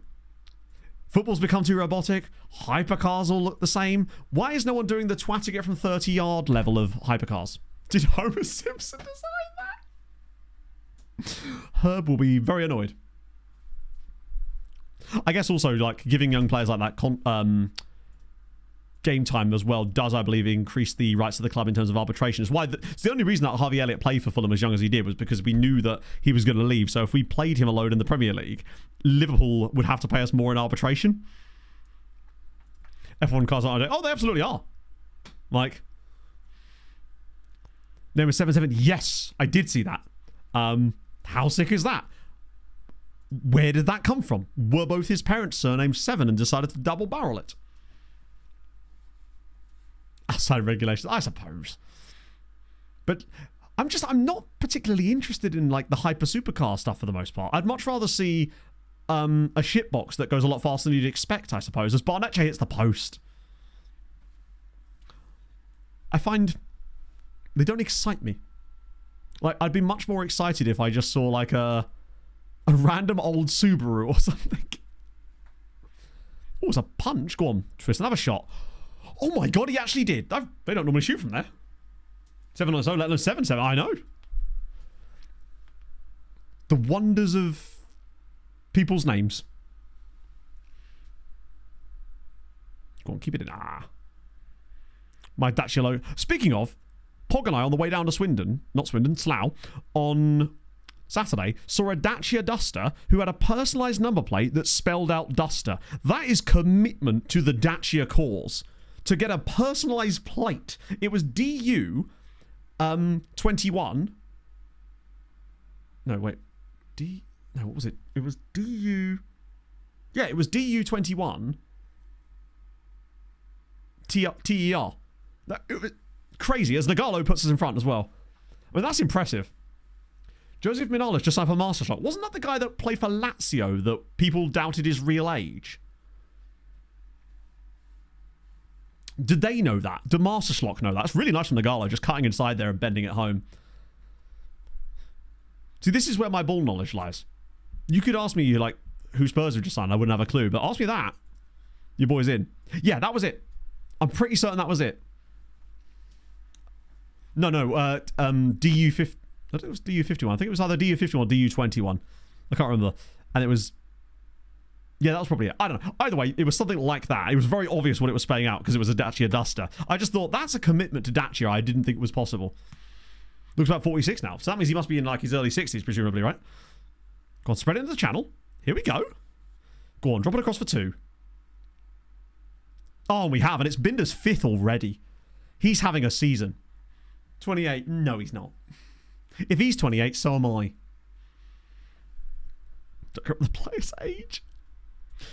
Football's become too robotic. Hypercars all look the same. Why is no one doing the twat to get from 30-yard level of hypercars? Did Homer Simpson design that? Herb will be very annoyed. I guess also, like, giving young players like that game time as well does, I believe, increase the rights of the club in terms of arbitration. It's the only reason that Harvey Elliott played for Fulham as young as he did was because we knew that he was going to leave. So if we played him alone in the Premier League, Liverpool would have to pay us more in arbitration. F1 cars aren't. Oh, they absolutely are. Like, name is 77. Yes, I did see that. How sick is that? Where did that come from? Were both his parents surnamed Seven and decided to double barrel it? Outside regulations, I suppose. But I'm not particularly interested in like the hyper supercar stuff for the most part. I'd much rather see a shitbox that goes a lot faster than you'd expect, I suppose, as Barnecce hits the post. I find they don't excite me. Like, I'd be much more excited if I just saw like a random old Subaru or something. Oh, it's a punch. Go on, twist another shot. Oh my god, he actually did. They don't normally shoot from there. 790, let alone 77. I know. The wonders of people's names. Go on, keep it in. My Dacia logo. Speaking of, Pog and I on the way down to Slough, on Saturday, saw a Dacia Duster who had a personalised number plate that spelled out Duster. That is commitment to the Dacia cause. To get a personalised plate. It was DU 21. No, wait. No, what was it? It was DU... Yeah, it was DU 21. TER. It was crazy, as Nagalo puts us in front as well. I mean, that's impressive. Joseph Minalis just signed for Mastershot. Wasn't that the guy that played for Lazio that people doubted his real age? Did they know that? Did Master Schlock know that? That's really nice from Nagalo, just cutting inside there and bending it home. See, this is where my ball knowledge lies. You could ask me, like, who Spurs have just signed. I wouldn't have a clue. But ask me that. Your boy's in. Yeah, that was it. I'm pretty certain that was it. No, DU50. I think it was DU51. I think it was either DU51 or DU21. I can't remember. And it was... Yeah, that was probably it. I don't know. Either way, it was something like that. It was very obvious what it was spelling out because it was a Dacia Duster. I just thought, that's a commitment to Dacia I didn't think was possible. Looks about 46 now. So that means he must be in like his early 60s, presumably, right? Go on, spread it into the channel. Here we go. Go on, drop it across for 2. Oh, we have. And it's Binder's 5th already. He's having a season. 28. No, he's not. If he's 28, so am I. Look up the player's age.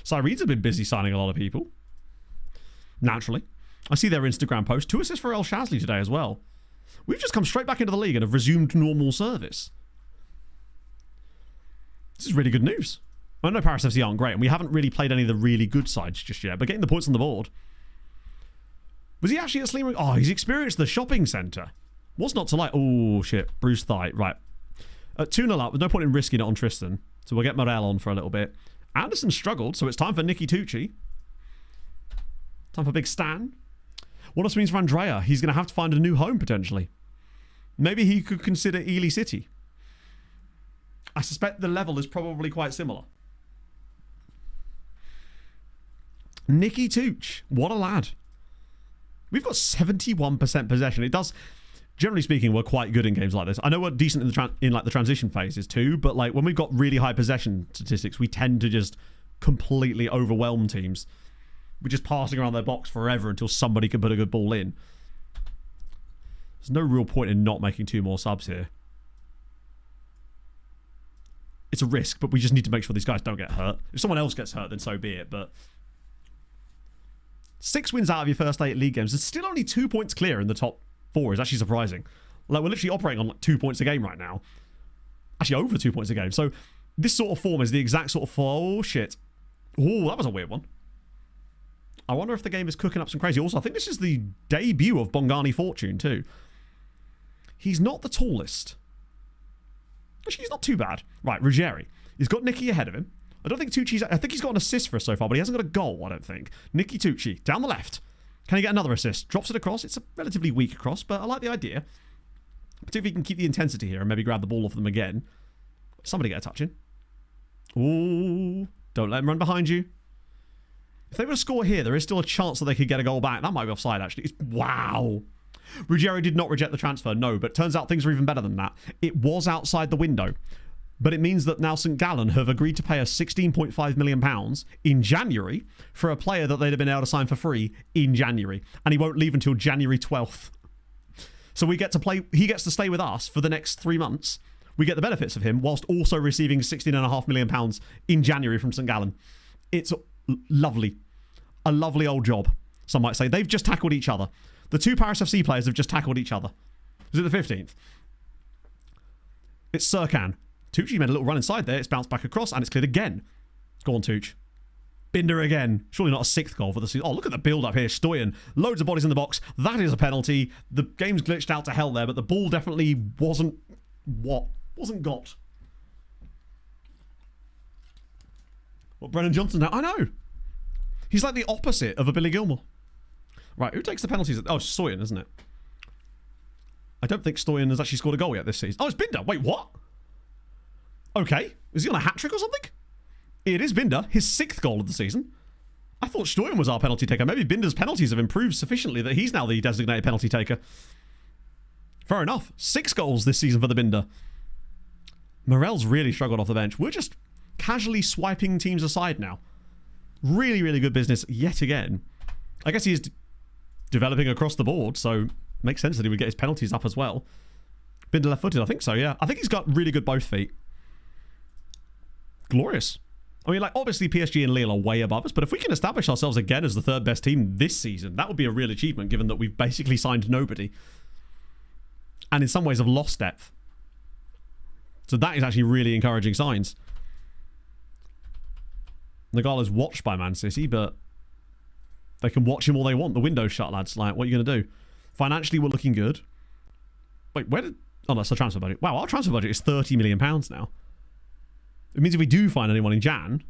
Cyreeds have been busy signing a lot of people. Naturally. I see their Instagram post. 2 assists for El Shazli today as well. We've just come straight back into the league and have resumed normal service. This is really good news. I know Paris FC aren't great, and we haven't really played any of the really good sides just yet, but getting the points on the board. Was he actually at Slimming? Oh, he's experienced the shopping centre. What's not to like? Oh, shit. Bruce Thigh. Right. 2-0 up. There's no point in risking it on Tristan. So we'll get Morel on for a little bit. Anderson struggled, so it's time for Nicky Tucci. Time for Big Stan. What else means for Andrea? He's going to have to find a new home, potentially. Maybe he could consider Ely City. I suspect the level is probably quite similar. Nicky Tooch. What a lad. We've got 71% possession. It does... Generally speaking, we're quite good in games like this. I know we're decent in like the transition phases too, but like when we've got really high possession statistics, we tend to just completely overwhelm teams. We're just passing around their box forever until somebody can put a good ball in. There's no real point in not making 2 more subs here. it's a risk, but we just need to make sure these guys don't get hurt. If someone else gets hurt, then so be it. But 6 wins out of your first 8 league games. It's still only 2 points clear in the top 4 is actually surprising. Like, we're literally operating on like 2 points a game right now. Actually, over 2 points a game. So this sort of form is the exact sort of... Oh, shit. Oh, that was a weird one. I wonder if the game is cooking up some crazy. Also, I think this is the debut of Bongani Fortune, too. He's not the tallest. Actually, he's not too bad. Right, Ruggieri. He's got Nicky ahead of him. I don't think Tucci's... I think he's got an assist for us so far, but he hasn't got a goal, I don't think. Nicky Tucci, down the left. Can he get another assist? Drops it across. It's a relatively weak cross, but I like the idea. Particularly if he can keep the intensity here and maybe grab the ball off them again. Somebody get a touch in. Ooh. Don't let him run behind you. If they were to score here, there is still a chance that they could get a goal back. That might be offside, actually. Wow. Ruggiero did not reject the transfer, no, but turns out things are even better than that. It was outside the window, but it means that now St. Gallen have agreed to pay us £16.5 million in January for a player that they'd have been able to sign for free in January, and he won't leave until January 12th. So we get to play, he gets to stay with us for the next 3 months. We get the benefits of him whilst also receiving £16.5 million in January from St. Gallen. It's lovely. A lovely old job, some might say. They've just tackled each other. The 2 Paris FC players have just tackled each other. Is it the 15th? It's Serkan. Tucci made a little run inside there. It's bounced back across and it's cleared again. Go on, Tucci. Binder again. Surely not a 6th goal for the season. Oh, look at the build-up here. Stoyan. Loads of bodies in the box. That is a penalty. The game's glitched out to hell there, but the ball definitely wasn't... What? Wasn't got. What, Brennan Johnson now? I know. He's like the opposite of a Billy Gilmore. Right, who takes the penalties? Oh, it's Stoyan, isn't it? I don't think Stoyan has actually scored a goal yet this season. Oh, it's Binder. Wait, what? Okay. Is he on a hat-trick or something? It is Binder, his 6th goal of the season. I thought Stoyan was our penalty taker. Maybe Binder's penalties have improved sufficiently that he's now the designated penalty taker. Fair enough. 6 goals this season for the Binder. Morel's really struggled off the bench. We're just casually swiping teams aside now. Really, really good business yet again. I guess he is developing across the board, so makes sense that he would get his penalties up as well. Binder left-footed, I think so, yeah. I think he's got really good both feet. Glorious. I mean, like, obviously PSG and Lille are way above us, but if we can establish ourselves again as the 3rd best team this season, that would be a real achievement, given that we've basically signed nobody. And in some ways have lost depth. So that is actually really encouraging signs. Nagala's watched by Man City, but they can watch him all they want. The window's shut, lads. Like, what are you going to do? Financially, we're looking good. Wait, where did... Oh, that's the transfer budget. Wow, our transfer budget is £30 million now. It means if we do find anyone in Jan,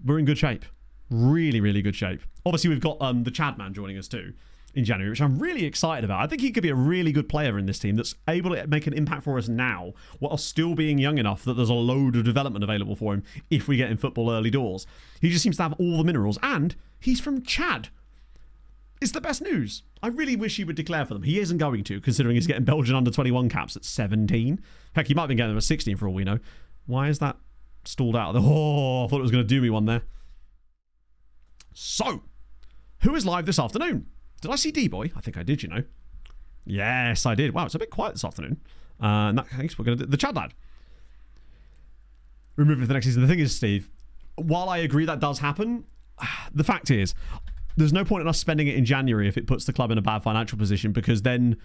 we're in good shape. Really, really good shape. Obviously, we've got the Chad man joining us too in January, which I'm really excited about. I think he could be a really good player in this team that's able to make an impact for us now, while still being young enough that there's a load of development available for him if we get in football early doors. He just seems to have all the minerals, and he's from Chad. It's the best news. I really wish he would declare for them. He isn't going to, considering he's getting Belgian under-21 caps at 17. Heck, he might have been getting them at 16 for all we know. Why is that stalled out? Oh, I thought it was going to do me one there. So, who is live this afternoon? Did I see D-Boy? I think I did, you know. Yes, I did. Wow, it's a bit quiet this afternoon. In that case, we're going to do the Chad lad. Remove it for the next season. The thing is, Steve, while I agree that does happen, the fact is, there's no point in us spending it in January if it puts the club in a bad financial position, because then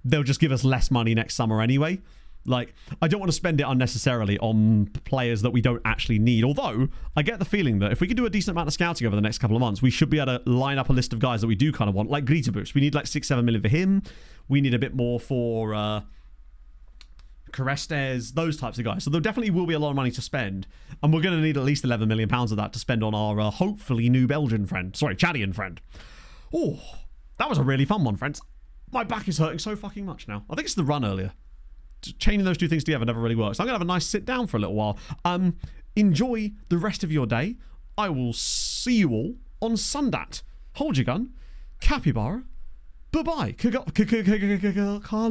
they'll just give us less money next summer anyway. Like, I don't want to spend it unnecessarily on players that we don't actually need. Although, I get the feeling that if we can do a decent amount of scouting over the next couple of months, we should be able to line up a list of guys that we do kind of want. Like Grietabus. We need like 6-7 million for him. We need a bit more for Carestes, those types of guys. So there definitely will be a lot of money to spend. And we're going to need at least £11 million of that to spend on our hopefully new Belgian friend. Sorry, Chadian friend. Oh, that was a really fun one, friends. My back is hurting so fucking much now. I think it's the run earlier. Chaining those two things together never really works. I'm going to have a nice sit down for a little while. Enjoy the rest of your day. I will see you all on Sundat. Hold your gun. Capybara. Bye-bye.